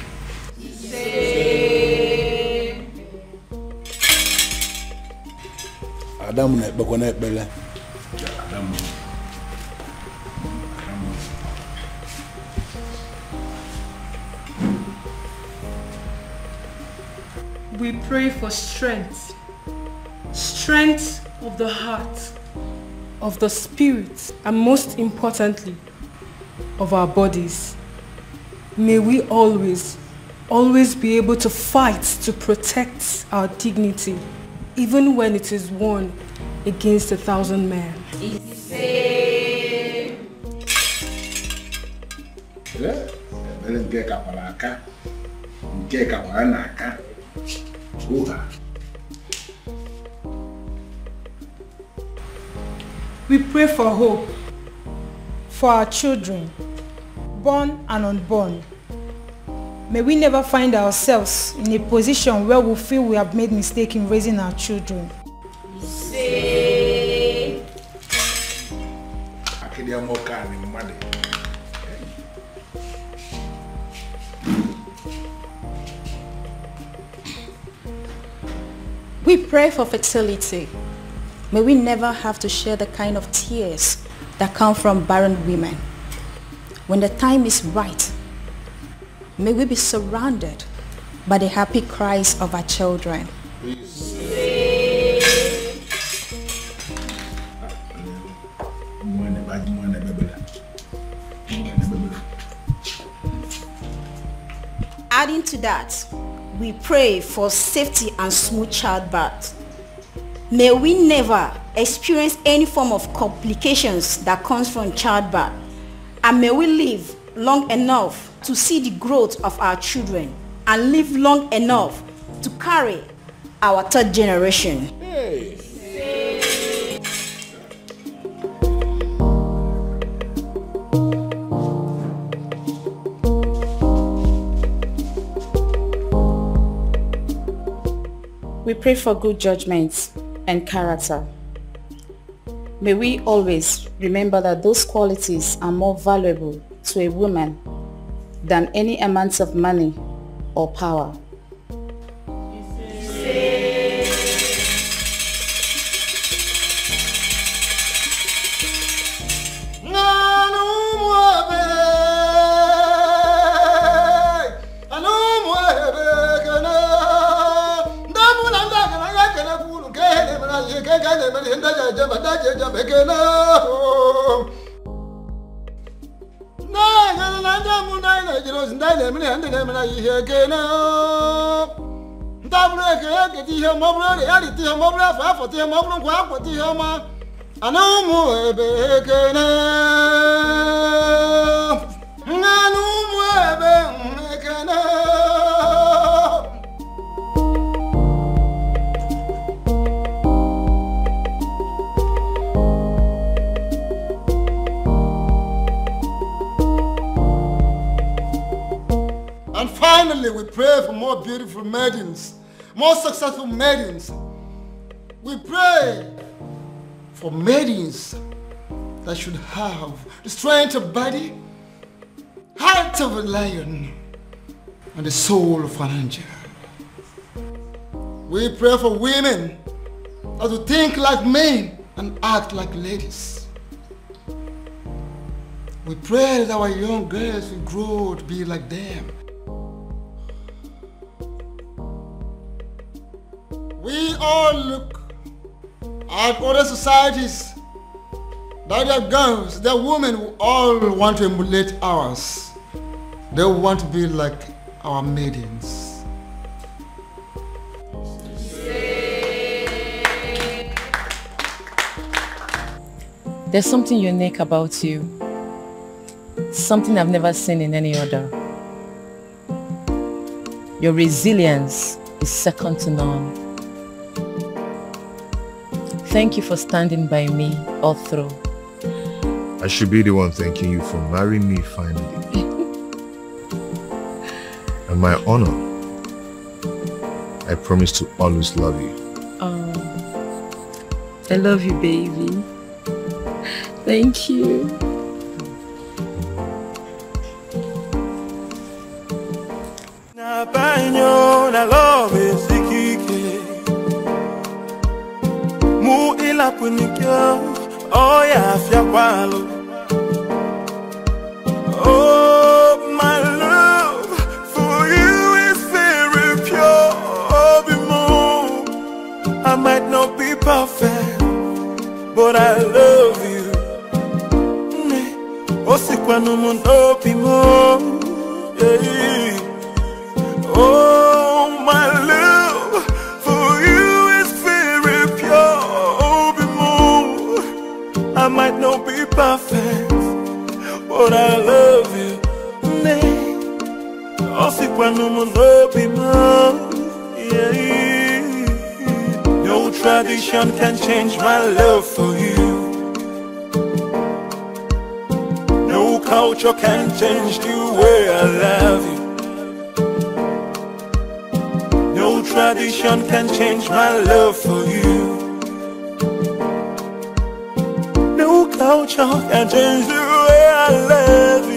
We pray for strength. Strength of the heart, of the spirit, and most importantly, of our bodies. May we always be able to fight to protect our dignity, even when it is won against 1,000 men. We pray for hope for our children, born and unborn. May we never find ourselves in a position where we feel we have made mistake in raising our children. We pray for fertility. May we never have to share the kind of tears that come from barren women. When the time is right, may we be surrounded by the happy cries of our children. Adding to that, we pray for safety and smooth childbirth. May we never experience any form of complications that comes from childbirth, and may we live long enough to see the growth of our children and live long enough to carry our third generation. We pray for good judgments and character. May we always remember that those qualities are more valuable to a woman than any amount of money or power. And finally, we pray for more beautiful maidens, more successful maidens. We pray for maidens that should have the strength of body, heart of a lion, and the soul of an angel. We pray for women that will think like men and act like ladies. We pray that our young girls will grow to be like them. We all look at other societies that their girls, their women who all want to emulate ours. They want to be like our maidens. There's something unique about you. Something I've never seen in any other. Your resilience is second to none. Thank you for standing by me all through. I should be the one thanking you for marrying me finally. And my honor, I promise to always love you. Oh, I love you, baby. Thank you. Na banyo na love sikike mu ila punikyo oya fya kwalo. Oh, my love for you is very pure. I might not be perfect, but I love you. Osikwa mundo pimo. Oh, my love for you is very pure. I might not be perfect, but I love you. Osikwa mundo pimo. No tradition can change my love for you. No culture can change the way I love you. No tradition can change my love for you. No culture can change the way I love you.